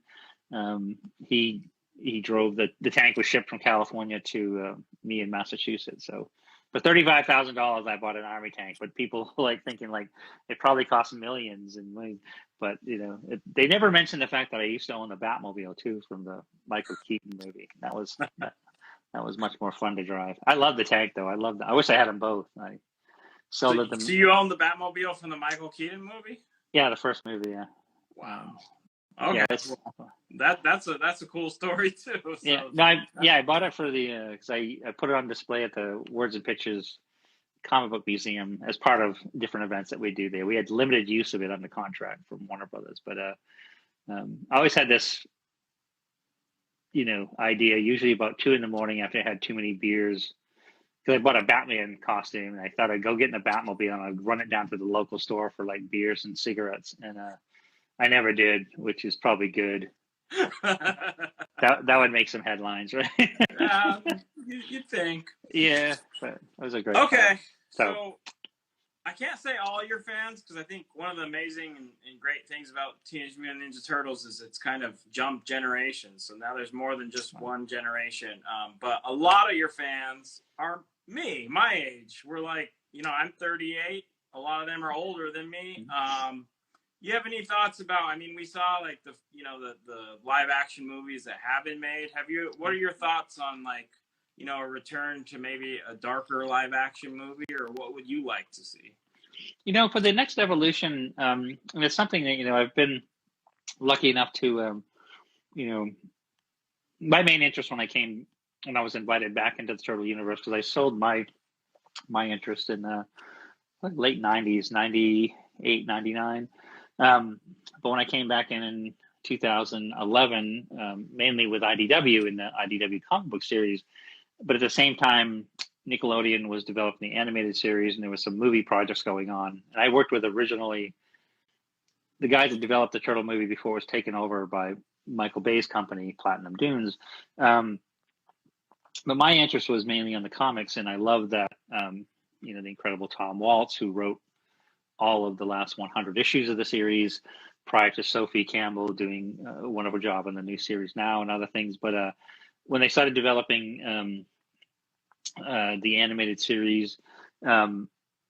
He drove the tank was shipped from California to me in Massachusetts. So for $35,000, I bought an Army tank, but people like thinking like it probably cost millions. But you know, they never mentioned the fact that I used to own the Batmobile too from the Michael Keaton movie. That was much more fun to drive. I love the tank though. I wish I had them both. I sold it. So you own the Batmobile from the Michael Keaton movie? Yeah, the first movie. Yeah. Wow. Okay. Yeah, that's a cool story too. So, yeah. No, I bought it for the because I put it on display at the Words and Pictures Comic Book Museum as part of different events that we do there. We had limited use of it under contract from Warner Brothers, but I always had this, you know, idea. Usually about 2 a.m. after I had too many beers, because I bought a Batman costume, and I thought I'd go get in the Batmobile and I'd run it down to the local store for like beers and cigarettes, and I never did, which is probably good. that would make some headlines, right? You'd think. Yeah, but it was a great. Okay, so I can't say all your fans, because I think one of the amazing and great things about Teenage Mutant Ninja Turtles is it's kind of jumped generations. So now there's more than just one generation. But a lot of your fans are my age. We're like, you know, I'm 38. A lot of them are older than me. You have any thoughts about, I mean, we saw like the live action movies that have been made. What are your thoughts on like, you know, a return to maybe a darker live action movie, or what would you like to see? You know, for the next evolution, and it's something that, you know, I've been lucky enough to, you know, my main interest when I was invited back into the Turtle universe, because I sold my interest in the late 90s, 98, 99. But when I came back in 2011, mainly with IDW in the IDW comic book series, but at the same time, Nickelodeon was developing the animated series, and there was some movie projects going on. And I worked with originally the guys that developed the Turtle movie before it was taken over by Michael Bay's company, Platinum Dunes. But my interest was mainly on the comics, and I loved that, you know, the incredible Tom Waltz, who wrote all of the last 100 issues of the series prior to Sophie Campbell doing a wonderful job on the new series now and other things. But when they started developing the animated series,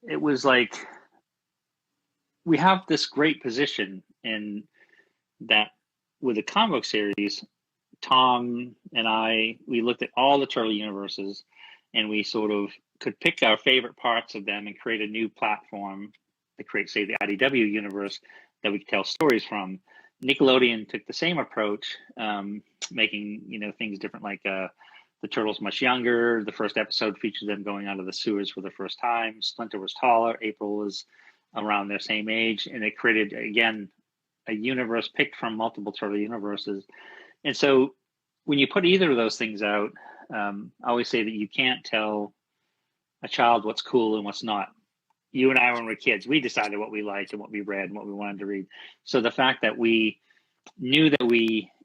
it was like we have this great position in that with the comic book series. Tom and we looked at all the turtle universes, and we sort of could pick our favorite parts of them and create a new platform to create, say, the IDW universe that we could tell stories from. Nickelodeon took the same approach, making things different, like the turtles much younger. The first episode featured them going out of the sewers for the first time. Splinter was taller. April was around their same age, and it created, again, a universe picked from multiple turtle universes. And so when you put either of those things out, I always say that you can't tell a child what's cool and what's not. You and I, when we were kids, we decided what we liked and what we read and what we wanted to read. So the fact that we knew that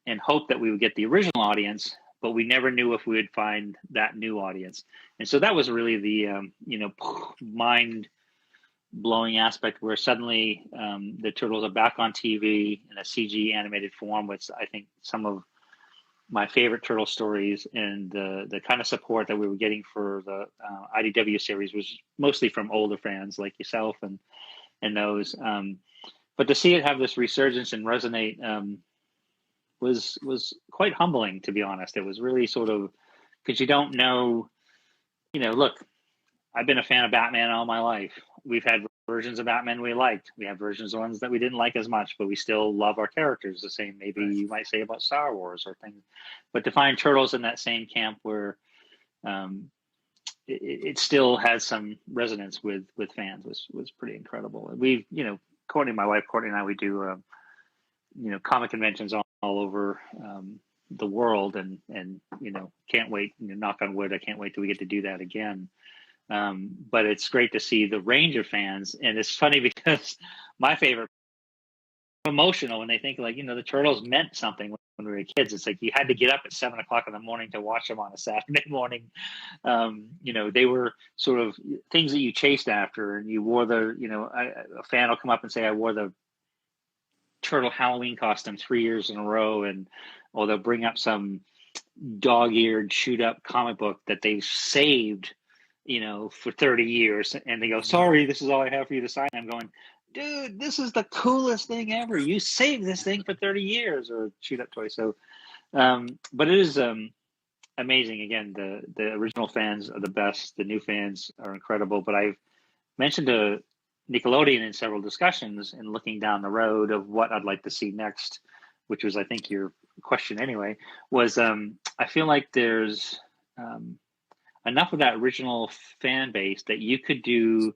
and hoped that we would get the original audience, but we never knew if we would find that new audience. And so that was really the, mind-blowing aspect where suddenly the Turtles are back on TV in a CG animated form, which I think some of my favorite Turtle stories, and the kind of support that we were getting for the IDW series was mostly from older fans like yourself and those. But to see it have this resurgence and resonate was quite humbling, to be honest. It was really sort of, because you don't know, look, I've been a fan of Batman all my life. We've had versions of Batman we liked. We have versions of ones that we didn't like as much, but we still love our characters the same. Maybe you might say about Star Wars or things. But to find Turtles in that same camp where it still has some resonance with fans was pretty incredible. And we've, my wife Courtney and I, we do comic conventions all over the world, and can't wait. Knock on wood, I can't wait till we get to do that again. But it's great to see the range of fans, and it's funny because my favorite, emotional when they think like the Turtles meant something when we were kids. It's like you had to get up at 7 o'clock in the morning to watch them on a Saturday morning. They were sort of things that you chased after, and you wore a fan will come up and say, I wore the Turtle Halloween costume 3 years in a row, or they'll bring up some dog-eared shoot up comic book that they've saved for 30 years, and they go, sorry, this is all I have for you to sign. I'm going, dude, this is the coolest thing ever. You saved this thing for 30 years, or shoot up toy. So, but it is amazing. Again, the original fans are the best. The new fans are incredible. But I've mentioned to Nickelodeon in several discussions and looking down the road of what I'd like to see next, which was, I think, your question anyway, was I feel like there's enough of that original fan base that you could do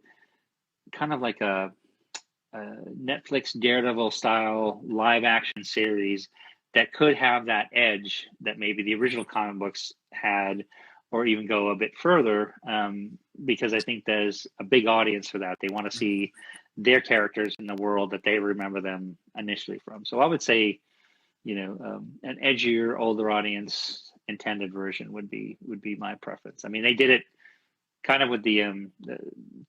kind of like a Netflix Daredevil style live action series that could have that edge that maybe the original comic books had, or even go a bit further, because I think there's a big audience for that. They want to see their characters in the world that they remember them initially from. So I would say, an edgier, older audience intended version would be my preference. I mean, they did it kind of with the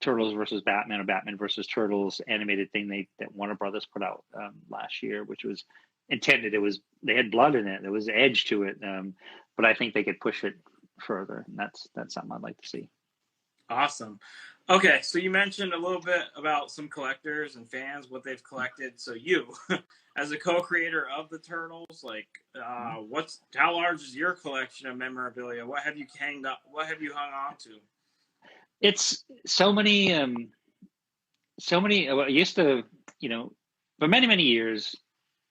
Turtles versus Batman, or Batman versus Turtles animated thing that Warner Brothers put out last year, which was intended. They had blood in it. There was edge to it, but I think they could push it further. And that's something I'd like to see. Awesome. Okay, so you mentioned a little bit about some collectors and fans, what they've collected. So you, as a co-creator of the Turtles, like, how large is your collection of memorabilia? What have you hanged up? What have you hung on to? It's so many. I used to, for many years,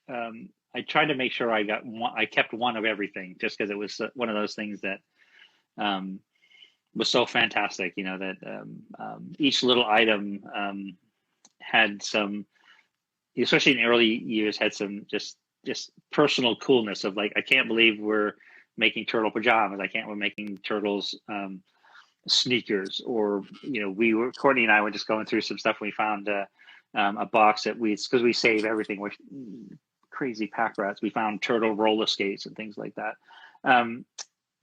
I tried to make sure I kept one of everything, just because it was one of those things that was so fantastic, that each little item had some, especially in the early years, had some just personal coolness of like, I can't believe we're making turtle pajamas. We're making turtles sneakers, or Courtney and I were just going through some stuff. We found a box that because we save everything. We're crazy pack rats. We found turtle roller skates and things like that.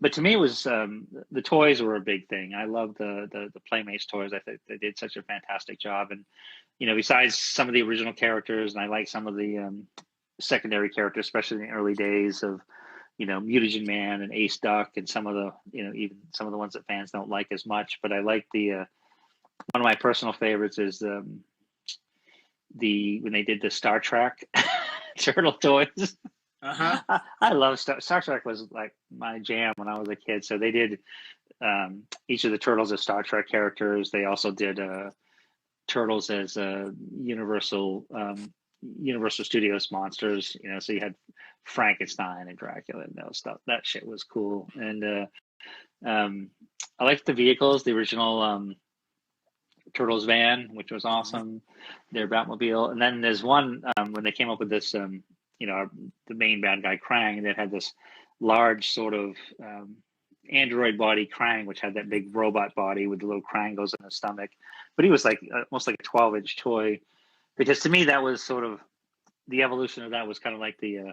But to me, it was the toys were a big thing. I love the Playmates toys. I think they did such a fantastic job. And besides some of the original characters, and I like some of the secondary characters, especially in the early days of Mutagen Man and Ace Duck, and some of the even some of the ones that fans don't like as much. But I like the one of my personal favorites is when they did the Star Trek turtle toys. I love Star Trek was like my jam when I was a kid. So they did each of the turtles as Star Trek characters. They also did turtles as Universal Studios monsters. You know, so you had Frankenstein and Dracula and those stuff. That shit was cool. And I liked the vehicles. The original Turtles van, which was awesome. Their Batmobile, and then there's one when they came up with this. You know, the main bad guy Krang, that had this large sort of android body Krang, which had that big robot body with the little Krang goes in his stomach. But he was like almost like a 12-inch toy, because to me that was sort of the evolution of that was kind of like the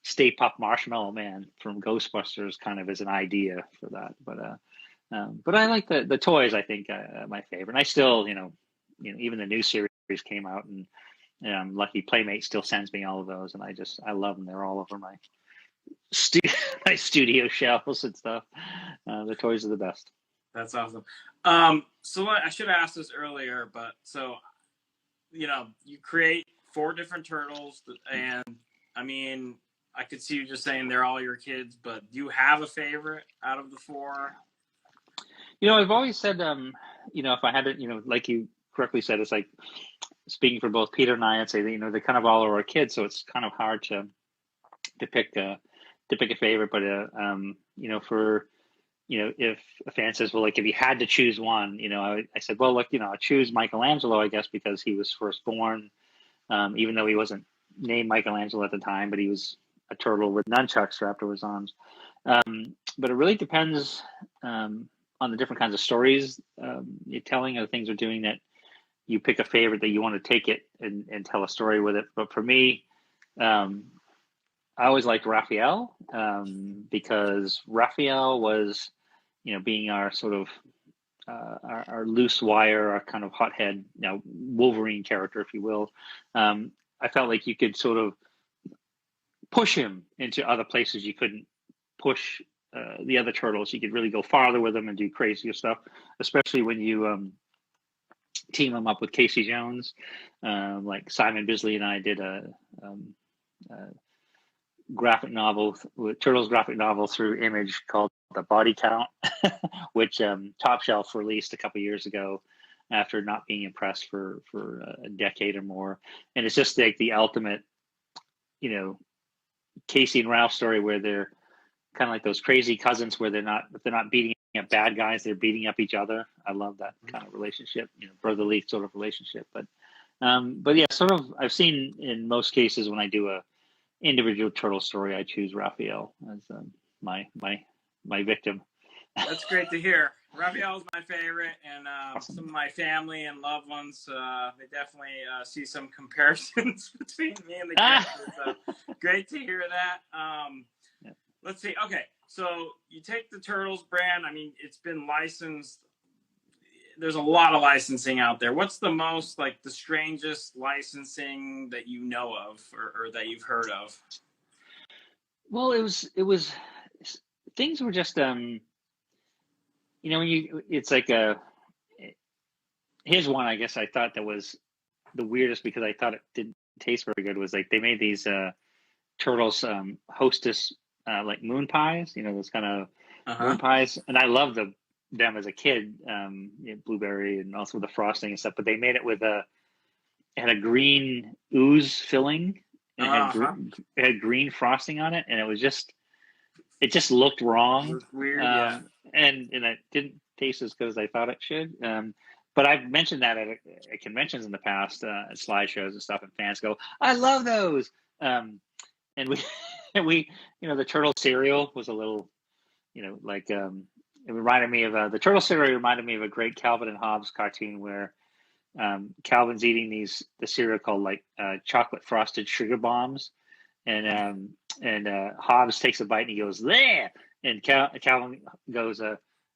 Stay Puft Marshmallow Man from Ghostbusters, kind of as an idea for that. But I like the toys. I think my favorite. And I still, you know, even the new series came out, and Lucky Playmate still sends me all of those, and I love them. They're all over my my studio shelves and stuff. The toys are the best. That's awesome. So I should have asked this earlier, but so, you know, you create 4 different turtles, and I mean, I could see you just saying they're all your kids, but do you have a favorite out of the 4? You know, I've always said, you know, if I had it, you know, like you correctly said, it's like, speaking for both Peter and I, I'd say that, you know, they kind of all are our kids, so it's kind of hard to pick a favorite. But you know, for, you know, if a fan says, well, like if you had to choose one, you know, I said, well, look, you know, I choose Michelangelo, I guess, because he was first born, even though he wasn't named Michelangelo at the time, but he was a turtle with nunchucks strapped to his arms. But it really depends on the different kinds of stories you're telling, or the things you're doing, that you pick a favorite that you want to take it and tell a story with it. But for me, I always liked Raphael, because Raphael was, you know, being our sort of our loose wire, our kind of hothead, you know, Wolverine character, if you will. I felt like you could sort of push him into other places you couldn't push the other turtles. You could really go farther with them and do crazier stuff, especially when you team him up with Casey Jones. Like Simon Bisley and I did a graphic novel, Turtles graphic novel through Image called The Body Count, which Top Shelf released a couple years ago after not being impressed for a decade or more. And it's just like the ultimate, you know, Casey and Ralph story, where they're kind of like those crazy cousins, where they're not beating up bad guys, they're beating up each other. I love that kind of relationship, you know, brotherly sort of relationship. But yeah, sort of, I've seen in most cases when I do a individual turtle story, I choose Raphael as my victim. That's great to hear. Raphael's my favorite, and awesome. Some of my family and loved ones, they definitely see some comparisons between me and the characters. So great to hear that. Yeah. Let's see. Okay, so you take the Turtles brand. I mean, it's been licensed. There's a lot of licensing out there. What's the most, like, the strangest licensing that you know of, or that you've heard of? Well, it was things were just you know, it's like here's one, I guess, I thought that was the weirdest, because I thought it didn't taste very good, was like they made these Turtles Hostess like moon pies, you know, those kind of moon pies, and I loved them as a kid, you know, blueberry and also the frosting and stuff. But they made it with it had a green ooze filling, and it had green frosting on it, and it just looked wrong. It was weird, yeah. And it didn't taste as good as I thought it should. But I've mentioned that at conventions in the past, at slideshows and stuff, and fans go, "I love those." And we, you know, the turtle cereal was a little, you know, like it reminded me of the turtle cereal reminded me of a great Calvin and Hobbes cartoon where Calvin's eating the cereal called like chocolate frosted sugar bombs, and Hobbes takes a bite and he goes, "There," and Calvin goes,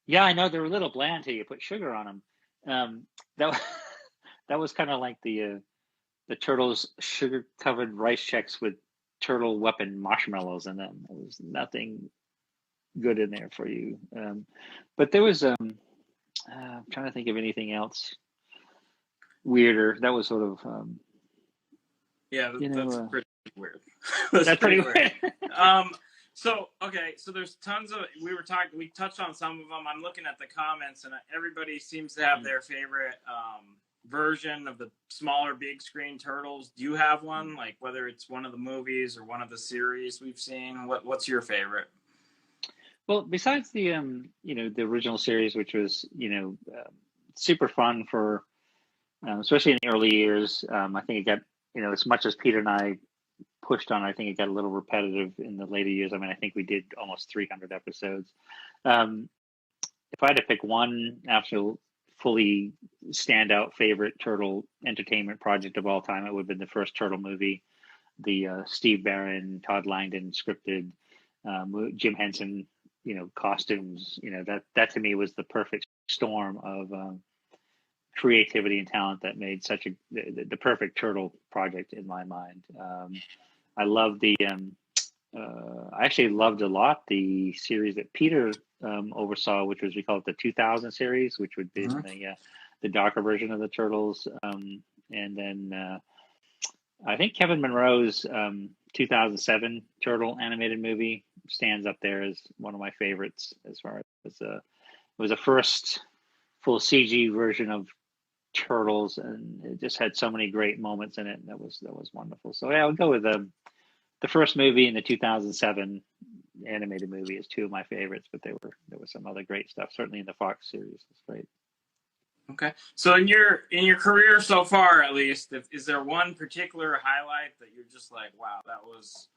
"Yeah, I know they're a little bland till you put sugar on them." That was kind of like the turtles' sugar covered rice checks with turtle weapon marshmallows in them. There was nothing good in there for you. But there was I'm trying to think of anything else weirder. That was sort of, Yeah, you know, that's pretty weird. that's pretty weird. So there's tons of, we touched on some of them. I'm looking at the comments, and everybody seems to have their favorite version of the smaller big screen Turtles. Do you have one, like whether it's one of the movies or one of the series we've seen? What's your favorite? Well, besides the you know, the original series, which was, you know, super fun for, especially in the early years. I think it got, you know, as much as Peter and I pushed on, I think it got a little repetitive in the later years. I mean, I think we did almost 300 episodes. If I had to pick one actual fully standout favorite Turtle entertainment project of all time, it would have been the first Turtle movie, the Steve Barron, Todd Langdon scripted, Jim Henson, you know, costumes. You know, that to me was the perfect storm of creativity and talent that made such the perfect Turtle project in my mind. I love I actually loved a lot the series that Peter oversaw, which was, we call it the 2000 series, which would be the darker version of the Turtles. And then I think Kevin Monroe's 2007 Turtle animated movie stands up there as one of my favorites, as far as it was a first full CG version of Turtles, and it just had so many great moments in it. And that was wonderful. So yeah, I'll go with the first movie and the 2007 animated movie is two of my favorites, but there was some other great stuff, certainly in the Fox series. It's great. Okay, so in your career so far, at least, is there one particular highlight that you're just like, wow, that was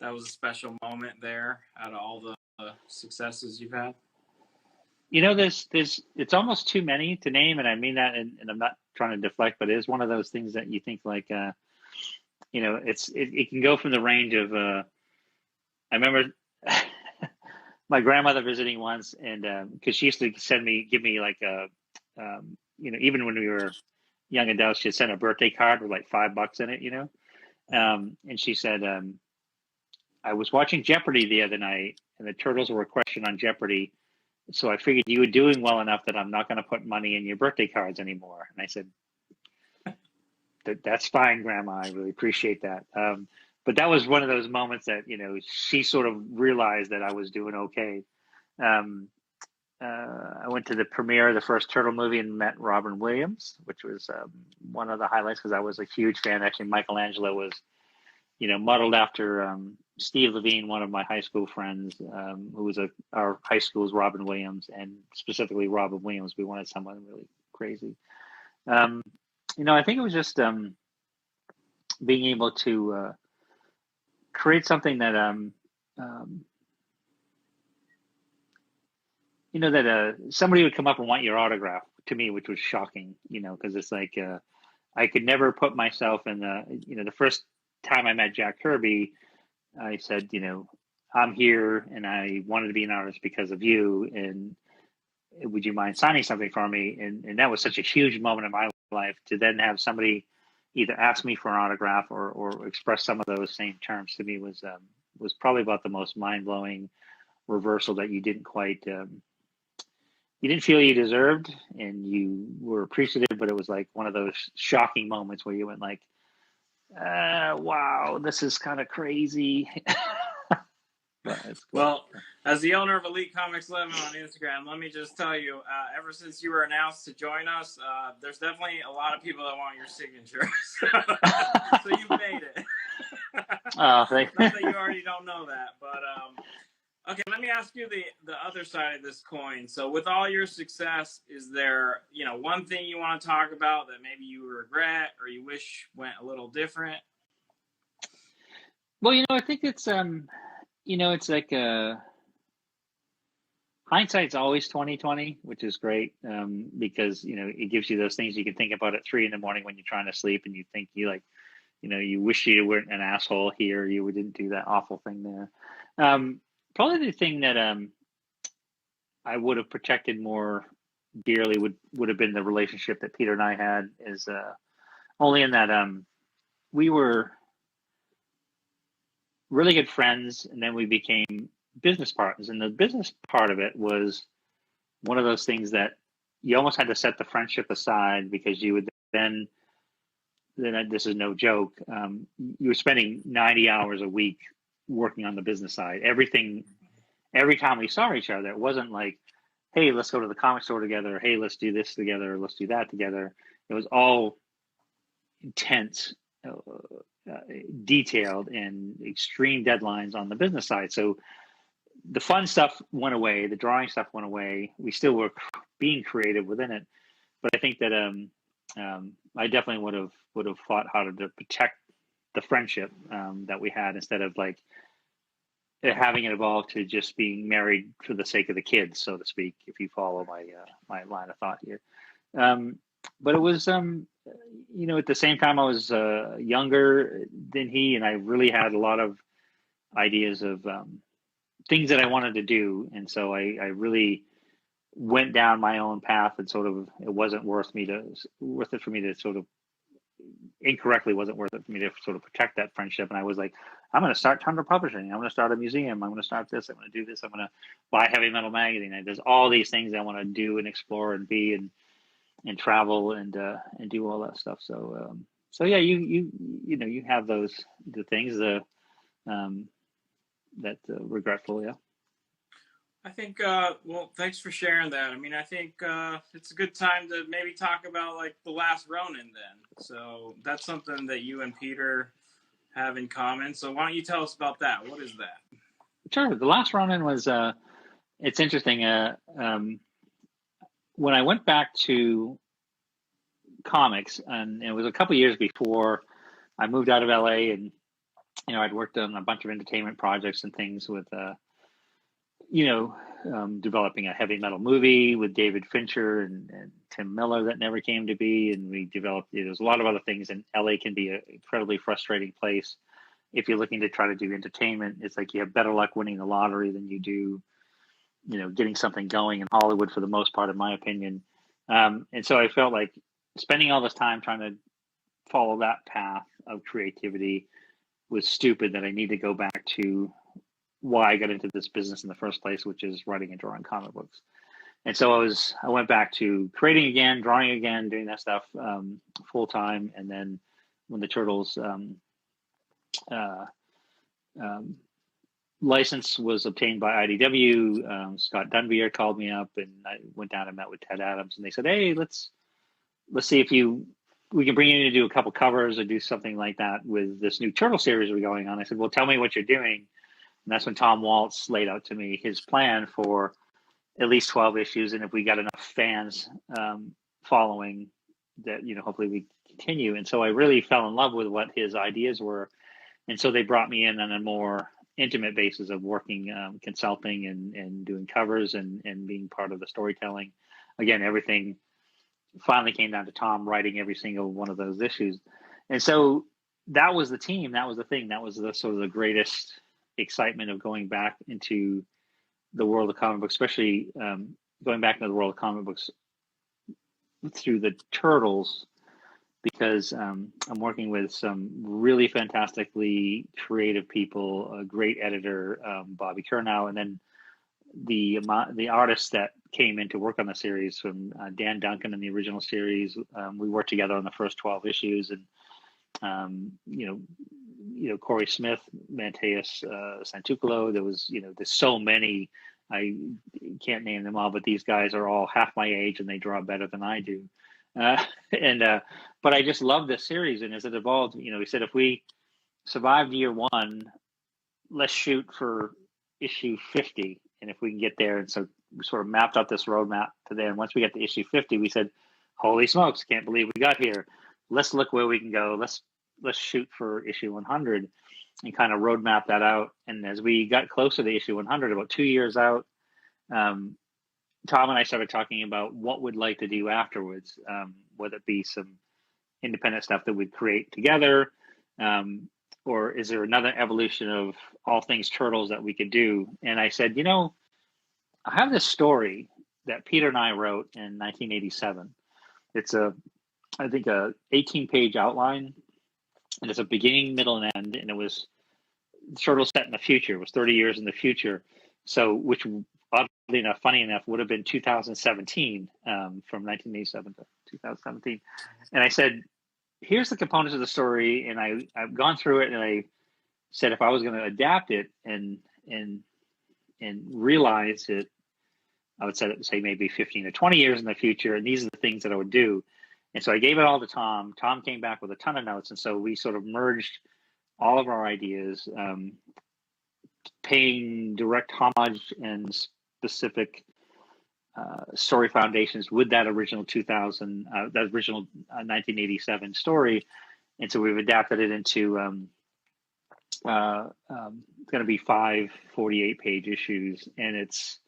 a special moment there out of all the successes you've had? You know, it's almost too many to name, and I mean that, and I'm not trying to deflect, but it is one of those things that you think like, you know, it can go from the range of, I remember my grandmother visiting once, and because she used to give me like you know, even when we were young adults, she'd send a birthday card with like $5 in it, you know, and she said, I was watching Jeopardy the other night, and the Turtles were a question on Jeopardy. So I figured you were doing well enough that I'm not going to put money in your birthday cards anymore. And I said, that's fine, Grandma. I really appreciate that. But that was one of those moments that, you know, she sort of realized that I was doing okay. I went to the premiere of the first Turtle movie and met Robin Williams, which was one of the highlights because I was a huge fan. Actually, Michelangelo was, you know, modeled after Steve Levine, one of my high school friends, who was our high school's Robin Williams, and specifically Robin Williams. We wanted someone really crazy. You know, I think it was just being able to create something that, you know, that somebody would come up and want your autograph to me, which was shocking, you know, because it's like I could never put myself in you know, the first time I met Jack Kirby, I said, you know, I'm here and I wanted to be an artist because of you, and would you mind signing something for me? And that was such a huge moment in my life to then have somebody either ask me for an autograph or express some of those same terms to me was probably about the most mind-blowing reversal that you didn't quite you didn't feel you deserved, and you were appreciative, but it was like one of those shocking moments where you went like, wow, this is kind of crazy. Cool. Well, as the owner of Elite Comics11 on Instagram, let me just tell you, ever since you were announced to join us, there's definitely a lot of people that want your signature. So you've made it. Oh, thank Not that you already don't know that, but okay, let me ask you the other side of this coin. So with all your success, is there, you know, one thing you want to talk about that maybe you regret or you wish went a little different? Well, you know, I think it's you know, it's like hindsight's always 20/20, which is great, because, you know, it gives you those things you can think about at 3 a.m. when you're trying to sleep, and you think you like, you know, you wish you weren't an asshole here, you didn't do that awful thing there. Probably the thing that I would have protected more dearly would have been the relationship that Peter and I had, is only in that we were really good friends, and then we became business partners. And the business part of it was one of those things that you almost had to set the friendship aside because you would then this is no joke. You were spending 90 hours a week working on the business side. Every time we saw each other, it wasn't like, hey, let's go to the comic store together. Hey, let's do this together. Let's do that together. It was all intense, detailed, and extreme deadlines on the business side. So the fun stuff went away. The drawing stuff went away. We still were being creative within it. But I think that I definitely would have fought harder to protect the friendship that we had instead of like having it evolve to just being married for the sake of the kids, so to speak, if you follow my line of thought here. But it was, at the same time, I was younger than he, and I really had a lot of ideas of things that I wanted to do. And so I really went down my own path, and sort of, it wasn't worth it for me to sort of, incorrectly wasn't worth it for me to sort of protect that friendship. And I was like, I'm going to start Tundra Publishing. I'm going to start a museum. I'm going to start this. I'm going to do this. I'm going to buy Heavy Metal Magazine. There's all these things I want to do and explore and be and travel and do all that stuff. So yeah, you have the things that regretful. Yeah. I think, well, thanks for sharing that. I mean, I think it's a good time to maybe talk about like The Last Ronin then. So that's something that you and Peter have in common. So why don't you tell us about that? What is that? Sure. The Last Ronin was, it's interesting. When I went back to comics, and it was a couple years before I moved out of LA, and, I'd worked on a bunch of entertainment projects and things with, developing a heavy metal movie with David Fincher and Tim Miller that never came to be. And we developed, there's a lot of other things, and LA can be an incredibly frustrating place. If you're looking to try to do entertainment, it's like you have better luck winning the lottery than you do, getting something going in Hollywood for the most part, in my opinion. And so I felt like spending all this time trying to follow that path of creativity was stupid, that I need to go back to why I got into this business in the first place, which is writing and drawing comic books. And so I went back to creating again, drawing again, doing that stuff full time. And then when the Turtles license was obtained by IDW, Scott Dunbier called me up, and I went down and met with Ted Adams, and they said, hey, let's see if we can bring you in to do a couple covers or do something like that with this new Turtle series we're going on. I said, well, tell me what you're doing. And that's when Tom Waltz laid out to me his plan for at least 12 issues. And if we got enough fans following that, hopefully we continue. And so I really fell in love with what his ideas were. And so they brought me in on a more intimate basis of working, consulting and doing covers and being part of the storytelling. Again, everything finally came down to Tom writing every single one of those issues. And so that was the team. That was the thing. That was the sort of the greatest excitement of going back into the world of comic books, especially going back into the world of comic books through the Turtles, because I'm working with some really fantastically creative people, a great editor, Bobby Kurnow, and then the artists that came in to work on the series, from Dan Duncan in the original series. We worked together on the first 12 issues, and Corey Smith, Mateus Santucolo. There was, there's so many, I can't name them all, but these guys are all half my age and they draw better than I do. But I just love this series. And as it evolved, we said, if we survived year one, let's shoot for issue 50. And if we can get there. And so we sort of mapped out this roadmap to there. And once we got to issue 50, we said, holy smokes, can't believe we got here. Let's look where we can go. Let's shoot for issue 100 and kind of roadmap that out. And as we got closer to issue 100, about 2 years out, Tom and I started talking about what we'd like to do afterwards, whether it be some independent stuff that we'd create together, or is there another evolution of all things Turtles that we could do? And I said, I have this story that Peter and I wrote in 1987. It's I think a 18-page outline, and it's a beginning, middle, and end. And it was Turtles set in the future. It was 30 years in the future. So, which oddly enough, funny enough, would have been 2017, from 1987 to 2017. And I said, here's the components of the story, and I've gone through it, and I said if I was going to adapt it and realize it, I would say maybe 15 to 20 years in the future, and these are the things that I would do. And so I gave it all to Tom. Tom came back with a ton of notes, and so we sort of merged all of our ideas, paying direct homage and specific story foundations with that original 1987 story. And so we've adapted it into it's going to be 5 48-page issues, and it's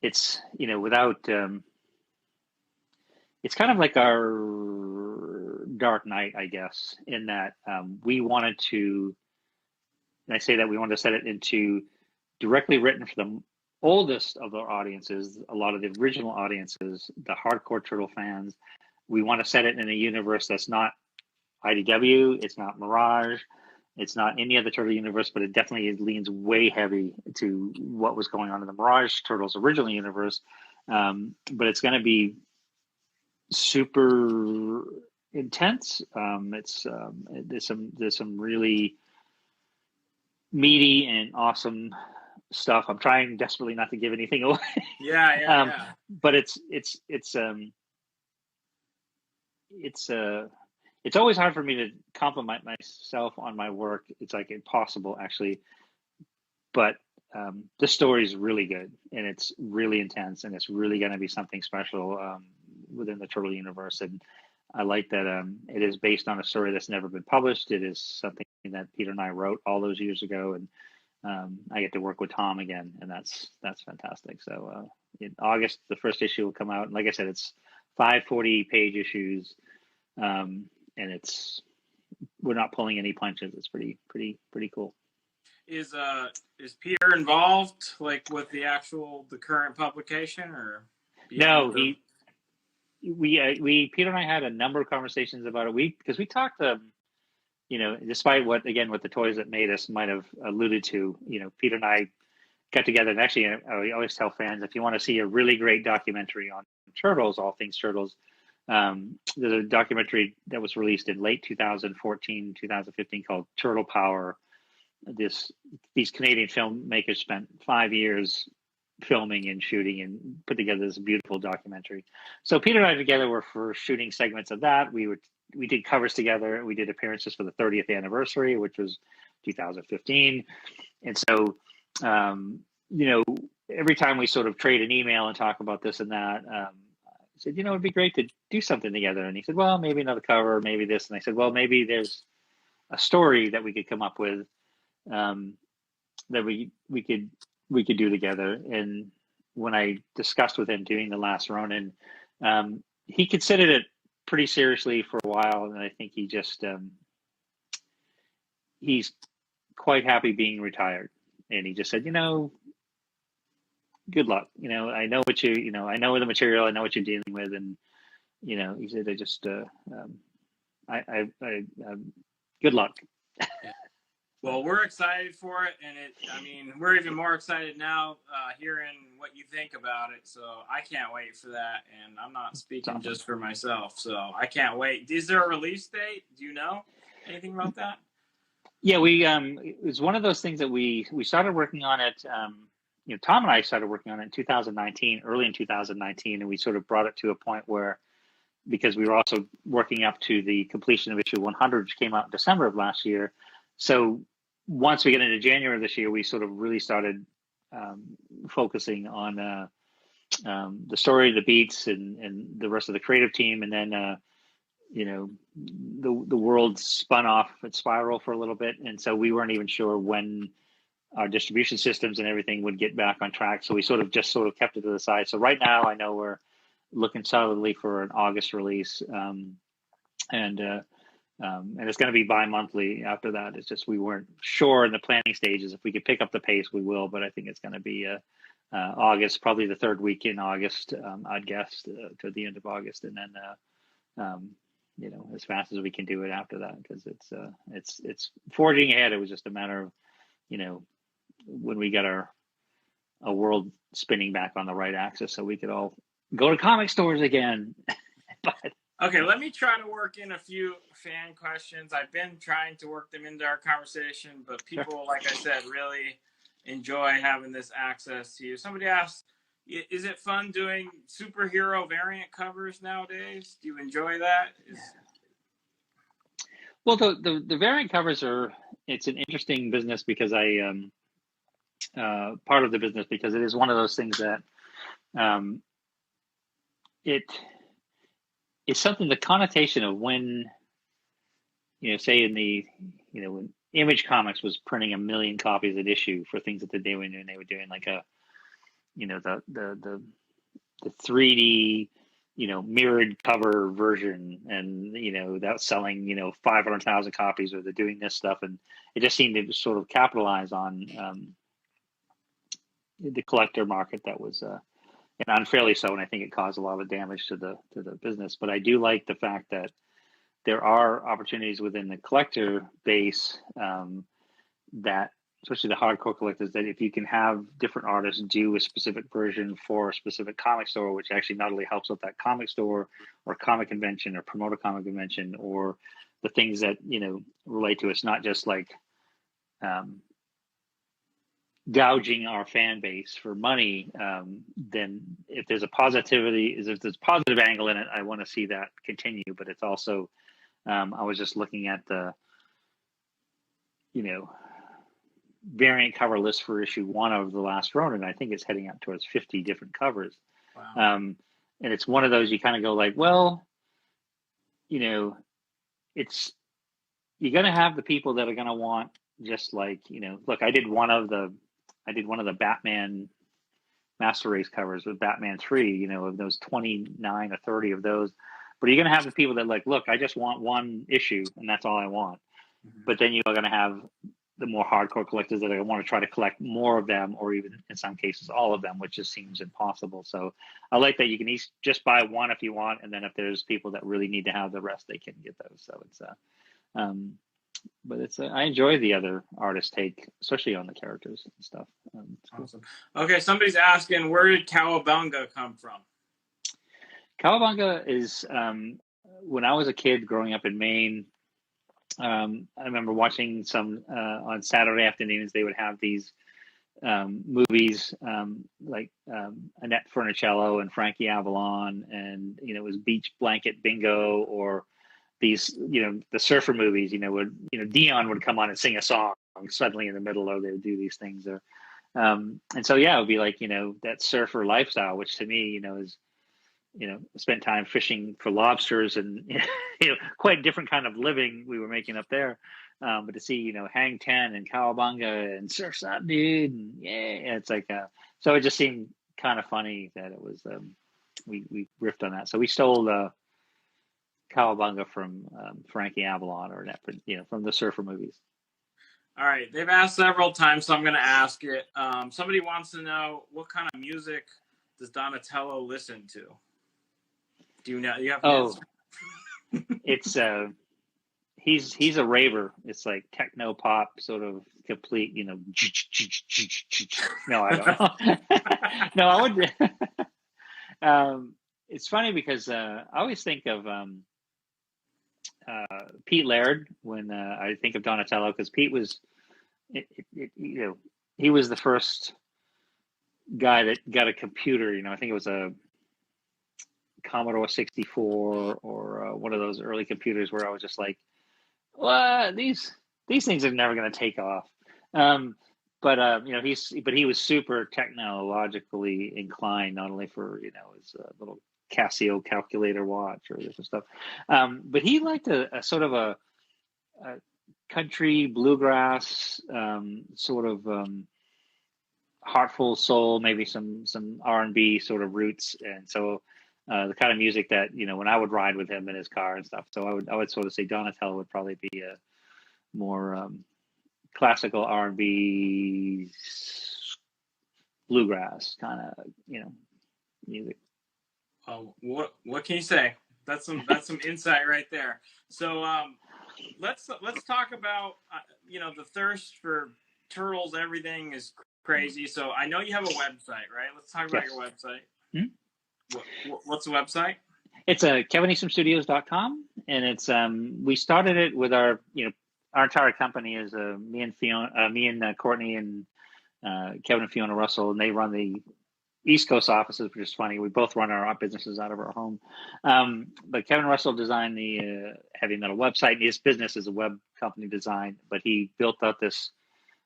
without it's kind of like our Dark Knight, I guess, in that we wanted to, and I say that we wanted to set it into directly written for the oldest of our audiences, a lot of the original audiences, the hardcore Turtle fans. We want to set it in a universe that's not IDW, it's not Mirage, it's not any other Turtle universe, but it definitely leans way heavy to what was going on in the Mirage Turtles original universe. But it's going to be super intense. There's some really meaty and awesome stuff. I'm trying desperately not to give anything away. Yeah. But it's always hard for me to compliment myself on my work. It's like impossible, actually. But the story is really good, and it's really intense, and it's really going to be something special within the Turtle universe. And I like that it is based on a story that's never been published. It is something that Peter and I wrote all those years ago, and I get to work with Tom again, and that's fantastic. So in August, the first issue will come out, and like I said, it's 5 40-page issues. And we're not pulling any punches. It's pretty cool. Is Peter involved, like with the current publication, or? No, we Peter and I had a number of conversations about it. Because we talked, despite what the Toys That Made Us might have alluded to, Peter and I got together, and actually I always tell fans, if you want to see a really great documentary on Turtles, all things Turtles, there's a documentary that was released in late 2014, 2015 called Turtle Power. These Canadian filmmakers spent 5 years filming and shooting and put together this beautiful documentary. So Peter and I together were for shooting segments of that. We did covers together. We did appearances for the 30th anniversary, which was 2015. And so, every time we sort of trade an email and talk about this and that, I said, it'd be great to do something together. And he said, well, maybe another cover, maybe this. And I said, well, maybe there's a story that we could come up with that we could do together. And when I discussed with him doing The Last Ronin, he considered it pretty seriously for a while. And I think he just, he's quite happy being retired. And he just said, good luck. I know what I know the material, I know what you're dealing with. And, he said, I just, good luck. Well, we're excited for it, and we're even more excited now hearing what you think about it. So I can't wait for that, and I'm not speaking just for myself. So I can't wait. Is there a release date? Do you know anything about that? Yeah, we it was one of those things that we started working on it. Tom and I started working on it in 2019, early in 2019, and we sort of brought it to a point where, because we were also working up to the completion of issue 100, which came out in December of last year. So once we get into January of this year, we sort of really started focusing on the story, the beats, and the rest of the creative team. And then, the world spun off its spiral for a little bit. And so we weren't even sure when our distribution systems and everything would get back on track. So we sort of kept it to the side. So right now I know we're looking solidly for an August release. And it's going to be bi-monthly after that. It's just we weren't sure in the planning stages. If we could pick up the pace, we will. But I think it's going to be August, probably the third week in August, I'd guess, to the end of August. And then, as fast as we can do it after that, because it's forging ahead. It was just a matter of, when we got our a world spinning back on the right axis, so we could all go to comic stores again. But okay, let me try to work in a few fan questions. I've been trying to work them into our conversation, but people, like I said, really enjoy having this access to you. Somebody asked, is it fun doing superhero variant covers nowadays? Do you enjoy that? Well, the variant covers it's an interesting business because part of the business because it is one of those things that it's something, the connotation of when, say in the, when Image Comics was printing 1 million copies an issue for things that they were doing, they were doing like a, the 3D, mirrored cover version, and that was selling 500,000 copies, or they're doing this stuff, and it just seemed to sort of capitalize on the collector market that was and unfairly so, and I think it caused a lot of damage to the business. But I do like the fact that there are opportunities within the collector base that, especially the hardcore collectors, that if you can have different artists do a specific version for a specific comic store, which actually not only helps out that comic store or comic convention or promote a comic convention or the things that relate to it's not just like gouging our fan base for money, then if there's a positive angle in it, I want to see that continue. But it's also, I was just looking at the, variant cover list for issue 1 of the last Ronin. I think it's heading up towards 50 different covers. Wow. And it's one of those you kind of go like, well, it's, you're going to have the people that are going to want just like, look, I did one of the Batman Master Race covers with Batman 3, of those 29 or 30 of those. But you're going to have the people that like, look, I just want one issue and that's all I want. Mm-hmm. But then you're going to have the more hardcore collectors that are going to want to try to collect more of them, or even in some cases all of them, which just seems impossible. So I like that you can each just buy one if you want, and then if there's people that really need to have the rest, they can get those. So it's but it's I enjoy the other artists' take, especially on the characters and stuff. Awesome. Okay, somebody's asking, where did Cowabunga come from? Cowabunga is when I was a kid growing up in Maine. I remember watching some on Saturday afternoons. They would have these movies like Annette Funicello and Frankie Avalon, and it was Beach Blanket Bingo, or these the surfer movies. Where Dion would come on and sing a song suddenly in the middle, or they would do these things, or and so it would be like that surfer lifestyle, which to me is spent time fishing for lobsters, and quite a different kind of living we were making up there. But to see Hang 10 and Cowabunga and Surf's Up, dude, and it's like so it just seemed kind of funny that it was we riffed on that. So we stole Cowabunga from Frankie Avalon, or from the surfer movies. All right, they've asked several times, so I'm going to ask it. Somebody wants to know, what kind of music does Donatello listen to? Do you know? You have it's he's a raver. It's like techno pop, sort of complete. No, I don't know. No, I would. It's funny because I always think of Pete Laird when I think of Donatello, because Pete was, he was the first guy that got a computer. I think it was a Commodore 64 or one of those early computers where I was just like, well, these things are never going to take off. But he was super technologically inclined, not only for his little Casio calculator watch or different stuff, but he liked a sort of a country bluegrass sort of heartful soul, maybe some R&B sort of roots, and so. The kind of music that when I would ride with him in his car and stuff. So I would sort of say Donatello would probably be a more classical R&B bluegrass kind of music. What can you say? That's some insight right there. So let's talk about the thirst for turtles. Everything is crazy. So I know you have a website, right? Let's talk about Yes. your website. Hmm? What's the website? It's KevinEastonStudios.com, and it's we started it with our our entire company is me and Fiona, me and Courtney and Kevin and Fiona Russell, and they run the East Coast offices, which is funny. We both run our businesses out of our home. But Kevin Russell designed the heavy metal website. His business is a web company design, but he built out this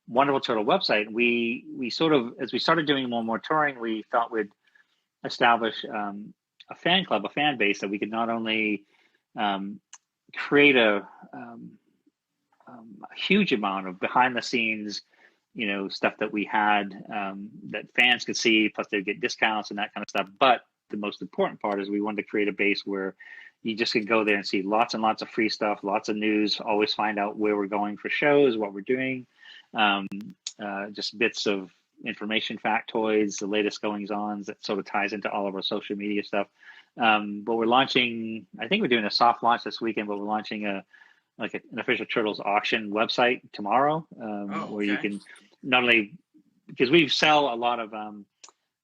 wonderful turtle website. We sort of, as we started doing more and more touring, we thought we'd establish a fan club, a fan base that we could not only create a huge amount of behind the scenes, stuff that we had that fans could see, plus they'd get discounts and that kind of stuff. But the most important part is we wanted to create a base where you just could go there and see lots and lots of free stuff, lots of news, always find out where we're going for shows, what we're doing, just bits of information, factoids, the latest goings-ons that sort of ties into all of our social media stuff. But we're launching, I think we're doing a soft launch this weekend, but we're launching an official Turtles auction website tomorrow, where you can not only, because we sell a lot of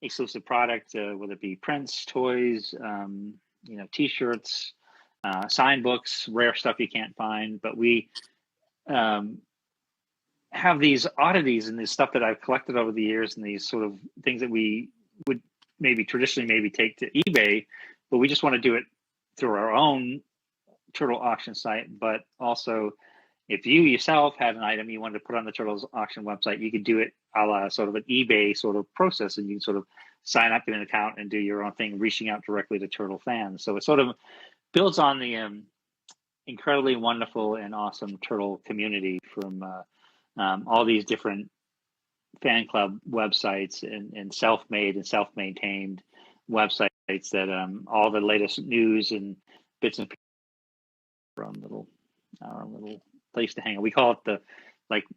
exclusive product, whether it be prints, toys, T-shirts, signed books, rare stuff you can't find, but we have these oddities and this stuff that I've collected over the years, and these sort of things that we would traditionally take to eBay, but we just want to do it through our own Turtle auction site. But also, if you yourself had an item you wanted to put on the Turtles auction website, you could do it a la sort of an eBay sort of process, and you can sort of sign up in an account and do your own thing, reaching out directly to Turtle fans. So it sort of builds on the incredibly wonderful and awesome Turtle community from all these different fan club websites and self-made and self-maintained websites that all the latest news and bits and pieces from our little place to hang out. We call it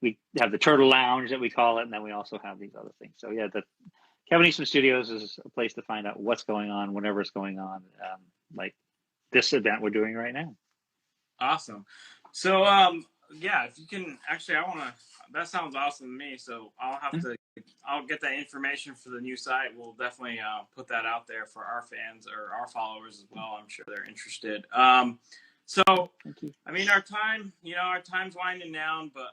we have the Turtle Lounge that we call it, and then we also have these other things. So yeah, the Kevin Easton Studios is a place to find out what's going on whenever it's going on, like this event we're doing right now. Awesome. So yeah, if you can actually, that sounds awesome to me. So I'll get that information for the new site. We'll definitely put that out there for our fans or our followers as well. I'm sure they're interested. So, I mean, our time's winding down, but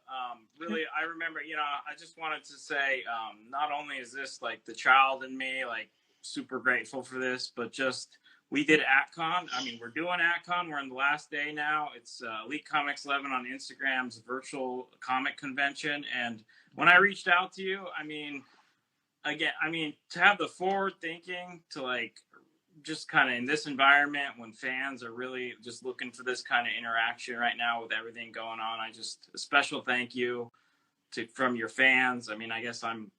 really, I remember, I just wanted to say, not only is this like the child in me, like super grateful for this, but just we did AtCon. I mean, we're doing AtCon. We're in the last day now. It's Elite Comics11 on Instagram's virtual comic convention. And when I reached out to you, to have the forward thinking to like, just kind of in this environment when fans are really just looking for this kind of interaction right now with everything going on, a special thank you from your fans. I mean, I guess I'm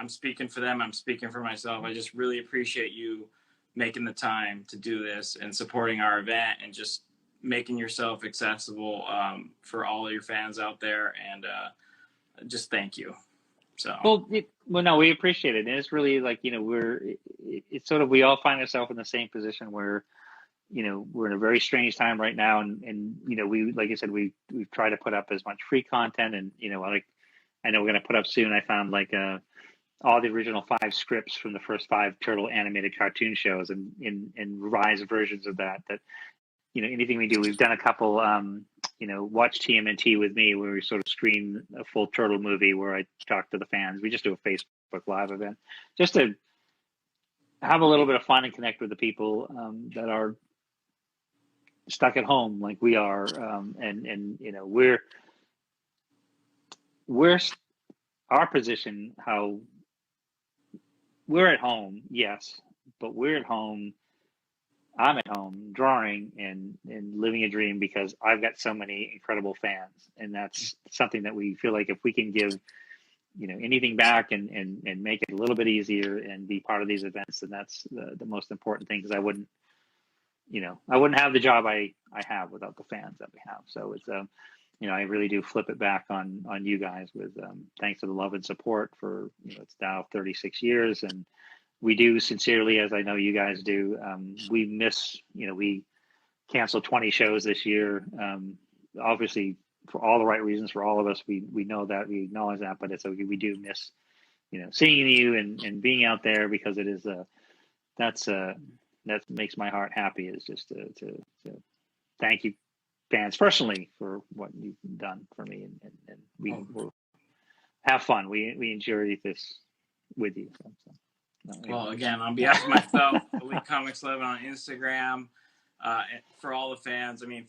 speaking for them. I'm speaking for myself. I just really appreciate you making the time to do this and supporting our event and just making yourself accessible for all of your fans out there. And just thank you. So no, we appreciate it, and it's really like it's sort of, we all find ourselves in the same position where we're in a very strange time right now, and we, like I said, we've tried to put up as much free content, and like I know we're going to put up soon. I found like all the original 5 scripts from the first 5 Turtle animated cartoon shows, and in revised versions of that. Anything we do, we've done a couple. Watch TMNT with me, where we sort of screen a full Turtle movie where I talk to the fans. We just do a Facebook Live event just to have a little bit of fun and connect with the people that are stuck at home like we are. And we're our position, how we're at home, yes, but we're at home. I'm at home drawing and living a dream because I've got so many incredible fans, and that's something that we feel like if we can give, anything back and make it a little bit easier and be part of these events, then that's the most important thing. Because I wouldn't have the job I have without the fans that we have. So it's I really do flip it back on you guys with thanks for the love and support for it's now 36 years, and we do sincerely, as I know you guys do. We miss, we canceled 20 shows this year. Obviously, for all the right reasons for all of us. We know that, we acknowledge that, but it's okay. We do miss seeing you and being out there, because it is that makes my heart happy, is just to thank you fans personally for what you've done for me, and we will have fun. We enjoy this with you. Well, again, on behalf of myself, Elite Comics11 on Instagram, for all the fans, I mean,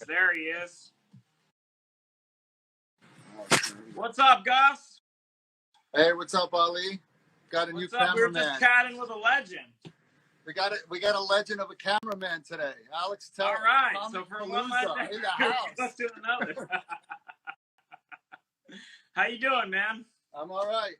there he is. What's up, Gus? Hey, what's up, Ali? Got a new cameraman. We were just chatting with a legend. We got a legend of a cameraman today, Alex. All right, so from one legend in the house to another. How you doing, man? I'm all right.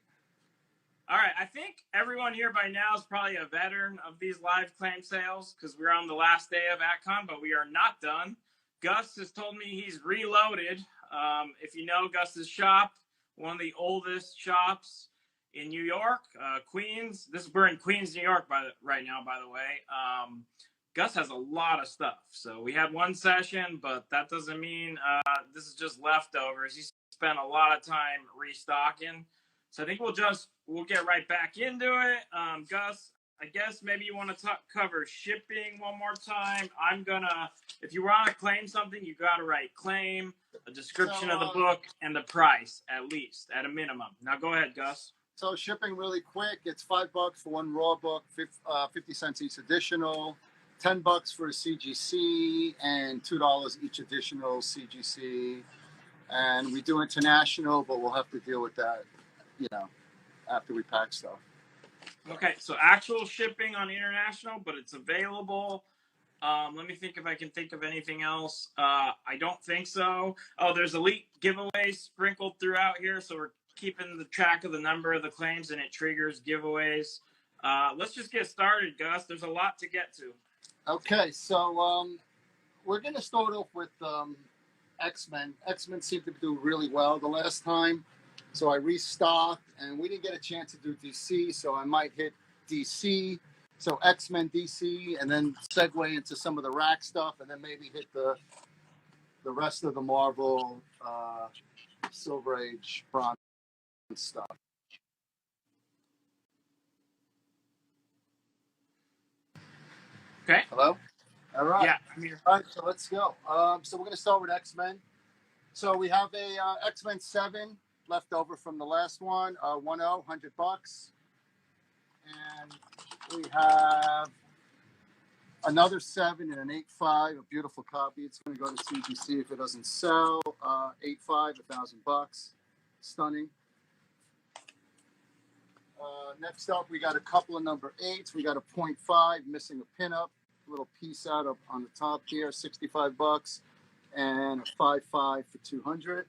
All right, I think everyone here by now is probably a veteran of these live claim sales because we're on the last day of AtCon, but we are not done. Gus has told me he's reloaded. If you know Gus's shop, one of the oldest shops in New York, Queens. We're in Queens, New York right now, by the way. Gus has a lot of stuff. So we had one session, but that doesn't mean this is just leftovers. He spent a lot of time restocking. So I think we'll get right back into it. Gus, I guess maybe you want to cover shipping one more time. if you want to claim something, you got to write claim, a description of the book, and the price, at least, at a minimum. Now go ahead, Gus. So shipping really quick. It's $5 for one raw book, 50 cents each additional, $10 for a CGC, and $2 each additional CGC. And we do international, but we'll have to deal with that, after we pack stuff. Okay, so actual shipping on international, but it's available. Let me think if I can think of anything else. I don't think so. Oh, there's elite giveaways sprinkled throughout here, so we're keeping the track of the number of the claims, and it triggers giveaways. Let's just get started, Gus. There's a lot to get to. Okay, so we're going to start off with X-Men. X-Men seemed to do really well the last time, so I restocked, and we didn't get a chance to do DC, so I might hit DC. So X-Men, DC, and then segue into some of the rack stuff, and then maybe hit the rest of the Marvel Silver Age Bronze stuff. Okay. Hello? All right. Yeah, I'm here. All right, so let's go. So we're going to start with X-Men. So we have a X-Men 7 left over from the last one, 1-0, $100. And we have another 7 and an 8.5, a beautiful copy. It's going to go to CGC if it doesn't sell. 8.5, $1,000. Stunning. Next up, we got a couple of number 8s. We got a 0.5, missing a pinup. Little piece out of on the top here, $65, and a 5.5 for $200.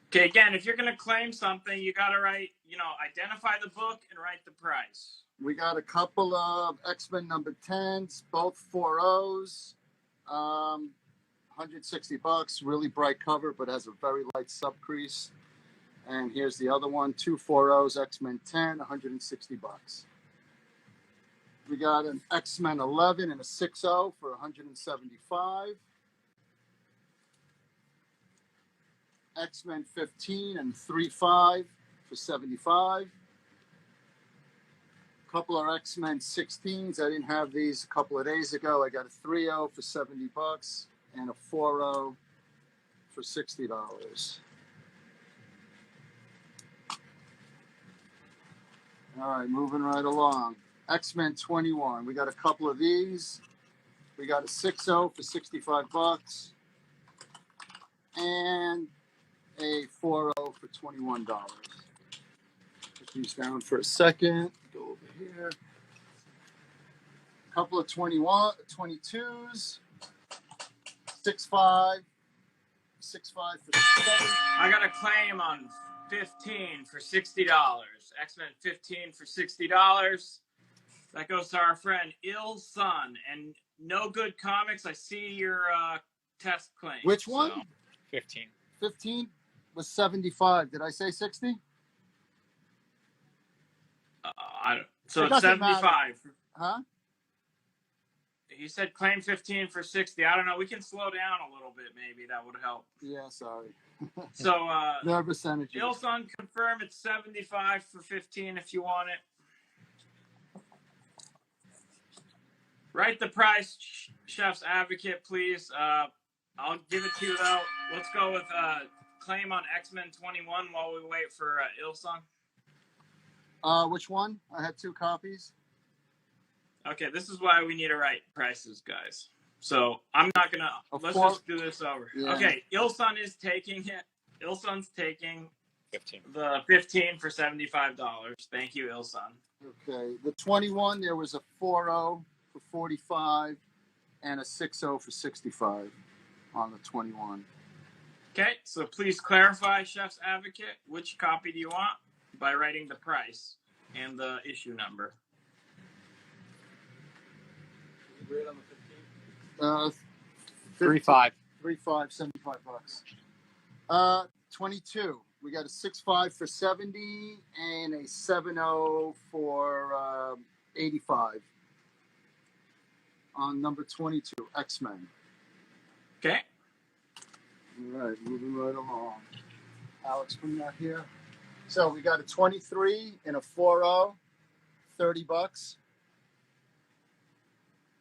Okay, again, if you're going to claim something, you got to write, identify the book and write the price. We got a couple of X-Men number 10s, both 4.0s, $160, really bright cover, but has a very light sub crease. And here's the other one, 2 4.0s, X-Men 10, $160. We got an X-Men 11 and a 6.0 for $175. X-Men 15 and 3.5 for $75. Couple of X-Men 16s. I didn't have these a couple of days ago. I got a 3.0 for $70 and a 4.0 for $60. All right, moving right along. X-Men 21. We got a couple of these. We got a 6.0 for $65 and a 4.0 for $21. Put these down for a second. Go over here. A couple of 22s. 6.5. 6.5 for 7. I got a claim on 15 for $60. X-Men 15 for $60. That goes to our friend Il Sun. And No Good Comics, I see your test claim. Which one? 15. 15 was 75. Did I say 60? So It it's doesn't 75. matter. Huh? He said claim 15 for 60. I don't know. We can slow down a little bit, maybe. That would help. Yeah, sorry. So, Their percentages. Il Sun, confirm it's 75 for 15 if you want it. Write the price, Chef's Advocate, please. I'll give it to you, though. Let's go with claim on X-Men 21 while we wait for Il Sun. Which one? I had 2 copies. Okay, this is why we need to write prices, guys. So I'm not going to... Let's just do this over. Yeah. Okay, Il Sun is taking it. Il Sun's taking 15. the 15 for $75. Thank you, Il Sun. Okay. The 21, there was a 4.0 for 45 and a 6.0 for 65 on the 21. Okay, so please clarify, Chef's Advocate, which copy do you want by writing the price and the issue number. 3.5. 3.5, $75. 22. We got a 6.5 for 70 and a 7.0 for 85 on number 22, X-Men. Okay. All right, moving right along. Alex, bring that here. So we got a 23 and a 4.0, $30.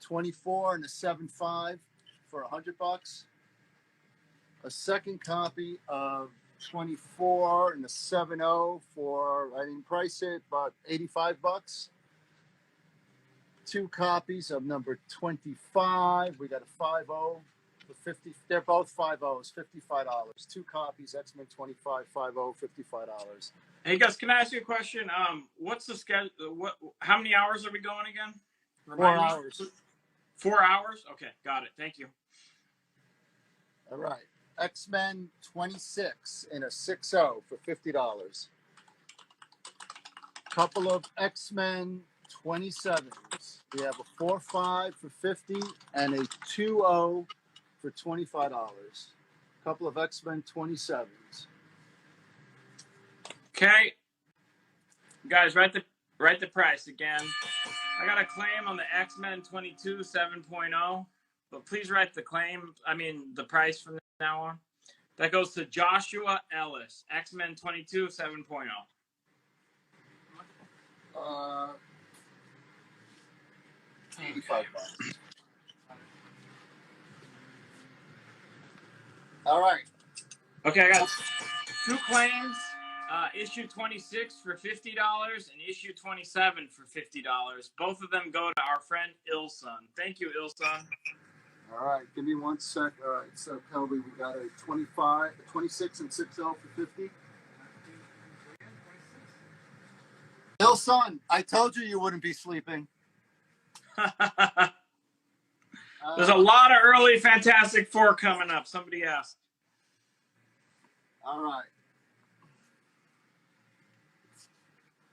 24 and a 7.5 for $100. A second copy of 24 and a 7.0 for, I didn't price it, but $85. 2 copies of number 25. We got a 5.0 for 50. They're both 5.0s, $55. 2 copies, X-Men 25, 5.0, $55. Hey guys, can I ask you a question? What's the schedule? How many hours are we going again? 4 hours. 4 hours? Okay, got it. Thank you. All right. X-Men 26 in a 6.0 for $50. Couple of X-Men 27s. We have a 4.5 for $50 and a 2.0 for $25. Couple of X-Men 27s. Okay, guys, write the price again. I got a claim on the X-Men 22 7.0, but please write the price from now on. That goes to Joshua Ellis, X-Men 22 7.0. $85. All right. Okay, I got 2 claims. Issue 26 for $50 and issue 27 for $50. Both of them go to our friend Ilson. Thank you, Ilson. All right, give me 1 sec. All right, so Kelby, we got a 26 and 6.0 for $50. Ilson, I told you wouldn't be sleeping. There's a lot of early Fantastic Four coming up. Somebody asked. All right.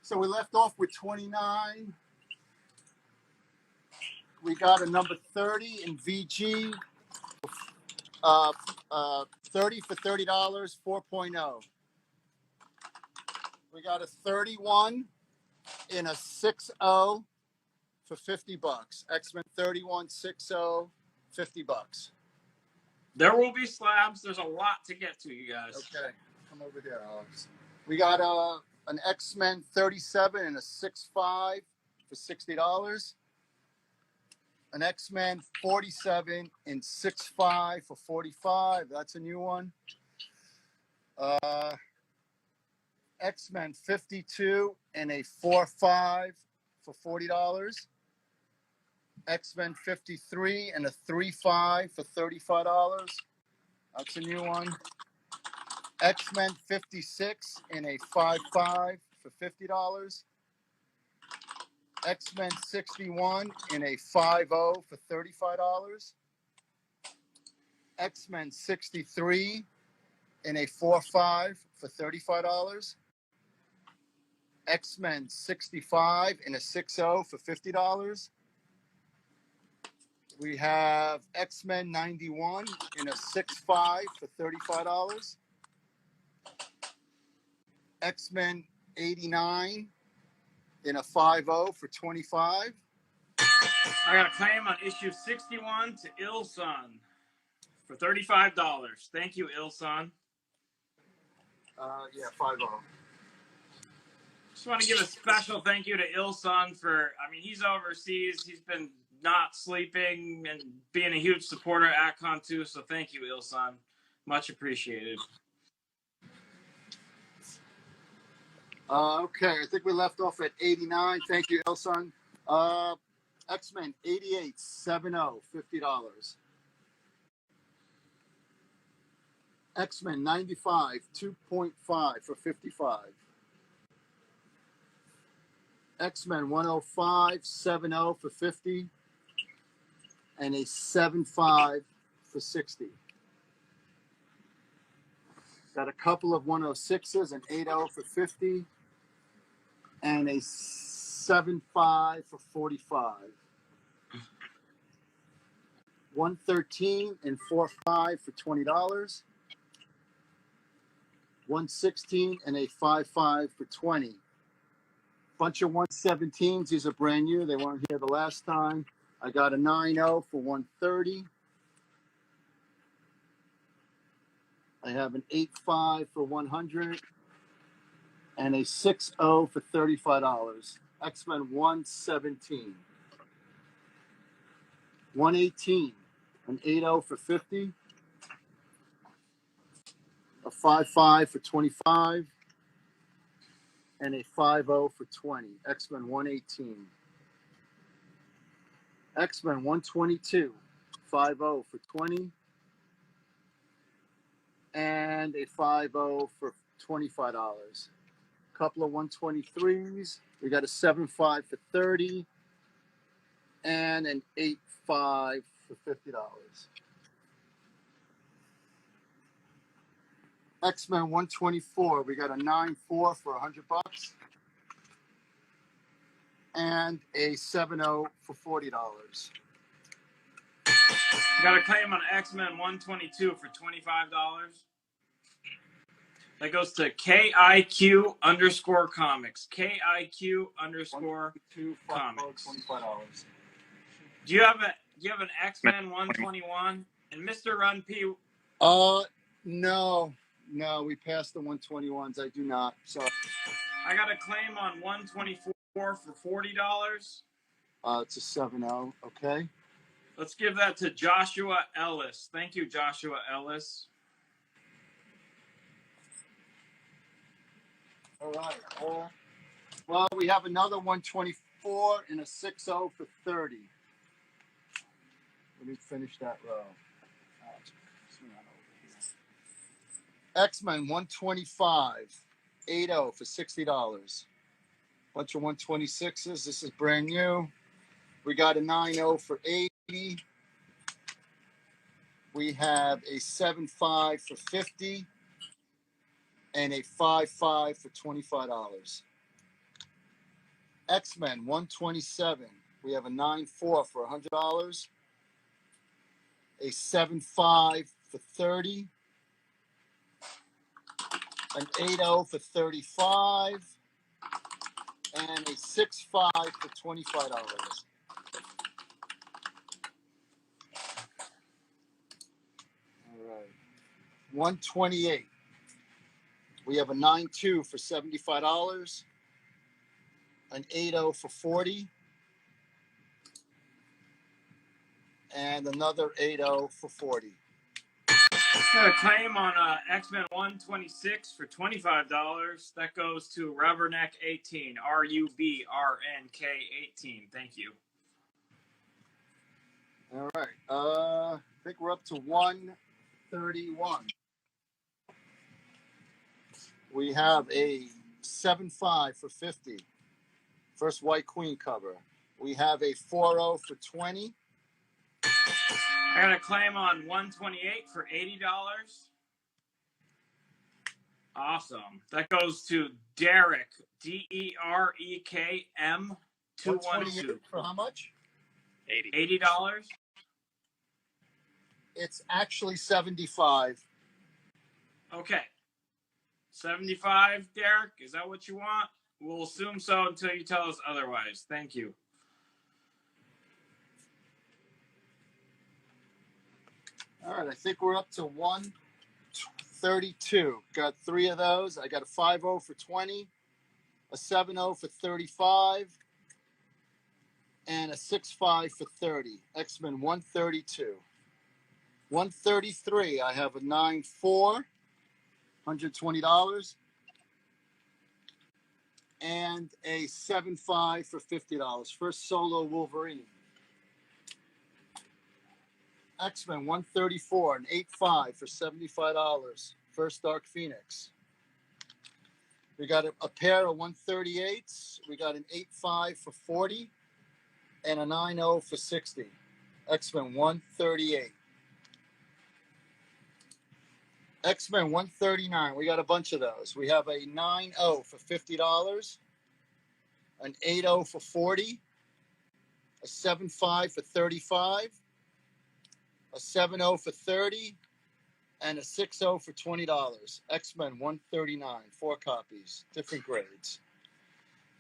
So we left off with 29. We got a number 30 in VG. 30 for $30, 4.0. We got a 31 in a 6.0 for $50. X-Men 31 6.0, $50. There will be slabs. There's a lot to get to, you guys. Okay, come over here, Alex. We got an X-Men 37 and a 6.5 for $60. An X-Men 47 in 6.5 for $45. That's a new one. X-Men 52 and a 4.5 for $40. X-Men 53 and a 3.5 for $35. That's a new one. X-Men 56 and a 5.5 for $50. X-Men 61 in a 5.0 for $35. X-Men 63 in a 4.5 for $35. X-Men 65 in a 6.0 for $50. We have X-Men 91 in a 6.5 for $35. X-Men 89 in a 5.0 for $25. I got a claim on issue 61 to Ilson for $35. Thank you, Ilson. Yeah, 5.0. Just want to give a special thank you to Ilson for, he's overseas. He's been not sleeping and being a huge supporter at Con 2. So thank you, Ilson. Much appreciated. Okay, I think we left off at 89. Thank you, Ilson. X-Men 88, 7.0, $50. X-Men 95, 2.5 for $55. X-Men 105, 7.0 for $50. And a 7.5 for $60. Got a couple of 106s, an 8.0 for $50. And a 7.5 for $45. 113 and 4.5 for $20. 116 and a 5.5 for $20. Bunch of 117s. These are brand new. They weren't here the last time. I got a 9.0 for $130. I have an 8.5 for $100. And a 6.0 for $35. X-Men 117. 118, an 8.0 for $50. A a 5.5 for 25, and a 5.0 for 20. X-Men 118. X-Men 122, 5.0 for 20, and a 5.0 for $25. Couple of 123s. We got a 7.5 for 30, and an 8.5 for $50. X-Men 124, we got a 9.4 for $100, and a 7.0 for $40. Got a claim on X-Men 122 for $25. That goes to KIQ underscore comics. KIQ underscore comics. $25. Do you have an X-Men 121? And Mr. Run P? No, we passed the 121s. I do not. So I got a claim on 124 for $40. it's a 7.0. Okay. Let's give that to Joshua Ellis. Thank you, Joshua Ellis. All right. Well, we have another 124 and a 6.0 for 30. Let me finish that row. X-Men 125, 8.0 for $60. Bunch of 126s. This is brand new. We got a 9.0 for 80. We have a 7.5 for 50. And a 5.5 for $25. X-Men 127. We have a 9.4 for $100. A 7.5 for 30. An 8.0 for 35. And a 6.5 for $25. All right. 128. We have a 9.2 for $75, an 8.0 for 40, and another 8.0 for 40. Got a claim on X-Men 126 for $25. That goes to Rubberneck 18, RUBRNK 18. Thank you. All right. I think we're up to 131. We have a 7.5 for 50. First White Queen cover. We have a 4.0 for 20. I got a claim on 128 for $80. Awesome. That goes to Derek, DEREKM 212. For how much? $80. It's actually 75. Okay. 75, Derek? Is that what you want? We'll assume so until you tell us otherwise. Thank you. All right, I think we're up to 132. Got 3 of those. I got a 5.0 for 20, a 7.0 for 35, and a 6.5 for 30. X-Men 132. 133, I have a 9.4, $120, and a 7.5 for $50. First solo Wolverine. X-Men 134, an 8.5 for $75. First Dark Phoenix. We got a pair of 138s. We got an 8.5 for 40 and a 9.0 for 60. X-Men 138. X-Men 139. We got a bunch of those. We have a 9.0 for $50, an 8.0 for 40, a 7.5 for 35, a 7.0 for 30, and a 6.0 for $20. X-Men 139, 4 copies, different grades.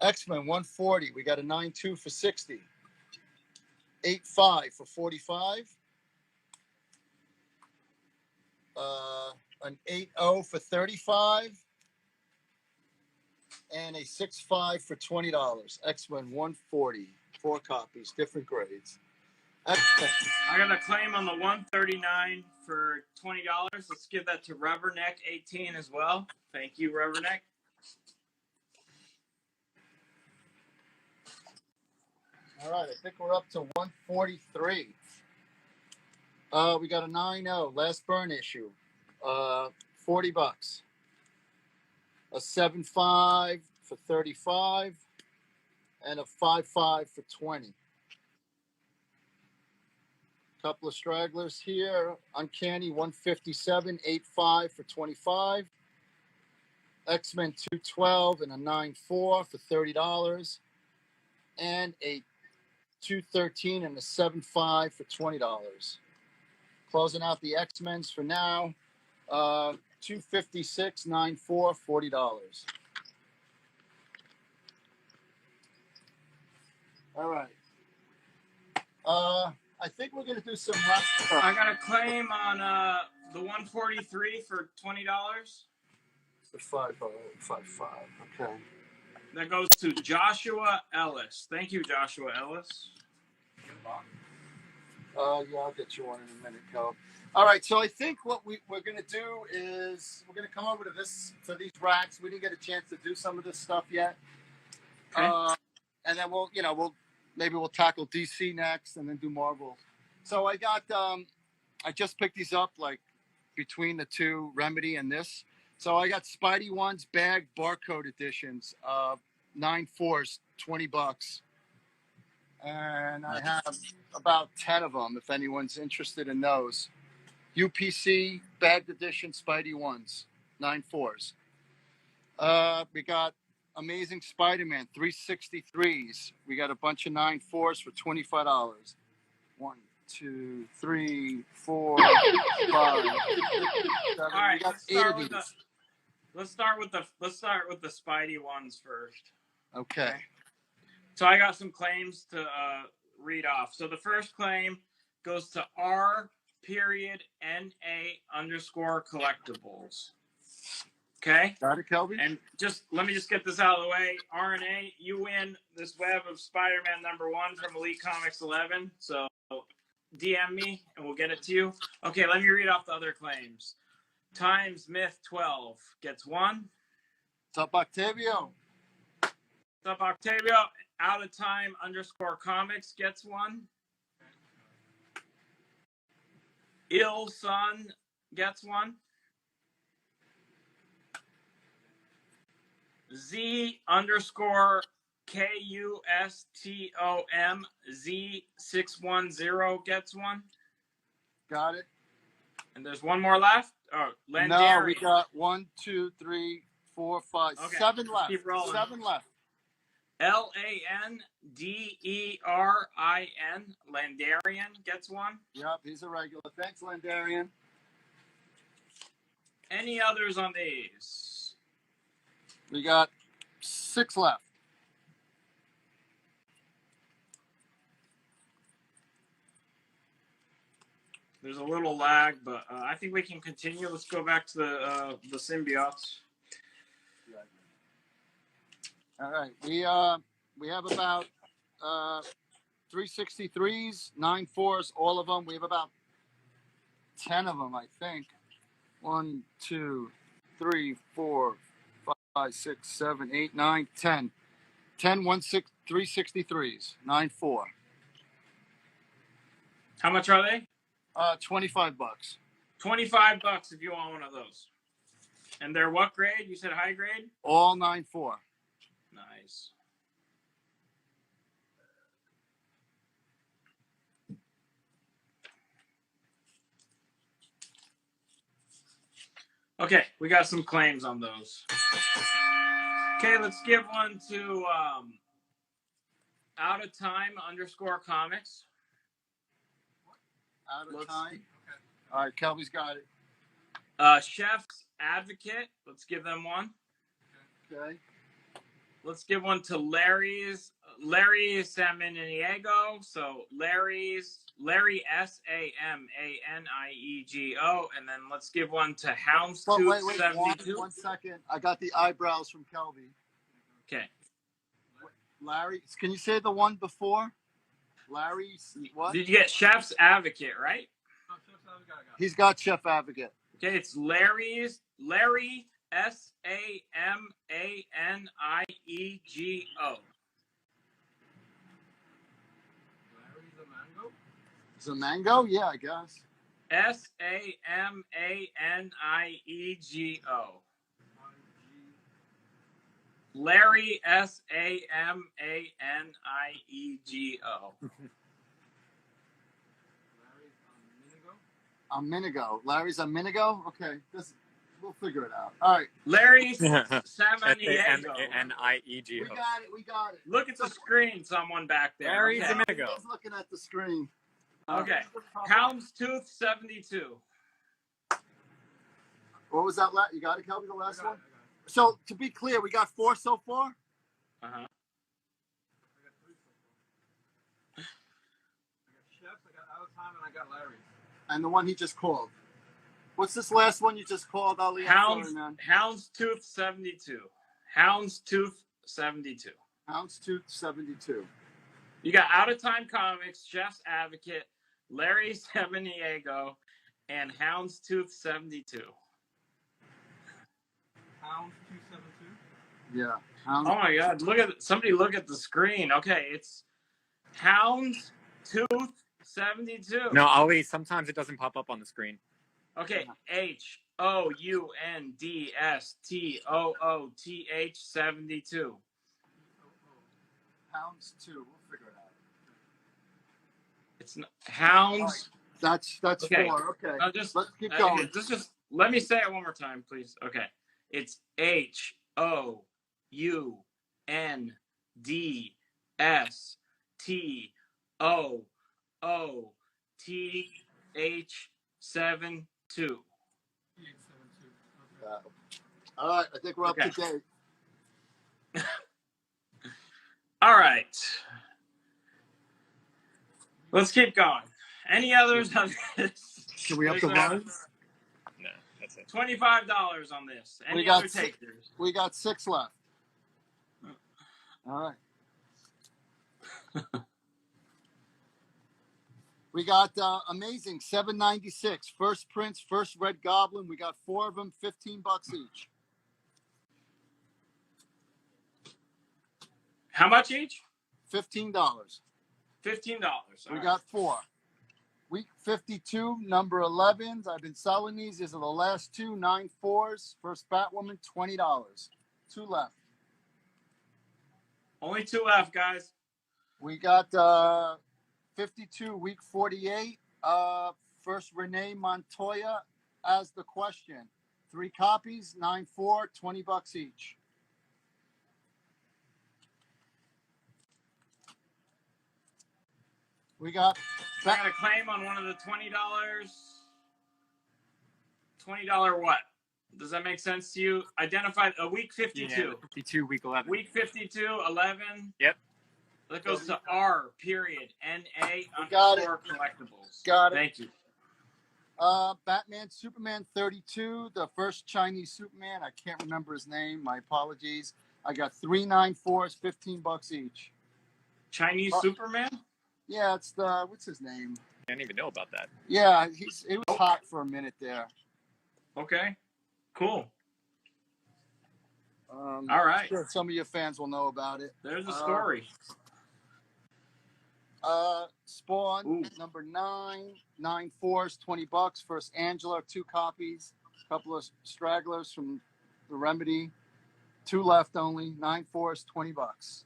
X-Men 140, we got a 9.2 for 60, 8.5 for 45, an 8.0 for 35, and a 6.5 for $20. X-Men 140, 4 copies, different grades. I got a claim on the 139 for $20. Let's give that to Rubberneck 18 as well. Thank you, Rubberneck. All right, I think we're up to 143. We got a 9.0 last burn issue, $40. A 7.5 for 35, and a 5.5 for 20. Couple of stragglers here. Uncanny 157, 8.5 for 25. X-Men 212 and a 9.4 for $30. And a 213 and a 7.5 for $20. Closing out the X-Men's for now. 256, 9.4, $40. All right. I think we're gonna do some rough stuff. I got a claim on the 143 for $20. For 5.5. Okay. That goes to Joshua Ellis. Thank you, Joshua Ellis. Yeah, I'll get you one in a minute, Cal. All right, so I think what we're gonna do is we're gonna come over to these racks. We didn't get a chance to do some of this stuff yet. Okay. And then we'll tackle DC next, and then do Marvel. So I got I just picked these up like between the two, Remedy and this. So I got Spidey ones, bag barcode editions, 9.4s, $20, and I have about 10 of them. If anyone's interested in those, UPC bagged edition Spidey ones, 9.4s. We got Amazing Spider-Man 363s. We got a bunch of 9.4s for $25. 1, 2, 3, 4, 5. 6, 7. All right, We got 8 of these. let's start with the Spidey ones first. Okay. So I got some claims to read off. So the first claim goes to R.NA_collectibles. Okay. Got it, Kelby? And let me get this out of the way. RNA, you win this web of Spider-Man #1 from Elite Comics11. So DM me and we'll get it to you. Okay, let me read off the other claims. Times Myth 12 gets 1. What's up, Octavio? What's up, Octavio? Out of Time _comics gets 1. Ill Sun gets 1. Z_KUSTOM Z610 gets 1. Got it. And there's one more left. Oh, Lendarian. No, we got 1, 2, 3, 4, 5, Okay. 7 left. Keep rolling. 7 left. LANDERIN Landarian gets 1. Yep, he's a regular. Thanks, Landarian. Any others on these? We got 6 left. There's a little lag, but I think we can continue. Let's go back to the symbiotes. All right, we have about 363s, 9.4s, all of them. We have about 10 of them, I think. 1, 2, 3, 4, 5, 6, 7, 8, 9, 10. 10, 363s, 9.4. How much are they? $25. $25 if you want one of those. And they're what grade? You said high grade? All 9.4. Nice. Okay, we got some claims on those. Okay, let's give one to Out of Time _comics. Out of time. Okay. All right, Kelby's got it. Chef's Advocate. Let's give them one. Okay. Let's give one to Larry Samaniego. So Larry Samaniego, and then let's give one to Houndstooth 72. One second. I got the eyebrows from Kelby. Okay. Larry, can you say the one before? Larry, what? Did you get Chef's Advocate, right? He's got Chef Advocate. Okay, it's Larry SAMANIEGO. Zamango? Yeah, I guess. SAMANIEGO. Larry SAMANIEGO. Minigo. Larry's a Minigo? Okay. We'll figure it out. All right. Larry Samaniego. SAMANIEGO. We got it. Look at the screen, someone back there. Larry's okay. a Minigo. He's looking at the screen. Okay. Houndstooth 72. What was that? You got it, Kelby, the last one? So, to be clear, we got 4 so far? Uh-huh. I got 3 so far. I got Chefs, I got Out of Time, and I got Larry's. And the one he just called. What's this last one you just called, Ali? Houndstooth 72. Houndstooth 72. Houndstooth 72. You got Out of Time Comics, Chef's Advocate, Larry Samaniego, and Houndstooth 72. Houndstooth 72? Yeah. Oh my God! Somebody look at the screen. Okay, it's Houndstooth 72. No, Ali, sometimes it doesn't pop up on the screen. Okay, HOUNDSTOOTH 72. Houndstooth. We'll figure it out. It's not, Hounds. That's Okay. 4. Okay. Let's keep going. Just let me say it one more time, please. Okay, it's HOUNDSTOOTH 72. All right. I think we're up to date. All right. Let's keep going. Any others on this? Can we up the volume? No, that's it. $25 on this. Any We got other takers? We got 6 left. All right. We got amazing 796 first Prince, first Red Goblin. We got 4 of them, $15 each. How much each? $15. $15. We got 4. Week 52, number 11s. I've been selling these. These are the last 2, 9 4s. First Batwoman, $20. 2 left. Only 2 left, guys. We got 52, week 48. First Renee Montoya as the question. 3 copies, 9 4, $20 each. We got. I got a claim on one of the $20. $20 what? Does that make sense to you? Identify a week 52. Yeah, 52, week 11. Week 52, 11. Yep. That goes to R period NA got underscore collectibles. Got it. Thank you. Batman Superman 32, the first Chinese Superman. I can't remember his name. My apologies. I got 3 9 4s, $15 each. Chinese Superman? Yeah, it's the what's his name? I didn't even know about that. Yeah, it was hot for a minute there. Okay, cool. All right. Sure some of your fans will know about it. There's a story. Spawn number 9, 9 4s, $20. First Angela, 2 copies. A couple of stragglers from the Remedy. 2 left only. 9 4s, $20.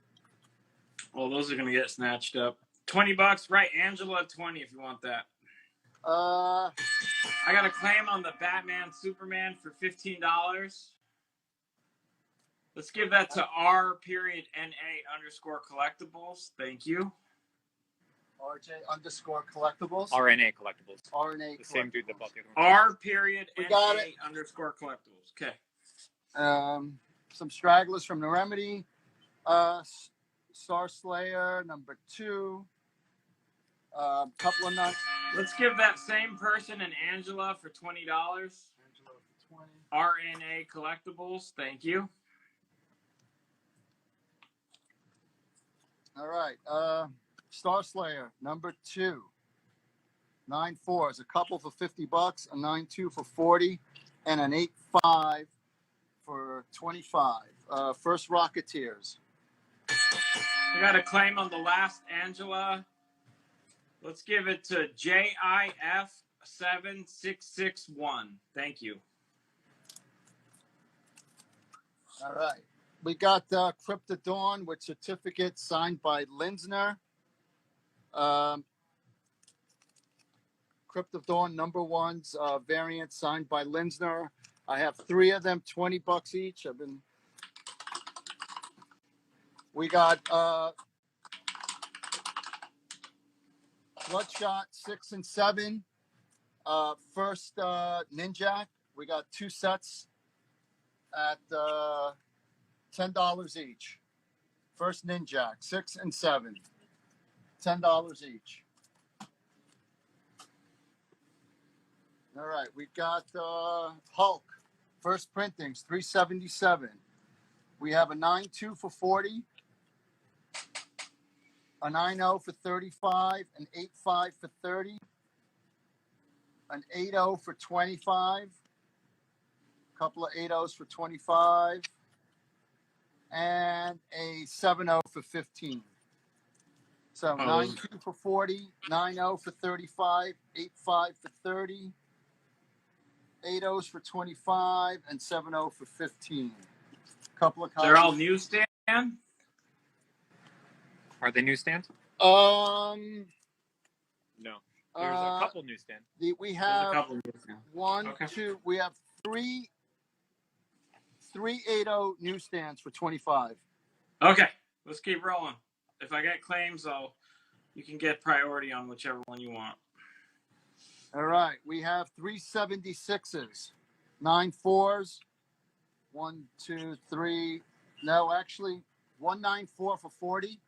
Well, those are gonna get snatched up. $20, right? Angela 20 if you want that. I got a claim on the Batman Superman for $15. Let's give that to R period NA underscore collectibles. Thank you. RJ underscore collectibles. RNA collectibles. RNA. The same dude that bought the other one. R period We got NA it. underscore collectibles. Okay. Some stragglers from the Remedy. Star Slayer number 2. Couple of nuts. Let's give that same person an Angela for $20. Angela for 20. RNA collectibles. Thank you. All right. Star Slayer number 2. 9.4 is a couple for $50, a 9.2 for 40, and an 8.5 for 25. First Rocketeers. We got a claim on the last Angela. Let's give it to JIF7661. Thank you. All right. We got Crypto Dawn with certificate signed by Linsner. Crypto Dawn number 1's variant signed by Linsner. I have 3 of them, $20 each. We got Bloodshot 6 and 7. First Ninjak. We got 2 sets at $10 each. First Ninjak 6 and 7. $10 each. All right, we got Hulk. First printings, $377. We have a 9.2 for 40, a 9.0 for 35, an 8.5 for 30, an 8.0 for 25, a couple of 8.0s for 25, and a 7.0 for 15. So 9.2 for 40, 9.0 for 35, 8.5 for 30, 8.0s for 25, and 7.0 for 15. Couple of copies. They're all newsstand? Are they newsstand? No. There's a couple newsstand. We have a couple newsstand. 1, Okay. 2. We have three 8.0 newsstands for 25. Okay, let's keep rolling. If I get claims, you can get priority on whichever one you want. All right, we have 376s, 9.4s. 1, 2, 3. No, actually, 194 for 40.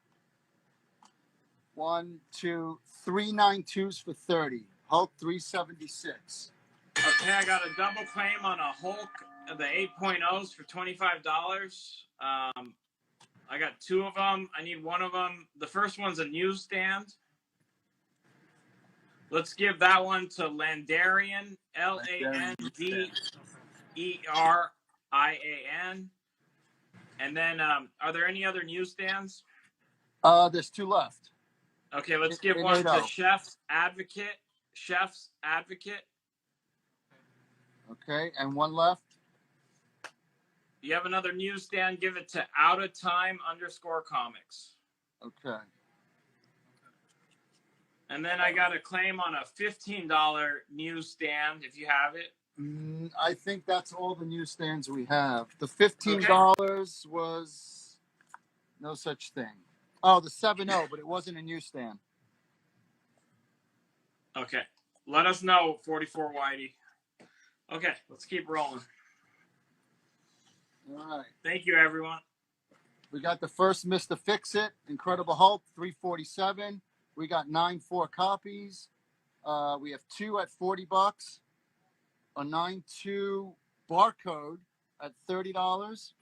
1, 2, 3 9.2s for 30. Hulk 376. Okay, I got a double claim on a Hulk, the 8.0s for $25. I got 2 of them. I need 1 of them. The first one's a newsstand. Let's give that one to Landarian, Landerian. And then, are there any other newsstands? There's 2 left. Okay, let's give one to Chef's Advocate. Chef's Advocate. Okay, and 1 left. You have another newsstand. Give it to OutOfTime_Comics. Okay. And then I got a claim on a $15 newsstand, if you have it. I think that's all the newsstands we have. The $15 was no such thing. Oh, the 7.0, but it wasn't a newsstand. Okay. Let us know, 44 Whitey. Okay, let's keep rolling. All right. Thank you, everyone. We got the first Mr. Fix-It, Incredible Hulk, 347. We got 9.4 copies. We have 2 at $40. A 9.2 barcode at $30.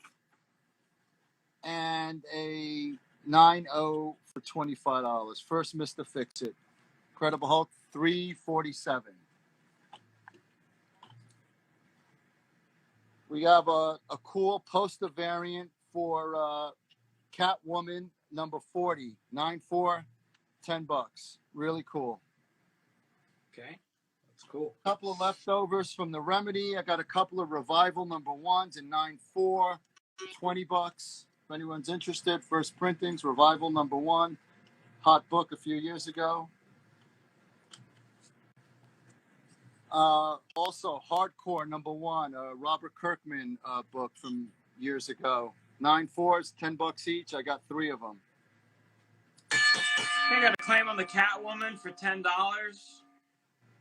And a 9.0 for $25. First Mr. Fix-It, Incredible Hulk, 347. We have a cool poster variant for Catwoman number 40, 9.4, $10. Really cool. Okay, that's cool. A couple of leftovers from the Remedy. I got a couple of Revival number 1s in 9.4, $20. If anyone's interested, first printings, Revival number 1, hot book a few years ago. Also, Hardcore number 1, Robert Kirkman book from years ago. 9.4s, $10 each. I got 3 of them. I got a claim on the Catwoman for $10.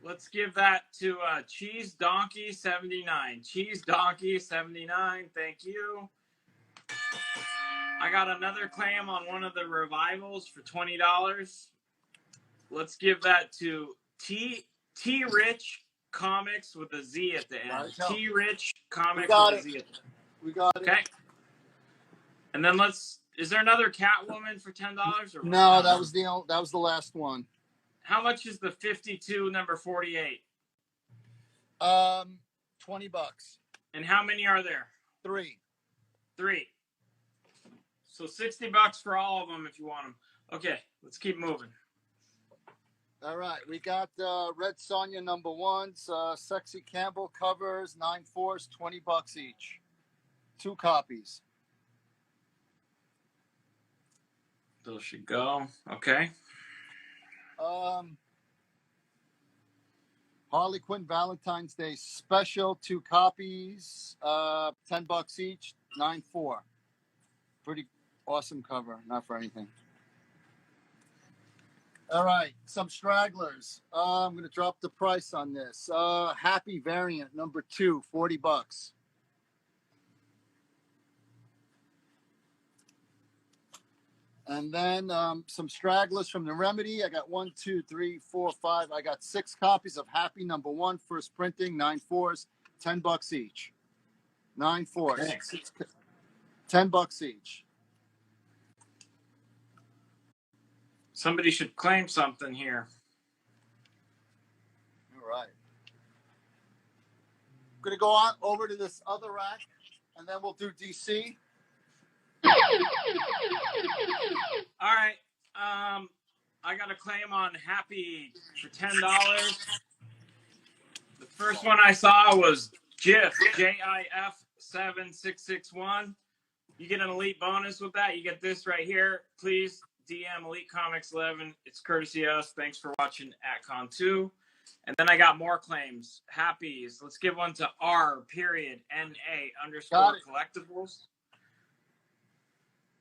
Let's give that to Cheese Donkey 79. Cheese Donkey 79. Thank you. I got another claim on one of the Revivals for $20. Let's give that to T Rich Comics with a Z at the end. T Rich Comics with a Z at the end. We got it. Okay. And then let's Is there another Catwoman for $10 or No, that was the last one. How much is the 52 number 48? $20. And how many are there? 3. So $60 for all of them if you want them. Okay, let's keep moving. All right, we got Red Sonja number 1s, Sexy Campbell covers, 9/4s, $20 each. 2 copies. Those should go. Okay. Harley Quinn Valentine's Day special, 2 copies, $10 each, 9/4. Pretty awesome cover, not for anything. All right, some stragglers. I'm going to drop the price on this. Happy variant number 2, $40. And then some stragglers from the Remedy. I got 1, 2, 3, 4, 5. I got 6 copies of Happy number 1, first printing, 9/4s, $10 each. 9/4s, Okay. $10 each. Somebody should claim something here. All right. I'm going to go on over to this other rack, and then we'll do DC. All right. I got a claim on Happy for $10. The first one I saw was JIF, JIF 7661. You get an elite bonus with that. You get this right here. Please DM Elite Comics11. It's courtesy of us. Thanks for watching at Con2. And then I got more claims. Happies. Let's give one to R.NA_collectibles.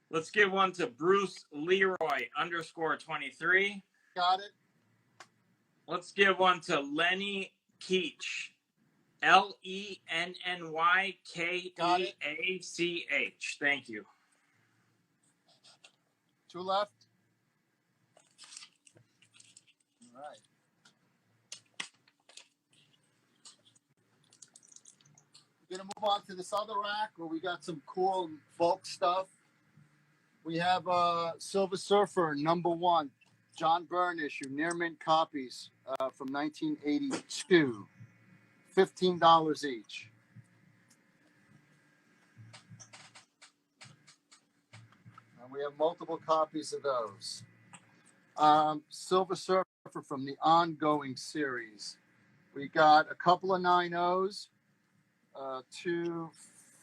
Let's give one to Bruce Leroy _23. Got it. Let's give one to Lenny Keach. LENNYKEACH. Thank you. 2 left. All right. We're going to move on to this other rack where we got some cool bulk stuff. We have Silver Surfer number 1, John Byrne issue, near mint copies from 1982. $15 each. And we have multiple copies of those. Silver Surfer from the ongoing series. We got a couple of 9/0s, 2,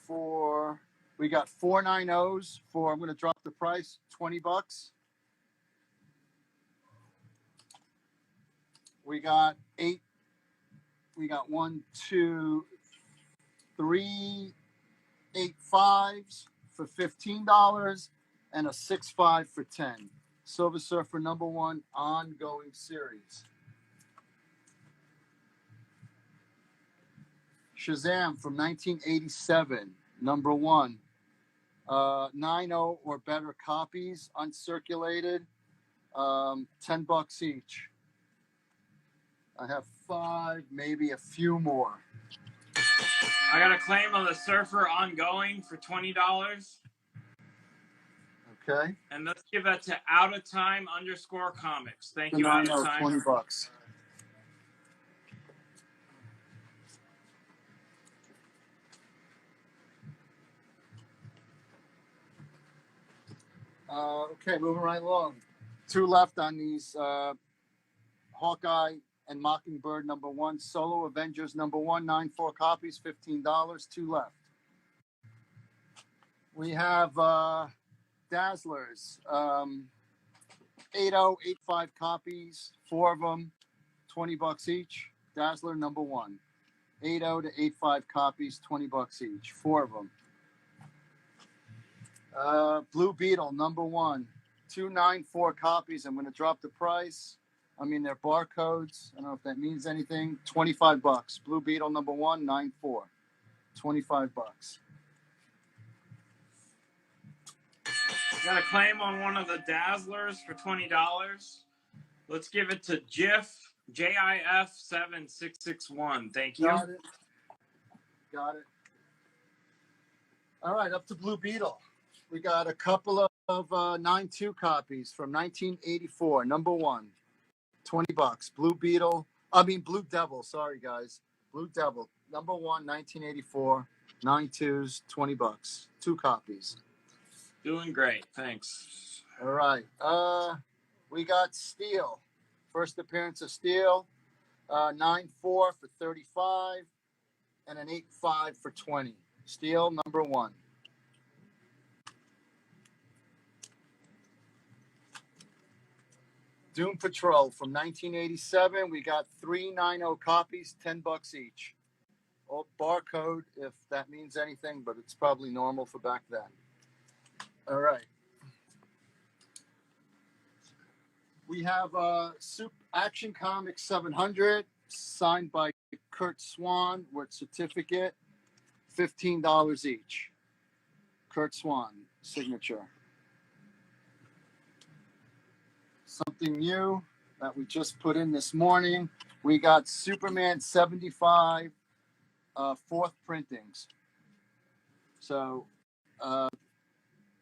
4. We got 4 9/0s for, I'm going to drop the price, $20. We got 8. We got 1, 2, 3, 8 5s for $15 and a 6/5 for $10. Silver Surfer number 1 ongoing series. Shazam from 1987, number 1. 9/0 or better copies, uncirculated, $10 each. I have 5, maybe a few more. I got a claim on the Surfer ongoing for $20. Okay. And let's give that to OutOfTime_comics. Thank you, $9/0, Out of Time. $20. Okay, moving right along. 2 left on these Hawkeye and Mockingbird number 1, Solo Avengers number 1, 9/4 copies, $15. 2 left. We have Dazzlers, 8/0, 8/5 copies, 4 of them, $20 each. Dazzler number 1, 8/0 to 8/5 copies, $20 each, 4 of them. Blue Beetle number 1, 2 9/4 copies. I'm going to drop the price. I mean, they're barcodes. I don't know if that means anything. $25. Blue Beetle number 1, 9/4, $25. Got a claim on one of the Dazzlers for $20. Let's give it to JIF, JIF 7661. Thank you. Got it. Got it. All right, up to Blue Beetle. We got a couple of 9.2 copies from 1984, number one, $20. Blue Devil. Sorry, guys. Blue Devil, number one, 1984, 9.2s, $20. 2 copies. Doing great. Thanks. All right. We got Steel. First appearance of Steel. 9.4 for 35 and an 8.5 for 20. Steel, number one. Doom Patrol from 1987. We got 390 copies, $10 each. Oh, barcode, if that means anything, but it's probably normal for back then. All right. We have Action Comics 700, signed by Kurt Swan with certificate, $15 each. Kurt Swan, signature. Something new that we just put in this morning. We got Superman 75 fourth printings. So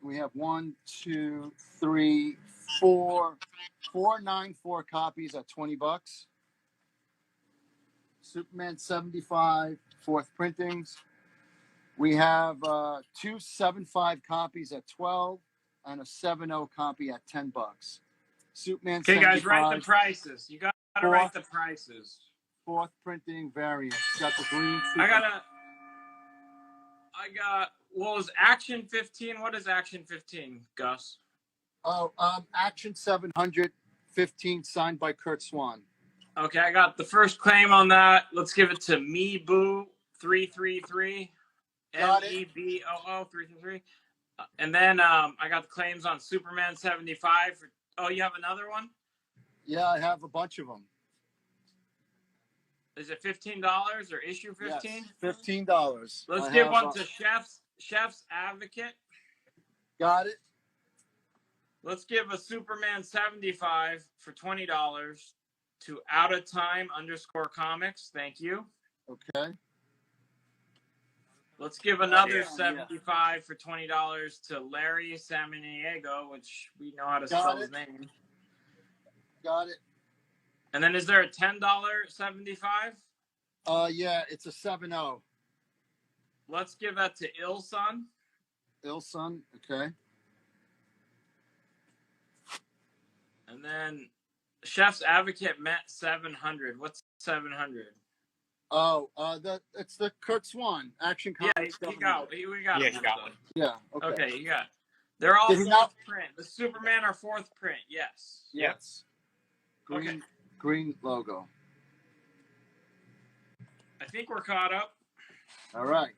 we have 1, 2, 3, 4, 494 copies at $20. Superman 75 fourth printings. We have 275 copies at 12 and a 70 copy at $10. Superman. Okay, guys, write the prices. You got to write the prices. Fourth printing variant. Got the green. What was Action 15? What is Action 15, Gus? Oh, Action 700, 15, signed by Kurt Swan. Okay, I got the first claim on that. Let's give it to Meeboo 333. MEBOO 333. And then I got the claims on Superman 75. Oh, you have another one? Yeah, I have a bunch of them. Is it $15 or issue 15? Yes, $15. Let's give one to Chef's Advocate. Got it. Let's give a Superman 75 for $20 to OutOfTime_comics. Thank you. Okay. Let's give another 75 for $20 to Larry Samaniego, which we know how to spell his name. Got it. And then is there a $10 75? Yeah, it's a 7-0. Let's give that to Ilsun. Ilsun, okay. And then Chef's Advocate met 700. What's 700? Oh, it's the Kurt Swan Action Comics. Yeah, we got one. Yeah, okay, you got it. They're all fourth print. The Superman are fourth print, yes. Yes. Green logo. I think we're caught up. All right.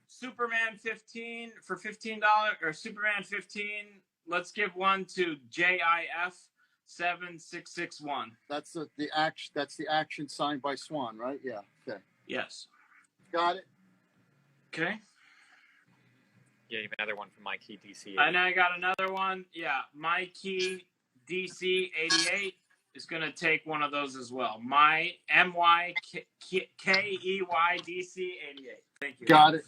Superman 15 for $15 or Superman 15. Let's give one to JIF 7661. That's the action signed by Swan, right? Yeah. Okay. Yes. Got it. Okay. Yeah, you have another one from Mikey DC. And I got another one. Yeah, Mikey DC 88 is going to take one of those as well. MYKEY DC 88. Thank you. Got it.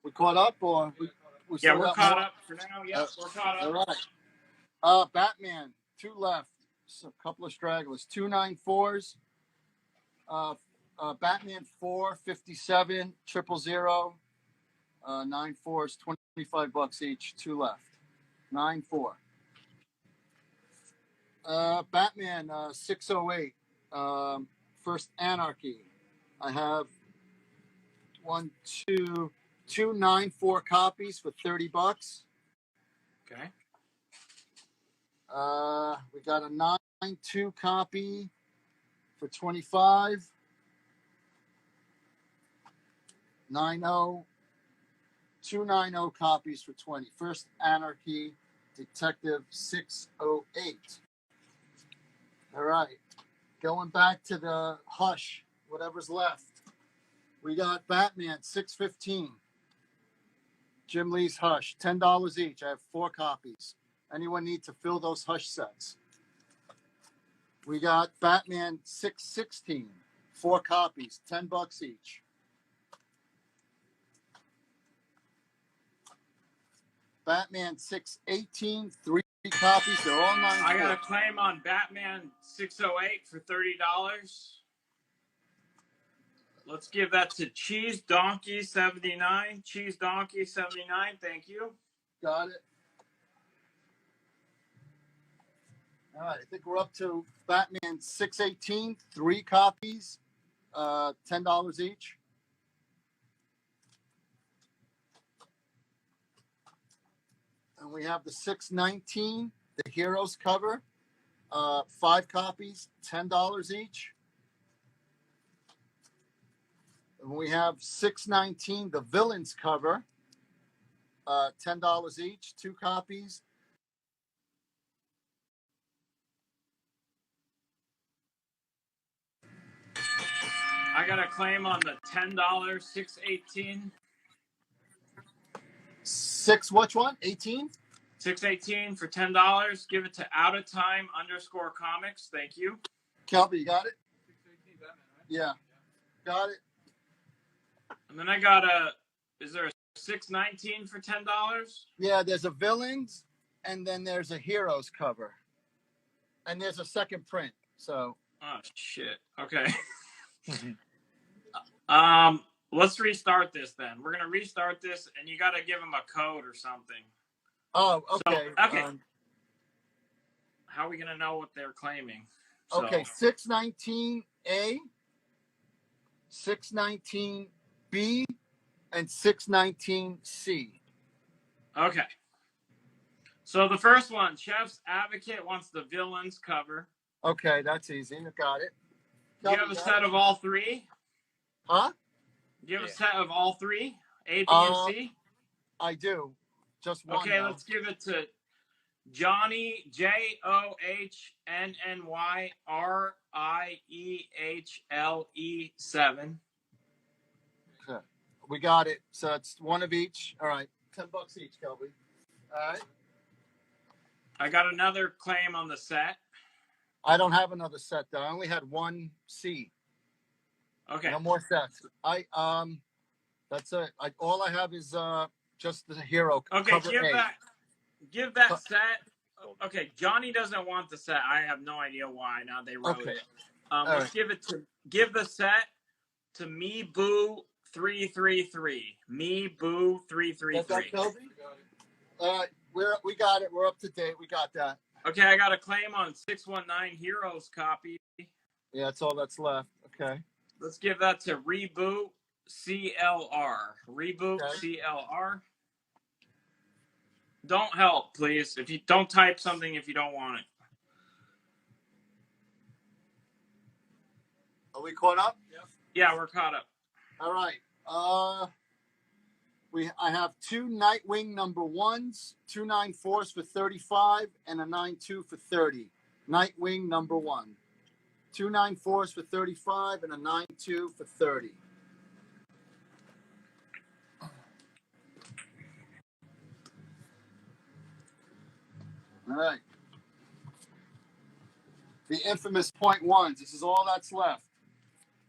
We caught up, or we're caught up for now. Yeah, we're caught up. All right. Batman, 2 left. So a couple of stragglers. 294s. Batman 4, 57, 000. 9.4s, $25 each. 2 left. 9.4. Batman 608. First Anarchy. I have 2 9.4 copies for $30. Okay. We got a 9.2 copy for $25. 9.0. 290 copies for $20. First Anarchy, Detective 608. All right. Going back to the Hush, whatever's left. We got Batman 615. Jim Lee's Hush, $10 each. I have 4 copies. Anyone need to fill those Hush sets? We got Batman 616. 4 copies, $10 each. Batman 618, 3 copies. They're all 9. I got a claim on Batman 608 for $30. Let's give that to Cheese Donkey 79. Cheese Donkey 79. Thank you. Got it. All right, I think we're up to Batman 618, 3 copies, $10 each. And we have the 619, the Heroes cover, 5 copies, $10 each. And we have 619, the Villains cover, $10 each, 2 copies. I got a claim on the $10 618. 6 which one? 18? 618 for $10. Give it to Out of Time _ Comics. Thank you. Kelby, you got it? Yeah. Got it. And then I got is there a 619 for $10? Yeah, there's a Villains, and then there's a Heroes cover. And there's a second print, so. Oh, shit. Okay. Let's restart this then. We're gonna restart this, and you gotta give them a code or something. Oh, okay. So, okay. How are we gonna know what they're claiming? So, Okay, 619A, 619B, and 619C. Okay. So the first one, Chef's Advocate wants the Villains cover. Okay, that's easy. Got it. Do you have a set of all 3? Huh? Do you have a set of all 3? A, B, and C? I do. Just one. Okay, now. let's give it to Johnny JOHNNYRIEHLE 7. Okay. We got it. So it's one of each. All right. $10 each, Kelby. All right. I got another claim on the set. I don't have another set though. I only had one C. Okay. No more sets. That's it. All I have is just the hero. Okay, cover give that set. Okay, Johnny doesn't want the set. I have no idea why. Now they wrote it. Let's give the set to Me Boo 333. Me Boo 333. We got it. We're up to date. We got that. Okay, I got a claim on 619 Heroes copy. Yeah, that's all that's left. Okay. Let's give that to Reboot CLR. Reboot CLR. Don't help, please. If you don't type something if you don't want it. Are we caught up? Yeah, we're caught up. All right. I have 2 Nightwing number 1s, 2 9/4s for 35, and a 9/2 for 30. Nightwing number 1. 2 9/4s for 35 and a 9/2 for 30. All right. The infamous .1s. This is all that's left.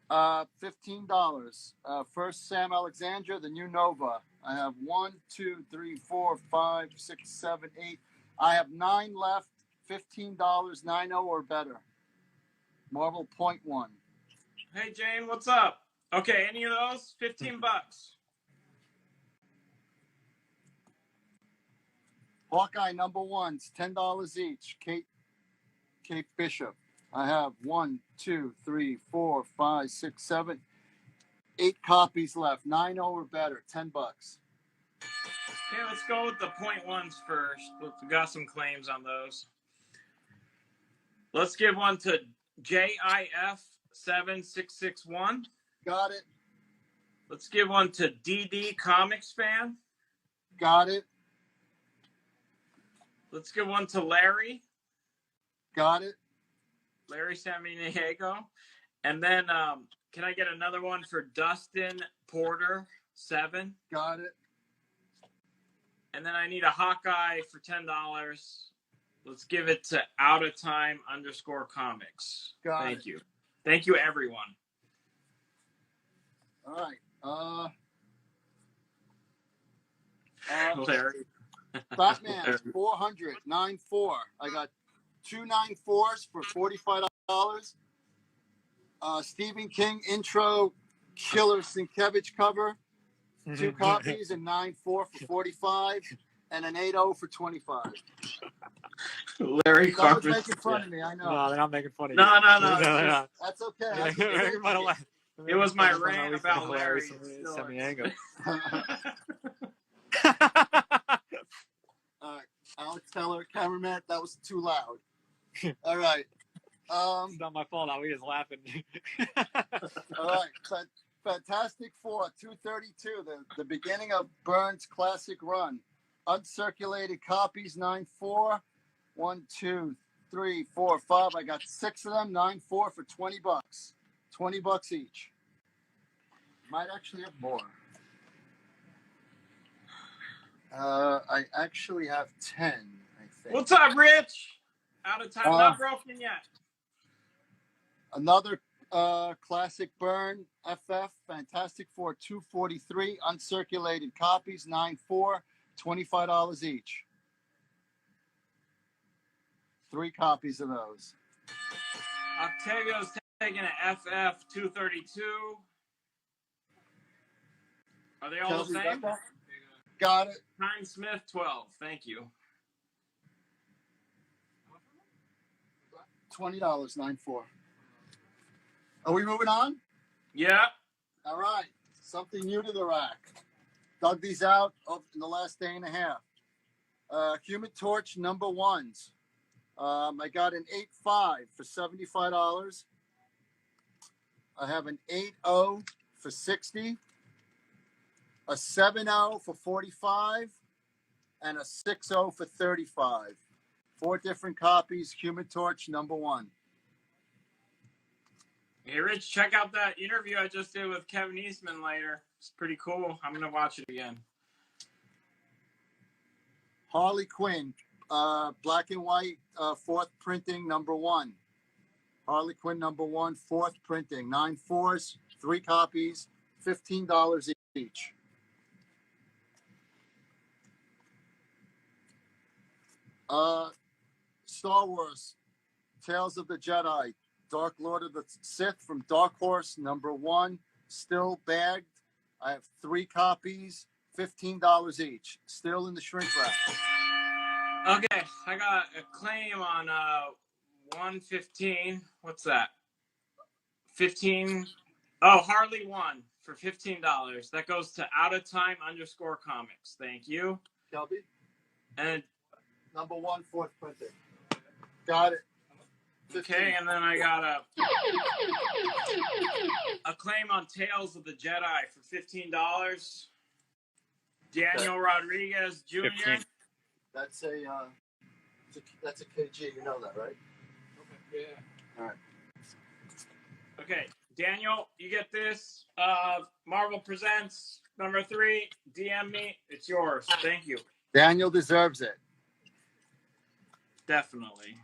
$15. First Sam Alexandra, the new Nova. I have 1, 2, 3, 4, 5, 6, 7, 8. I have 9 left. $15, 90 or better. Marvel .1. Hey Jane, what's up? Okay, any of those? $15. Hawkeye number 1s, $10 each. Kate Bishop. I have 1, 2, 3, 4, 5, 6, 7, 8 copies left. 90 or better. $10. Okay, let's go with the .1s first. We got some claims on those. Let's give one to JIF 7661. Got it. Let's give one to DD Comics Fan. Got it. Let's give one to Larry. Got it. Larry San Diego. And then can I get another one for Dustin Porter 7? Got it. And then I need a Hawkeye for $10. Let's give it to Out of Time _ Comics. Thank you. Thank you, everyone. All right. Larry. Batman 400 9-4. I got 2 9-4s for $45. Stephen King intro Killer Sienkiewicz cover, 2 copies and 9-4 for 45, and an 8-0 for 25. Larry Someone's Carpenter. making fun of me. I know. No, they're not making fun of you. No. That's okay. I can say it. It was my rant about Larry. Semiango. All right, Alex Teller, cameraman. That was too loud. All right. It's not my fault. I was just laughing. All right. Fantastic Four 232. The beginning of Burns' classic run. Uncirculated copies 9-4. 1, 2, 3, 4, 5. I got 6 of them. 9-4 for $20. $20 each. Might actually have more. I actually have 10, I think. What's up, Rich? Out of time, not broken yet. Another classic burn, FF, Fantastic Four 243, uncirculated copies, 9-4, $25 each. 3 copies of those. Octavio's taking an FF 232. Are they all Kelsey, the same? Got it. Tyne Smith 12. Thank you. $20, 9-4. Are we moving on? Yeah. All right. Something new to the rack. Dug these out in the last day and a half. Human Torch number 1s. I got an 8.5 for $75. I have an 8.0 for $60. A 7.0 for $45. And a 6.0 for $35. 4 different copies. Human Torch number 1. Hey, Rich, check out that interview I just did with Kevin Eastman later. It's pretty cool. I'm going to watch it again. Harley Quinn, black and white, 4th printing, number 1. Harley Quinn, number 1, 4th printing. 9-4s, 3 copies, $15 each. Star Wars, Tales of the Jedi, Dark Lord of the Sith from Dark Horse, number 1, still bagged. I have 3 copies, $15 each, still in the shrink wrap. Okay, I got a claim on 115. What's that? 15. Oh, Harley 1 for $15. That goes to outoftime_comics. Thank you. Shelby? And number 1, 4th printing. Got it. 15. Okay, and then I got a claim on Tales of the Jedi for $15. Daniel Rodriguez Jr. 15. That's a KG. You know that, right? Yeah. All right. Okay, Daniel, you get this. Marvel Presents number 3. DM me. It's yours. Thank you. Daniel deserves it. Definitely.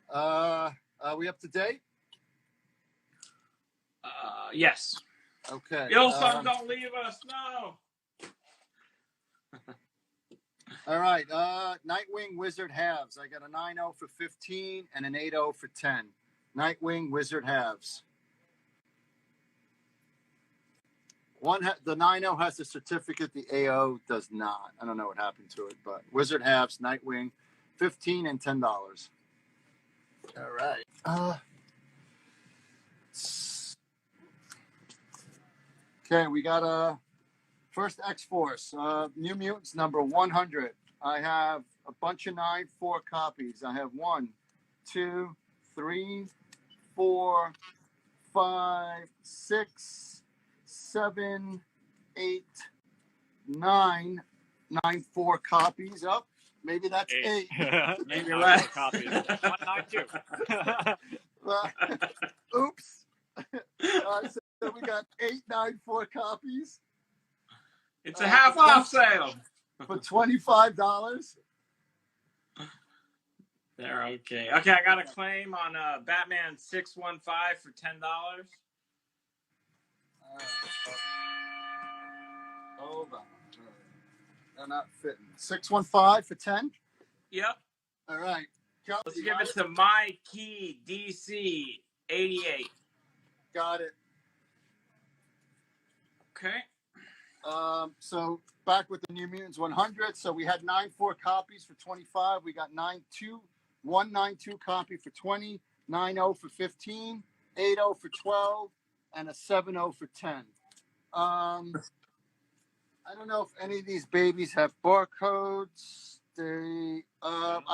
Are we up to date? Yes. Okay. Ilson, don't leave us. No. All right. Nightwing Wizard Halves. I got a 9.0 for 15 and an 8.0 for 10. Nightwing Wizard Halves. The 9.0 has the certificate. The 8.0 does not. I don't know what happened to it, but Wizard Halves, Nightwing, $15 and $10. All right. Okay, we got first X-Force, New Mutants number 100. I have a bunch of 9-4 copies. I have 1, 2, 3, 4, 5, 6, 7, 8, 9, 9-4 copies. Up. Maybe that's 8. Maybe less copies. 192. Oops. So we got 8 9-4 copies. It's a half off sale for $25. They're okay. Okay, I got a claim on Batman 615 for $10. Hold on. They're not fitting. 615 for 10. Yep. All right. Kelly, Let's give it to my key DC 88. Got it. Okay. So back with the New Mutants 100. So we had 9.4 copies for 25. We got 192 copy for 20, 9.0 for 15, 8.0 for 12, and a 7.0 for 10. I don't know if any of these babies have barcodes. I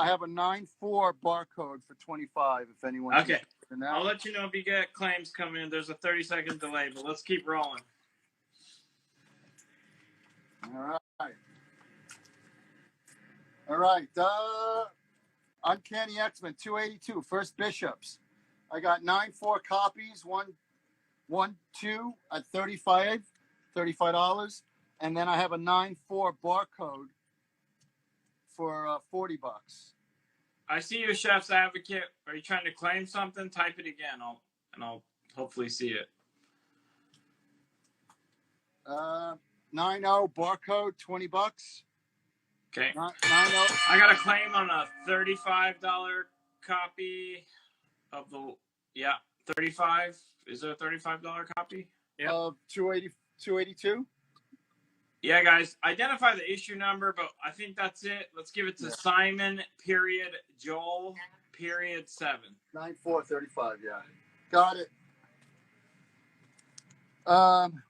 have a 9.4 barcode for 25. If anyone's Okay. interested in that. I'll let you know if you get claims coming in. There's a 30-second delay, but let's keep rolling. All right. Uncanny X-Men 282. First Bishops. I got 9.4 copies. One, two at $35, and then I have a 9.4 barcode for $40. I see you, Chef's Advocate. Are you trying to claim something? Type it again. I'll hopefully see it. 9.0 barcode, $20. Okay. 9.0. I got a claim on a $35 copy of the 35. Is it a $35 copy? Yeah. Of 282. Yeah, guys. Identify the issue number, but I think that's it. Let's give it to Simon. Joel. 7. 9435. Yeah. Got it.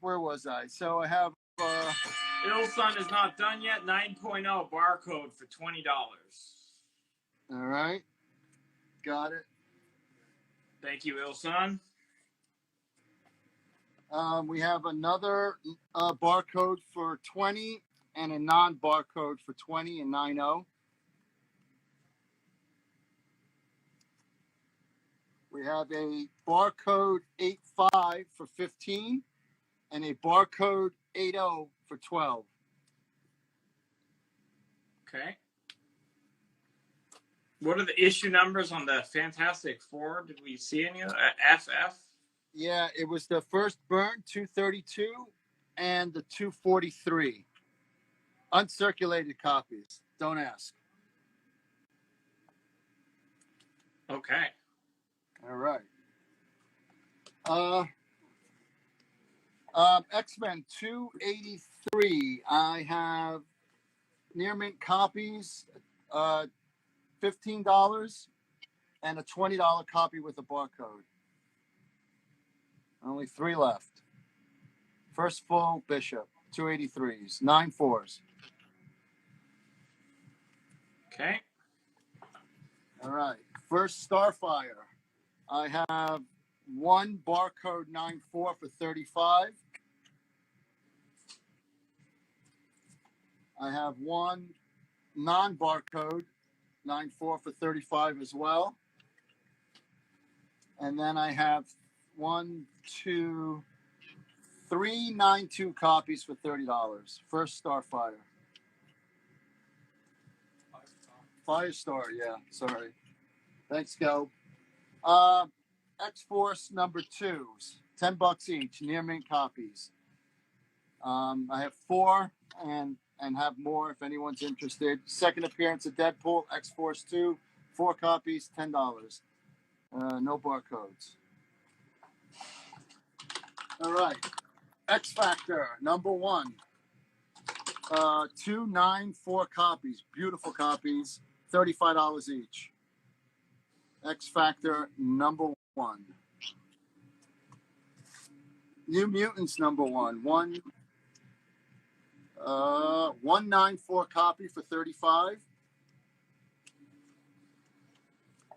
Where was I? So I have. Ilson is not done yet. 9.0 barcode for $20. All right. Got it. Thank you, Ilson. We have another barcode for 20 and a non-barcode for 20 and 9.0. We have a barcode 8.5 for 15 and a barcode 8.0 for 12. Okay. What are the issue numbers on the Fantastic Four? Did we see any of that? FF? Yeah, it was the first burn, 232, and the 243. Uncirculated copies. Don't ask. Okay. All right. X-Men 283. I have near mint copies, $15, and a $20 copy with a barcode. Only 3 left. First full Bishop, 283s, 9.4s. Okay. All right. First Starfire. I have 1 barcode 9.4 for 35. I have 1 non-barcode 9.4 for 35 as well. And then I have 1, 2, 3 9.2 copies for $30. First Starfire. Firestar, yeah. Sorry. Thanks, Go. X-Force number 2s, $10 each, near mint copies. I have 4 and have more if anyone's interested. Second appearance of Deadpool, X-Force 2, 4 copies, $10. No barcodes. All right. X Factor number 1. 2 9.4 copies, beautiful copies, $35 each. X Factor number 1. New Mutants number 1. 194 copy for 35.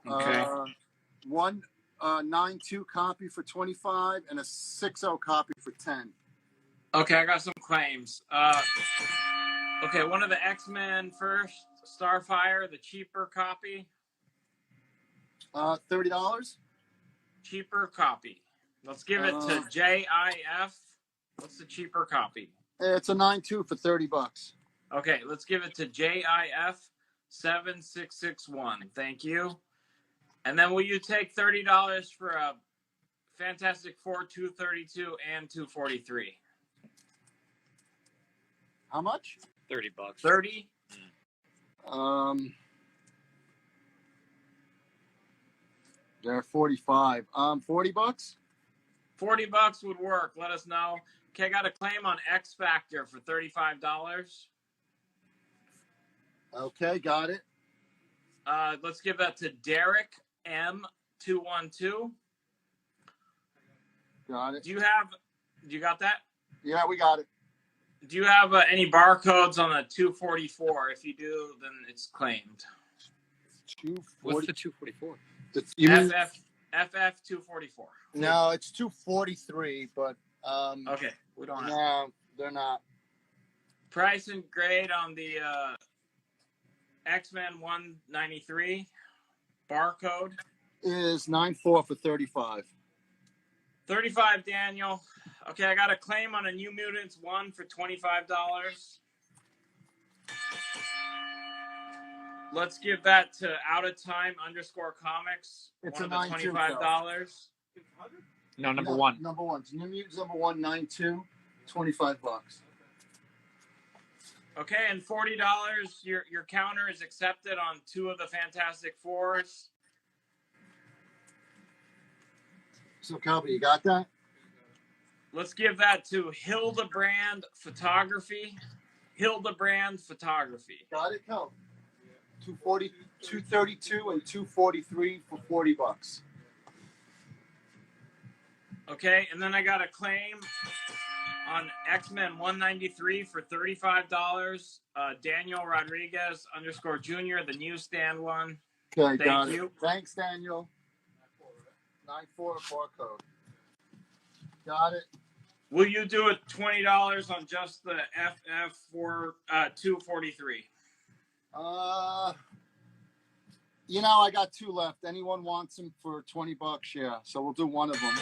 Okay. 192 copy for 25 and a 60 copy for 10. Okay, I got some claims. Okay, one of the X-Men first, Starfire, the cheaper copy. $30. Cheaper copy. Let's give it to JIF. What's the cheaper copy? It's a 9.2 for $30. Okay, let's give it to JIF 7661. Thank you. And then will you take $30 for a Fantastic Four 232 and 243? How much? $30. 30. They're 45. $40. $40 would work. Let us know. Okay, I got a claim on X Factor for $35. Okay, got it. Let's give that to Derek M212. Got it. Do you got that? Yeah, we got it. Do you have any barcodes on the 244? If you do, then it's claimed. 240. What's the 244? You mean, FF 244. no, it's 243, but Okay, we don't have. no, they're not. Price and grade on the X-Men 193 barcode Is 94 for 35. 35. Daniel. Okay, I got a claim on a New Mutants 1 for $25. Let's give that to Out of Time _Comics. It's one a of the 92, $25. No, number one. Number one. New Mutants number 192, $25. Okay, and $40. Your counter is accepted on 2 of the Fantastic Fours. So, Calvin, you got that? Let's give that to Hildebrand Photography. Hildebrand Photography. Got it, Calvin. 240, 232, and 243 for $40. Okay, and then I got a claim on X-Men 193 for $35. Daniel Rodriguez _Jr., the newsstand one. Okay, Thank got you. it. Thanks, Daniel. 94 barcode. Got it. Will you do it $20 on just the FF for 243? I got 2 left. Anyone wants them for $20? Yeah. So we'll do one of them.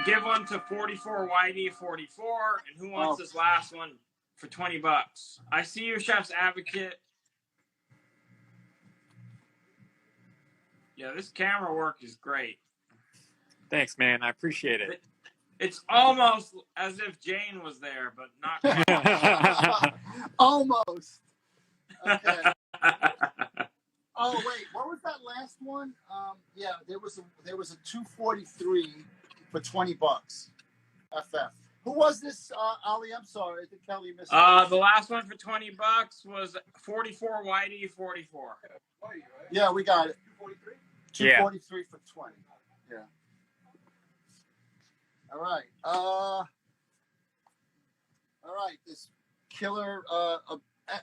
Give one to 44 YD 44, and who wants this last one for $20? I see you, Chef's Advocate. Yeah, this camera work is great. Thanks, man. I appreciate it. It's almost as if Jane was there, but not quite. Almost. Okay. Oh wait, what was that last one? Yeah, there was a 243 for $20. FF. Who was this, Ali? I'm sorry, I think Kelly missed it. The last one for $20 was 44 YD 44. Yeah, we got it. 243 for 20. Yeah. All right. All right. This killer,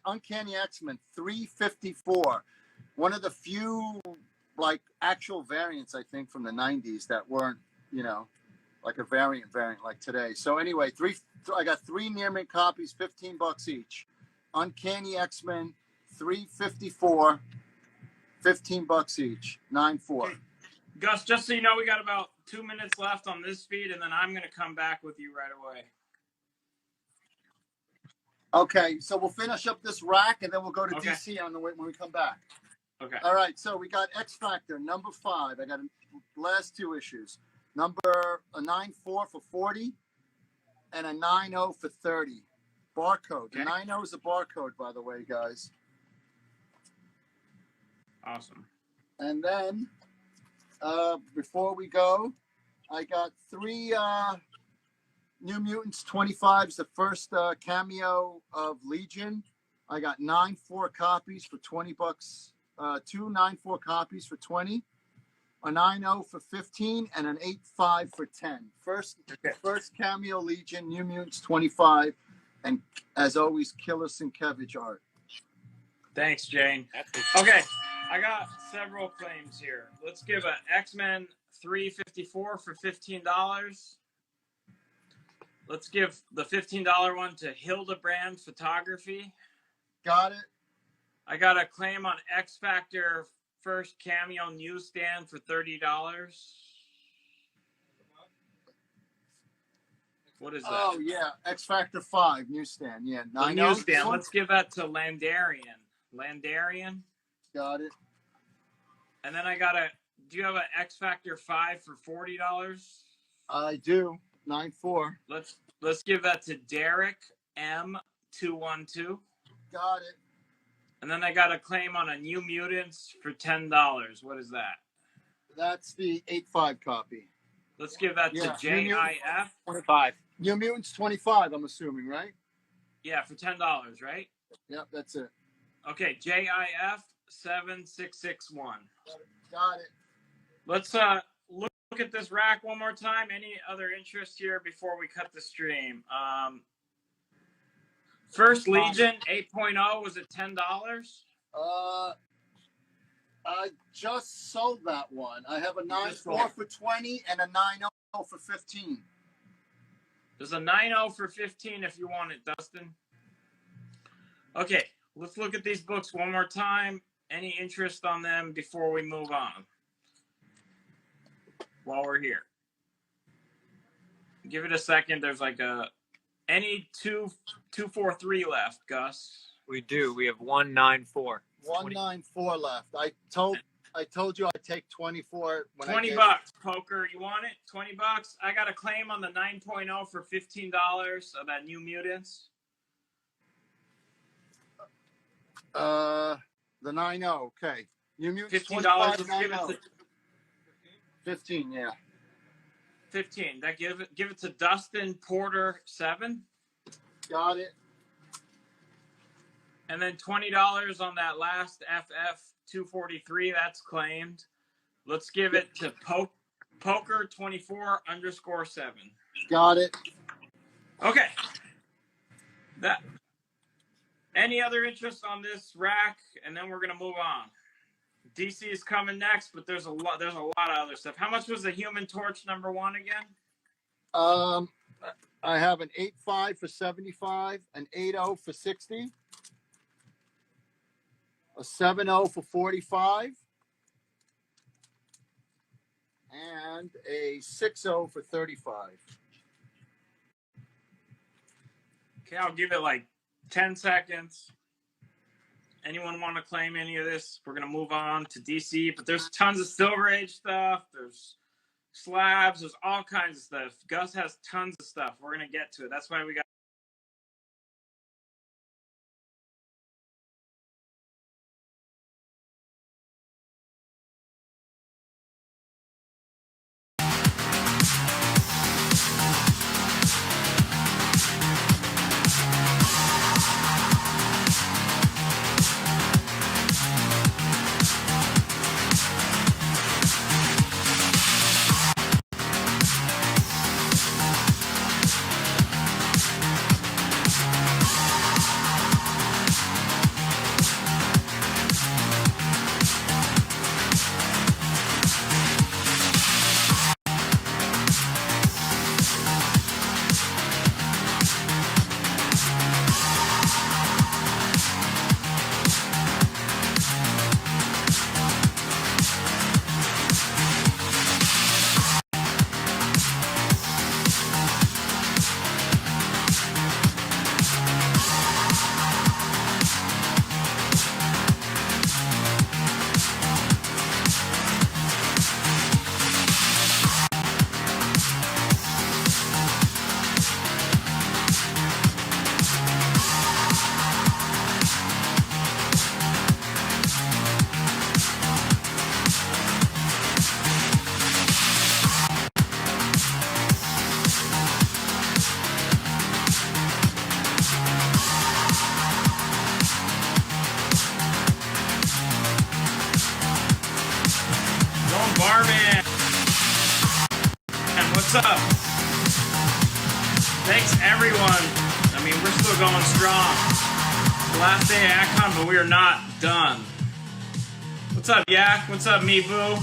Uncanny X-Men 354. One of the few actual variants, I think, from the 90s that weren't, like a variant like today. So anyway, I got 3 near mint copies, $15 each. Uncanny X-Men 354, $15 each, 9.4. Okay. Gus, just so you know, we got about 2 minutes left on this feed, and then I'm going to come back with you right away. Okay, so we'll finish up this rack, and then we'll go to DC on the way when we come back. Okay. All right, so we got X Factor number 5. I got the last 2 issues. Number a 9.4 for 40, and a 9.0 for 30. Barcode. The 9.0 is a barcode, by the way, guys. Awesome. And then, before we go, I got 3 New Mutants 25s. The first cameo of Legion. I got 9.4 copies for $20. 2 9.4 copies for 20. A 9.0 for 15, and an 8.5 for 10. First cameo Legion, New Mutants 25, and as always, Killer Sienkiewicz art. Thanks, Jane. Okay, I got several claims here. Let's give a X-Men 354 for $15. Let's give the $15 one to Hildebrand Photography. Got it. I got a claim on X Factor first cameo newsstand for $30. What is that? Oh yeah, X Factor 5 newsstand. Yeah, the newsstand. Let's give that to Landarian. Landarian. Got it. And then I got a. Do you have an X Factor 5 for $40? I do. 9.4. Let's give that to Derek M212. Got it. And then I got a claim on a New Mutants for $10. What is that? That's the 8.5 copy. Let's give that Yeah. to JIF. 25. New Mutants 25, I'm assuming, right? Yeah, for $10, right? Yep, that's it. Okay, JIF 7661. Got it. Let's look at this rack one more time. Any other interest here before we cut the stream? First Legion 8.0 was at $10. I just sold that one. I have a 9.4 for 20 and a 9.0 for 15. There's a 9.0 for 15 if you want it, Dustin. Okay, let's look at these books one more time. Any interest on them before we move on? While we're here. Give it a second. There's like any 243 left, Gus. We do. We have 194. 194 left. I told you I'd take 24 when $20 bucks, Poker. You want it? $20 bucks. I got a claim on the 9.0 for $15 of that New Mutants. The 9.0, okay. New Mutants $15. 25, Let's give it 9.0. to 15, yeah. 15. That give it to Dustin Porter 7. Got it. And then $20 on that last FF 243. That's claimed. Let's give it to Poker 24_7. Got it. Okay. That. Any other interest on this rack? And then we're gonna move on. DC is coming next, but there's a lot of other stuff. How much was the Human Torch #1 again? I have an 8.5 for 75, an 8.0 for 60, a 7.0 for 45, and a 6.0 for 35. Okay, I'll give it like 10 seconds. Anyone want to claim any of this? We're going to move on to DC, but there's tons of Silver Age stuff. There's slabs. There's all kinds of stuff. Gus has tons of stuff. We're going to get to it. That's why we got Barman. And what's up? Thanks, everyone. I mean, we're still going strong. It's the last day of ACON, but we are not done. What's up, Yak? What's up, me boo?